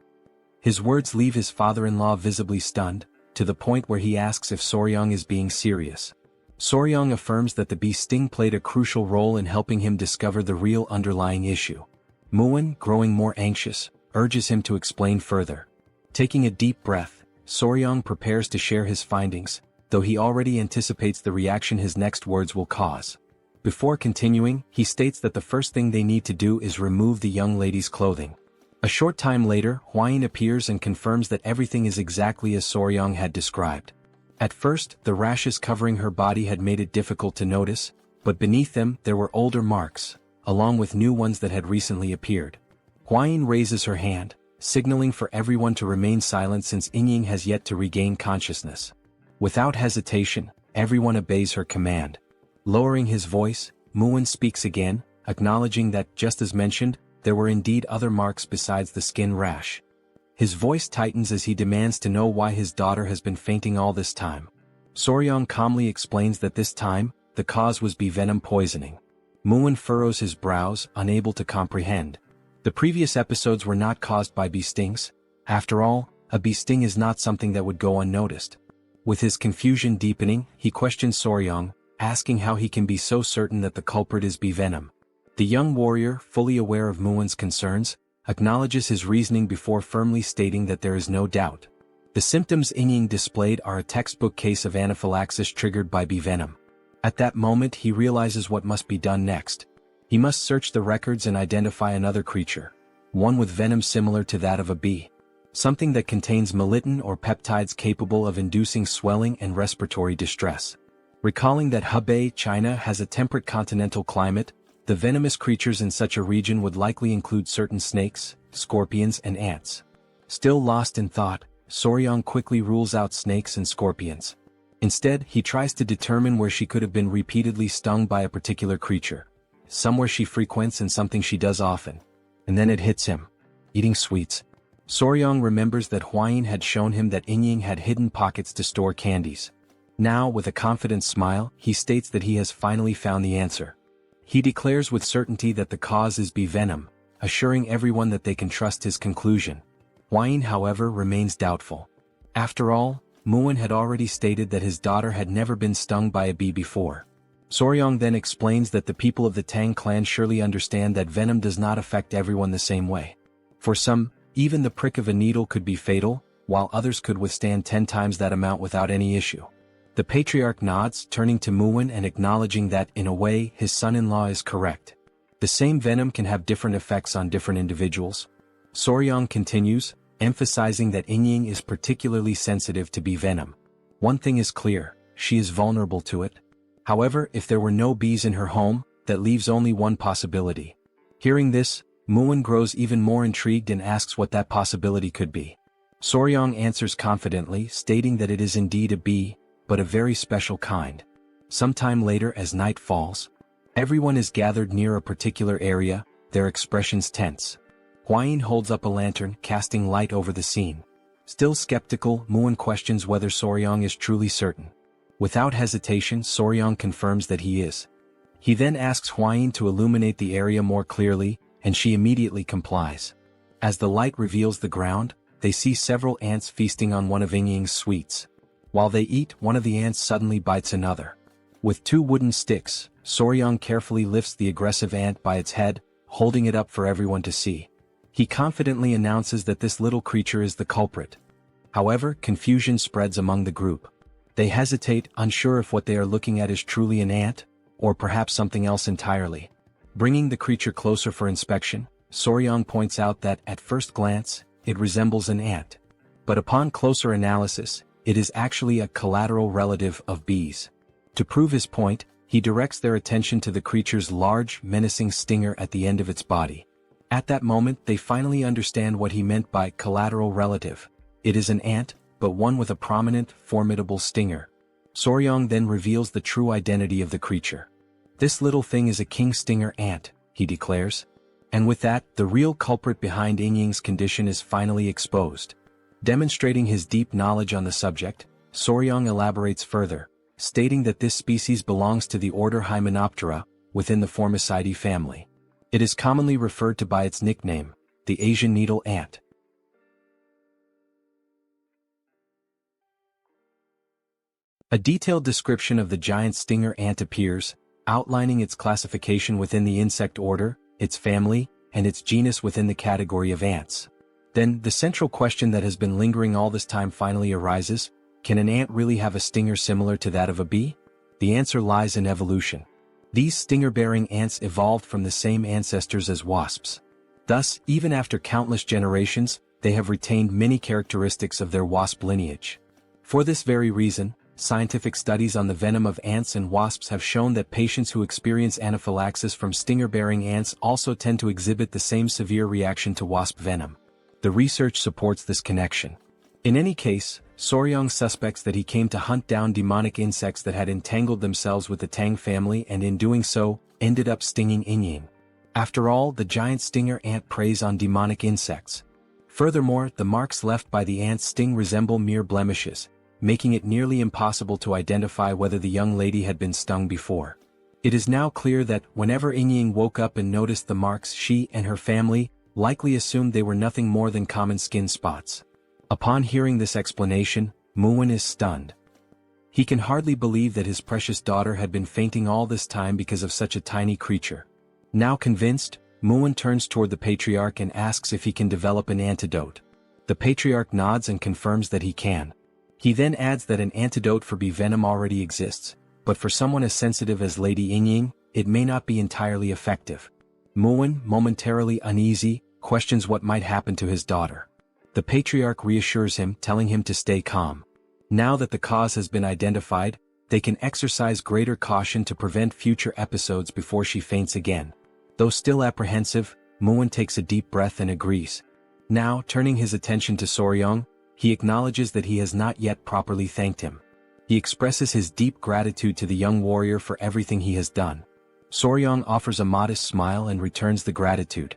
His words leave his father-in-law visibly stunned, to the point where he asks if Soryang is being serious. Soryang affirms that the bee sting played a crucial role in helping him discover the real underlying issue. Muin, growing more anxious, urges him to explain further. Taking a deep breath, Soryang prepares to share his findings, though he already anticipates the reaction his next words will cause. Before continuing, he states that the first thing they need to do is remove the young lady's clothing. A short time later, Hwain appears and confirms that everything is exactly as Soryang had described. At first, the rashes covering her body had made it difficult to notice, but beneath them there were older marks, along with new ones that had recently appeared. Hwain raises her hand, signaling for everyone to remain silent since Inying has yet to regain consciousness. Without hesitation, everyone obeys her command. Lowering his voice, Muin speaks again, acknowledging that, just as mentioned, there were indeed other marks besides the skin rash. His voice tightens as he demands to know why his daughter has been fainting all this time. Soryang calmly explains that this time, the cause was bee venom poisoning. Muin furrows his brows, unable to comprehend. The previous episodes were not caused by bee stings. After all, a bee sting is not something that would go unnoticed. With his confusion deepening, he questions Soryang, asking how he can be so certain that the culprit is bee venom. The young warrior, fully aware of Muin's concerns, acknowledges his reasoning before firmly stating that there is no doubt. The symptoms Inying displayed are a textbook case of anaphylaxis triggered by bee venom. At that moment he realizes what must be done next. He must search the records and identify another creature, one with venom similar to that of a bee. Something that contains melittin or peptides capable of inducing swelling and respiratory distress. Recalling that Hebei, China has a temperate continental climate, the venomous creatures in such a region would likely include certain snakes, scorpions and ants. Still lost in thought, Soryang quickly rules out snakes and scorpions. Instead, he tries to determine where she could have been repeatedly stung by a particular creature. Somewhere she frequents and something she does often. And then it hits him. Eating sweets. Soryang remembers that Hwain had shown him that Inying had hidden pockets to store candies. Now, with a confident smile, he states that he has finally found the answer. He declares with certainty that the cause is bee venom, assuring everyone that they can trust his conclusion. Hwain, however, remains doubtful. After all, Muin had already stated that his daughter had never been stung by a bee before. Soryang then explains that the people of the Tang clan surely understand that venom does not affect everyone the same way. For some, even the prick of a needle could be fatal, while others could withstand 10 times that amount without any issue. The patriarch nods, turning to Muin and acknowledging that, in a way, his son-in-law is correct. The same venom can have different effects on different individuals. Soryang continues, emphasizing that Inying is particularly sensitive to bee venom. One thing is clear, she is vulnerable to it. However, if there were no bees in her home, that leaves only one possibility. Hearing this, Muin grows even more intrigued and asks what that possibility could be. Soryang answers confidently, stating that it is indeed a bee, but a very special kind. Sometime later, as night falls, everyone is gathered near a particular area, their expressions tense. Hwain holds up a lantern, casting light over the scene. Still skeptical, Muin questions whether Soryang is truly certain. Without hesitation, Soryang confirms that he is. He then asks Hwain to illuminate the area more clearly, and she immediately complies. As the light reveals the ground, they see several ants feasting on one of Inying's sweets. While they eat, one of the ants suddenly bites another. With 2 wooden sticks, Soryang carefully lifts the aggressive ant by its head, holding it up for everyone to see. He confidently announces that this little creature is the culprit. However, confusion spreads among the group. They hesitate, unsure if what they are looking at is truly an ant, or perhaps something else entirely. Bringing the creature closer for inspection, Soryang points out that, at first glance, it resembles an ant. But upon closer analysis, it is actually a collateral relative of bees. To prove his point, he directs their attention to the creature's large, menacing stinger at the end of its body. At that moment, they finally understand what he meant by collateral relative. It is an ant, but one with a prominent, formidable stinger. Soryang then reveals the true identity of the creature. "This little thing is a king stinger ant," he declares. And with that, the real culprit behind Yingying's condition is finally exposed. Demonstrating his deep knowledge on the subject, Soryong elaborates further, stating that this species belongs to the order Hymenoptera, within the Formicidae family. It is commonly referred to by its nickname, the Asian needle ant. A detailed description of the giant stinger ant appears, outlining its classification within the insect order, its family, and its genus within the category of ants. Then, the central question that has been lingering all this time finally arises: can an ant really have a stinger similar to that of a bee? The answer lies in evolution. These stinger-bearing ants evolved from the same ancestors as wasps. Thus, even after countless generations, they have retained many characteristics of their wasp lineage. For this very reason, scientific studies on the venom of ants and wasps have shown that patients who experience anaphylaxis from stinger-bearing ants also tend to exhibit the same severe reaction to wasp venom. The research supports this connection. In any case, Soryong suspects that he came to hunt down demonic insects that had entangled themselves with the Tang family and in doing so, ended up stinging Yingying. After all, the giant stinger ant preys on demonic insects. Furthermore, the marks left by the ant's sting resemble mere blemishes, making it nearly impossible to identify whether the young lady had been stung before. It is now clear that, whenever Yingying woke up and noticed the marks, she and her family likely assumed they were nothing more than common skin spots. Upon hearing this explanation, Murim is stunned. He can hardly believe that his precious daughter had been fainting all this time because of such a tiny creature. Now convinced, Murim turns toward the patriarch and asks if he can develop an antidote. The patriarch nods and confirms that he can. He then adds that an antidote for bee venom already exists, but for someone as sensitive as Lady Yingying, it may not be entirely effective. Murim, momentarily uneasy, questions what might happen to his daughter. The patriarch reassures him, telling him to stay calm. Now that the cause has been identified, they can exercise greater caution to prevent future episodes before she faints again. Though still apprehensive, Murim takes a deep breath and agrees. Now, turning his attention to Soryong, he acknowledges that he has not yet properly thanked him. He expresses his deep gratitude to the young warrior for everything he has done. Soryong offers a modest smile and returns the gratitude.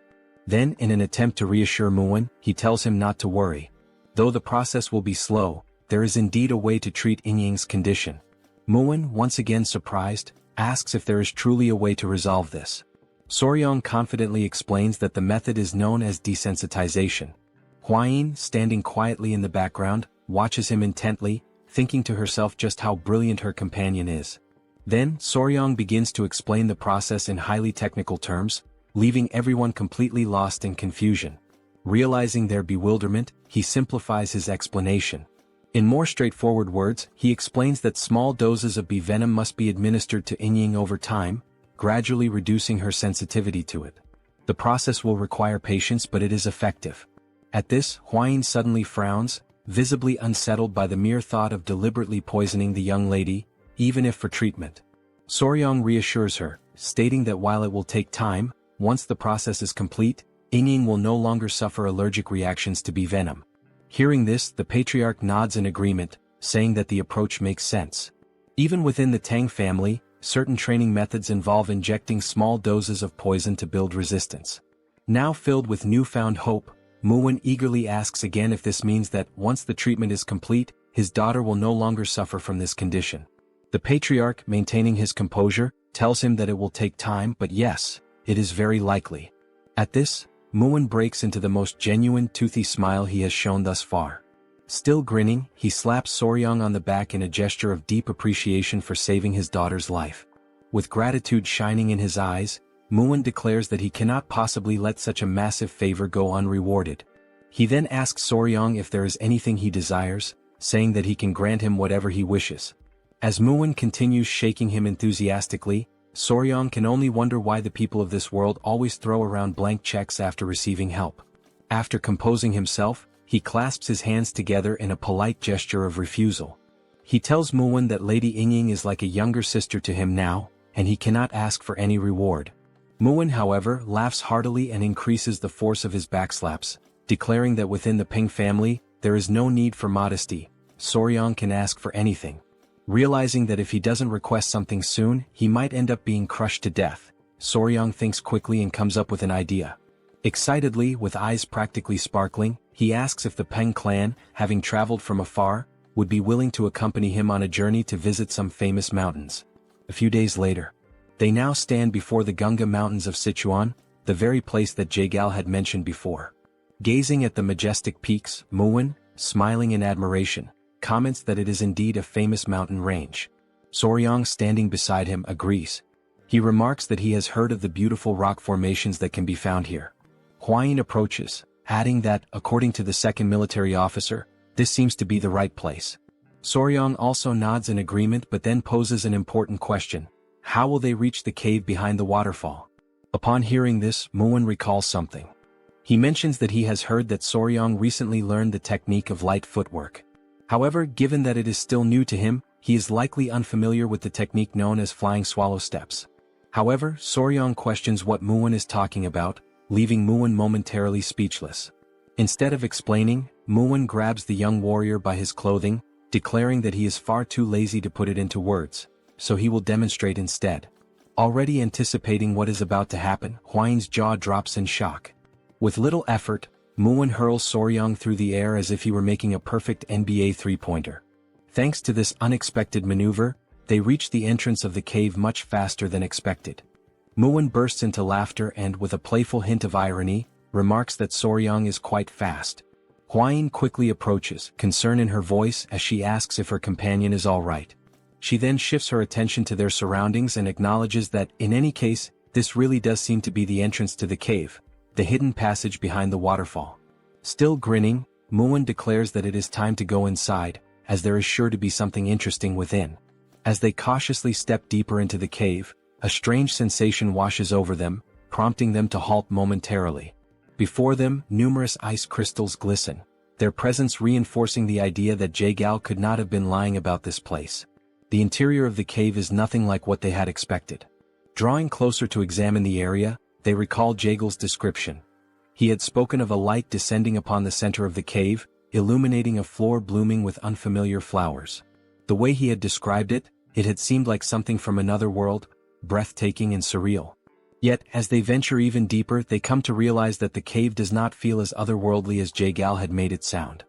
Then, in an attempt to reassure Murim, he tells him not to worry. Though the process will be slow, there is indeed a way to treat Yingying's condition. Murim, once again surprised, asks if there is truly a way to resolve this. Soryong confidently explains that the method is known as desensitization. Hwayin, standing quietly in the background, watches him intently, thinking to herself just how brilliant her companion is. Then, Soryong begins to explain the process in highly technical terms, leaving everyone completely lost in confusion. Realizing their bewilderment, he simplifies his explanation. In more straightforward words, he explains that small doses of bee venom must be administered to Yingying over time, gradually reducing her sensitivity to it. The process will require patience, but it is effective. At this, Hwayin suddenly frowns, visibly unsettled by the mere thought of deliberately poisoning the young lady, even if for treatment. Soryong reassures her, stating that while it will take time, once the process is complete, Yingying will no longer suffer allergic reactions to bee venom. Hearing this, the patriarch nods in agreement, saying that the approach makes sense. Even within the Tang family, certain training methods involve injecting small doses of poison to build resistance. Now filled with newfound hope, Murim eagerly asks again if this means that, once the treatment is complete, his daughter will no longer suffer from this condition. The patriarch, maintaining his composure, tells him that it will take time, but yes, it is very likely. At this, Murim breaks into the most genuine toothy smile he has shown thus far. Still grinning, he slaps Soryong on the back in a gesture of deep appreciation for saving his daughter's life. With gratitude shining in his eyes, Murim declares that he cannot possibly let such a massive favor go unrewarded. He then asks Soryong if there is anything he desires, saying that he can grant him whatever he wishes. As Murim continues shaking him enthusiastically, Soryong can only wonder why the people of this world always throw around blank checks after receiving help. After composing himself, he clasps his hands together in a polite gesture of refusal. He tells Murim that Lady Yingying is like a younger sister to him now, and he cannot ask for any reward. Murim, however, laughs heartily and increases the force of his backslaps, declaring that within the Ping family, there is no need for modesty. Soryong can ask for anything. Realizing that if he doesn't request something soon, he might end up being crushed to death, Soryang thinks quickly and comes up with an idea. Excitedly, with eyes practically sparkling, he asks if the Peng clan, having traveled from afar, would be willing to accompany him on a journey to visit some famous mountains. A few days later, they now stand before the Gunga Mountains of Sichuan, the very place that Jaegal had mentioned before. Gazing at the majestic peaks, Muin, smiling in admiration, comments that it is indeed a famous mountain range. Soryang, standing beside him, agrees. He remarks that he has heard of the beautiful rock formations that can be found here. Hwayin approaches, adding that, according to the second military officer, this seems to be the right place. Soryang also nods in agreement but then poses an important question. How will they reach the cave behind the waterfall? Upon hearing this, Muin recalls something. He mentions that he has heard that Soryang recently learned the technique of light footwork. However, given that it is still new to him, he is likely unfamiliar with the technique known as flying swallow steps. However, Soryang questions what Muin is talking about, leaving Muin momentarily speechless. Instead of explaining, Muin grabs the young warrior by his clothing, declaring that he is far too lazy to put it into words, so he will demonstrate instead. Already anticipating what is about to happen, Hwayin's jaw drops in shock. With little effort, Muin hurls Soryang through the air as if he were making a perfect NBA three-pointer. Thanks to this unexpected maneuver, they reach the entrance of the cave much faster than expected. Muin bursts into laughter and, with a playful hint of irony, remarks that Soryang is quite fast. Hwayin quickly approaches, concern in her voice as she asks if her companion is all right. She then shifts her attention to their surroundings and acknowledges that, in any case, this really does seem to be the entrance to the cave, the hidden passage behind the waterfall. Still grinning, Muin declares that it is time to go inside, as there is sure to be something interesting within. As they cautiously step deeper into the cave, a strange sensation washes over them, prompting them to halt momentarily. Before them, numerous ice crystals glisten, their presence reinforcing the idea that Jaegal could not have been lying about this place. The interior of the cave is nothing like what they had expected. Drawing closer to examine the area, they recall Jaegal's description. He had spoken of a light descending upon the center of the cave, illuminating a floor blooming with unfamiliar flowers. The way he had described it, it had seemed like something from another world, breathtaking and surreal. Yet, as they venture even deeper, they come to realize that the cave does not feel as otherworldly as Jaegal had made it sound.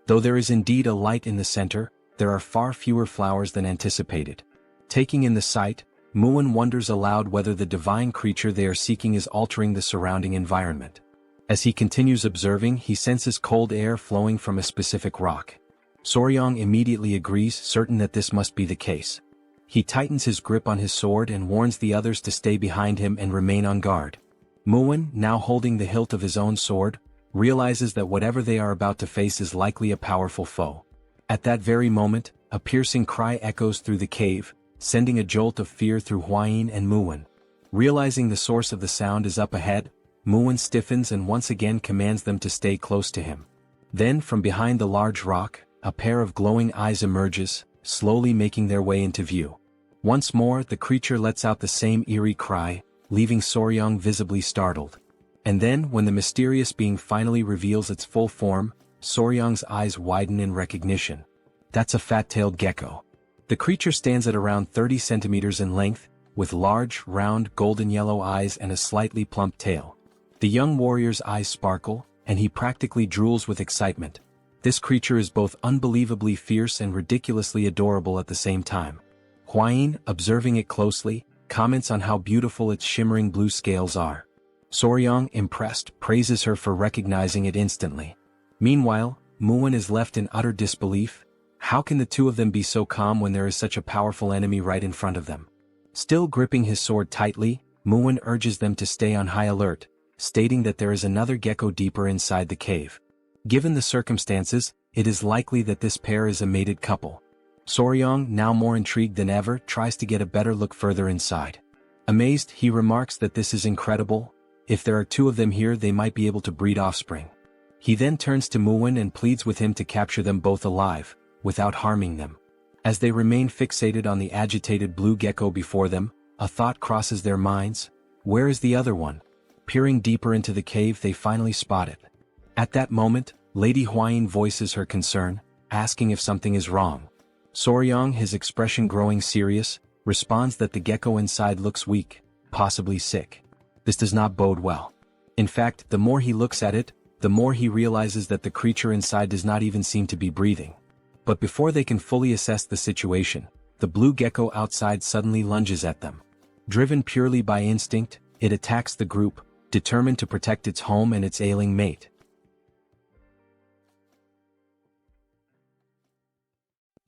Though there is indeed a light in the center, there are far fewer flowers than anticipated. Taking in the sight, Muin wonders aloud whether the divine creature they are seeking is altering the surrounding environment. As he continues observing, he senses cold air flowing from a specific rock. Soryang immediately agrees, certain that this must be the case. He tightens his grip on his sword and warns the others to stay behind him and remain on guard. Muin, now holding the hilt of his own sword, realizes that whatever they are about to face is likely a powerful foe. At that very moment, a piercing cry echoes through the cave, sending a jolt of fear through Hwayin and Muin. Realizing the source of the sound is up ahead, Muin stiffens and once again commands them to stay close to him. Then, from behind the large rock, a pair of glowing eyes emerges, slowly making their way into view. Once more, the creature lets out the same eerie cry, leaving Soryang visibly startled. And then, when the mysterious being finally reveals its full form, Soryang's eyes widen in recognition. That's a fat-tailed gecko. The creature stands at around 30 centimeters in length, with large, round, golden-yellow eyes and a slightly plump tail. The young warrior's eyes sparkle, and he practically drools with excitement. This creature is both unbelievably fierce and ridiculously adorable at the same time. Hwayin, observing it closely, comments on how beautiful its shimmering blue scales are. Soryang, impressed, praises her for recognizing it instantly. Meanwhile, Muin is left in utter disbelief. How can the two of them be so calm when there is such a powerful enemy right in front of them? Still gripping his sword tightly, Muin urges them to stay on high alert, stating that there is another gecko deeper inside the cave. Given the circumstances, it is likely that this pair is a mated couple. Soryang, now more intrigued than ever, tries to get a better look further inside. Amazed, he remarks that this is incredible. If there are two of them here, they might be able to breed offspring. He then turns to Muin and pleads with him to capture them both alive, without harming them. As they remain fixated on the agitated blue gecko before them, a thought crosses their minds. Where is the other one? Peering deeper into the cave, they finally spot it. At that moment, Lady Hwayin voices her concern, asking if something is wrong. Soryong, his expression growing serious, responds that the gecko inside looks weak, possibly sick. This does not bode well. In fact, the more he looks at it, the more he realizes that the creature inside does not even seem to be breathing. But before they can fully assess the situation, the blue gecko outside suddenly lunges at them. Driven purely by instinct, it attacks the group, determined to protect its home and its ailing mate.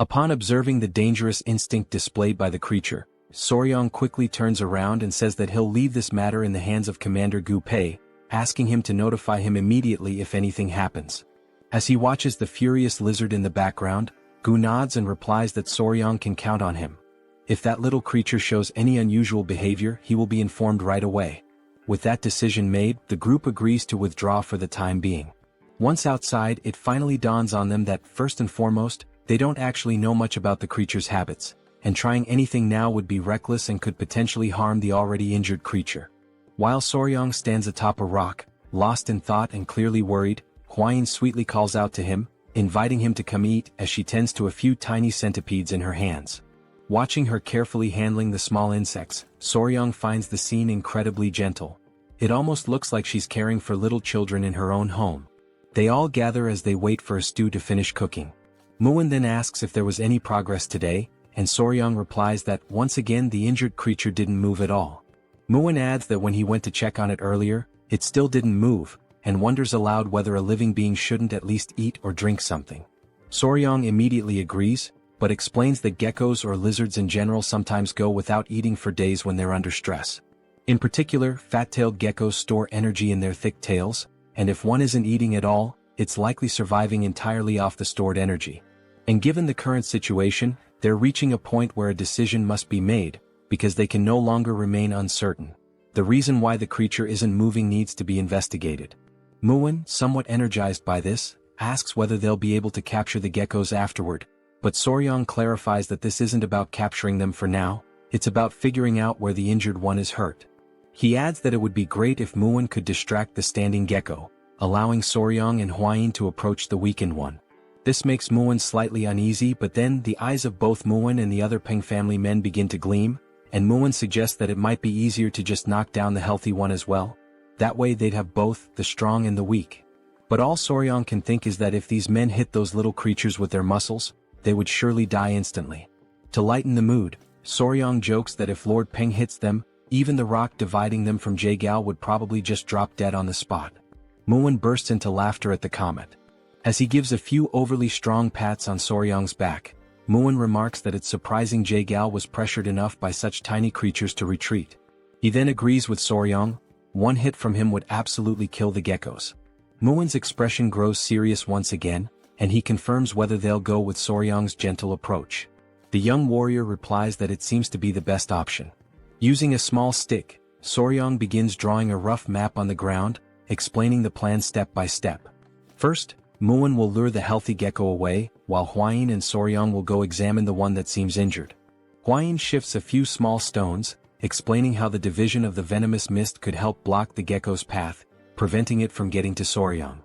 Upon observing the dangerous instinct displayed by the creature, Soryong quickly turns around and says that he'll leave this matter in the hands of Commander Gu Pei, asking him to notify him immediately if anything happens. As he watches the furious lizard in the background, Gu nods and replies that Soryong can count on him. If that little creature shows any unusual behavior, he will be informed right away. With that decision made, the group agrees to withdraw for the time being. Once outside, it finally dawns on them that, first and foremost, they don't actually know much about the creature's habits, and trying anything now would be reckless and could potentially harm the already injured creature. While Soryong stands atop a rock, lost in thought and clearly worried, Hwayin sweetly calls out to him, inviting him to come eat as she tends to a few tiny centipedes in her hands. Watching her carefully handling the small insects, Soryong finds the scene incredibly gentle. It almost looks like she's caring for little children in her own home. They all gather as they wait for a stew to finish cooking. Muin then asks if there was any progress today, and Soryong replies that once again the injured creature didn't move at all. Muin adds that when he went to check on it earlier, it still didn't move, and wonders aloud whether a living being shouldn't at least eat or drink something. Soryong immediately agrees, but explains that geckos or lizards in general sometimes go without eating for days when they're under stress. In particular, fat-tailed geckos store energy in their thick tails, and if one isn't eating at all, it's likely surviving entirely off the stored energy. And given the current situation, they're reaching a point where a decision must be made, because they can no longer remain uncertain. The reason why the creature isn't moving needs to be investigated. Muin, somewhat energized by this, asks whether they'll be able to capture the geckos afterward, but Soryong clarifies that this isn't about capturing them for now, it's about figuring out where the injured one is hurt. He adds that it would be great if Muin could distract the standing gecko, allowing Soryong and Hwayin to approach the weakened one. This makes Muin slightly uneasy, but then the eyes of both Muin and the other Peng family men begin to gleam, and Muin suggests that it might be easier to just knock down the healthy one as well. That way they'd have both, the strong and the weak. But all Soryong can think is that if these men hit those little creatures with their muscles, they would surely die instantly. To lighten the mood, Soryong jokes that if Lord Peng hits them, even the rock dividing them from Jaegal would probably just drop dead on the spot. Muin bursts into laughter at the comment. As he gives a few overly strong pats on Soryong's back, Muin remarks that it's surprising Jaegal was pressured enough by such tiny creatures to retreat. He then agrees with Soryong, one hit from him would absolutely kill the geckos. Muin's expression grows serious once again, and he confirms whether they'll go with Soryong's gentle approach. The young warrior replies that it seems to be the best option. Using a small stick, Soryong begins drawing a rough map on the ground, explaining the plan step by step. First, Muin will lure the healthy gecko away, while Hwayin and Soryong will go examine the one that seems injured. Hwayin shifts a few small stones, explaining how the division of the venomous mist could help block the gecko's path, preventing it from getting to Soryong.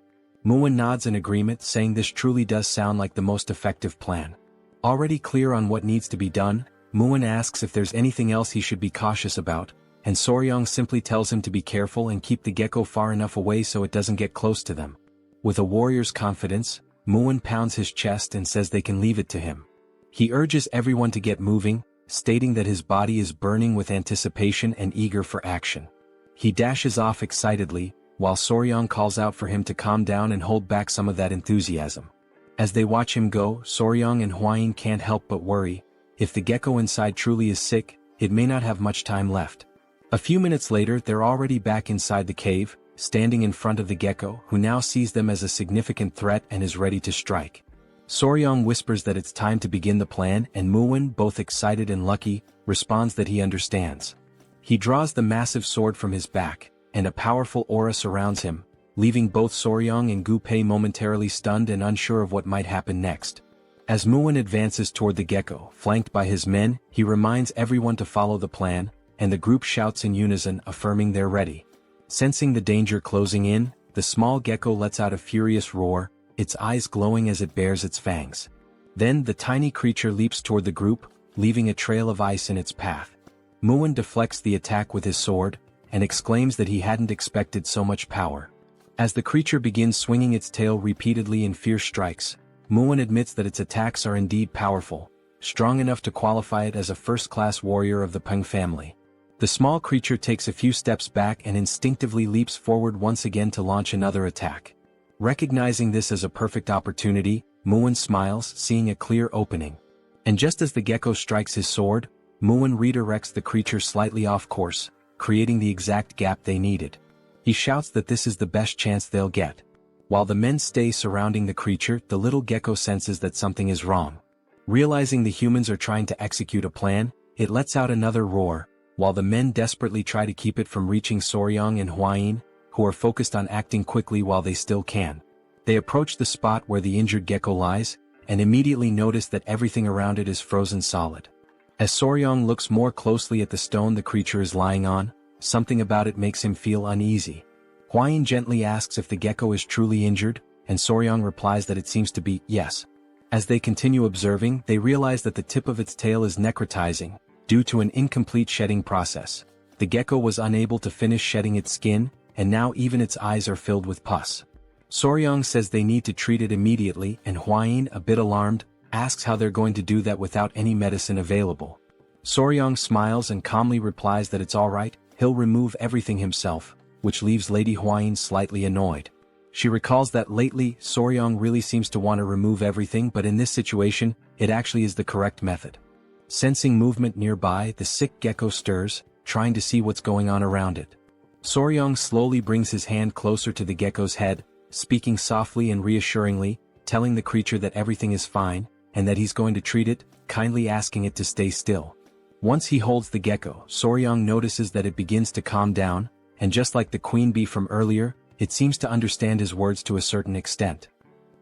Muin nods in agreement, saying this truly does sound like the most effective plan. Already clear on what needs to be done, Muin asks if there's anything else he should be cautious about, and Soryong simply tells him to be careful and keep the gecko far enough away so it doesn't get close to them. With a warrior's confidence, Muin pounds his chest and says they can leave it to him. He urges everyone to get moving, stating that his body is burning with anticipation and eager for action. He dashes off excitedly, while Soryong calls out for him to calm down and hold back some of that enthusiasm. As they watch him go, Soryong and Hwayin can't help but worry. If the gecko inside truly is sick, it may not have much time left. A few minutes later, they're already back inside the cave, standing in front of the gecko, who now sees them as a significant threat and is ready to strike. Soryong whispers that it's time to begin the plan, and Muin, both excited and lucky, responds that he understands. He draws the massive sword from his back, and a powerful aura surrounds him, leaving both Soryong and Gu Pei momentarily stunned and unsure of what might happen next. As Muin advances toward the gecko, flanked by his men, he reminds everyone to follow the plan, and the group shouts in unison, affirming they're ready. Sensing the danger closing in, the small gecko lets out a furious roar, its eyes glowing as it bares its fangs. Then the tiny creature leaps toward the group, leaving a trail of ice in its path. Muin deflects the attack with his sword, and exclaims that he hadn't expected so much power. As the creature begins swinging its tail repeatedly in fierce strikes, Muin admits that its attacks are indeed powerful, strong enough to qualify it as a first-class warrior of the Peng family. The small creature takes a few steps back and instinctively leaps forward once again to launch another attack. Recognizing this as a perfect opportunity, Muin smiles, seeing a clear opening. And just as the gecko strikes his sword, Muin redirects the creature slightly off course, creating the exact gap they needed. He shouts that this is the best chance they'll get. While the men stay surrounding the creature, the little gecko senses that something is wrong. Realizing the humans are trying to execute a plan, it lets out another roar, while the men desperately try to keep it from reaching Soryang and Huayin, who are focused on acting quickly while they still can. They approach the spot where the injured gecko lies, and immediately notice that everything around it is frozen solid. As Soryang looks more closely at the stone the creature is lying on, something about it makes him feel uneasy. Huayin gently asks if the gecko is truly injured, and Soryang replies that it seems to be, yes. As they continue observing, they realize that the tip of its tail is necrotizing, due to an incomplete shedding process. The gecko was unable to finish shedding its skin, and now even its eyes are filled with pus. Soryang says they need to treat it immediately, and Huayin, a bit alarmed, asks how they're going to do that without any medicine available. Soryang smiles and calmly replies that it's alright, he'll remove everything himself, which leaves Lady Huayin slightly annoyed. She recalls that lately, Soryang really seems to want to remove everything, but in this situation, it actually is the correct method. Sensing movement nearby, the sick gecko stirs, trying to see what's going on around it. Soryang slowly brings his hand closer to the gecko's head, speaking softly and reassuringly, telling the creature that everything is fine, and that he's going to treat it, kindly asking it to stay still. Once he holds the gecko, Soryang notices that it begins to calm down, and just like the queen bee from earlier, it seems to understand his words to a certain extent.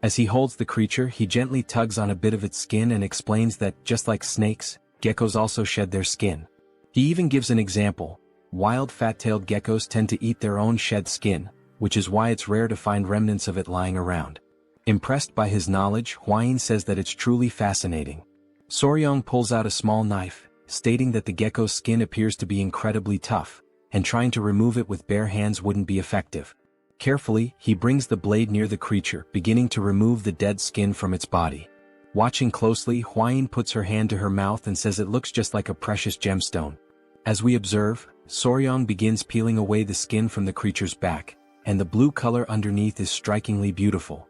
As he holds the creature, he gently tugs on a bit of its skin and explains that, just like snakes, geckos also shed their skin. He even gives an example. Wild fat-tailed geckos tend to eat their own shed skin, which is why it's rare to find remnants of it lying around. Impressed by his knowledge, Huayin says that it's truly fascinating. Soryang pulls out a small knife, stating that the gecko's skin appears to be incredibly tough, and trying to remove it with bare hands wouldn't be effective. Carefully, he brings the blade near the creature, beginning to remove the dead skin from its body. Watching closely, Huayin puts her hand to her mouth and says it looks just like a precious gemstone. As we observe, Soryang begins peeling away the skin from the creature's back, and the blue color underneath is strikingly beautiful.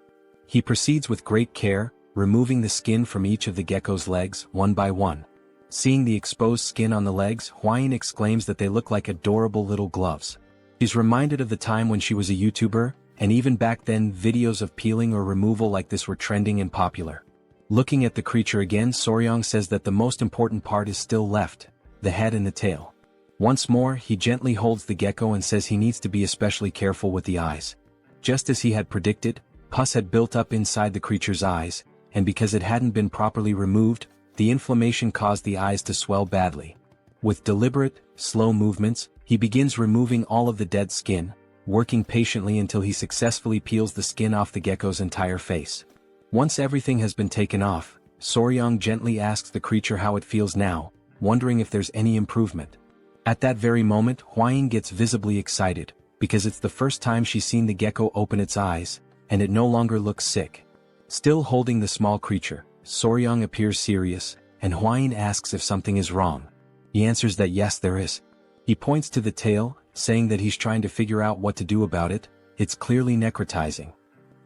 He proceeds with great care, removing the skin from each of the gecko's legs, one by one. Seeing the exposed skin on the legs, Huayin exclaims that they look like adorable little gloves. She's reminded of the time when she was a YouTuber, and even back then videos of peeling or removal like this were trending and popular. Looking at the creature again, Soryang says that the most important part is still left, the head and the tail. Once more, he gently holds the gecko and says he needs to be especially careful with the eyes. Just as he had predicted, pus had built up inside the creature's eyes, and because it hadn't been properly removed, the inflammation caused the eyes to swell badly. With deliberate, slow movements, he begins removing all of the dead skin, working patiently until he successfully peels the skin off the gecko's entire face. Once everything has been taken off, Soryang gently asks the creature how it feels now, wondering if there's any improvement. At that very moment, Huayin gets visibly excited, because it's the first time she's seen the gecko open its eyes, and it no longer looks sick. Still holding the small creature, Soryang appears serious, and Huayin asks if something is wrong. He answers that yes, there is. He points to the tail, saying that he's trying to figure out what to do about it. It's clearly necrotizing.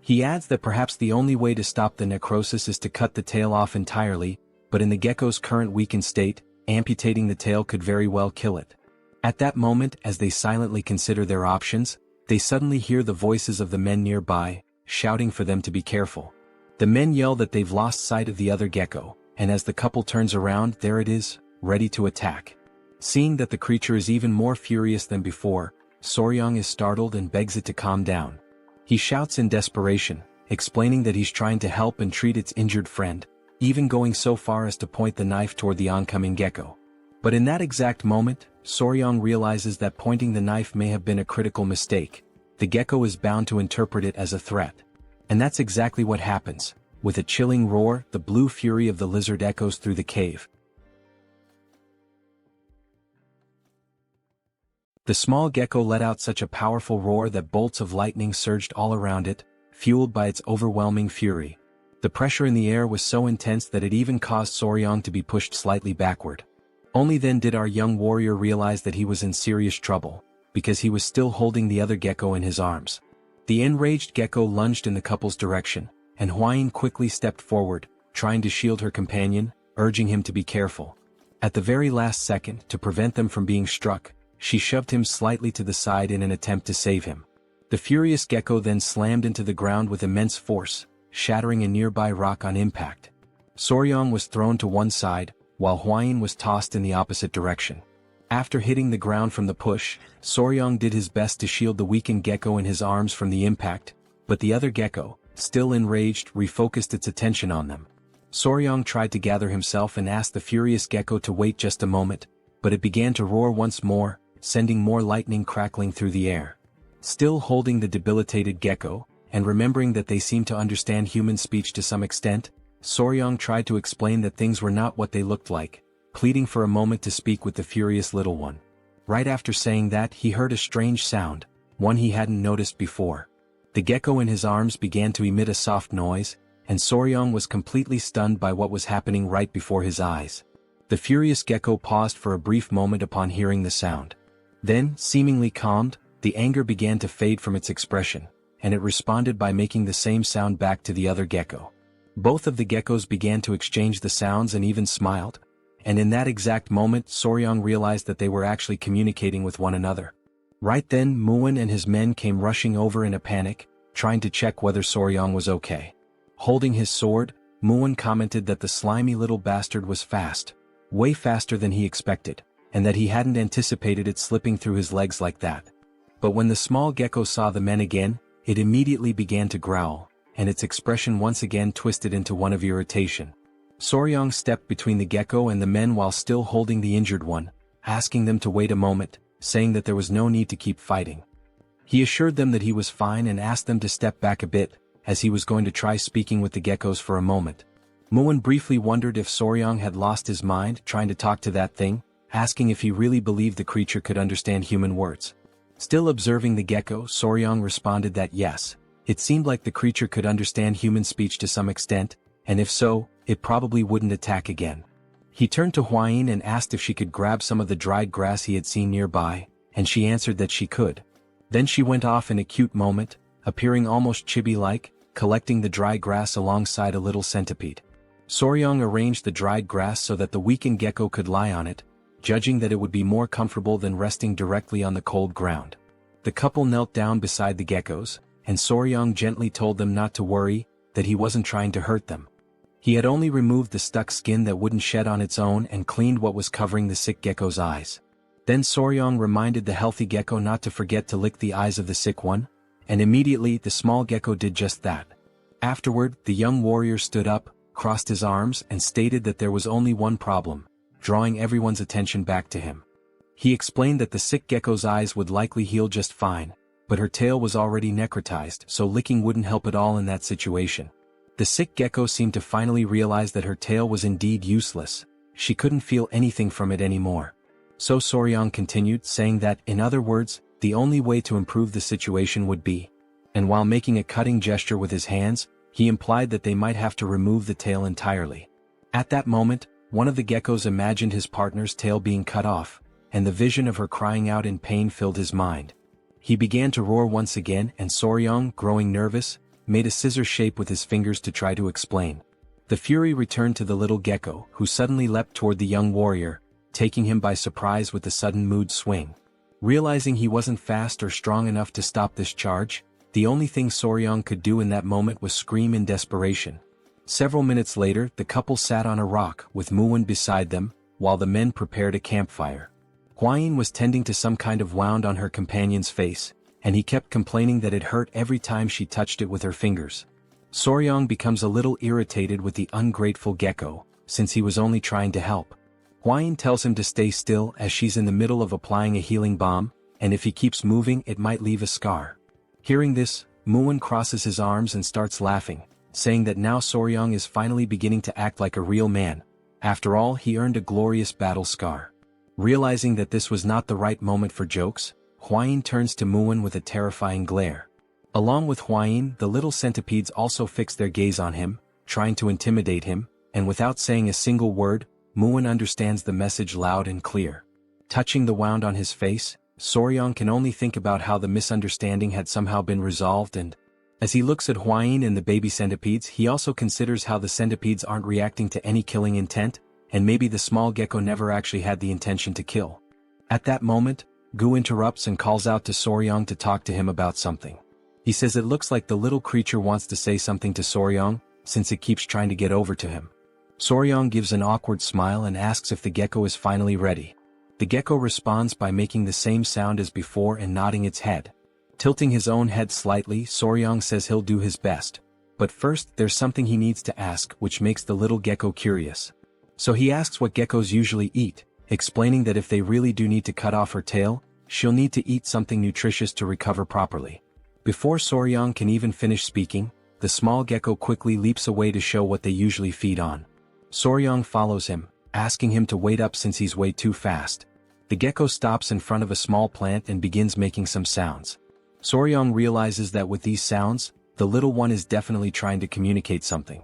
He adds that perhaps the only way to stop the necrosis is to cut the tail off entirely, but in the gecko's current weakened state, amputating the tail could very well kill it. At that moment, as they silently consider their options, they suddenly hear the voices of the men nearby, shouting for them to be careful. The men yell that they've lost sight of the other gecko, and as the couple turns around, there it is, ready to attack. Seeing that the creature is even more furious than before, Soryang is startled and begs it to calm down. He shouts in desperation, explaining that he's trying to help and treat its injured friend, even going so far as to point the knife toward the oncoming gecko. But in that exact moment, Soryang realizes that pointing the knife may have been a critical mistake. The gecko is bound to interpret it as a threat. And that's exactly what happens. With a chilling roar, the blue fury of the lizard echoes through the cave. The small gecko let out such a powerful roar that bolts of lightning surged all around it, fueled by its overwhelming fury. The pressure in the air was so intense that it even caused Soryang to be pushed slightly backward. Only then did our young warrior realize that he was in serious trouble, because he was still holding the other gecko in his arms. The enraged gecko lunged in the couple's direction, and Hwayin quickly stepped forward, trying to shield her companion, urging him to be careful. At the very last second, to prevent them from being struck, she shoved him slightly to the side in an attempt to save him. The furious gecko then slammed into the ground with immense force, shattering a nearby rock on impact. Soryang was thrown to one side, while Hwayin was tossed in the opposite direction. After hitting the ground from the push, Soryang did his best to shield the weakened gecko in his arms from the impact, but the other gecko, still enraged, refocused its attention on them. Soryang tried to gather himself and asked the furious gecko to wait just a moment, but it began to roar once more, sending more lightning crackling through the air. Still holding the debilitated gecko, and remembering that they seemed to understand human speech to some extent, Soryang tried to explain that things were not what they looked like, pleading for a moment to speak with the furious little one. Right after saying that, he heard a strange sound, one he hadn't noticed before. The gecko in his arms began to emit a soft noise, and Soryang was completely stunned by what was happening right before his eyes. The furious gecko paused for a brief moment upon hearing the sound. Then, seemingly calmed, the anger began to fade from its expression, and it responded by making the same sound back to the other gecko. Both of the geckos began to exchange the sounds and even smiled, and in that exact moment Soryang realized that they were actually communicating with one another. Right then Muin and his men came rushing over in a panic, trying to check whether Soryang was okay. Holding his sword, Muin commented that the slimy little bastard was fast, way faster than he expected, and that he hadn't anticipated it slipping through his legs like that. But when the small gecko saw the men again, it immediately began to growl, and its expression once again twisted into one of irritation. Soryang stepped between the gecko and the men while still holding the injured one, asking them to wait a moment, saying that there was no need to keep fighting. He assured them that he was fine and asked them to step back a bit, as he was going to try speaking with the geckos for a moment. Muin briefly wondered if Soryang had lost his mind trying to talk to that thing, asking if he really believed the creature could understand human words. Still observing the gecko, Soryang responded that yes, it seemed like the creature could understand human speech to some extent, and if so, it probably wouldn't attack again. He turned to Hwayin and asked if she could grab some of the dried grass he had seen nearby, and she answered that she could. Then she went off in a cute moment, appearing almost chibi-like, collecting the dry grass alongside a little centipede. Soryang arranged the dried grass so that the weakened gecko could lie on it, judging that it would be more comfortable than resting directly on the cold ground. The couple knelt down beside the geckos, and Soryang gently told them not to worry, that he wasn't trying to hurt them. He had only removed the stuck skin that wouldn't shed on its own and cleaned what was covering the sick gecko's eyes. Then Soryang reminded the healthy gecko not to forget to lick the eyes of the sick one, and immediately the small gecko did just that. Afterward, the young warrior stood up, crossed his arms and stated that there was only one problem, drawing everyone's attention back to him. He explained that the sick gecko's eyes would likely heal just fine, but her tail was already necrotized, so licking wouldn't help at all in that situation. The sick gecko seemed to finally realize that her tail was indeed useless. She couldn't feel anything from it anymore. So Soryang continued, saying that, in other words, the only way to improve the situation would be, and while making a cutting gesture with his hands, he implied that they might have to remove the tail entirely. At that moment, one of the geckos imagined his partner's tail being cut off, and the vision of her crying out in pain filled his mind. He began to roar once again, and Soryang, growing nervous, made a scissor shape with his fingers to try to explain. The fury returned to the little gecko, who suddenly leapt toward the young warrior, taking him by surprise with the sudden mood swing. Realizing he wasn't fast or strong enough to stop this charge, the only thing Soryang could do in that moment was scream in desperation. Several minutes later, the couple sat on a rock with Muin beside them, while the men prepared a campfire. Hwayin was tending to some kind of wound on her companion's face, and he kept complaining that it hurt every time she touched it with her fingers. Soryang becomes a little irritated with the ungrateful gecko, since he was only trying to help. Hwayin tells him to stay still as she's in the middle of applying a healing balm, and if he keeps moving it might leave a scar. Hearing this, Muin crosses his arms and starts laughing, saying that now Soryong is finally beginning to act like a real man. After all, he earned a glorious battle scar. Realizing that this was not the right moment for jokes, Hwain turns to Muin with a terrifying glare. Along with Hwain, the little centipedes also fix their gaze on him, trying to intimidate him, and without saying a single word, Muin understands the message loud and clear. Touching the wound on his face, Soryong can only think about how the misunderstanding had somehow been resolved, and as he looks at Hwain and the baby centipedes, he also considers how the centipedes aren't reacting to any killing intent, and maybe the small gecko never actually had the intention to kill. At that moment, Gu interrupts and calls out to Soryong to talk to him about something. He says it looks like the little creature wants to say something to Soryong, since it keeps trying to get over to him. Soryong gives an awkward smile and asks if the gecko is finally ready. The gecko responds by making the same sound as before and nodding its head. Tilting his own head slightly, Soryong says he'll do his best. But first, there's something he needs to ask, which makes the little gecko curious. So he asks what geckos usually eat, explaining that if they really do need to cut off her tail, she'll need to eat something nutritious to recover properly. Before Soryong can even finish speaking, the small gecko quickly leaps away to show what they usually feed on. Soryong follows him, asking him to wait up since he's way too fast. The gecko stops in front of a small plant and begins making some sounds. Soryong realizes that with these sounds, the little one is definitely trying to communicate something.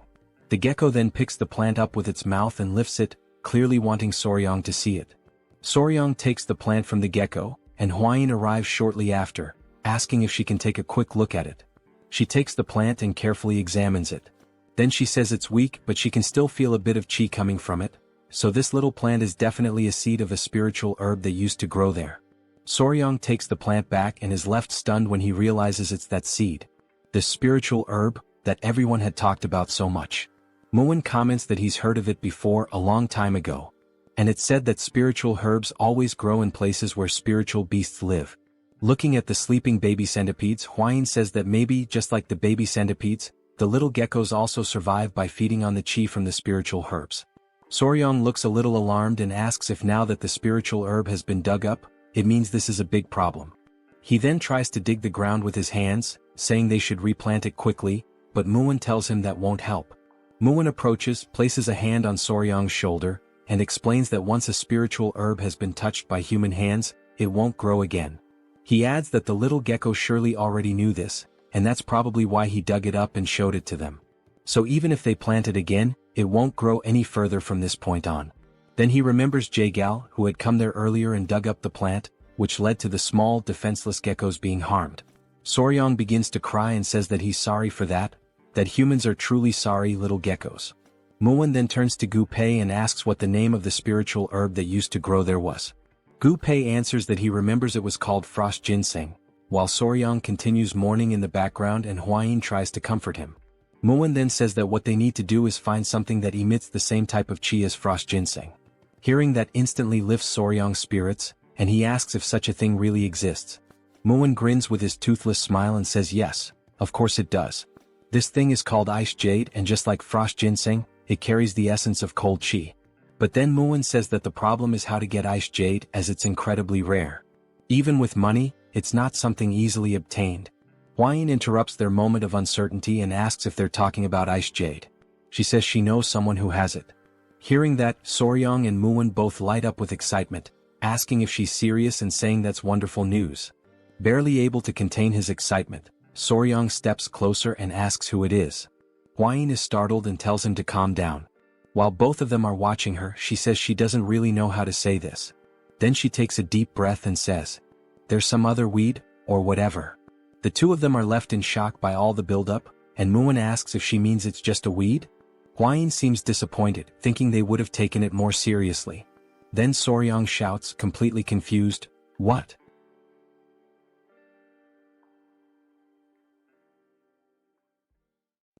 The gecko then picks the plant up with its mouth and lifts it, clearly wanting Soryong to see it. Soryong takes the plant from the gecko, and Hwain arrives shortly after, asking if she can take a quick look at it. She takes the plant and carefully examines it. Then she says it's weak, but she can still feel a bit of chi coming from it, so this little plant is definitely a seed of a spiritual herb that used to grow there. Soryong takes the plant back and is left stunned when he realizes it's that seed. This spiritual herb that everyone had talked about so much. Muin comments that he's heard of it before a long time ago. And it's said that spiritual herbs always grow in places where spiritual beasts live. Looking at the sleeping baby centipedes, Hwain says that maybe, just like the baby centipedes, the little geckos also survive by feeding on the chi from the spiritual herbs. Soryong looks a little alarmed and asks if now that the spiritual herb has been dug up, it means this is a big problem. He then tries to dig the ground with his hands, saying they should replant it quickly, but Muin tells him that won't help. Muin approaches, places a hand on Soryong's shoulder, and explains that once a spiritual herb has been touched by human hands, it won't grow again. He adds that the little gecko surely already knew this, and that's probably why he dug it up and showed it to them. So even if they plant it again, it won't grow any further from this point on. Then he remembers Jaegal, who had come there earlier and dug up the plant, which led to the small, defenseless geckos being harmed. Soryong begins to cry and says that he's sorry for that humans are truly sorry little geckos. Muin then turns to Gu Pei and asks what the name of the spiritual herb that used to grow there was. Gu Pei answers that he remembers it was called frost ginseng, while Soryong continues mourning in the background and Hwain tries to comfort him. Muin then says that what they need to do is find something that emits the same type of chi as frost ginseng. Hearing that instantly lifts Soryong's spirits, and he asks if such a thing really exists. Muin grins with his toothless smile and says yes, of course it does. This thing is called ice jade, and just like frost ginseng, it carries the essence of cold chi. But then Muin says that the problem is how to get ice jade, as it's incredibly rare. Even with money, it's not something easily obtained. Hwain interrupts their moment of uncertainty and asks if they're talking about ice jade. She says she knows someone who has it. Hearing that, Soryong and Muin both light up with excitement, asking if she's serious and saying that's wonderful news. Barely able to contain his excitement, Soryong steps closer and asks who it is. Hwain is startled and tells him to calm down. While both of them are watching her, she says she doesn't really know how to say this. Then she takes a deep breath and says, "There's some other weed, or whatever." The two of them are left in shock by all the buildup, and Muin asks if she means it's just a weed. Hwain seems disappointed, thinking they would have taken it more seriously. Then Soryong shouts, completely confused, "What?"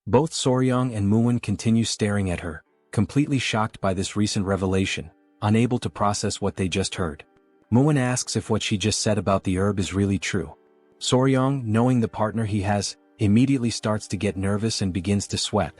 Both Soryong and Muin continue staring at her, completely shocked by this recent revelation, unable to process what they just heard. Muin asks if what she just said about the herb is really true. Soryong, knowing the partner he has, immediately starts to get nervous and begins to sweat.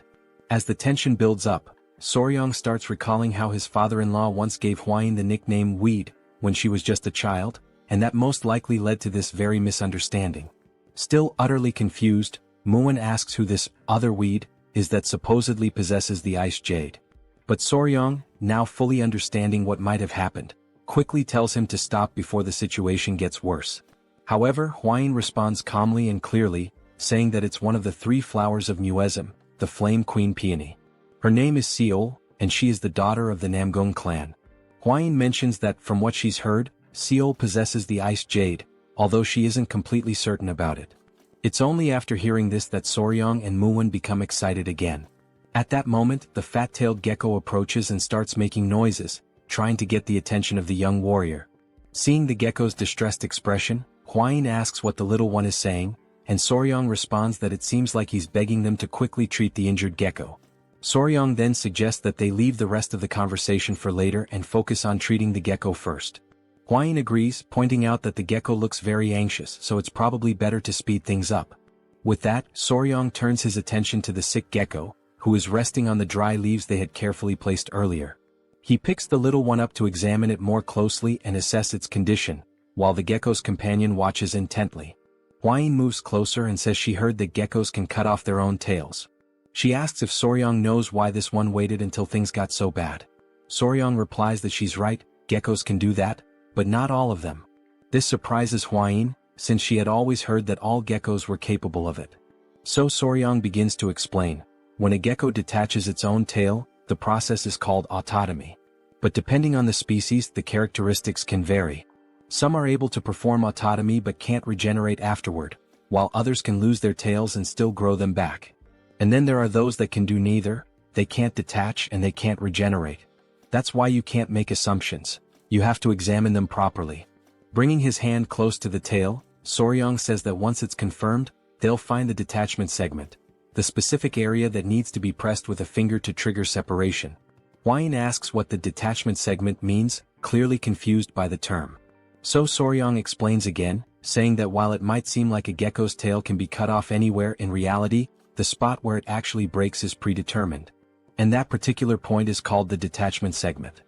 As the tension builds up, Soryong starts recalling how his father-in-law once gave Hwain the nickname Weed when she was just a child, and that most likely led to this very misunderstanding. Still utterly confused, Muin asks who this other weed is that supposedly possesses the ice jade. But Soryong, now fully understanding what might have happened, quickly tells him to stop before the situation gets worse. However, Hwain responds calmly and clearly, saying that it's one of the 3 flowers of Muism, the Flame Queen Peony. Her name is Seol, and she is the daughter of the Namgung clan. Hwain mentions that from what she's heard, Seol possesses the ice jade, although she isn't completely certain about it. It's only after hearing this that Soryong and Muwon become excited again. At that moment, the fat-tailed gecko approaches and starts making noises, trying to get the attention of the young warrior. Seeing the gecko's distressed expression, Hwain asks what the little one is saying, and Soryong responds that it seems like he's begging them to quickly treat the injured gecko. Soryong then suggests that they leave the rest of the conversation for later and focus on treating the gecko first. Hwain agrees, pointing out that the gecko looks very anxious, so it's probably better to speed things up. With that, Soryong turns his attention to the sick gecko, who is resting on the dry leaves they had carefully placed earlier. He picks the little one up to examine it more closely and assess its condition, while the gecko's companion watches intently. Hwain moves closer and says she heard that geckos can cut off their own tails. She asks if Soryong knows why this one waited until things got so bad. Soryong replies that she's right, geckos can do that, but not all of them. This surprises Hwain, since she had always heard that all geckos were capable of it. So Soryong begins to explain. When a gecko detaches its own tail, the process is called autotomy. But depending on the species, the characteristics can vary. Some are able to perform autotomy but can't regenerate afterward, while others can lose their tails and still grow them back. And then there are those that can do neither, they can't detach and they can't regenerate. That's why you can't make assumptions. You have to examine them properly. Bringing his hand close to the tail, Soryong says that once it's confirmed, they'll find the detachment segment, the specific area that needs to be pressed with a finger to trigger separation. Hwain asks what the detachment segment means, clearly confused by the term. So Soryong explains again, saying that while it might seem like a gecko's tail can be cut off anywhere, in reality, the spot where it actually breaks is predetermined. And that particular point is called the detachment segment.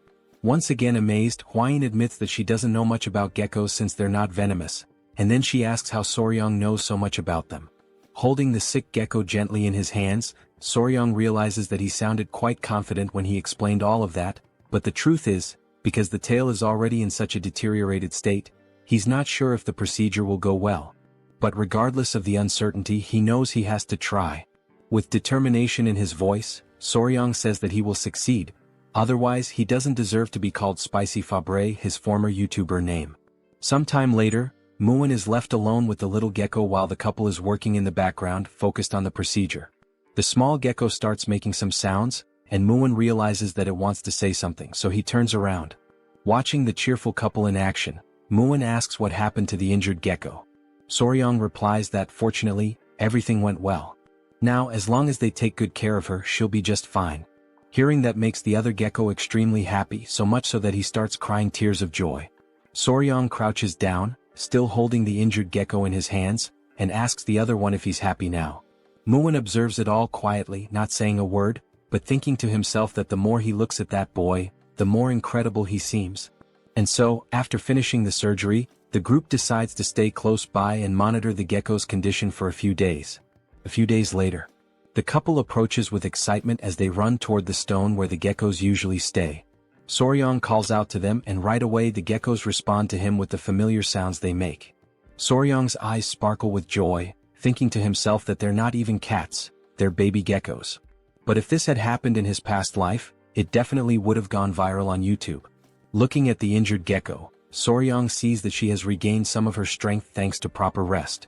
Once again amazed, Hwain admits that she doesn't know much about geckos since they're not venomous, and then she asks how Soryong knows so much about them. Holding the sick gecko gently in his hands, Soryong realizes that he sounded quite confident when he explained all of that, but the truth is, because the tail is already in such a deteriorated state, he's not sure if the procedure will go well. But regardless of the uncertainty, he knows he has to try. With determination in his voice, Soryong says that he will succeed. Otherwise, he doesn't deserve to be called Spicy Fabre, his former YouTuber name. Sometime later, Muwon is left alone with the little gecko while the couple is working in the background, focused on the procedure. The small gecko starts making some sounds, and Muwon realizes that it wants to say something, so he turns around. Watching the cheerful couple in action, Muwon asks what happened to the injured gecko. Soryong replies that fortunately, everything went well. Now, as long as they take good care of her, she'll be just fine. Hearing that makes the other gecko extremely happy, so much so that he starts crying tears of joy. Soryong crouches down, still holding the injured gecko in his hands, and asks the other one if he's happy now. Muwon observes it all quietly, not saying a word, but thinking to himself that the more he looks at that boy, the more incredible he seems. And so, after finishing the surgery, the group decides to stay close by and monitor the gecko's condition for a few days. A few days later, the couple approaches with excitement as they run toward the stone where the geckos usually stay. Soryong calls out to them, and right away the geckos respond to him with the familiar sounds they make. Soryong's eyes sparkle with joy, thinking to himself that they're not even cats, they're baby geckos. But if this had happened in his past life, it definitely would have gone viral on YouTube. Looking at the injured gecko, Soryong sees that she has regained some of her strength thanks to proper rest.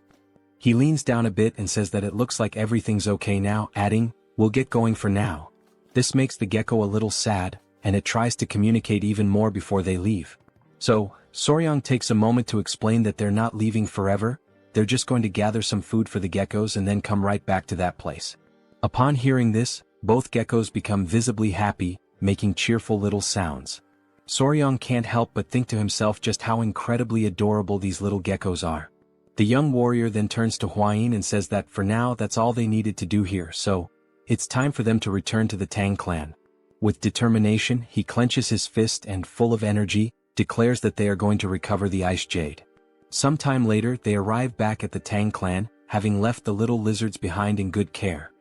He leans down a bit and says that it looks like everything's okay now, adding, "We'll get going for now." This makes the gecko a little sad, and it tries to communicate even more before they leave. So, Soryong takes a moment to explain that they're not leaving forever, they're just going to gather some food for the geckos and then come right back to that place. Upon hearing this, both geckos become visibly happy, making cheerful little sounds. Soryong can't help but think to himself just how incredibly adorable these little geckos are. The young warrior then turns to Hwain and says that for now that's all they needed to do here, so it's time for them to return to the Tang clan. With determination, he clenches his fist and, full of energy, declares that they are going to recover the ice jade. Sometime later they arrive back at the Tang clan, having left the little lizards behind in good care.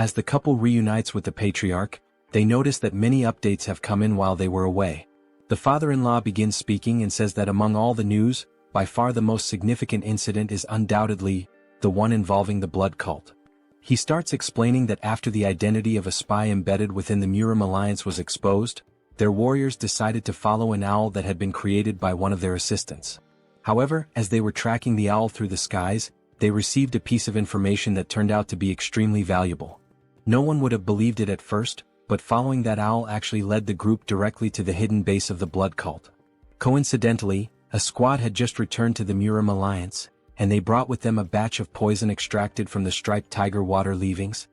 As the couple reunites with the patriarch, they notice that many updates have come in while they were away. The father-in-law begins speaking and says that among all the news, by far the most significant incident is undoubtedly the one involving the blood cult. He starts explaining that after the identity of a spy embedded within the Murim alliance was exposed, their warriors decided to follow an owl that had been created by one of their assistants. However, as they were tracking the owl through the skies, they received a piece of information that turned out to be extremely valuable. No one would have believed it at first, but following that owl actually led the group directly to the hidden base of the blood cult. Coincidentally, a squad had just returned to the Murim alliance, and they brought with them a batch of poison extracted from the striped tiger water leavings.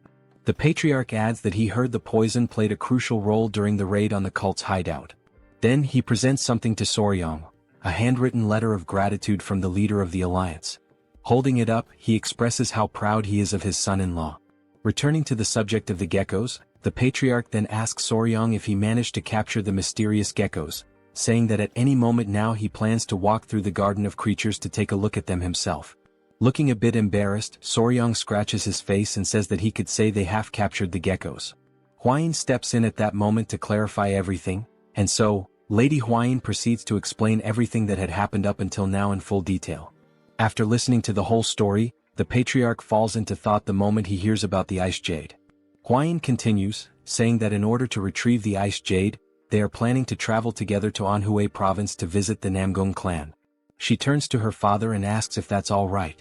The patriarch adds that he heard the poison played a crucial role during the raid on the cult's hideout. Then he presents something to Soryong, a handwritten letter of gratitude from the leader of the alliance. Holding it up, he expresses how proud he is of his son-in-law. Returning to the subject of the geckos, the patriarch then asks Soryong if he managed to capture the mysterious geckos, saying that at any moment now he plans to walk through the garden of creatures to take a look at them himself. Looking a bit embarrassed, Soryong scratches his face and says that he could say they half captured the geckos. Hwain steps in at that moment to clarify everything, and so, Lady Hwain proceeds to explain everything that had happened up until now in full detail. After listening to the whole story, the patriarch falls into thought the moment he hears about the ice jade. Hwain continues, saying that in order to retrieve the ice jade, they are planning to travel together to Anhui province to visit the Namgung clan. She turns to her father and asks if that's all right.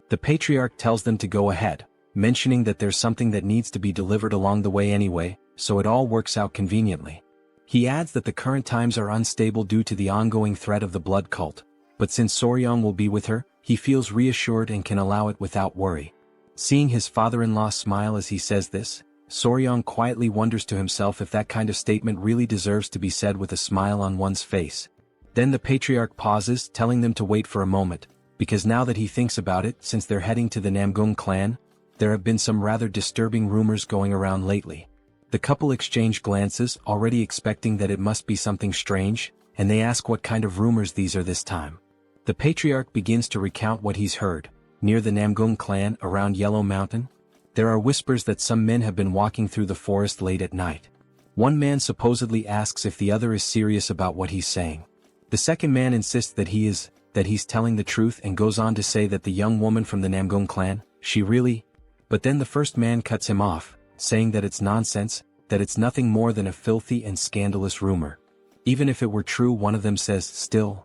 The patriarch tells them to go ahead, mentioning that there's something that needs to be delivered along the way anyway, so it all works out conveniently. He adds that the current times are unstable due to the ongoing threat of the blood cult, but since Soryong will be with her, he feels reassured and can allow it without worry. Seeing his father-in-law smile as he says this, Soryong quietly wonders to himself if that kind of statement really deserves to be said with a smile on one's face. Then the patriarch pauses, telling them to wait for a moment, because now that he thinks about it, since they're heading to the Namgung clan, there have been some rather disturbing rumors going around lately. The couple exchange glances, already expecting that it must be something strange, and they ask what kind of rumors these are this time. The patriarch begins to recount what he's heard. Near the Namgung clan, around Yellow Mountain, there are whispers that some men have been walking through the forest late at night. One man supposedly asks if the other is serious about what he's saying. The second man insists that he's telling the truth and goes on to say that the young woman from the Namgung clan, she really... But then the first man cuts him off, saying that it's nonsense, that it's nothing more than a filthy and scandalous rumor. Even if it were true, one of them says, still.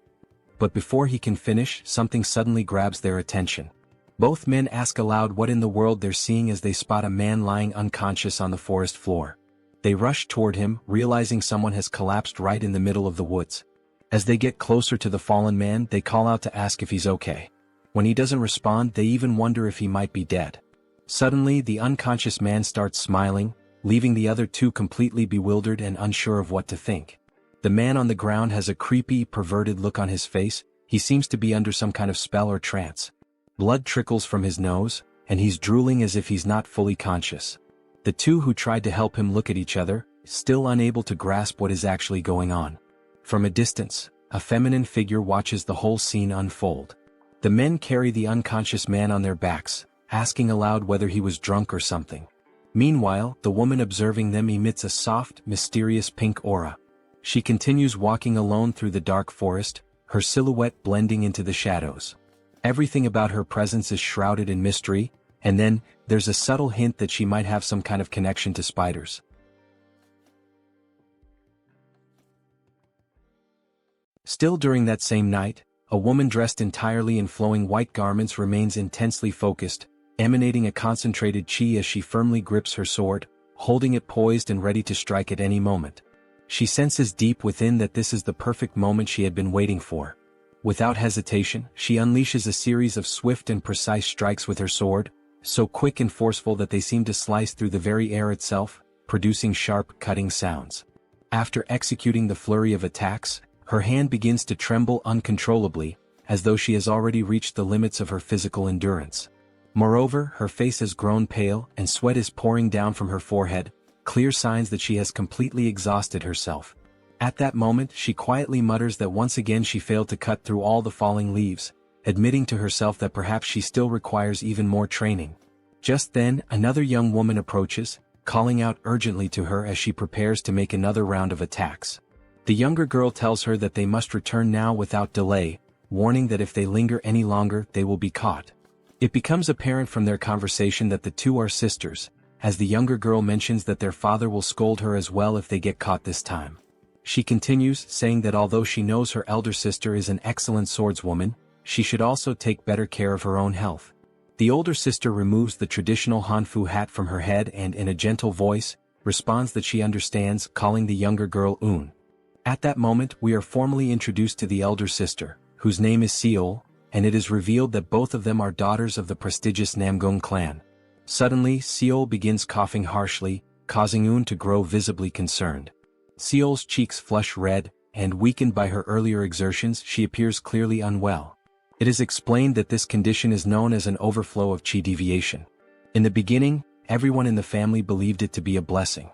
But before he can finish, something suddenly grabs their attention. Both men ask aloud what in the world they're seeing as they spot a man lying unconscious on the forest floor. They rush toward him, realizing someone has collapsed right in the middle of the woods. As they get closer to the fallen man, they call out to ask if he's okay. When he doesn't respond, they even wonder if he might be dead. Suddenly, the unconscious man starts smiling, leaving the other two completely bewildered and unsure of what to think. The man on the ground has a creepy, perverted look on his face. He seems to be under some kind of spell or trance. Blood trickles from his nose, and he's drooling as if he's not fully conscious. The two who tried to help him look at each other, still unable to grasp what is actually going on. From a distance, a feminine figure watches the whole scene unfold. The men carry the unconscious man on their backs, asking aloud whether he was drunk or something. Meanwhile, the woman observing them emits a soft, mysterious pink aura. She continues walking alone through the dark forest, her silhouette blending into the shadows. Everything about her presence is shrouded in mystery, and then, there's a subtle hint that she might have some kind of connection to spiders. Still during that same night, a woman dressed entirely in flowing white garments remains intensely focused, emanating a concentrated chi as she firmly grips her sword, holding it poised and ready to strike at any moment. She senses deep within that this is the perfect moment she had been waiting for. Without hesitation, she unleashes a series of swift and precise strikes with her sword, so quick and forceful that they seem to slice through the very air itself, producing sharp, cutting sounds. After executing the flurry of attacks, her hand begins to tremble uncontrollably, as though she has already reached the limits of her physical endurance. Moreover, her face has grown pale, and sweat is pouring down from her forehead, clear signs that she has completely exhausted herself. At that moment, she quietly mutters that once again she failed to cut through all the falling leaves, admitting to herself that perhaps she still requires even more training. Just then, another young woman approaches, calling out urgently to her as she prepares to make another round of attacks. The younger girl tells her that they must return now without delay, warning that if they linger any longer they will be caught. It becomes apparent from their conversation that the two are sisters, as the younger girl mentions that their father will scold her as well if they get caught this time. She continues, saying that although she knows her elder sister is an excellent swordswoman, she should also take better care of her own health. The older sister removes the traditional Hanfu hat from her head and in a gentle voice, responds that she understands, calling the younger girl Un. At that moment we are formally introduced to the elder sister, whose name is Seol, and it is revealed that both of them are daughters of the prestigious Namgung clan. Suddenly, Seol begins coughing harshly, causing Un to grow visibly concerned. Seol's cheeks flush red, and weakened by her earlier exertions, she appears clearly unwell. It is explained that this condition is known as an overflow of qi deviation. In the beginning, everyone in the family believed it to be a blessing.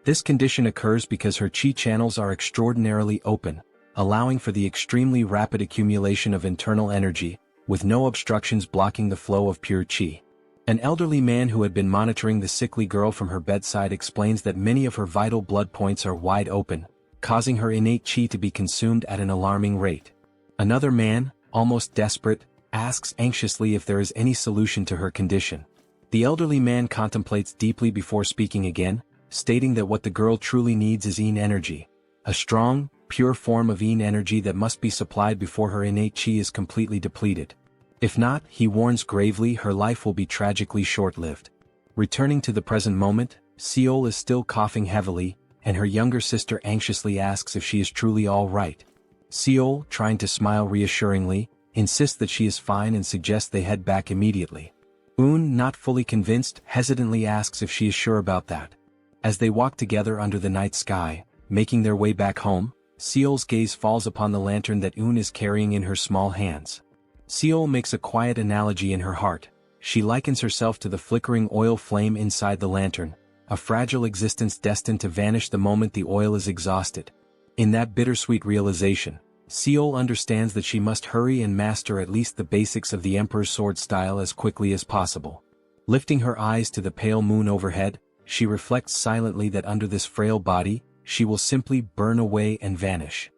This condition occurs because her qi channels are extraordinarily open, allowing for the extremely rapid accumulation of internal energy, with no obstructions blocking the flow of pure qi. An elderly man who had been monitoring the sickly girl from her bedside explains that many of her vital blood points are wide open, causing her innate qi to be consumed at an alarming rate. Another man, almost desperate, asks anxiously if there is any solution to her condition. The elderly man contemplates deeply before speaking again, stating that what the girl truly needs is yin energy, a strong, pure form of yin energy that must be supplied before her innate qi is completely depleted. If not, he warns gravely, her life will be tragically short-lived. Returning to the present moment, Seol is still coughing heavily, and her younger sister anxiously asks if she is truly all right. Seol, trying to smile reassuringly, insists that she is fine and suggests they head back immediately. Un, not fully convinced, hesitantly asks if she is sure about that. As they walk together under the night sky, making their way back home, Seol's gaze falls upon the lantern that Un is carrying in her small hands. Seol makes a quiet analogy in her heart. She likens herself to the flickering oil flame inside the lantern, a fragile existence destined to vanish the moment the oil is exhausted. In that bittersweet realization, Seol understands that she must hurry and master at least the basics of the Emperor's sword style as quickly as possible. Lifting her eyes to the pale moon overhead, she reflects silently that under this frail body, she will simply burn away and vanish.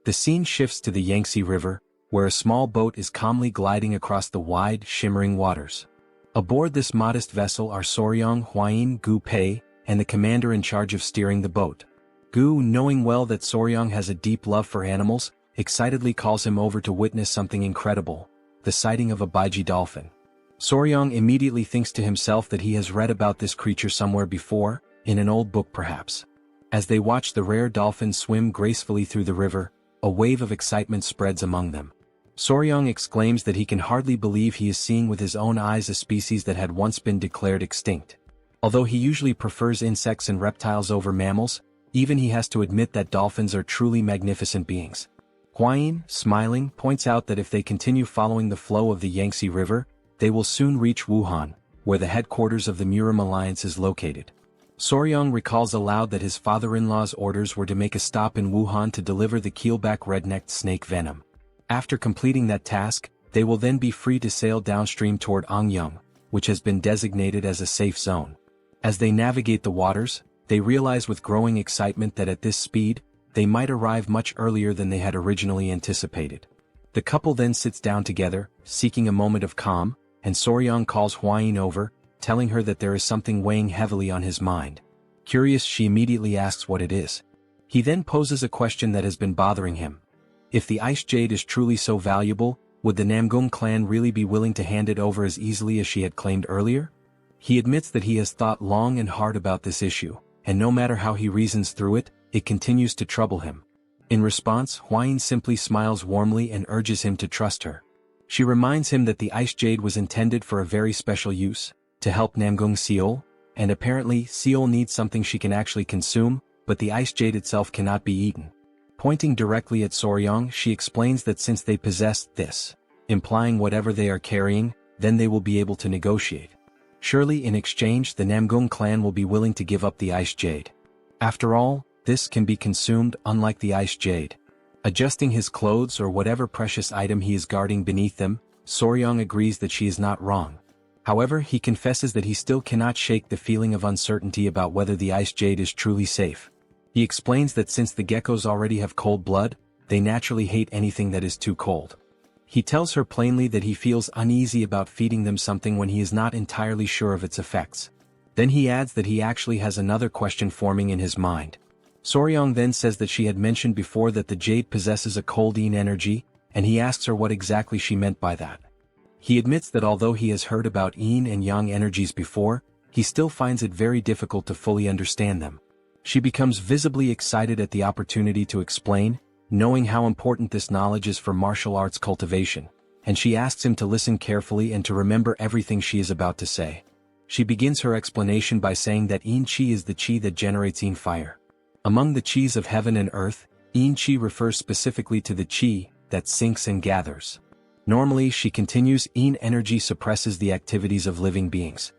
The scene shifts to the Yangtze River, where a small boat is calmly gliding across the wide, shimmering waters. Aboard this modest vessel are Soryong, Huayin, Gu Pei, and the commander in charge of steering the boat. Gu, knowing well that Soryong has a deep love for animals, excitedly calls him over to witness something incredible, the sighting of a baiji dolphin. Soryong immediately thinks to himself that he has read about this creature somewhere before, in an old book perhaps. As they watch the rare dolphin swim gracefully through the river, a wave of excitement spreads among them. Soryong exclaims that he can hardly believe he is seeing with his own eyes a species that had once been declared extinct. Although he usually prefers insects and reptiles over mammals, even he has to admit that dolphins are truly magnificent beings. Huayin, smiling, points out that if they continue following the flow of the Yangtze River, they will soon reach Wuhan, where the headquarters of the Murim alliance is located. Soryong recalls aloud that his father-in-law's orders were to make a stop in Wuhan to deliver the keelback red-necked snake venom. After completing that task, they will then be free to sail downstream toward Angyang, which has been designated as a safe zone. As they navigate the waters, they realize with growing excitement that at this speed, they might arrive much earlier than they had originally anticipated. The couple then sits down together, seeking a moment of calm, and Soryong calls Huayin over, telling her that there is something weighing heavily on his mind. Curious, she immediately asks what it is. He then poses a question that has been bothering him. If the ice jade is truly so valuable, would the Namgung clan really be willing to hand it over as easily as she had claimed earlier? He admits that he has thought long and hard about this issue, and no matter how he reasons through it, it continues to trouble him. In response, Huayin simply smiles warmly and urges him to trust her. She reminds him that the ice jade was intended for a very special use, to help Namgung Seol, and apparently Seol needs something she can actually consume, but the ice jade itself cannot be eaten. Pointing directly at Soryong, she explains that since they possess this, implying whatever they are carrying, then they will be able to negotiate. Surely in exchange the Namgung clan will be willing to give up the ice jade. After all, this can be consumed unlike the ice jade. Adjusting his clothes or whatever precious item he is guarding beneath them, Soryong agrees that she is not wrong. However, he confesses that he still cannot shake the feeling of uncertainty about whether the ice jade is truly safe. He explains that since the geckos already have cold blood, they naturally hate anything that is too cold. He tells her plainly that he feels uneasy about feeding them something when he is not entirely sure of its effects. Then he adds that he actually has another question forming in his mind. Soryong then says that she had mentioned before that the jade possesses a cold yin energy, and he asks her what exactly she meant by that. He admits that although he has heard about yin and yang energies before, he still finds it very difficult to fully understand them. She becomes visibly excited at the opportunity to explain, knowing how important this knowledge is for martial arts cultivation, and she asks him to listen carefully and to remember everything she is about to say. She begins her explanation by saying that yin qi is the qi that generates yin fire. Among the qis of heaven and earth, yin qi refers specifically to the qi that sinks and gathers. Normally, she continues, yin energy suppresses the activities of living beings.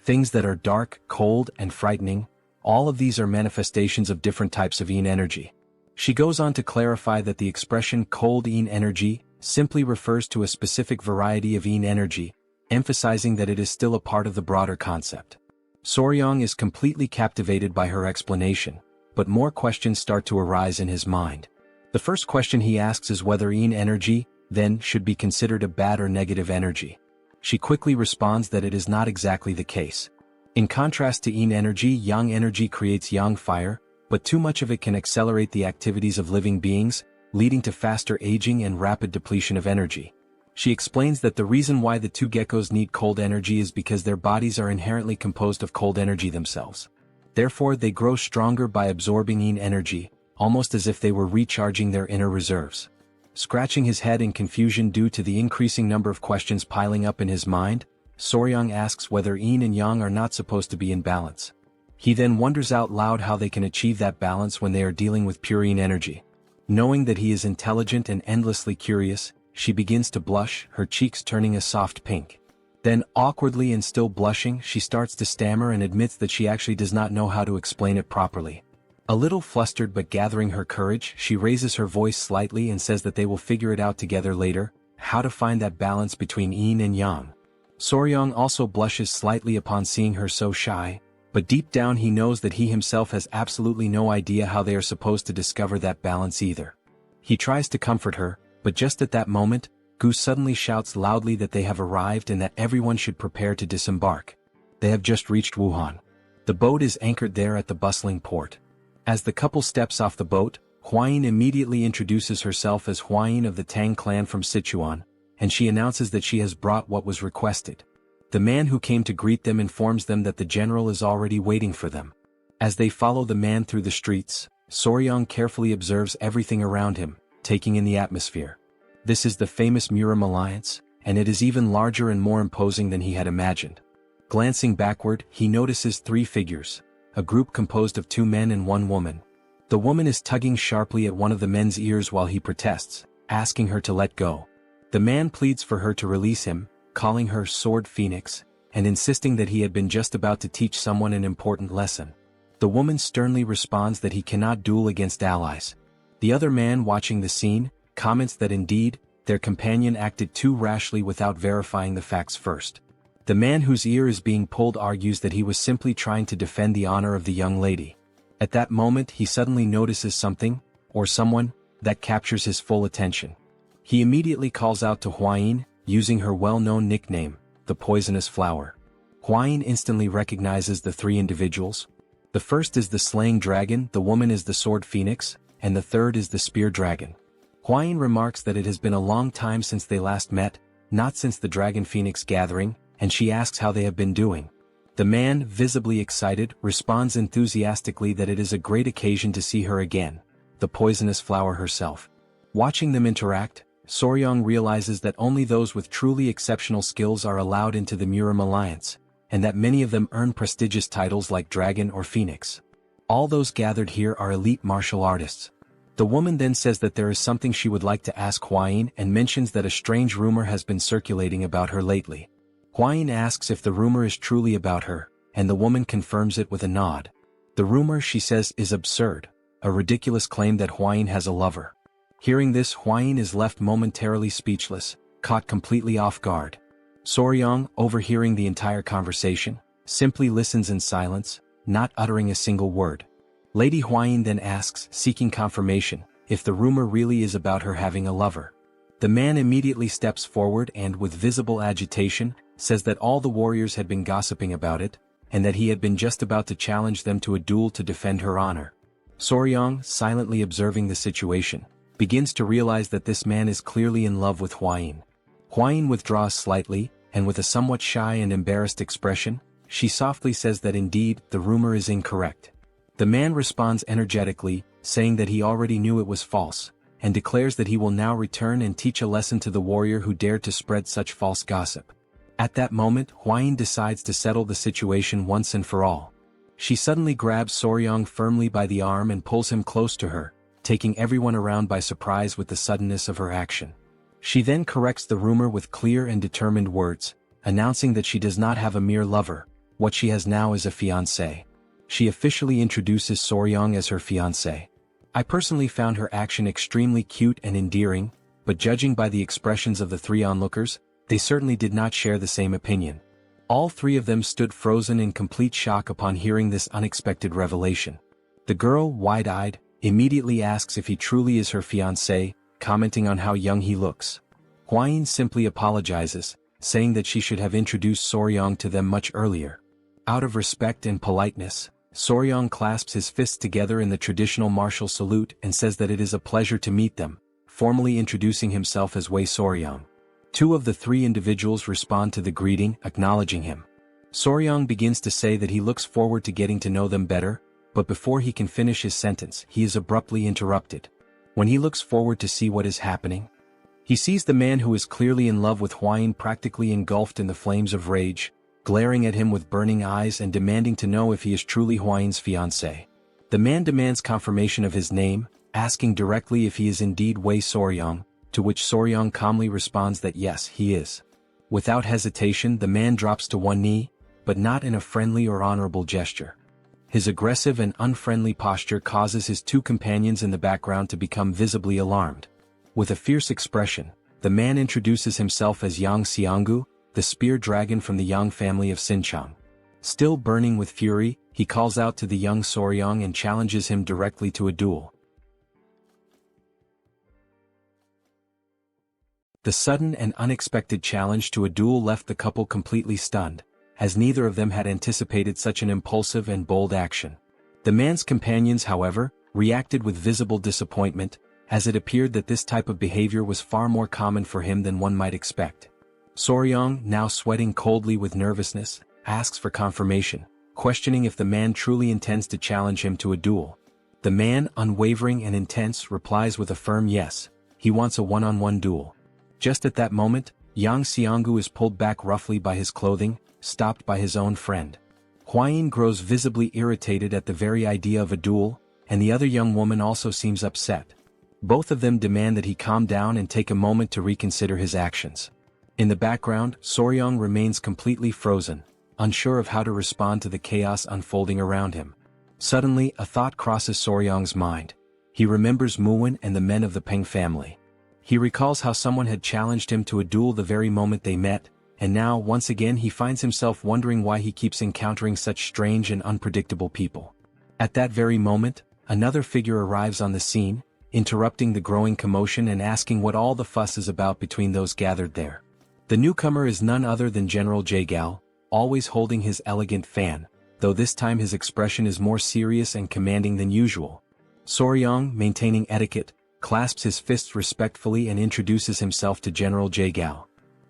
Things that are dark, cold, and frightening, all of these are manifestations of different types of yin energy. She goes on to clarify that the expression cold yin energy simply refers to a specific variety of yin energy, emphasizing that it is still a part of the broader concept. Soryong is completely captivated by her explanation, but more questions start to arise in his mind. The first question he asks is whether yin energy, then, should be considered a bad or negative energy. She quickly responds that it is not exactly the case. In contrast to yin energy, yang energy creates yang fire, but too much of it can accelerate the activities of living beings, leading to faster aging and rapid depletion of energy. She explains that the reason why the two geckos need cold energy is because their bodies are inherently composed of cold energy themselves. Therefore, they grow stronger by absorbing yin energy, almost as if they were recharging their inner reserves. Scratching his head in confusion due to the increasing number of questions piling up in his mind, Soryong asks whether yin and yang are not supposed to be in balance. He then wonders out loud how they can achieve that balance when they are dealing with pure yin energy. Knowing that he is intelligent and endlessly curious, she begins to blush, her cheeks turning a soft pink. Then, awkwardly and still blushing, she starts to stammer and admits that she actually does not know how to explain it properly. A little flustered but gathering her courage, she raises her voice slightly and says that they will figure it out together later, how to find that balance between yin and yang. Soryong also blushes slightly upon seeing her so shy, but deep down he knows that he himself has absolutely no idea how they are supposed to discover that balance either. He tries to comfort her, but just at that moment, Gu suddenly shouts loudly that they have arrived and that everyone should prepare to disembark. They have just reached Wuhan. The boat is anchored there at the bustling port. As the couple steps off the boat, Huayin immediately introduces herself as Huayin of the Tang Clan from Sichuan, and she announces that she has brought what was requested. The man who came to greet them informs them that the general is already waiting for them. As they follow the man through the streets, Soryong carefully observes everything around him, taking in the atmosphere. This is the famous Murim alliance, and it is even larger and more imposing than he had imagined. Glancing backward, he notices three figures, a group composed of 2 men and 1 woman. The woman is tugging sharply at one of the men's ears while he protests, asking her to let go. The man pleads for her to release him, calling her Sword Phoenix, and insisting that he had been just about to teach someone an important lesson. The woman sternly responds that he cannot duel against allies. The other man watching the scene, comments that indeed, their companion acted too rashly without verifying the facts first. The man whose ear is being pulled argues that he was simply trying to defend the honor of the young lady. At that moment he suddenly notices something, or someone, that captures his full attention. He immediately calls out to Huayin, using her well-known nickname, the Poisonous Flower. Huayin instantly recognizes the 3 individuals. The first is the Slaying Dragon, the woman is the Sword Phoenix, and the third is the Spear Dragon. Huayin remarks that it has been a long time since they last met, not since the Dragon Phoenix gathering, and she asks how they have been doing. The man, visibly excited, responds enthusiastically that it is a great occasion to see her again, the Poisonous Flower herself. Watching them interact, Soryong realizes that only those with truly exceptional skills are allowed into the Murim Alliance, and that many of them earn prestigious titles like Dragon or Phoenix. All those gathered here are elite martial artists. The woman then says that there is something she would like to ask Huayin and mentions that a strange rumor has been circulating about her lately. Huayin asks if the rumor is truly about her, and the woman confirms it with a nod. The rumor, she says, is absurd, a ridiculous claim that Huayin has a lover. Hearing this, Huayin is left momentarily speechless, caught completely off guard. Soryang, overhearing the entire conversation, simply listens in silence, not uttering a single word. Lady Huayin then asks, seeking confirmation, if the rumor really is about her having a lover. The man immediately steps forward and, with visible agitation, says that all the warriors had been gossiping about it, and that he had been just about to challenge them to a duel to defend her honor. Soryang, silently observing the situation, begins to realize that this man is clearly in love with Huayin. Huayin withdraws slightly, and with a somewhat shy and embarrassed expression, she softly says that indeed, the rumor is incorrect. The man responds energetically, saying that he already knew it was false, and declares that he will now return and teach a lesson to the warrior who dared to spread such false gossip. At that moment, Huayin decides to settle the situation once and for all. She suddenly grabs Soryang firmly by the arm and pulls him close to her, taking everyone around by surprise with the suddenness of her action. She then corrects the rumor with clear and determined words, announcing that she does not have a mere lover, what she has now is a fiancé. She officially introduces Soryang as her fiancé. I personally found her action extremely cute and endearing, but judging by the expressions of the three onlookers, they certainly did not share the same opinion. All three of them stood frozen in complete shock upon hearing this unexpected revelation. The girl, wide-eyed, immediately asks if he truly is her fiancé, commenting on how young he looks. Huayin simply apologizes, saying that she should have introduced Soryang to them much earlier. Out of respect and politeness, Soryang clasps his fists together in the traditional martial salute and says that it is a pleasure to meet them, formally introducing himself as Wei Soryang. Two of the three individuals respond to the greeting, acknowledging him. Soryang begins to say that he looks forward to getting to know them better, but before he can finish his sentence, he is abruptly interrupted. When he looks forward to see what is happening, he sees the man who is clearly in love with Huayin practically engulfed in the flames of rage, glaring at him with burning eyes and demanding to know if he is truly Huayin's fiancé. The man demands confirmation of his name, asking directly if he is indeed Wei Soryang, to which Soryang calmly responds that yes, he is. Without hesitation, the man drops to one knee, but not in a friendly or honorable gesture. His aggressive and unfriendly posture causes his two companions in the background to become visibly alarmed. With a fierce expression, the man introduces himself as Yang Xianggu, the spear dragon from the Yang family of Sichuan. Still burning with fury, he calls out to the young Soryang and challenges him directly to a duel. The sudden and unexpected challenge to a duel left the couple completely stunned, as neither of them had anticipated such an impulsive and bold action. The man's companions, however, reacted with visible disappointment, as it appeared that this type of behavior was far more common for him than one might expect. Soryang, now sweating coldly with nervousness, asks for confirmation, questioning if the man truly intends to challenge him to a duel. The man, unwavering and intense, replies with a firm yes, he wants a one-on-one duel. Just at that moment, Yang Xianggu is pulled back roughly by his clothing, stopped by his own friend. Huayin grows visibly irritated at the very idea of a duel, and the other young woman also seems upset. Both of them demand that he calm down and take a moment to reconsider his actions. In the background, Soryang remains completely frozen, unsure of how to respond to the chaos unfolding around him. Suddenly, a thought crosses Soryang's mind. He remembers Murim and the men of the Peng family. He recalls how someone had challenged him to a duel the very moment they met, and now, once again, he finds himself wondering why he keeps encountering such strange and unpredictable people. At that very moment, another figure arrives on the scene, interrupting the growing commotion and asking what all the fuss is about between those gathered there. The newcomer is none other than General Jaegao, always holding his elegant fan, though this time his expression is more serious and commanding than usual. Soryang, maintaining etiquette, clasps his fists respectfully and introduces himself to General Jaegao.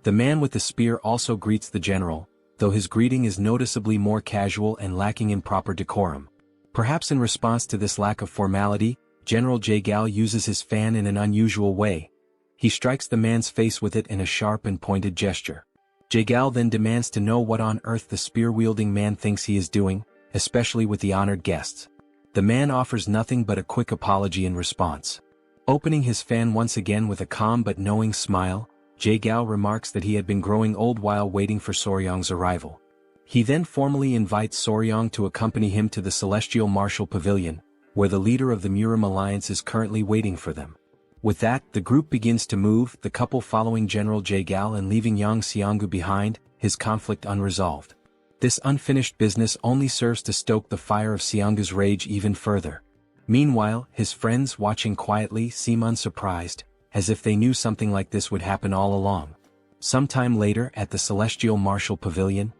The man with the spear also greets the general, though his greeting is noticeably more casual and lacking in proper decorum. Perhaps in response to this lack of formality, General Jaegao uses his fan in an unusual way. He strikes the man's face with it in a sharp and pointed gesture. Jaegao then demands to know what on earth the spear-wielding man thinks he is doing, especially with the honored guests. The man offers nothing but a quick apology in response. Opening his fan once again with a calm but knowing smile, Jaegao remarks that he had been growing old while waiting for Soryang's arrival. He then formally invites Soryang to accompany him to the Celestial Martial Pavilion, where the leader of the Murim alliance is currently waiting for them. With that, the group begins to move, the couple following General Jaegal and leaving Yang Xianggu behind, his conflict unresolved. This unfinished business only serves to stoke the fire of Xianggu's rage even further. Meanwhile, his friends watching quietly seem unsurprised, as if they knew something like this would happen all along. Sometime later at the Celestial Martial Pavilion,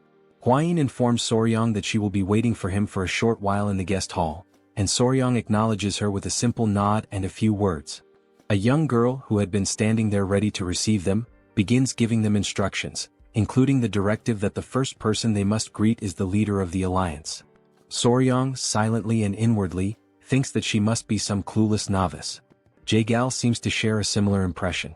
Huayin informs Soryang that she will be waiting for him for a short while in the guest hall, and Soryang acknowledges her with a simple nod and a few words. A young girl who had been standing there ready to receive them, begins giving them instructions, including the directive that the first person they must greet is the leader of the alliance. Soryang, silently and inwardly, thinks that she must be some clueless novice. Jaegal seems to share a similar impression.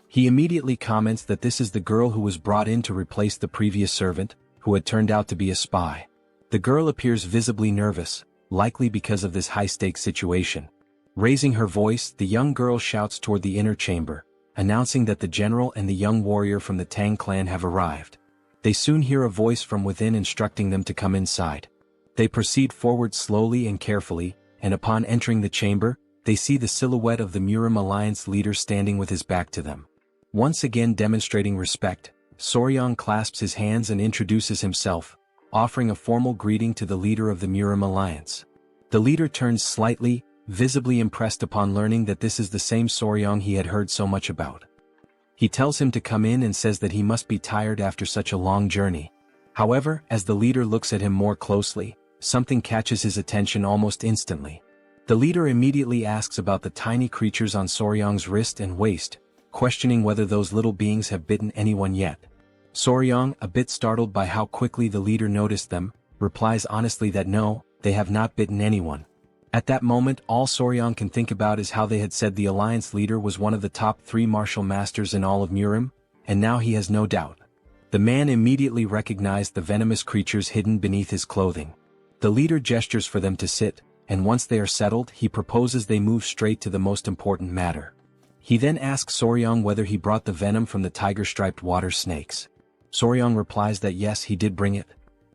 He immediately comments that this is the girl who was brought in to replace the previous servant, who had turned out to be a spy. The girl appears visibly nervous, likely because of this high-stakes situation. Raising her voice, the young girl shouts toward the inner chamber, announcing that the general and the young warrior from the Tang clan have arrived. They soon hear a voice from within instructing them to come inside. They proceed forward slowly and carefully, and upon entering the chamber, they see the silhouette of the Murim alliance leader standing with his back to them. Once again demonstrating respect, Soryang clasps his hands and introduces himself, offering a formal greeting to the leader of the Murim alliance. The leader turns slightly, visibly impressed upon learning that this is the same Soryang he had heard so much about. He tells him to come in and says that he must be tired after such a long journey. However, as the leader looks at him more closely, something catches his attention almost instantly. The leader immediately asks about the tiny creatures on Soryang's wrist and waist, questioning whether those little beings have bitten anyone yet. Soryang, a bit startled by how quickly the leader noticed them, replies honestly that no, they have not bitten anyone. At that moment, all Soryang can think about is how they had said the alliance leader was one of the top 3 martial masters in all of Murim, and now he has no doubt. The man immediately recognized the venomous creatures hidden beneath his clothing. The leader gestures for them to sit, and once they are settled, he proposes they move straight to the most important matter. He then asks Soryang whether he brought the venom from the tiger-striped water snakes. Soryang replies that yes, he did bring it.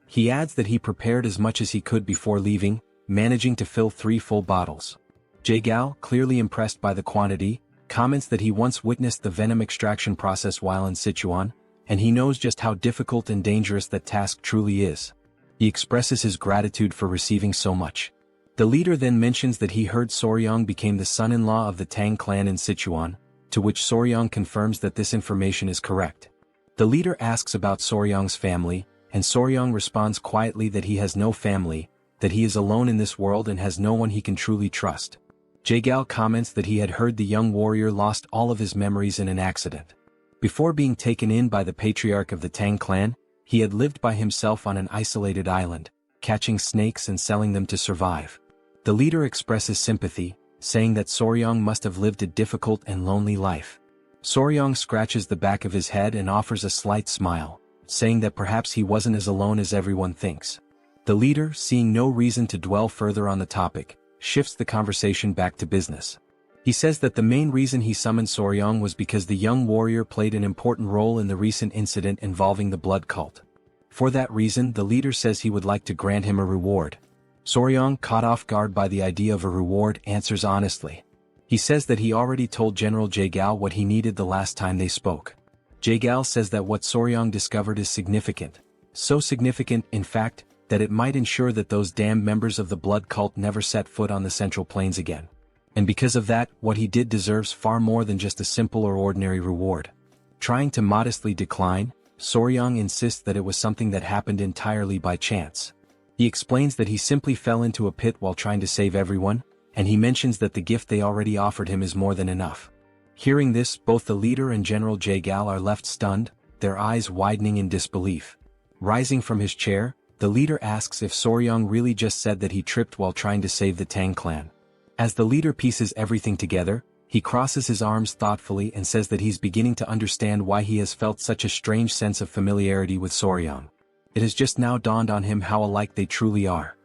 He adds that he prepared as much as he could before leaving, managing to fill 3 full bottles. Jaegal, clearly impressed by the quantity, comments that he once witnessed the venom extraction process while in Sichuan, and he knows just how difficult and dangerous that task truly is. He expresses his gratitude for receiving so much. The leader then mentions that he heard Soryang became the son-in-law of the Tang clan in Sichuan, to which Soryang confirms that this information is correct. The leader asks about Soryang's family, and Soryang responds quietly that he has no family, that he is alone in this world and has no one he can truly trust. Jaegal comments that he had heard the young warrior lost all of his memories in an accident. Before being taken in by the patriarch of the Tang clan, he had lived by himself on an isolated island, catching snakes and selling them to survive. The leader expresses sympathy, saying that Soryang must have lived a difficult and lonely life. Soryang scratches the back of his head and offers a slight smile, saying that perhaps he wasn't as alone as everyone thinks. The leader, seeing no reason to dwell further on the topic, shifts the conversation back to business. He says that the main reason he summoned Soryang was because the young warrior played an important role in the recent incident involving the blood cult. For that reason, the leader says he would like to grant him a reward. Soryang, caught off guard by the idea of a reward, answers honestly. He says that he already told General Jaegal what he needed the last time they spoke. Jaegal says that what Soryang discovered is significant. So significant, in fact, that it might ensure that those damned members of the blood cult never set foot on the Central Plains again. And because of that, what he did deserves far more than just a simple or ordinary reward. Trying to modestly decline, Soryang insists that it was something that happened entirely by chance. He explains that he simply fell into a pit while trying to save everyone, and he mentions that the gift they already offered him is more than enough. Hearing this, both the leader and General Jaegal are left stunned, their eyes widening in disbelief. Rising from his chair, the leader asks if Soryang really just said that he tripped while trying to save the Tang clan. As the leader pieces everything together, he crosses his arms thoughtfully and says that he's beginning to understand why he has felt such a strange sense of familiarity with Soryang. It has just now dawned on him how alike they truly are.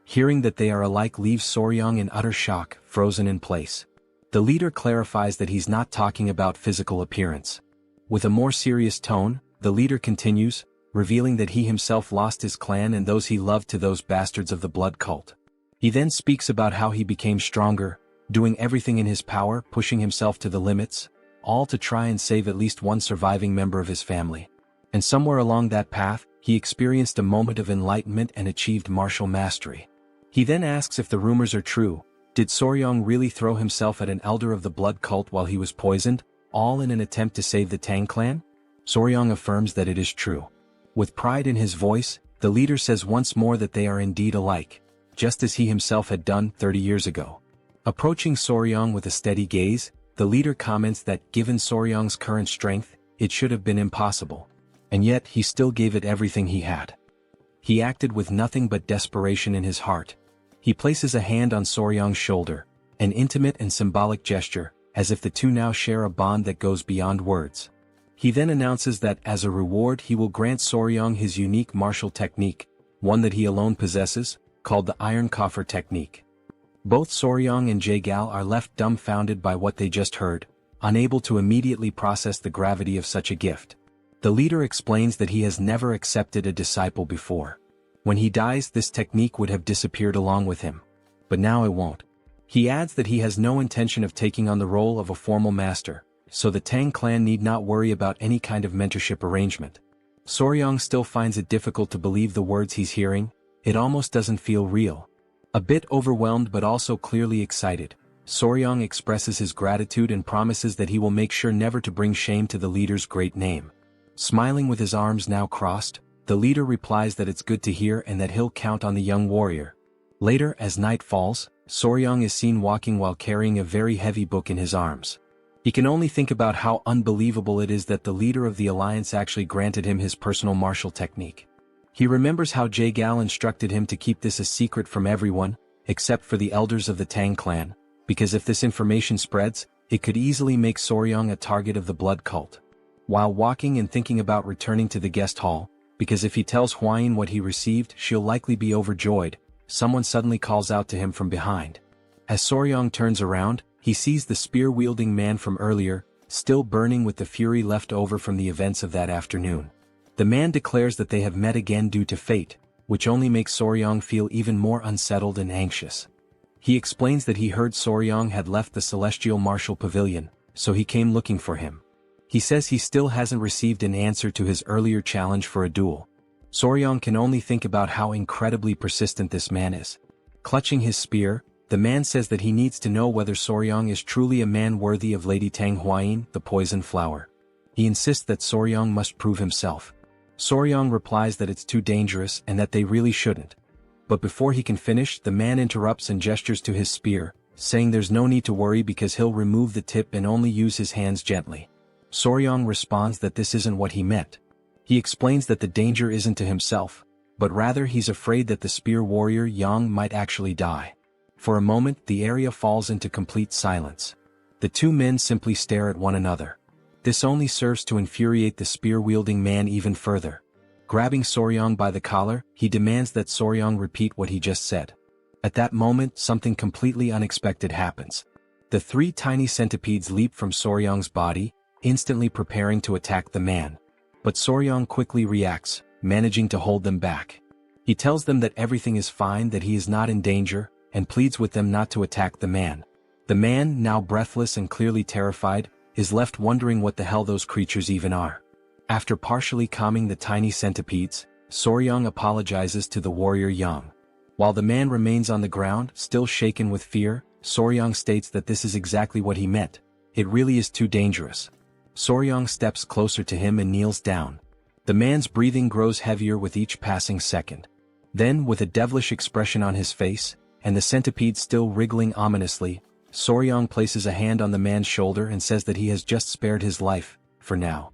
Hearing that they are alike leaves Soryang in utter shock, frozen in place. The leader clarifies that he's not talking about physical appearance. With a more serious tone, the leader continues, revealing that he himself lost his clan and those he loved to those bastards of the blood cult. He then speaks about how he became stronger, doing everything in his power, pushing himself to the limits, all to try and save at least one surviving member of his family. And somewhere along that path, he experienced a moment of enlightenment and achieved martial mastery. He then asks if the rumors are true. Did Soryong really throw himself at an elder of the blood cult while he was poisoned, all in an attempt to save the Tang clan? Soryong affirms that it is true. With pride in his voice, the leader says once more that they are indeed alike, just as he himself had done 30 years ago. Approaching Soryong with a steady gaze, the leader comments that given Soryong's current strength, it should have been impossible. And yet he still gave it everything he had. He acted with nothing but desperation in his heart. He places a hand on Soryong's shoulder, an intimate and symbolic gesture, as if the two now share a bond that goes beyond words. He then announces that as a reward he will grant Soryong his unique martial technique, one that he alone possesses, called the Iron Coffer technique. Both Soryong and Jaegal are left dumbfounded by what they just heard, unable to immediately process the gravity of such a gift. The leader explains that he has never accepted a disciple before. When he dies, this technique would have disappeared along with him. But now it won't. He adds that he has no intention of taking on the role of a formal master, so the Tang clan need not worry about any kind of mentorship arrangement. Soryong still finds it difficult to believe the words he's hearing. It almost doesn't feel real. A bit overwhelmed but also clearly excited, Soryong expresses his gratitude and promises that he will make sure never to bring shame to the leader's great name. Smiling with his arms now crossed, the leader replies that it's good to hear and that he'll count on the young warrior. Later, as night falls, Soryong is seen walking while carrying a very heavy book in his arms. He can only think about how unbelievable it is that the leader of the alliance actually granted him his personal martial technique. He remembers how Jaegal instructed him to keep this a secret from everyone, except for the elders of the Tang clan, because if this information spreads, it could easily make Soryong a target of the blood cult. While walking and thinking about returning to the guest hall, because if he tells Hwayin what he received, she'll likely be overjoyed, someone suddenly calls out to him from behind. As Soryong turns around, he sees the spear-wielding man from earlier, still burning with the fury left over from the events of that afternoon. The man declares that they have met again due to fate, which only makes Soryong feel even more unsettled and anxious. He explains that he heard Soryong had left the Celestial Martial Pavilion, so he came looking for him. He says he still hasn't received an answer to his earlier challenge for a duel. Soryong can only think about how incredibly persistent this man is. Clutching his spear, the man says that he needs to know whether Soryong is truly a man worthy of Lady Tang Hwayin, the poison flower. He insists that Soryong must prove himself. Soryong replies that it's too dangerous and that they really shouldn't. But before he can finish, the man interrupts and gestures to his spear, saying there's no need to worry because he'll remove the tip and only use his hands gently. Soryong responds that this isn't what he meant. He explains that the danger isn't to himself, but rather he's afraid that the spear warrior Yang might actually die. For a moment, the area falls into complete silence. The two men simply stare at one another. This only serves to infuriate the spear-wielding man even further. Grabbing Soryong by the collar, he demands that Soryong repeat what he just said. At that moment, something completely unexpected happens. The three tiny centipedes leap from Soryong's body, instantly preparing to attack the man. But Soryong quickly reacts, managing to hold them back. He tells them that everything is fine, that he is not in danger, and pleads with them not to attack the man. The man, now breathless and clearly terrified, is left wondering what the hell those creatures even are. After partially calming the tiny centipedes, Soryong apologizes to the warrior Yang. While the man remains on the ground, still shaken with fear, Soryong states that this is exactly what he meant. It really is too dangerous. Soryong steps closer to him and kneels down. The man's breathing grows heavier with each passing second. Then, with a devilish expression on his face, and the centipede still wriggling ominously, Soryong places a hand on the man's shoulder and says that he has just spared his life, for now.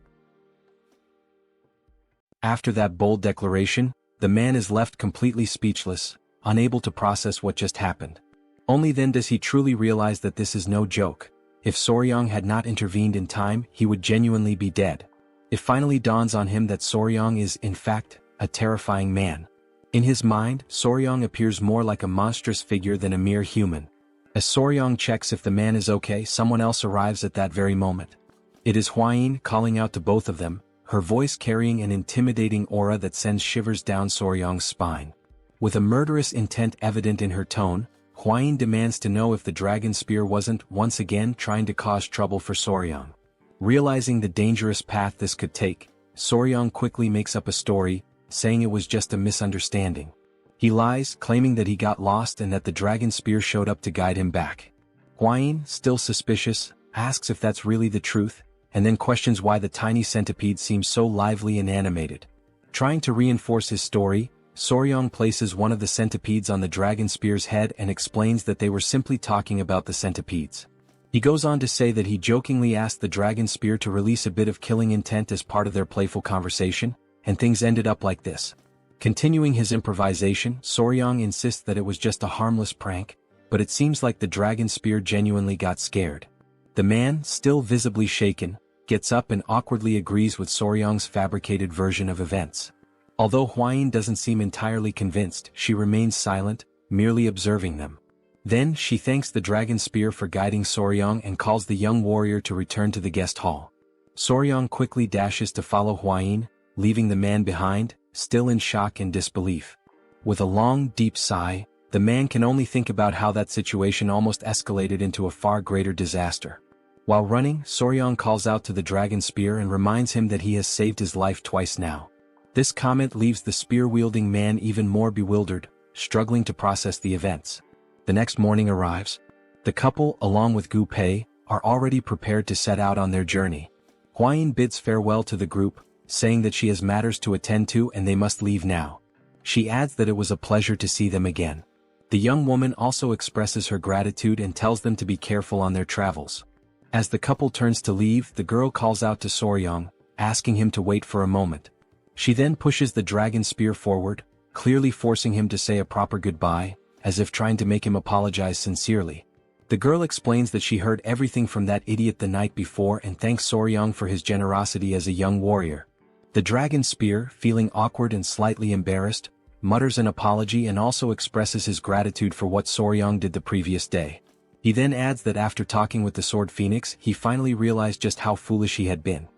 After that bold declaration, the man is left completely speechless, unable to process what just happened. Only then does he truly realize that this is no joke. If Soryong had not intervened in time, he would genuinely be dead. It finally dawns on him that Soryong is, in fact, a terrifying man. In his mind, Soryong appears more like a monstrous figure than a mere human. As Soryong checks if the man is okay, someone else arrives at that very moment. It is Hwayin calling out to both of them, her voice carrying an intimidating aura that sends shivers down Soryong's spine. With a murderous intent evident in her tone, Huayin demands to know if the dragon spear wasn't once again trying to cause trouble for Soryang. Realizing the dangerous path this could take, Soryang quickly makes up a story, saying it was just a misunderstanding. He lies, claiming that he got lost and that the dragon spear showed up to guide him back. Huayin, still suspicious, asks if that's really the truth, and then questions why the tiny centipede seems so lively and animated. Trying to reinforce his story, Soryang places one of the centipedes on the dragon spear's head and explains that they were simply talking about the centipedes. He goes on to say that he jokingly asked the dragon spear to release a bit of killing intent as part of their playful conversation, and things ended up like this. Continuing his improvisation, Soryang insists that it was just a harmless prank, but it seems like the dragon spear genuinely got scared. The man, still visibly shaken, gets up and awkwardly agrees with Soryang's fabricated version of events. Although Huayin doesn't seem entirely convinced, she remains silent, merely observing them. Then she thanks the dragon spear for guiding Soryang and calls the young warrior to return to the guest hall. Soryang quickly dashes to follow Huayin, leaving the man behind, still in shock and disbelief. With a long, deep sigh, the man can only think about how that situation almost escalated into a far greater disaster. While running, Soryang calls out to the dragon spear and reminds him that he has saved his life twice now. This comment leaves the spear-wielding man even more bewildered, struggling to process the events. The next morning arrives. The couple, along with Gu Pei, are already prepared to set out on their journey. Huayin bids farewell to the group, saying that she has matters to attend to and they must leave now. She adds that it was a pleasure to see them again. The young woman also expresses her gratitude and tells them to be careful on their travels. As the couple turns to leave, the girl calls out to Soryang, asking him to wait for a moment. She then pushes the dragon spear forward, clearly forcing him to say a proper goodbye, as if trying to make him apologize sincerely. The girl explains that she heard everything from that idiot the night before and thanks Soryang for his generosity as a young warrior. The dragon spear, feeling awkward and slightly embarrassed, mutters an apology and also expresses his gratitude for what Soryang did the previous day. He then adds that after talking with the Sword Phoenix, he finally realized just how foolish he had been.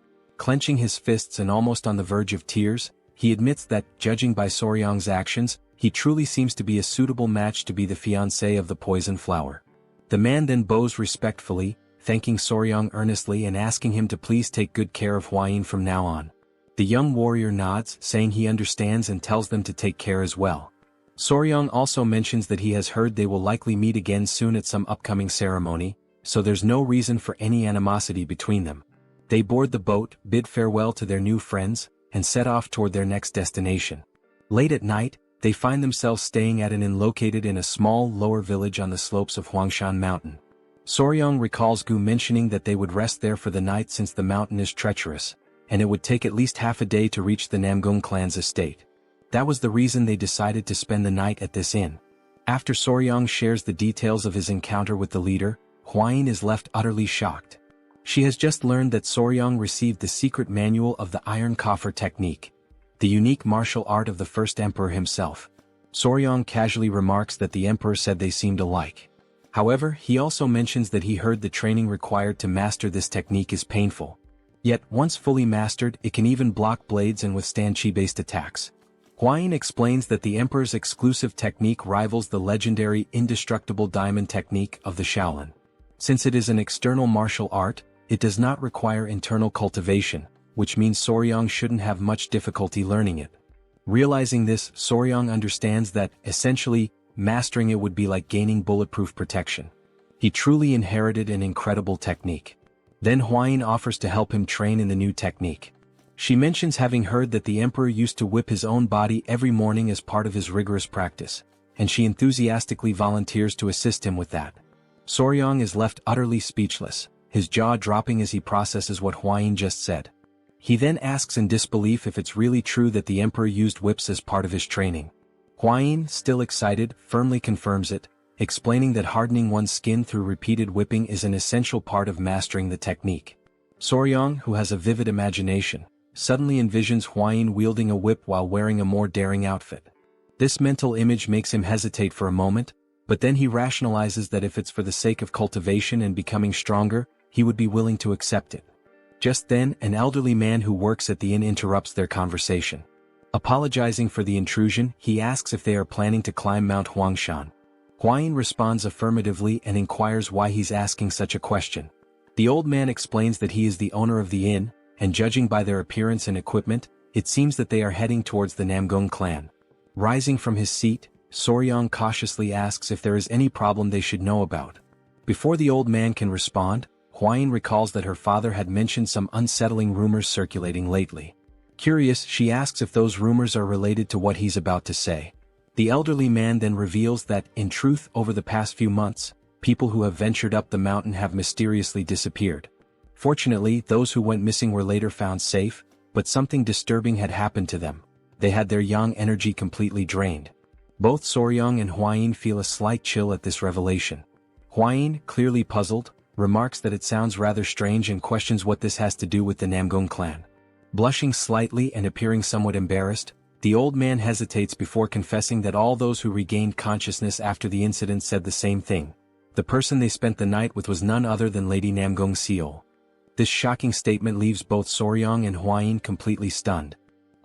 Clenching his fists and almost on the verge of tears, he admits that, judging by Soryang's actions, he truly seems to be a suitable match to be the fiancé of the poison flower. The man then bows respectfully, thanking Soryang earnestly and asking him to please take good care of Huayin from now on. The young warrior nods, saying he understands and tells them to take care as well. Soryang also mentions that he has heard they will likely meet again soon at some upcoming ceremony, so there's no reason for any animosity between them. They board the boat, bid farewell to their new friends, and set off toward their next destination. Late at night, they find themselves staying at an inn located in a small lower village on the slopes of Huangshan Mountain. Soryang recalls Gu mentioning that they would rest there for the night since the mountain is treacherous, and it would take at least half a day to reach the Namgung clan's estate. That was the reason they decided to spend the night at this inn. After Soryang shares the details of his encounter with the leader, Huayin is left utterly shocked. She has just learned that Soryang received the secret manual of the Iron Coffer technique, the unique martial art of the first emperor himself. Soryang casually remarks that the emperor said they seemed alike. However, he also mentions that he heard the training required to master this technique is painful. Yet, once fully mastered, it can even block blades and withstand chi-based attacks. Huayin explains that the emperor's exclusive technique rivals the legendary indestructible diamond technique of the Shaolin. Since it is an external martial art, it does not require internal cultivation, which means Soryang shouldn't have much difficulty learning it. Realizing this, Soryang understands that, essentially, mastering it would be like gaining bulletproof protection. He truly inherited an incredible technique. Then Huayin offers to help him train in the new technique. She mentions having heard that the emperor used to whip his own body every morning as part of his rigorous practice, and she enthusiastically volunteers to assist him with that. Soryang is left utterly speechless, his jaw dropping as he processes what Huayin just said. He then asks in disbelief if it's really true that the emperor used whips as part of his training. Huayin, still excited, firmly confirms it, explaining that hardening one's skin through repeated whipping is an essential part of mastering the technique. Soryang, who has a vivid imagination, suddenly envisions Huayin wielding a whip while wearing a more daring outfit. This mental image makes him hesitate for a moment, but then he rationalizes that if it's for the sake of cultivation and becoming stronger, he would be willing to accept it. Just then, an elderly man who works at the inn interrupts their conversation. Apologizing for the intrusion, he asks if they are planning to climb Mount Huangshan. Huayin responds affirmatively and inquires why he's asking such a question. The old man explains that he is the owner of the inn, and judging by their appearance and equipment, it seems that they are heading towards the Namgung clan. Rising from his seat, Soryong cautiously asks if there is any problem they should know about. Before the old man can respond, Huayin recalls that her father had mentioned some unsettling rumors circulating lately. Curious, she asks if those rumors are related to what he's about to say. The elderly man then reveals that, in truth, over the past few months, people who have ventured up the mountain have mysteriously disappeared. Fortunately, those who went missing were later found safe, but something disturbing had happened to them. They had their yang energy completely drained. Both Soryong and Huayin feel a slight chill at this revelation. Huayin, clearly puzzled, remarks that it sounds rather strange and questions what this has to do with the Namgung clan. Blushing slightly and appearing somewhat embarrassed, the old man hesitates before confessing that all those who regained consciousness after the incident said the same thing. The person they spent the night with was none other than Lady Namgung Seol. This shocking statement leaves both Soryong and Huayin completely stunned.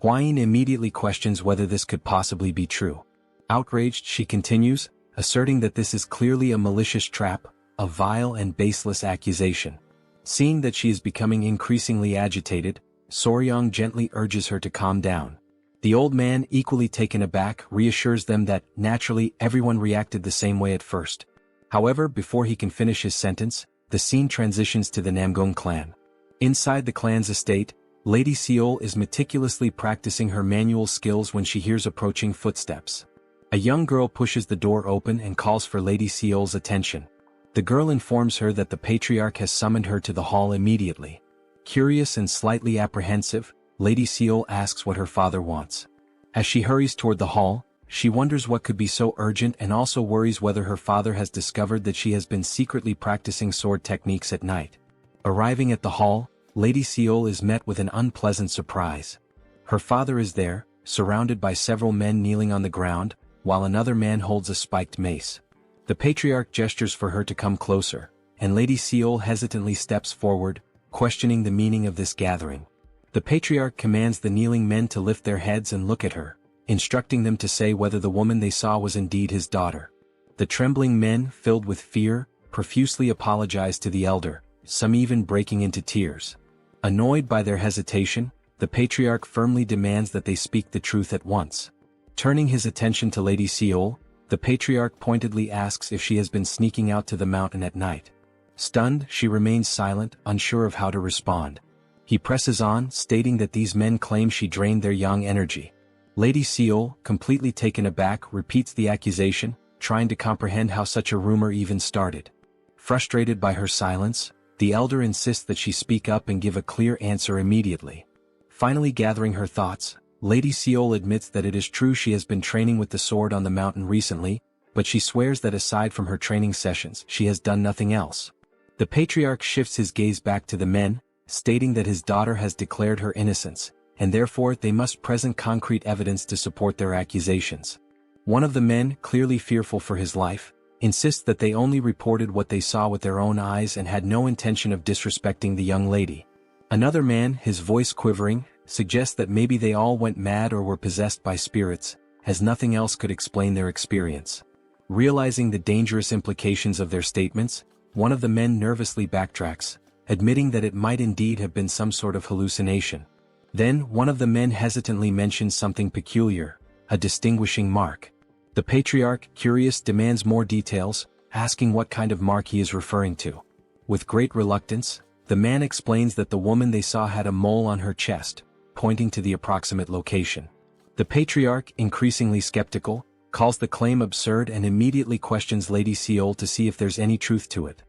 Huayin immediately questions whether this could possibly be true. Outraged, she continues, asserting that this is clearly a malicious trap, a vile and baseless accusation. Seeing that she is becoming increasingly agitated, Soryong gently urges her to calm down. The old man, equally taken aback, reassures them that, naturally, everyone reacted the same way at first. However, before he can finish his sentence, the scene transitions to the Namgung clan. Inside the clan's estate, Lady Seol is meticulously practicing her manual skills when she hears approaching footsteps. A young girl pushes the door open and calls for Lady Seol's attention. The girl informs her that the patriarch has summoned her to the hall immediately. Curious and slightly apprehensive, Lady Seol asks what her father wants. As she hurries toward the hall, she wonders what could be so urgent and also worries whether her father has discovered that she has been secretly practicing sword techniques at night. Arriving at the hall, Lady Seol is met with an unpleasant surprise. Her father is there, surrounded by several men kneeling on the ground, while another man holds a spiked mace. The patriarch gestures for her to come closer, and Lady Seol hesitantly steps forward, questioning the meaning of this gathering. The patriarch commands the kneeling men to lift their heads and look at her, instructing them to say whether the woman they saw was indeed his daughter. The trembling men, filled with fear, profusely apologize to the elder, some even breaking into tears. Annoyed by their hesitation, the patriarch firmly demands that they speak the truth at once. Turning his attention to Lady Seol, the patriarch pointedly asks if she has been sneaking out to the mountain at night. Stunned, she remains silent, unsure of how to respond. He presses on, stating that these men claim she drained their yang energy. Lady Seol, completely taken aback, repeats the accusation, trying to comprehend how such a rumor even started. Frustrated by her silence, the elder insists that she speak up and give a clear answer immediately. Finally gathering her thoughts, Lady Seol admits that it is true she has been training with the sword on the mountain recently, but she swears that aside from her training sessions, she has done nothing else. The patriarch shifts his gaze back to the men, stating that his daughter has declared her innocence, and therefore they must present concrete evidence to support their accusations. One of the men, clearly fearful for his life, insists that they only reported what they saw with their own eyes and had no intention of disrespecting the young lady. Another man, his voice quivering, suggests that maybe they all went mad or were possessed by spirits, as nothing else could explain their experience. Realizing the dangerous implications of their statements, one of the men nervously backtracks, admitting that it might indeed have been some sort of hallucination. Then, one of the men hesitantly mentions something peculiar, a distinguishing mark. The patriarch, curious, demands more details, asking what kind of mark he is referring to. With great reluctance, the man explains that the woman they saw had a mole on her chest, pointing to the approximate location. The patriarch, increasingly skeptical, calls the claim absurd and immediately questions Lady Seol to see if there's any truth to it.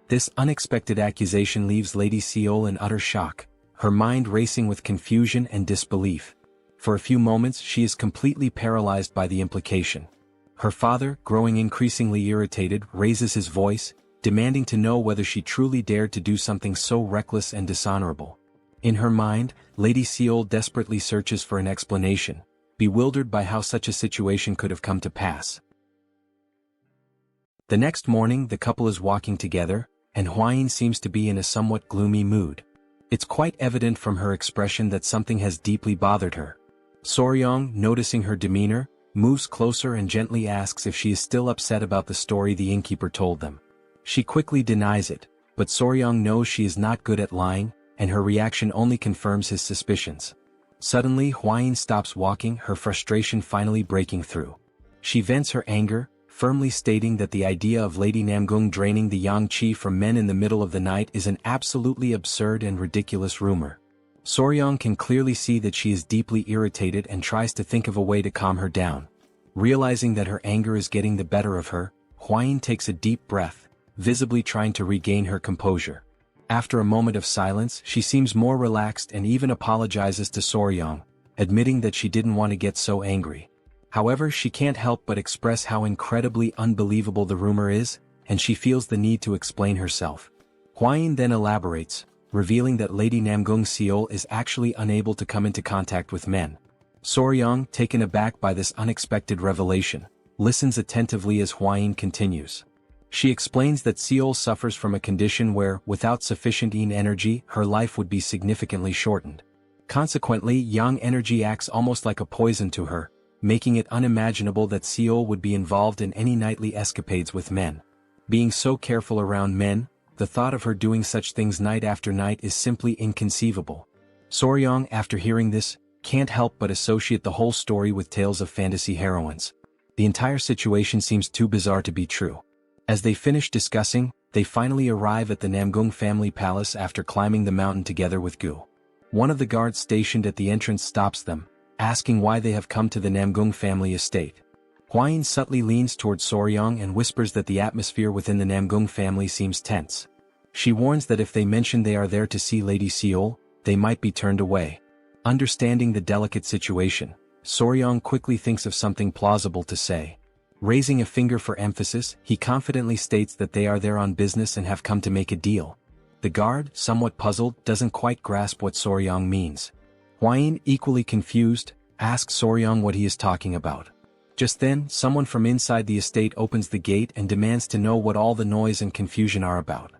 This unexpected accusation leaves Lady Seol in utter shock, her mind racing with confusion and disbelief. For a few moments she is completely paralyzed by the implication. Her father, growing increasingly irritated, raises his voice, demanding to know whether she truly dared to do something so reckless and dishonorable. In her mind, Lady Seol desperately searches for an explanation, bewildered by how such a situation could have come to pass. The next morning the couple is walking together, and Huayin seems to be in a somewhat gloomy mood. It's quite evident from her expression that something has deeply bothered her. Soryong, noticing her demeanor, moves closer and gently asks if she is still upset about the story the innkeeper told them. She quickly denies it, but Soryong knows she is not good at lying, and her reaction only confirms his suspicions. Suddenly Hwain stops walking, her frustration finally breaking through. She vents her anger, firmly stating that the idea of Lady Namgung draining the yang qi from men in the middle of the night is an absolutely absurd and ridiculous rumor. Soryong can clearly see that she is deeply irritated and tries to think of a way to calm her down. Realizing that her anger is getting the better of her, Hwain takes a deep breath, visibly trying to regain her composure. After a moment of silence, she seems more relaxed and even apologizes to Soryong, admitting that she didn't want to get so angry. However, she can't help but express how incredibly unbelievable the rumor is, and she feels the need to explain herself. Hwain then elaborates, revealing that Lady Namgung Seol is actually unable to come into contact with men. Soryong, taken aback by this unexpected revelation, listens attentively as Hwain continues. She explains that Seol suffers from a condition where, without sufficient yin energy, her life would be significantly shortened. Consequently, yang energy acts almost like a poison to her, making it unimaginable that Seol would be involved in any nightly escapades with men. Being so careful around men, the thought of her doing such things night after night is simply inconceivable. Soryong, after hearing this, can't help but associate the whole story with tales of fantasy heroines. The entire situation seems too bizarre to be true. As they finish discussing, they finally arrive at the Namgung family palace after climbing the mountain together with Gu. One of the guards stationed at the entrance stops them, asking why they have come to the Namgung family estate. Hwain subtly leans towards Soryong and whispers that the atmosphere within the Namgung family seems tense. She warns that if they mention they are there to see Lady Seol, they might be turned away. Understanding the delicate situation, Soryong quickly thinks of something plausible to say. Raising a finger for emphasis, he confidently states that they are there on business and have come to make a deal. The guard, somewhat puzzled, doesn't quite grasp what Soryong means. Hwain, equally confused, asks Soryong what he is talking about. Just then, someone from inside the estate opens the gate and demands to know what all the noise and confusion are about.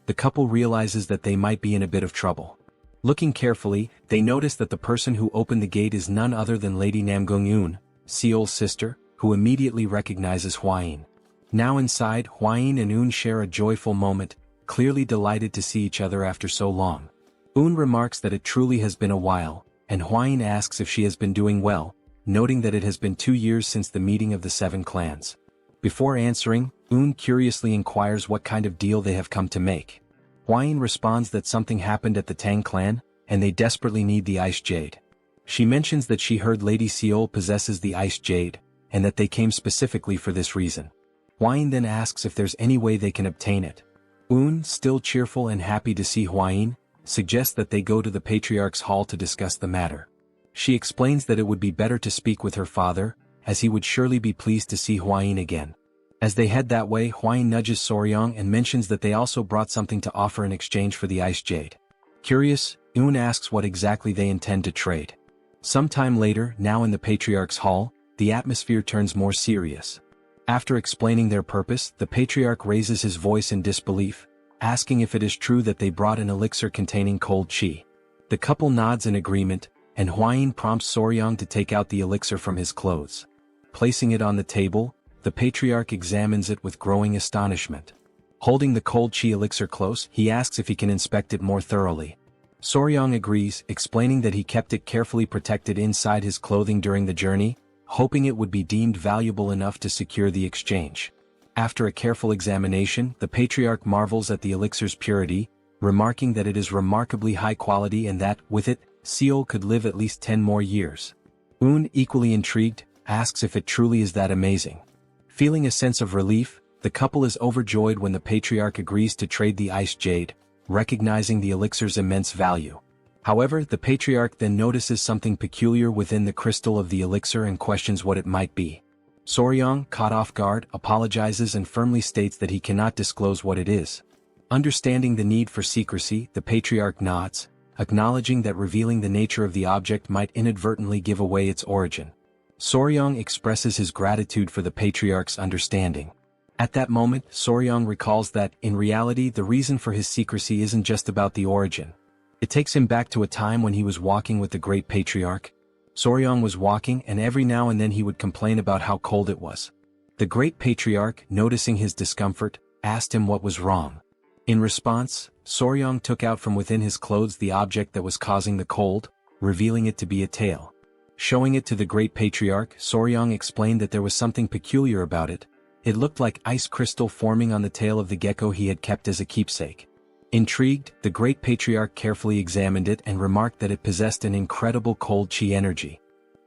The couple realizes that they might be in a bit of trouble. Looking carefully, they notice that the person who opened the gate is none other than Lady Namgung Eun, Seol's sister, who immediately recognizes Hwain. Now inside, Hwain and Eun share a joyful moment, clearly delighted to see each other after so long. Eun remarks that it truly has been a while, and Hwain asks if she has been doing well, noting that it has been 2 years since the meeting of the 7 clans. Before answering, Eun curiously inquires what kind of deal they have come to make. Hwain responds that something happened at the Tang clan, and they desperately need the Ice Jade. She mentions that she heard Lady Seol possesses the Ice Jade, and that they came specifically for this reason. Hwain then asks if there's any way they can obtain it. Eun, still cheerful and happy to see Hwain, suggests that they go to the Patriarch's hall to discuss the matter. She explains that it would be better to speak with her father, as he would surely be pleased to see Hwain again. As they head that way, Hwain nudges Soryong and mentions that they also brought something to offer in exchange for the Ice Jade. Curious, Eun asks what exactly they intend to trade. Sometime later, now in the Patriarch's hall, the atmosphere turns more serious. After explaining their purpose, the Patriarch raises his voice in disbelief, asking if it is true that they brought an elixir containing cold qi. The couple nods in agreement, and Hwain prompts Soryong to take out the elixir from his clothes. Placing it on the table, the Patriarch examines it with growing astonishment. Holding the cold qi elixir close, he asks if he can inspect it more thoroughly. Soryong agrees, explaining that he kept it carefully protected inside his clothing during the journey, hoping it would be deemed valuable enough to secure the exchange. After a careful examination, the Patriarch marvels at the elixir's purity, remarking that it is remarkably high quality and that, with it, Seol could live at least 10 more years. Eun, equally intrigued, asks if it truly is that amazing. Feeling a sense of relief, the couple is overjoyed when the Patriarch agrees to trade the Ice Jade, recognizing the elixir's immense value. However, the Patriarch then notices something peculiar within the crystal of the elixir and questions what it might be. Soryong, caught off guard, apologizes and firmly states that he cannot disclose what it is. Understanding the need for secrecy, the Patriarch nods, acknowledging that revealing the nature of the object might inadvertently give away its origin. Soryong expresses his gratitude for the Patriarch's understanding. At that moment, Soryong recalls that, in reality, the reason for his secrecy isn't just about the origin. It takes him back to a time when he was walking with the Great Patriarch. Soryong was walking and every now and then he would complain about how cold it was. The great patriarch, noticing his discomfort, asked him what was wrong. In response, Soryong took out from within his clothes the object that was causing the cold, revealing it to be a tail. Showing it to the great patriarch, Soryong explained that there was something peculiar about it. It looked like ice crystal forming on the tail of the gecko he had kept as a keepsake. Intrigued, the great patriarch carefully examined it and remarked that it possessed an incredible cold chi energy.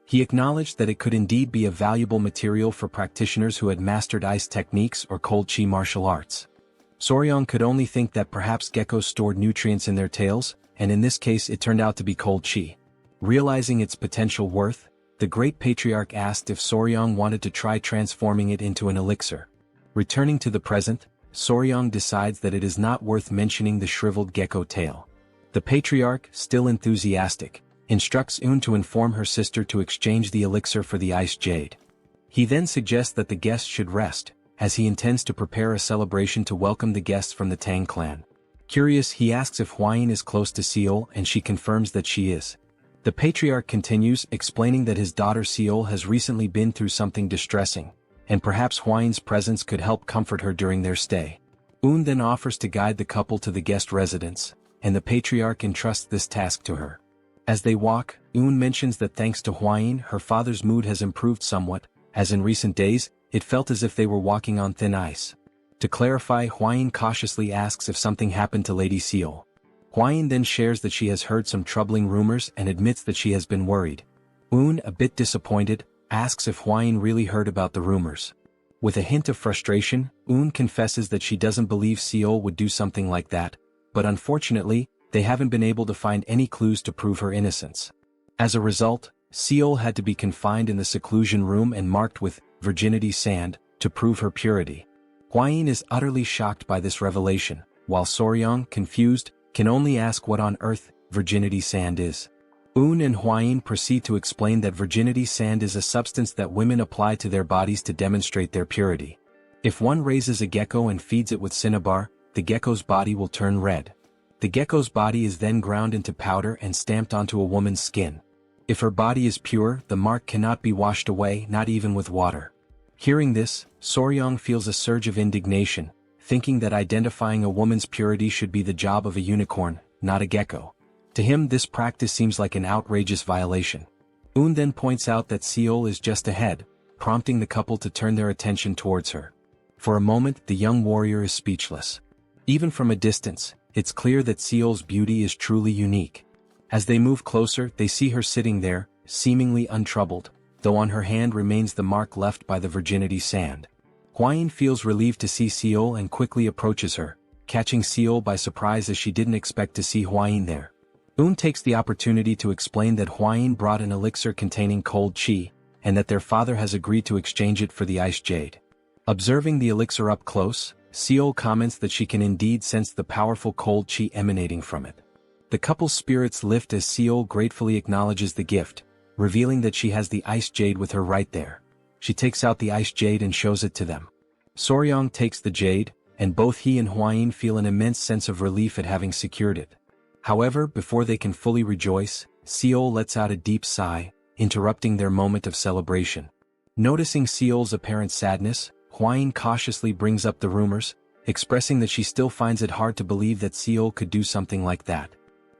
He acknowledged that it could indeed be a valuable material for practitioners who had mastered ice techniques or cold chi martial arts. Soryong could only think that perhaps geckos stored nutrients in their tails, and in this case it turned out to be cold chi. Realizing its potential worth, the great patriarch asked if Soryong wanted to try transforming it into an elixir. Returning to the present, Soryong decides that it is not worth mentioning the shriveled gecko tail. The patriarch, still enthusiastic, instructs Un to inform her sister to exchange the elixir for the ice jade. He then suggests that the guests should rest, as he intends to prepare a celebration to welcome the guests from the Tang clan. Curious, he asks if Hwayin is close to Seol and she confirms that she is. The patriarch continues, explaining that his daughter Seol has recently been through something distressing, and perhaps Hwayin's presence could help comfort her during their stay. Un then offers to guide the couple to the guest residence, and the patriarch entrusts this task to her. As they walk, Un mentions that thanks to Hwayin, her father's mood has improved somewhat, as in recent days, it felt as if they were walking on thin ice. To clarify, Hwayin cautiously asks if something happened to Lady Seol. Hwayin then shares that she has heard some troubling rumors and admits that she has been worried. Un, a bit disappointed, asks if Hwayin really heard about the rumors. With a hint of frustration, Un confesses that she doesn't believe Seol would do something like that, but unfortunately, they haven't been able to find any clues to prove her innocence. As a result, Seol had to be confined in the seclusion room and marked with virginity sand to prove her purity. Hwayin is utterly shocked by this revelation, while Soryong, confused, can only ask what on earth virginity sand is. Un and Hwayin proceed to explain that virginity sand is a substance that women apply to their bodies to demonstrate their purity. If one raises a gecko and feeds it with cinnabar, the gecko's body will turn red. The gecko's body is then ground into powder and stamped onto a woman's skin. If her body is pure, the mark cannot be washed away, not even with water. Hearing this, Soryong feels a surge of indignation, thinking that identifying a woman's purity should be the job of a unicorn, not a gecko. To him, this practice seems like an outrageous violation. Un then points out that Seol is just ahead, prompting the couple to turn their attention towards her. For a moment, the young warrior is speechless. Even from a distance, it's clear that Seol's beauty is truly unique. As they move closer, they see her sitting there, seemingly untroubled, though on her hand remains the mark left by the virginity sand. Hwayin feels relieved to see Seol and quickly approaches her, catching Seol by surprise as she didn't expect to see Hwayin there. Un takes the opportunity to explain that Hwayin brought an elixir containing cold chi, and that their father has agreed to exchange it for the ice jade. Observing the elixir up close, Seol comments that she can indeed sense the powerful cold chi emanating from it. The couple's spirits lift as Seol gratefully acknowledges the gift, revealing that she has the ice jade with her right there. She takes out the ice jade and shows it to them. Soryong takes the jade, and both he and Hwayin feel an immense sense of relief at having secured it. However, before they can fully rejoice, Seol lets out a deep sigh, interrupting their moment of celebration. Noticing Seol's apparent sadness, Hwayin cautiously brings up the rumors, expressing that she still finds it hard to believe that Seol could do something like that.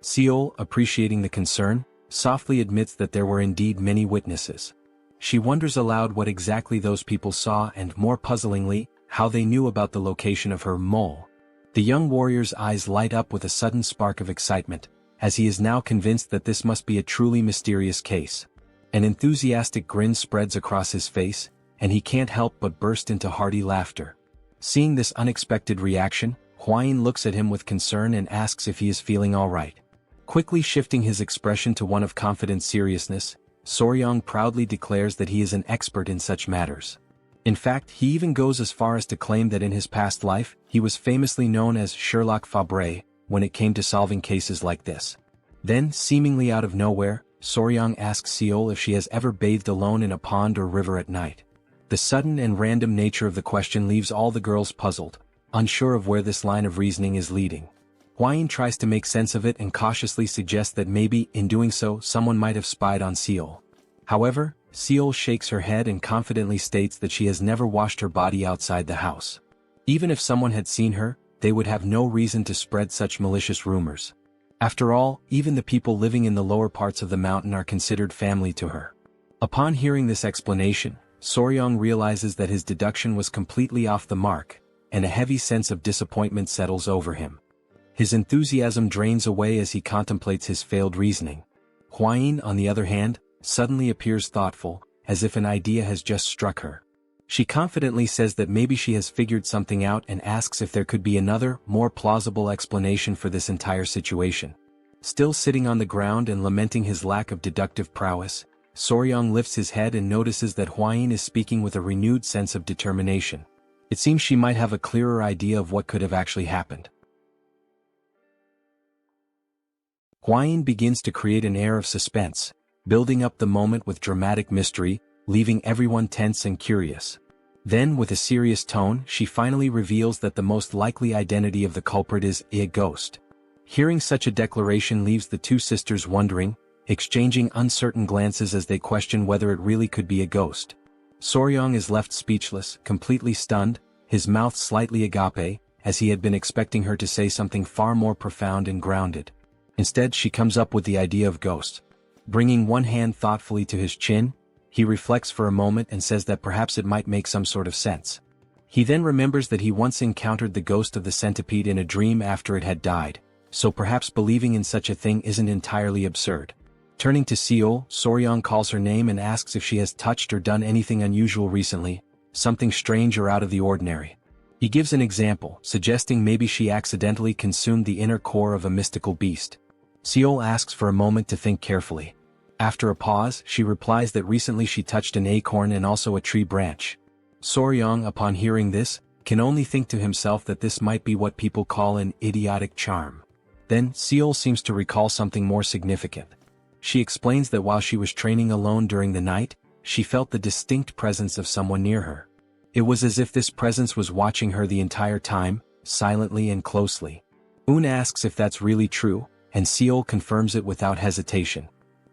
Seol, appreciating the concern, softly admits that there were indeed many witnesses. She wonders aloud what exactly those people saw and, more puzzlingly, how they knew about the location of her mole. The young warrior's eyes light up with a sudden spark of excitement, as he is now convinced that this must be a truly mysterious case. An enthusiastic grin spreads across his face, and he can't help but burst into hearty laughter. Seeing this unexpected reaction, Hwayin looks at him with concern and asks if he is feeling all right. Quickly shifting his expression to one of confident seriousness, Soryong proudly declares that he is an expert in such matters. In fact, he even goes as far as to claim that in his past life, he was famously known as Sherlock Fabre when it came to solving cases like this. Then, seemingly out of nowhere, Soryong asks Seol if she has ever bathed alone in a pond or river at night. The sudden and random nature of the question leaves all the girls puzzled, unsure of where this line of reasoning is leading. Hwayin tries to make sense of it and cautiously suggests that maybe, in doing so, someone might have spied on Seol. However, Seol shakes her head and confidently states that she has never washed her body outside the house. Even if someone had seen her, they would have no reason to spread such malicious rumors. After all, even the people living in the lower parts of the mountain are considered family to her. Upon hearing this explanation, Soryong realizes that his deduction was completely off the mark, and a heavy sense of disappointment settles over him. His enthusiasm drains away as he contemplates his failed reasoning. Hwayin, on the other hand, suddenly appears thoughtful, as if an idea has just struck her. She confidently says that maybe she has figured something out and asks if there could be another, more plausible explanation for this entire situation. Still sitting on the ground and lamenting his lack of deductive prowess, Soryong lifts his head and notices that Hwayin is speaking with a renewed sense of determination. It seems she might have a clearer idea of what could have actually happened. Hwayin begins to create an air of suspense, building up the moment with dramatic mystery, leaving everyone tense and curious. Then, with a serious tone, she finally reveals that the most likely identity of the culprit is a ghost. Hearing such a declaration leaves the two sisters wondering, exchanging uncertain glances as they question whether it really could be a ghost. Soryong is left speechless, completely stunned, his mouth slightly agape, as he had been expecting her to say something far more profound and grounded. Instead, she comes up with the idea of ghost. Bringing one hand thoughtfully to his chin, he reflects for a moment and says that perhaps it might make some sort of sense. He then remembers that he once encountered the ghost of the centipede in a dream after it had died, so perhaps believing in such a thing isn't entirely absurd. Turning to Seol, Soryong calls her name and asks if she has touched or done anything unusual recently, something strange or out of the ordinary. He gives an example, suggesting maybe she accidentally consumed the inner core of a mystical beast. Seol asks for a moment to think carefully. After a pause, she replies that recently she touched an acorn and also a tree branch. Soryong, upon hearing this, can only think to himself that this might be what people call an idiotic charm. Then, Seol seems to recall something more significant. She explains that while she was training alone during the night, she felt the distinct presence of someone near her. It was as if this presence was watching her the entire time, silently and closely. Un asks if that's really true, and Seol confirms it without hesitation.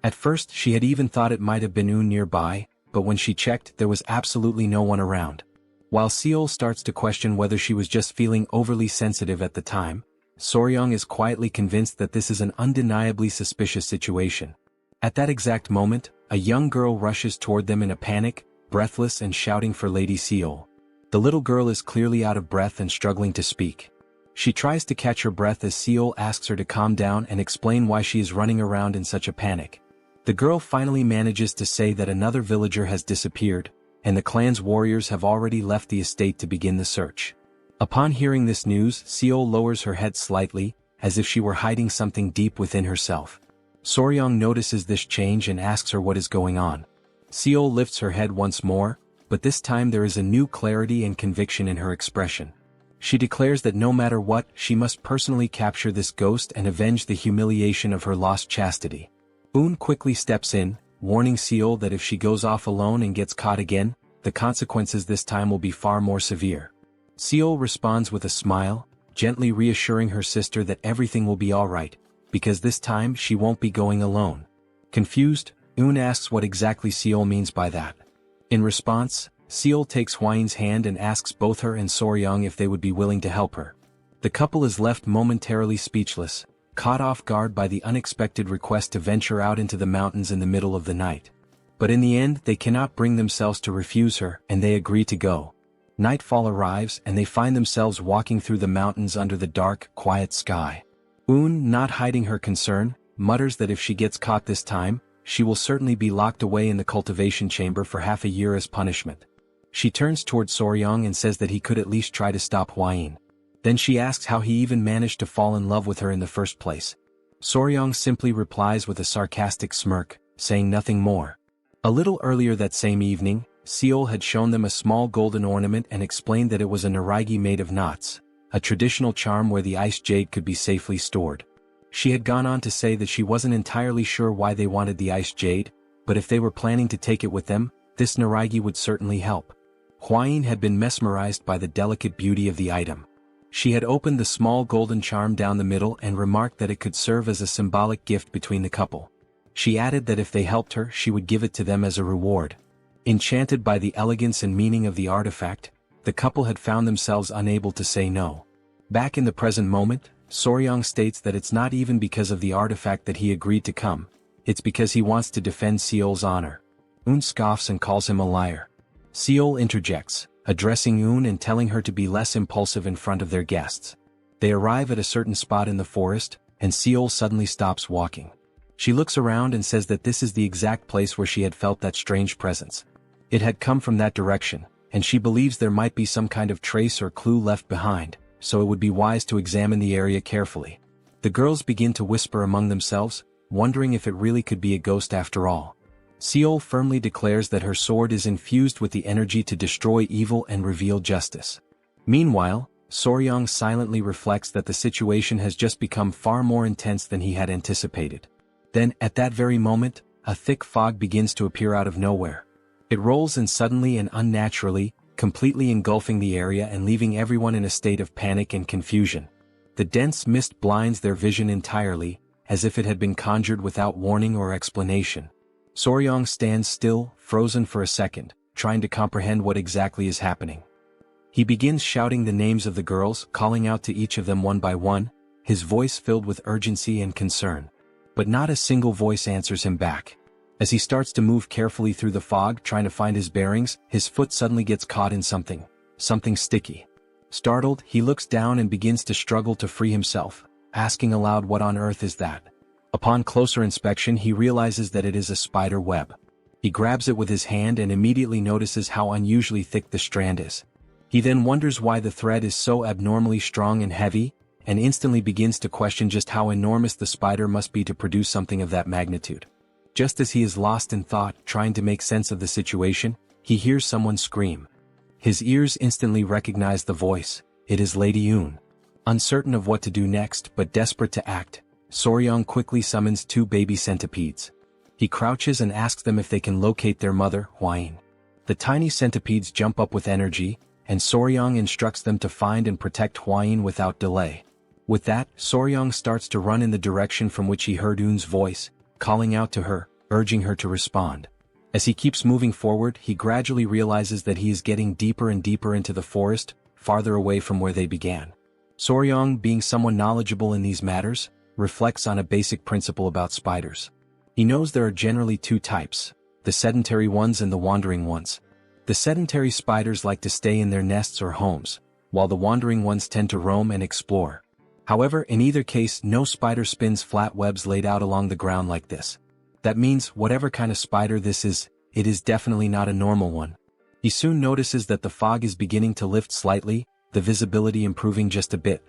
At first, she had even thought it might have been Un nearby, but when she checked, there was absolutely no one around. While Seol starts to question whether she was just feeling overly sensitive at the time, Soryong is quietly convinced that this is an undeniably suspicious situation. At that exact moment, a young girl rushes toward them in a panic, breathless and shouting for Lady Seol. The little girl is clearly out of breath and struggling to speak. She tries to catch her breath as Seol asks her to calm down and explain why she is running around in such a panic. The girl finally manages to say that another villager has disappeared, and the clan's warriors have already left the estate to begin the search. Upon hearing this news, Seol lowers her head slightly, as if she were hiding something deep within herself. Soryong notices this change and asks her what is going on. Seol lifts her head once more, but this time there is a new clarity and conviction in her expression. She declares that no matter what, she must personally capture this ghost and avenge the humiliation of her lost chastity. Un quickly steps in, warning Seol that if she goes off alone and gets caught again, the consequences this time will be far more severe. Seol responds with a smile, gently reassuring her sister that everything will be alright, because this time she won't be going alone. Confused, Un asks what exactly Seol means by that. In response, Seol takes Hwayin's hand and asks both her and Soryong if they would be willing to help her. The couple is left momentarily speechless, caught off guard by the unexpected request to venture out into the mountains in the middle of the night. But in the end, they cannot bring themselves to refuse her, and they agree to go. Nightfall arrives and they find themselves walking through the mountains under the dark, quiet sky. Un, not hiding her concern, mutters that if she gets caught this time, she will certainly be locked away in the cultivation chamber for half a year as punishment. She turns toward Soryong and says that he could at least try to stop Hwayin. Then she asks how he even managed to fall in love with her in the first place. Soryong simply replies with a sarcastic smirk, saying nothing more. A little earlier that same evening, Seol had shown them a small golden ornament and explained that it was a naragi made of knots, a traditional charm where the ice jade could be safely stored. She had gone on to say that she wasn't entirely sure why they wanted the ice jade, but if they were planning to take it with them, this naragi would certainly help. Hwayin had been mesmerized by the delicate beauty of the item. She had opened the small golden charm down the middle and remarked that it could serve as a symbolic gift between the couple. She added that if they helped her she would give it to them as a reward. Enchanted by the elegance and meaning of the artifact, the couple had found themselves unable to say no. Back in the present moment, Soryang states that it's not even because of the artifact that he agreed to come, it's because he wants to defend Seol's honor. Eun scoffs and calls him a liar. Seol interjects, addressing Eun and telling her to be less impulsive in front of their guests. They arrive at a certain spot in the forest, and Seol suddenly stops walking. She looks around and says that this is the exact place where she had felt that strange presence. It had come from that direction, and she believes there might be some kind of trace or clue left behind, so it would be wise to examine the area carefully. The girls begin to whisper among themselves, wondering if it really could be a ghost after all. Seol firmly declares that her sword is infused with the energy to destroy evil and reveal justice. Meanwhile, Soryang silently reflects that the situation has just become far more intense than he had anticipated. Then, at that very moment, a thick fog begins to appear out of nowhere. It rolls in suddenly and unnaturally, completely engulfing the area and leaving everyone in a state of panic and confusion. The dense mist blinds their vision entirely, as if it had been conjured without warning or explanation. Soryang stands still, frozen for a second, trying to comprehend what exactly is happening. He begins shouting the names of the girls, calling out to each of them one by one, his voice filled with urgency and concern. But not a single voice answers him back. As he starts to move carefully through the fog trying to find his bearings, his foot suddenly gets caught in something sticky. Startled, he looks down and begins to struggle to free himself, asking aloud what on earth is that? Upon closer inspection he realizes that it is a spider web. He grabs it with his hand and immediately notices how unusually thick the strand is. He then wonders why the thread is so abnormally strong and heavy, and instantly begins to question just how enormous the spider must be to produce something of that magnitude. Just as he is lost in thought, trying to make sense of the situation, he hears someone scream. His ears instantly recognize the voice. It is Lady Eun. Uncertain of what to do next but desperate to act, Soryang quickly summons 2 baby centipedes. He crouches and asks them if they can locate their mother, Hwain. The tiny centipedes jump up with energy, and Soryang instructs them to find and protect Hwain without delay. With that, Soryang starts to run in the direction from which he heard Eun's voice, calling out to her, urging her to respond. As he keeps moving forward, he gradually realizes that he is getting deeper and deeper into the forest, farther away from where they began. Soryang, being someone knowledgeable in these matters, reflects on a basic principle about spiders. He knows there are generally 2 types, the sedentary ones and the wandering ones. The sedentary spiders like to stay in their nests or homes, while the wandering ones tend to roam and explore. However, in either case, no spider spins flat webs laid out along the ground like this. That means, whatever kind of spider this is, it is definitely not a normal one. He soon notices that the fog is beginning to lift slightly, the visibility improving just a bit.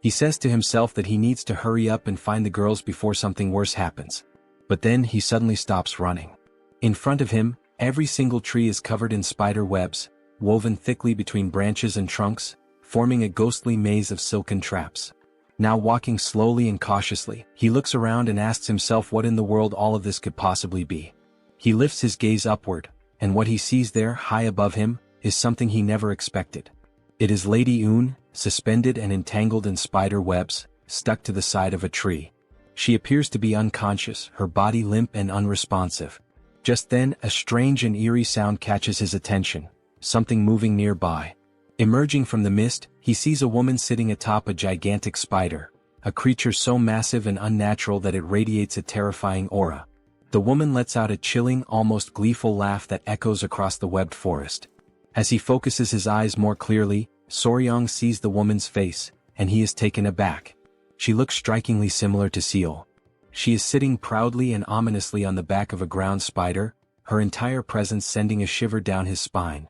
He says to himself that he needs to hurry up and find the girls before something worse happens. But then he suddenly stops running. In front of him, every single tree is covered in spider webs, woven thickly between branches and trunks, forming a ghostly maze of silken traps. Now walking slowly and cautiously, he looks around and asks himself what in the world all of this could possibly be. He lifts his gaze upward, and what he sees there, high above him, is something he never expected. It is Lady Eun, suspended and entangled in spider webs, stuck to the side of a tree. She appears to be unconscious, her body limp and unresponsive. Just then, a strange and eerie sound catches his attention, something moving nearby. Emerging from the mist, he sees a woman sitting atop a gigantic spider, a creature so massive and unnatural that it radiates a terrifying aura. The woman lets out a chilling, almost gleeful laugh that echoes across the webbed forest. As he focuses his eyes more clearly, Soryang sees the woman's face, and he is taken aback. She looks strikingly similar to Seol. She is sitting proudly and ominously on the back of a ground spider, her entire presence sending a shiver down his spine.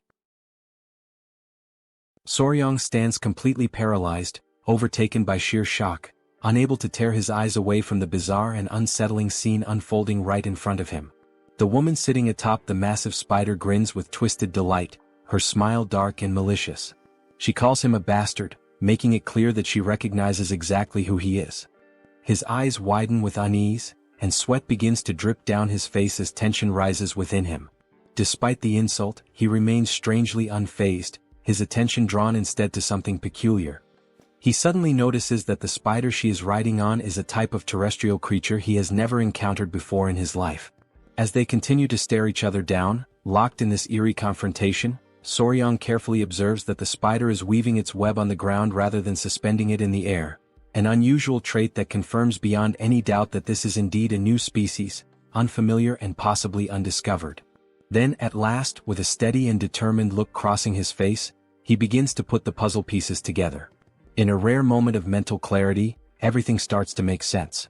Soryang stands completely paralyzed, overtaken by sheer shock, unable to tear his eyes away from the bizarre and unsettling scene unfolding right in front of him. The woman sitting atop the massive spider grins with twisted delight, her smile dark and malicious. She calls him a bastard, making it clear that she recognizes exactly who he is. His eyes widen with unease, and sweat begins to drip down his face as tension rises within him. Despite the insult, he remains strangely unfazed, his attention drawn instead to something peculiar. He suddenly notices that the spider she is riding on is a type of terrestrial creature he has never encountered before in his life. As they continue to stare each other down, locked in this eerie confrontation, Soryang carefully observes that the spider is weaving its web on the ground rather than suspending it in the air, an unusual trait that confirms beyond any doubt that this is indeed a new species, unfamiliar and possibly undiscovered. Then, at last, with a steady and determined look crossing his face, he begins to put the puzzle pieces together. In a rare moment of mental clarity, everything starts to make sense.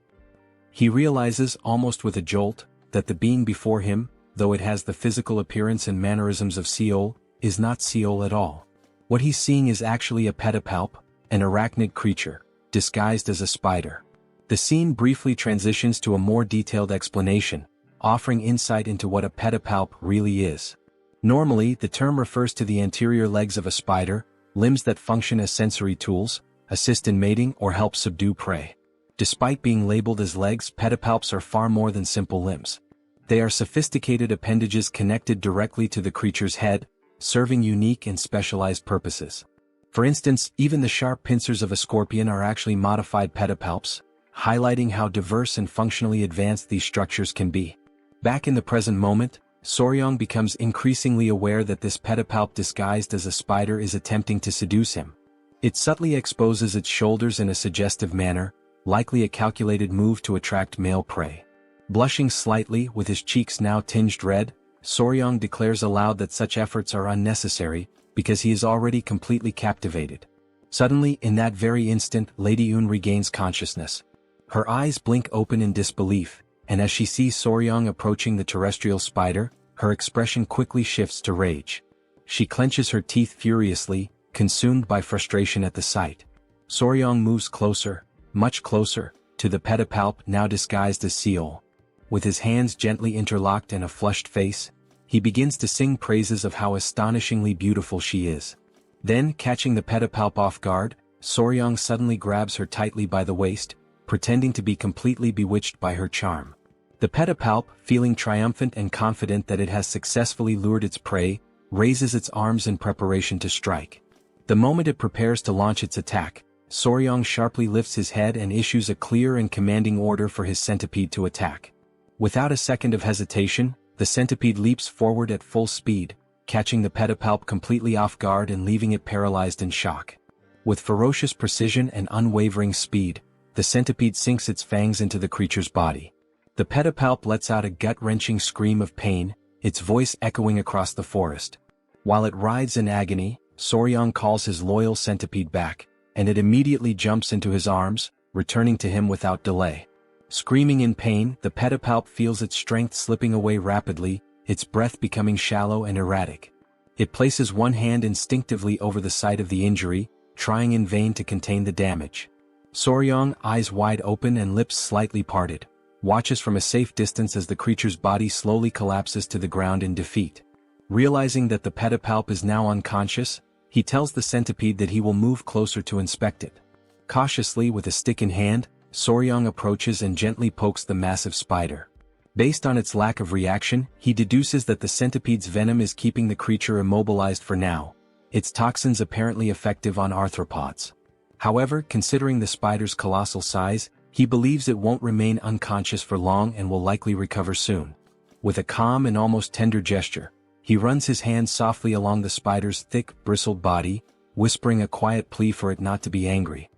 He realizes, almost with a jolt, that the being before him, though it has the physical appearance and mannerisms of Seol, is not Seol at all. What he's seeing is actually a pedipalp, an arachnid creature, disguised as a spider. The scene briefly transitions to a more detailed explanation, offering insight into what a pedipalp really is. Normally, the term refers to the anterior legs of a spider, limbs that function as sensory tools, assist in mating or help subdue prey. Despite being labeled as legs, pedipalps are far more than simple limbs. They are sophisticated appendages connected directly to the creature's head, serving unique and specialized purposes. For instance, even the sharp pincers of a scorpion are actually modified pedipalps, highlighting how diverse and functionally advanced these structures can be. Back in the present moment, Soryang becomes increasingly aware that this pedipalp disguised as a spider is attempting to seduce him. It subtly exposes its shoulders in a suggestive manner, likely a calculated move to attract male prey. Blushing slightly, with his cheeks now tinged red, Soryang declares aloud that such efforts are unnecessary, because he is already completely captivated. Suddenly, in that very instant, Lady Yun regains consciousness. Her eyes blink open in disbelief, and as she sees Soryang approaching the terrestrial spider, her expression quickly shifts to rage. She clenches her teeth furiously, consumed by frustration at the sight. Soryang moves closer, much closer, to the pedipalp now disguised as Seol. With his hands gently interlocked and a flushed face, he begins to sing praises of how astonishingly beautiful she is. Then, catching the pedipalp off guard, Soryang suddenly grabs her tightly by the waist, pretending to be completely bewitched by her charm. The pedipalp, feeling triumphant and confident that it has successfully lured its prey, raises its arms in preparation to strike. The moment it prepares to launch its attack, Soryang sharply lifts his head and issues a clear and commanding order for his centipede to attack. Without a second of hesitation, the centipede leaps forward at full speed, catching the pedipalp completely off guard and leaving it paralyzed in shock. With ferocious precision and unwavering speed, the centipede sinks its fangs into the creature's body. The pedipalp lets out a gut-wrenching scream of pain, its voice echoing across the forest. While it writhes in agony, Soryang calls his loyal centipede back, and it immediately jumps into his arms, returning to him without delay. Screaming in pain, the pedipalp feels its strength slipping away rapidly, its breath becoming shallow and erratic. It places one hand instinctively over the site of the injury, trying in vain to contain the damage. Soryang, eyes wide open and lips slightly parted, watches from a safe distance as the creature's body slowly collapses to the ground in defeat. Realizing that the pedipalp is now unconscious, he tells the centipede that he will move closer to inspect it. Cautiously, with a stick in hand, Soryang approaches and gently pokes the massive spider. Based on its lack of reaction, he deduces that the centipede's venom is keeping the creature immobilized for now, its toxins apparently effective on arthropods. However, considering the spider's colossal size, he believes it won't remain unconscious for long and will likely recover soon. With a calm and almost tender gesture, he runs his hand softly along the spider's thick, bristled body, whispering a quiet plea for it not to be angry.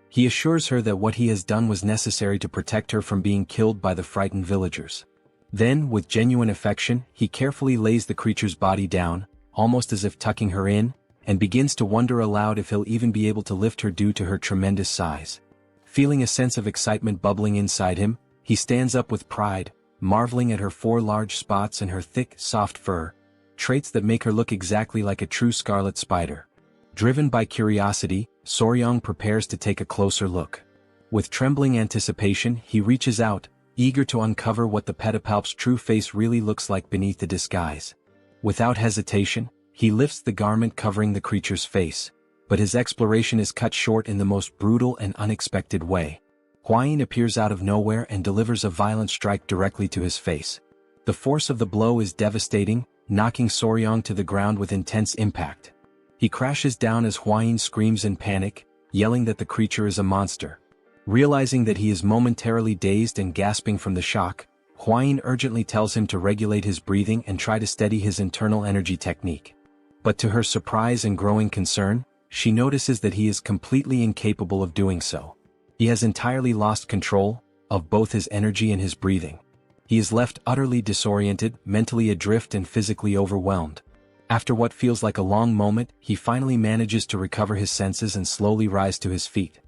He assures her that what he has done was necessary to protect her from being killed by the frightened villagers. Then, with genuine affection, he carefully lays the creature's body down, almost as if tucking her in, and begins to wonder aloud if he'll even be able to lift her due to her tremendous size. Feeling a sense of excitement bubbling inside him, he stands up with pride, marveling at her 4 large spots and her thick, soft fur, traits that make her look exactly like a true scarlet spider. Driven by curiosity, Soryang prepares to take a closer look. With trembling anticipation, he reaches out, eager to uncover what the pedipalp's true face really looks like beneath the disguise. Without hesitation, he lifts the garment covering the creature's face, but his exploration is cut short in the most brutal and unexpected way. Hwayin appears out of nowhere and delivers a violent strike directly to his face. The force of the blow is devastating, knocking Soryang to the ground with intense impact. He crashes down as Hwayin screams in panic, yelling that the creature is a monster. Realizing that he is momentarily dazed and gasping from the shock, Huayin urgently tells him to regulate his breathing and try to steady his internal energy technique. But to her surprise and growing concern, she notices that he is completely incapable of doing so. He has entirely lost control of both his energy and his breathing. He is left utterly disoriented, mentally adrift and physically overwhelmed. After what feels like a long moment, he finally manages to recover his senses and slowly rise to his feet.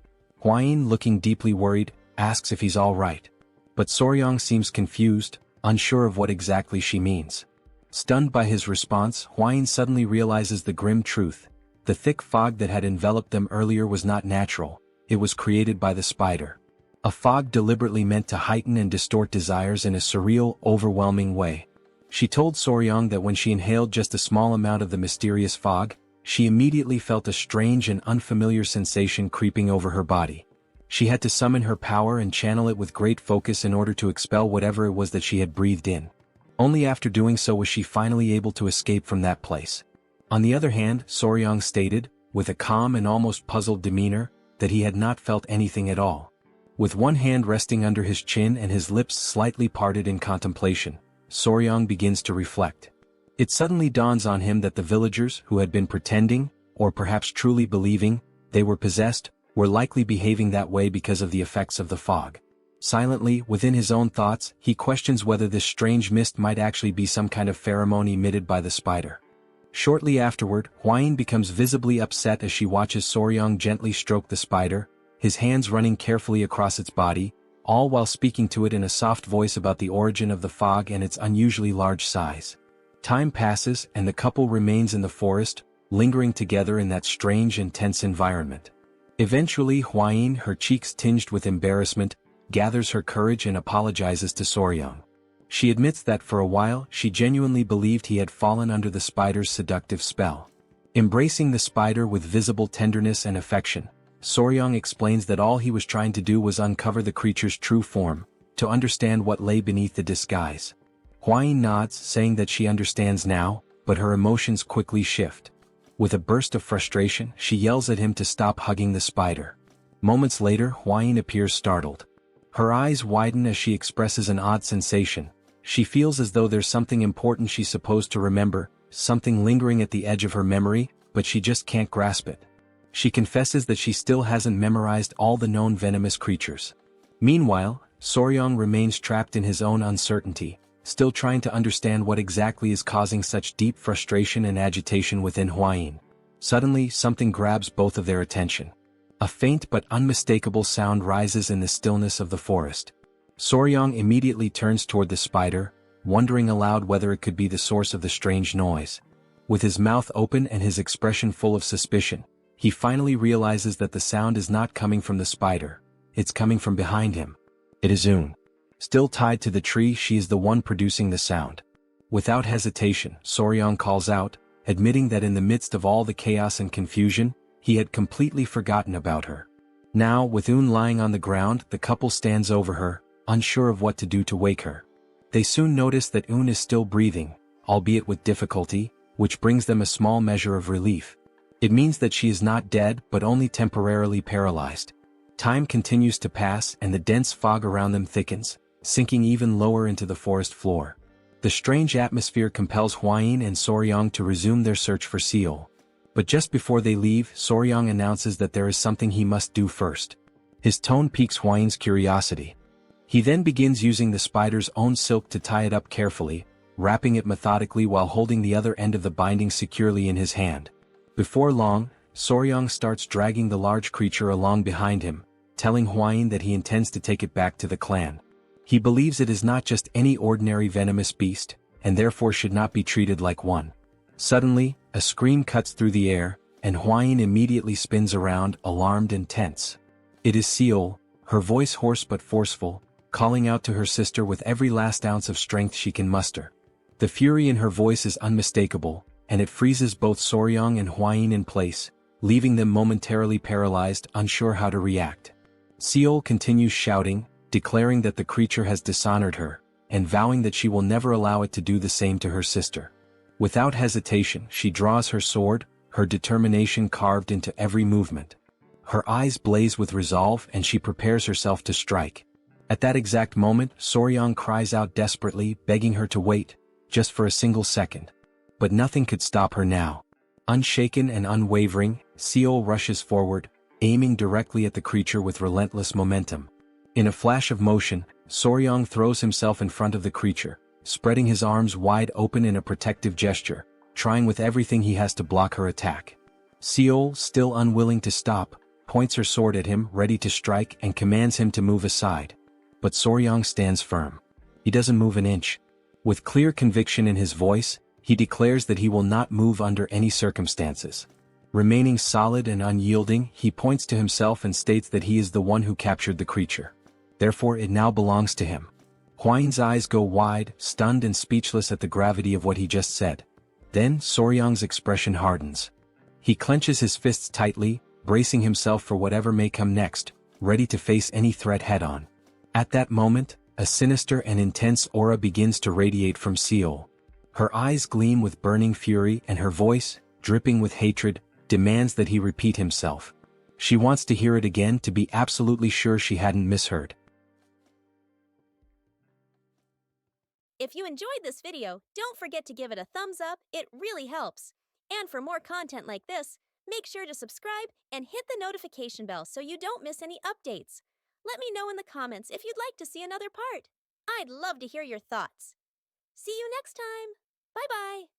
Huayin, looking deeply worried, asks if he's all right. But Soryang seems confused, unsure of what exactly she means. Stunned by his response, Huayin suddenly realizes the grim truth. The thick fog that had enveloped them earlier was not natural, it was created by the spider. A fog deliberately meant to heighten and distort desires in a surreal, overwhelming way. She told Soryang that when she inhaled just a small amount of the mysterious fog, she immediately felt a strange and unfamiliar sensation creeping over her body. She had to summon her power and channel it with great focus in order to expel whatever it was that she had breathed in. Only after doing so was she finally able to escape from that place. On the other hand, Soryang stated, with a calm and almost puzzled demeanor, that he had not felt anything at all. With one hand resting under his chin and his lips slightly parted in contemplation, Soryang begins to reflect. It suddenly dawns on him that the villagers who had been pretending, or perhaps truly believing, they were possessed, were likely behaving that way because of the effects of the fog. Silently, within his own thoughts, he questions whether this strange mist might actually be some kind of pheromone emitted by the spider. Shortly afterward, Huayin becomes visibly upset as she watches Soryang gently stroke the spider, his hands running carefully across its body, all while speaking to it in a soft voice about the origin of the fog and its unusually large size. Time passes and the couple remains in the forest, lingering together in that strange and tense environment. Eventually Huayin, her cheeks tinged with embarrassment, gathers her courage and apologizes to Soryang. She admits that for a while she genuinely believed he had fallen under the spider's seductive spell. Embracing the spider with visible tenderness and affection, Soryang explains that all he was trying to do was uncover the creature's true form, to understand what lay beneath the disguise. Huayin nods, saying that she understands now, but her emotions quickly shift. With a burst of frustration, she yells at him to stop hugging the spider. Moments later, Huayin appears startled. Her eyes widen as she expresses an odd sensation. She feels as though there's something important she's supposed to remember, something lingering at the edge of her memory, but she just can't grasp it. She confesses that she still hasn't memorized all the known venomous creatures. Meanwhile, Soryang remains trapped in his own uncertainty, still trying to understand what exactly is causing such deep frustration and agitation within Huayin. Suddenly, something grabs both of their attention. A faint but unmistakable sound rises in the stillness of the forest. Soryang immediately turns toward the spider, wondering aloud whether it could be the source of the strange noise. With his mouth open and his expression full of suspicion, he finally realizes that the sound is not coming from the spider, it's coming from behind him. It is Un. Still tied to the tree, she is the one producing the sound. Without hesitation, Soryang calls out, admitting that in the midst of all the chaos and confusion, he had completely forgotten about her. Now, with Un lying on the ground, the couple stands over her, unsure of what to do to wake her. They soon notice that Un is still breathing, albeit with difficulty, which brings them a small measure of relief. It means that she is not dead but only temporarily paralyzed. Time continues to pass and the dense fog around them thickens, sinking even lower into the forest floor. The strange atmosphere compels Huayin and Soryang to resume their search for Seol. But just before they leave, Soryang announces that there is something he must do first. His tone piques Huayin's curiosity. He then begins using the spider's own silk to tie it up carefully, wrapping it methodically while holding the other end of the binding securely in his hand. Before long, Soryang starts dragging the large creature along behind him, telling Huayin that he intends to take it back to the clan. He believes it is not just any ordinary venomous beast, and therefore should not be treated like one. Suddenly, a scream cuts through the air, and Huayin immediately spins around, alarmed and tense. It is Seol, her voice hoarse but forceful, calling out to her sister with every last ounce of strength she can muster. The fury in her voice is unmistakable, and it freezes both Soryang and Huayin in place, leaving them momentarily paralyzed, unsure how to react. Seol continues shouting, declaring that the creature has dishonored her, and vowing that she will never allow it to do the same to her sister. Without hesitation, she draws her sword, her determination carved into every movement. Her eyes blaze with resolve and she prepares herself to strike. At that exact moment, Soryang cries out desperately, begging her to wait, just for a single second. But nothing could stop her now. Unshaken and unwavering, Seol rushes forward, aiming directly at the creature with relentless momentum. In a flash of motion, Soryang throws himself in front of the creature, spreading his arms wide open in a protective gesture, trying with everything he has to block her attack. Seol, still unwilling to stop, points her sword at him, ready to strike, and commands him to move aside. But Soryang stands firm. He doesn't move an inch. With clear conviction in his voice, he declares that he will not move under any circumstances. Remaining solid and unyielding, he points to himself and states that he is the one who captured the creature. Therefore it now belongs to him. Hwain's eyes go wide, stunned and speechless at the gravity of what he just said. Then Soryang's expression hardens. He clenches his fists tightly, bracing himself for whatever may come next, ready to face any threat head-on. At that moment, a sinister and intense aura begins to radiate from Seol. Her eyes gleam with burning fury and her voice, dripping with hatred, demands that he repeat himself. She wants to hear it again to be absolutely sure she hadn't misheard. If you enjoyed this video, don't forget to give it a thumbs up, it really helps. And for more content like this, make sure to subscribe and hit the notification bell so you don't miss any updates. Let me know in the comments if you'd like to see another part. I'd love to hear your thoughts. See you next time. Bye-bye.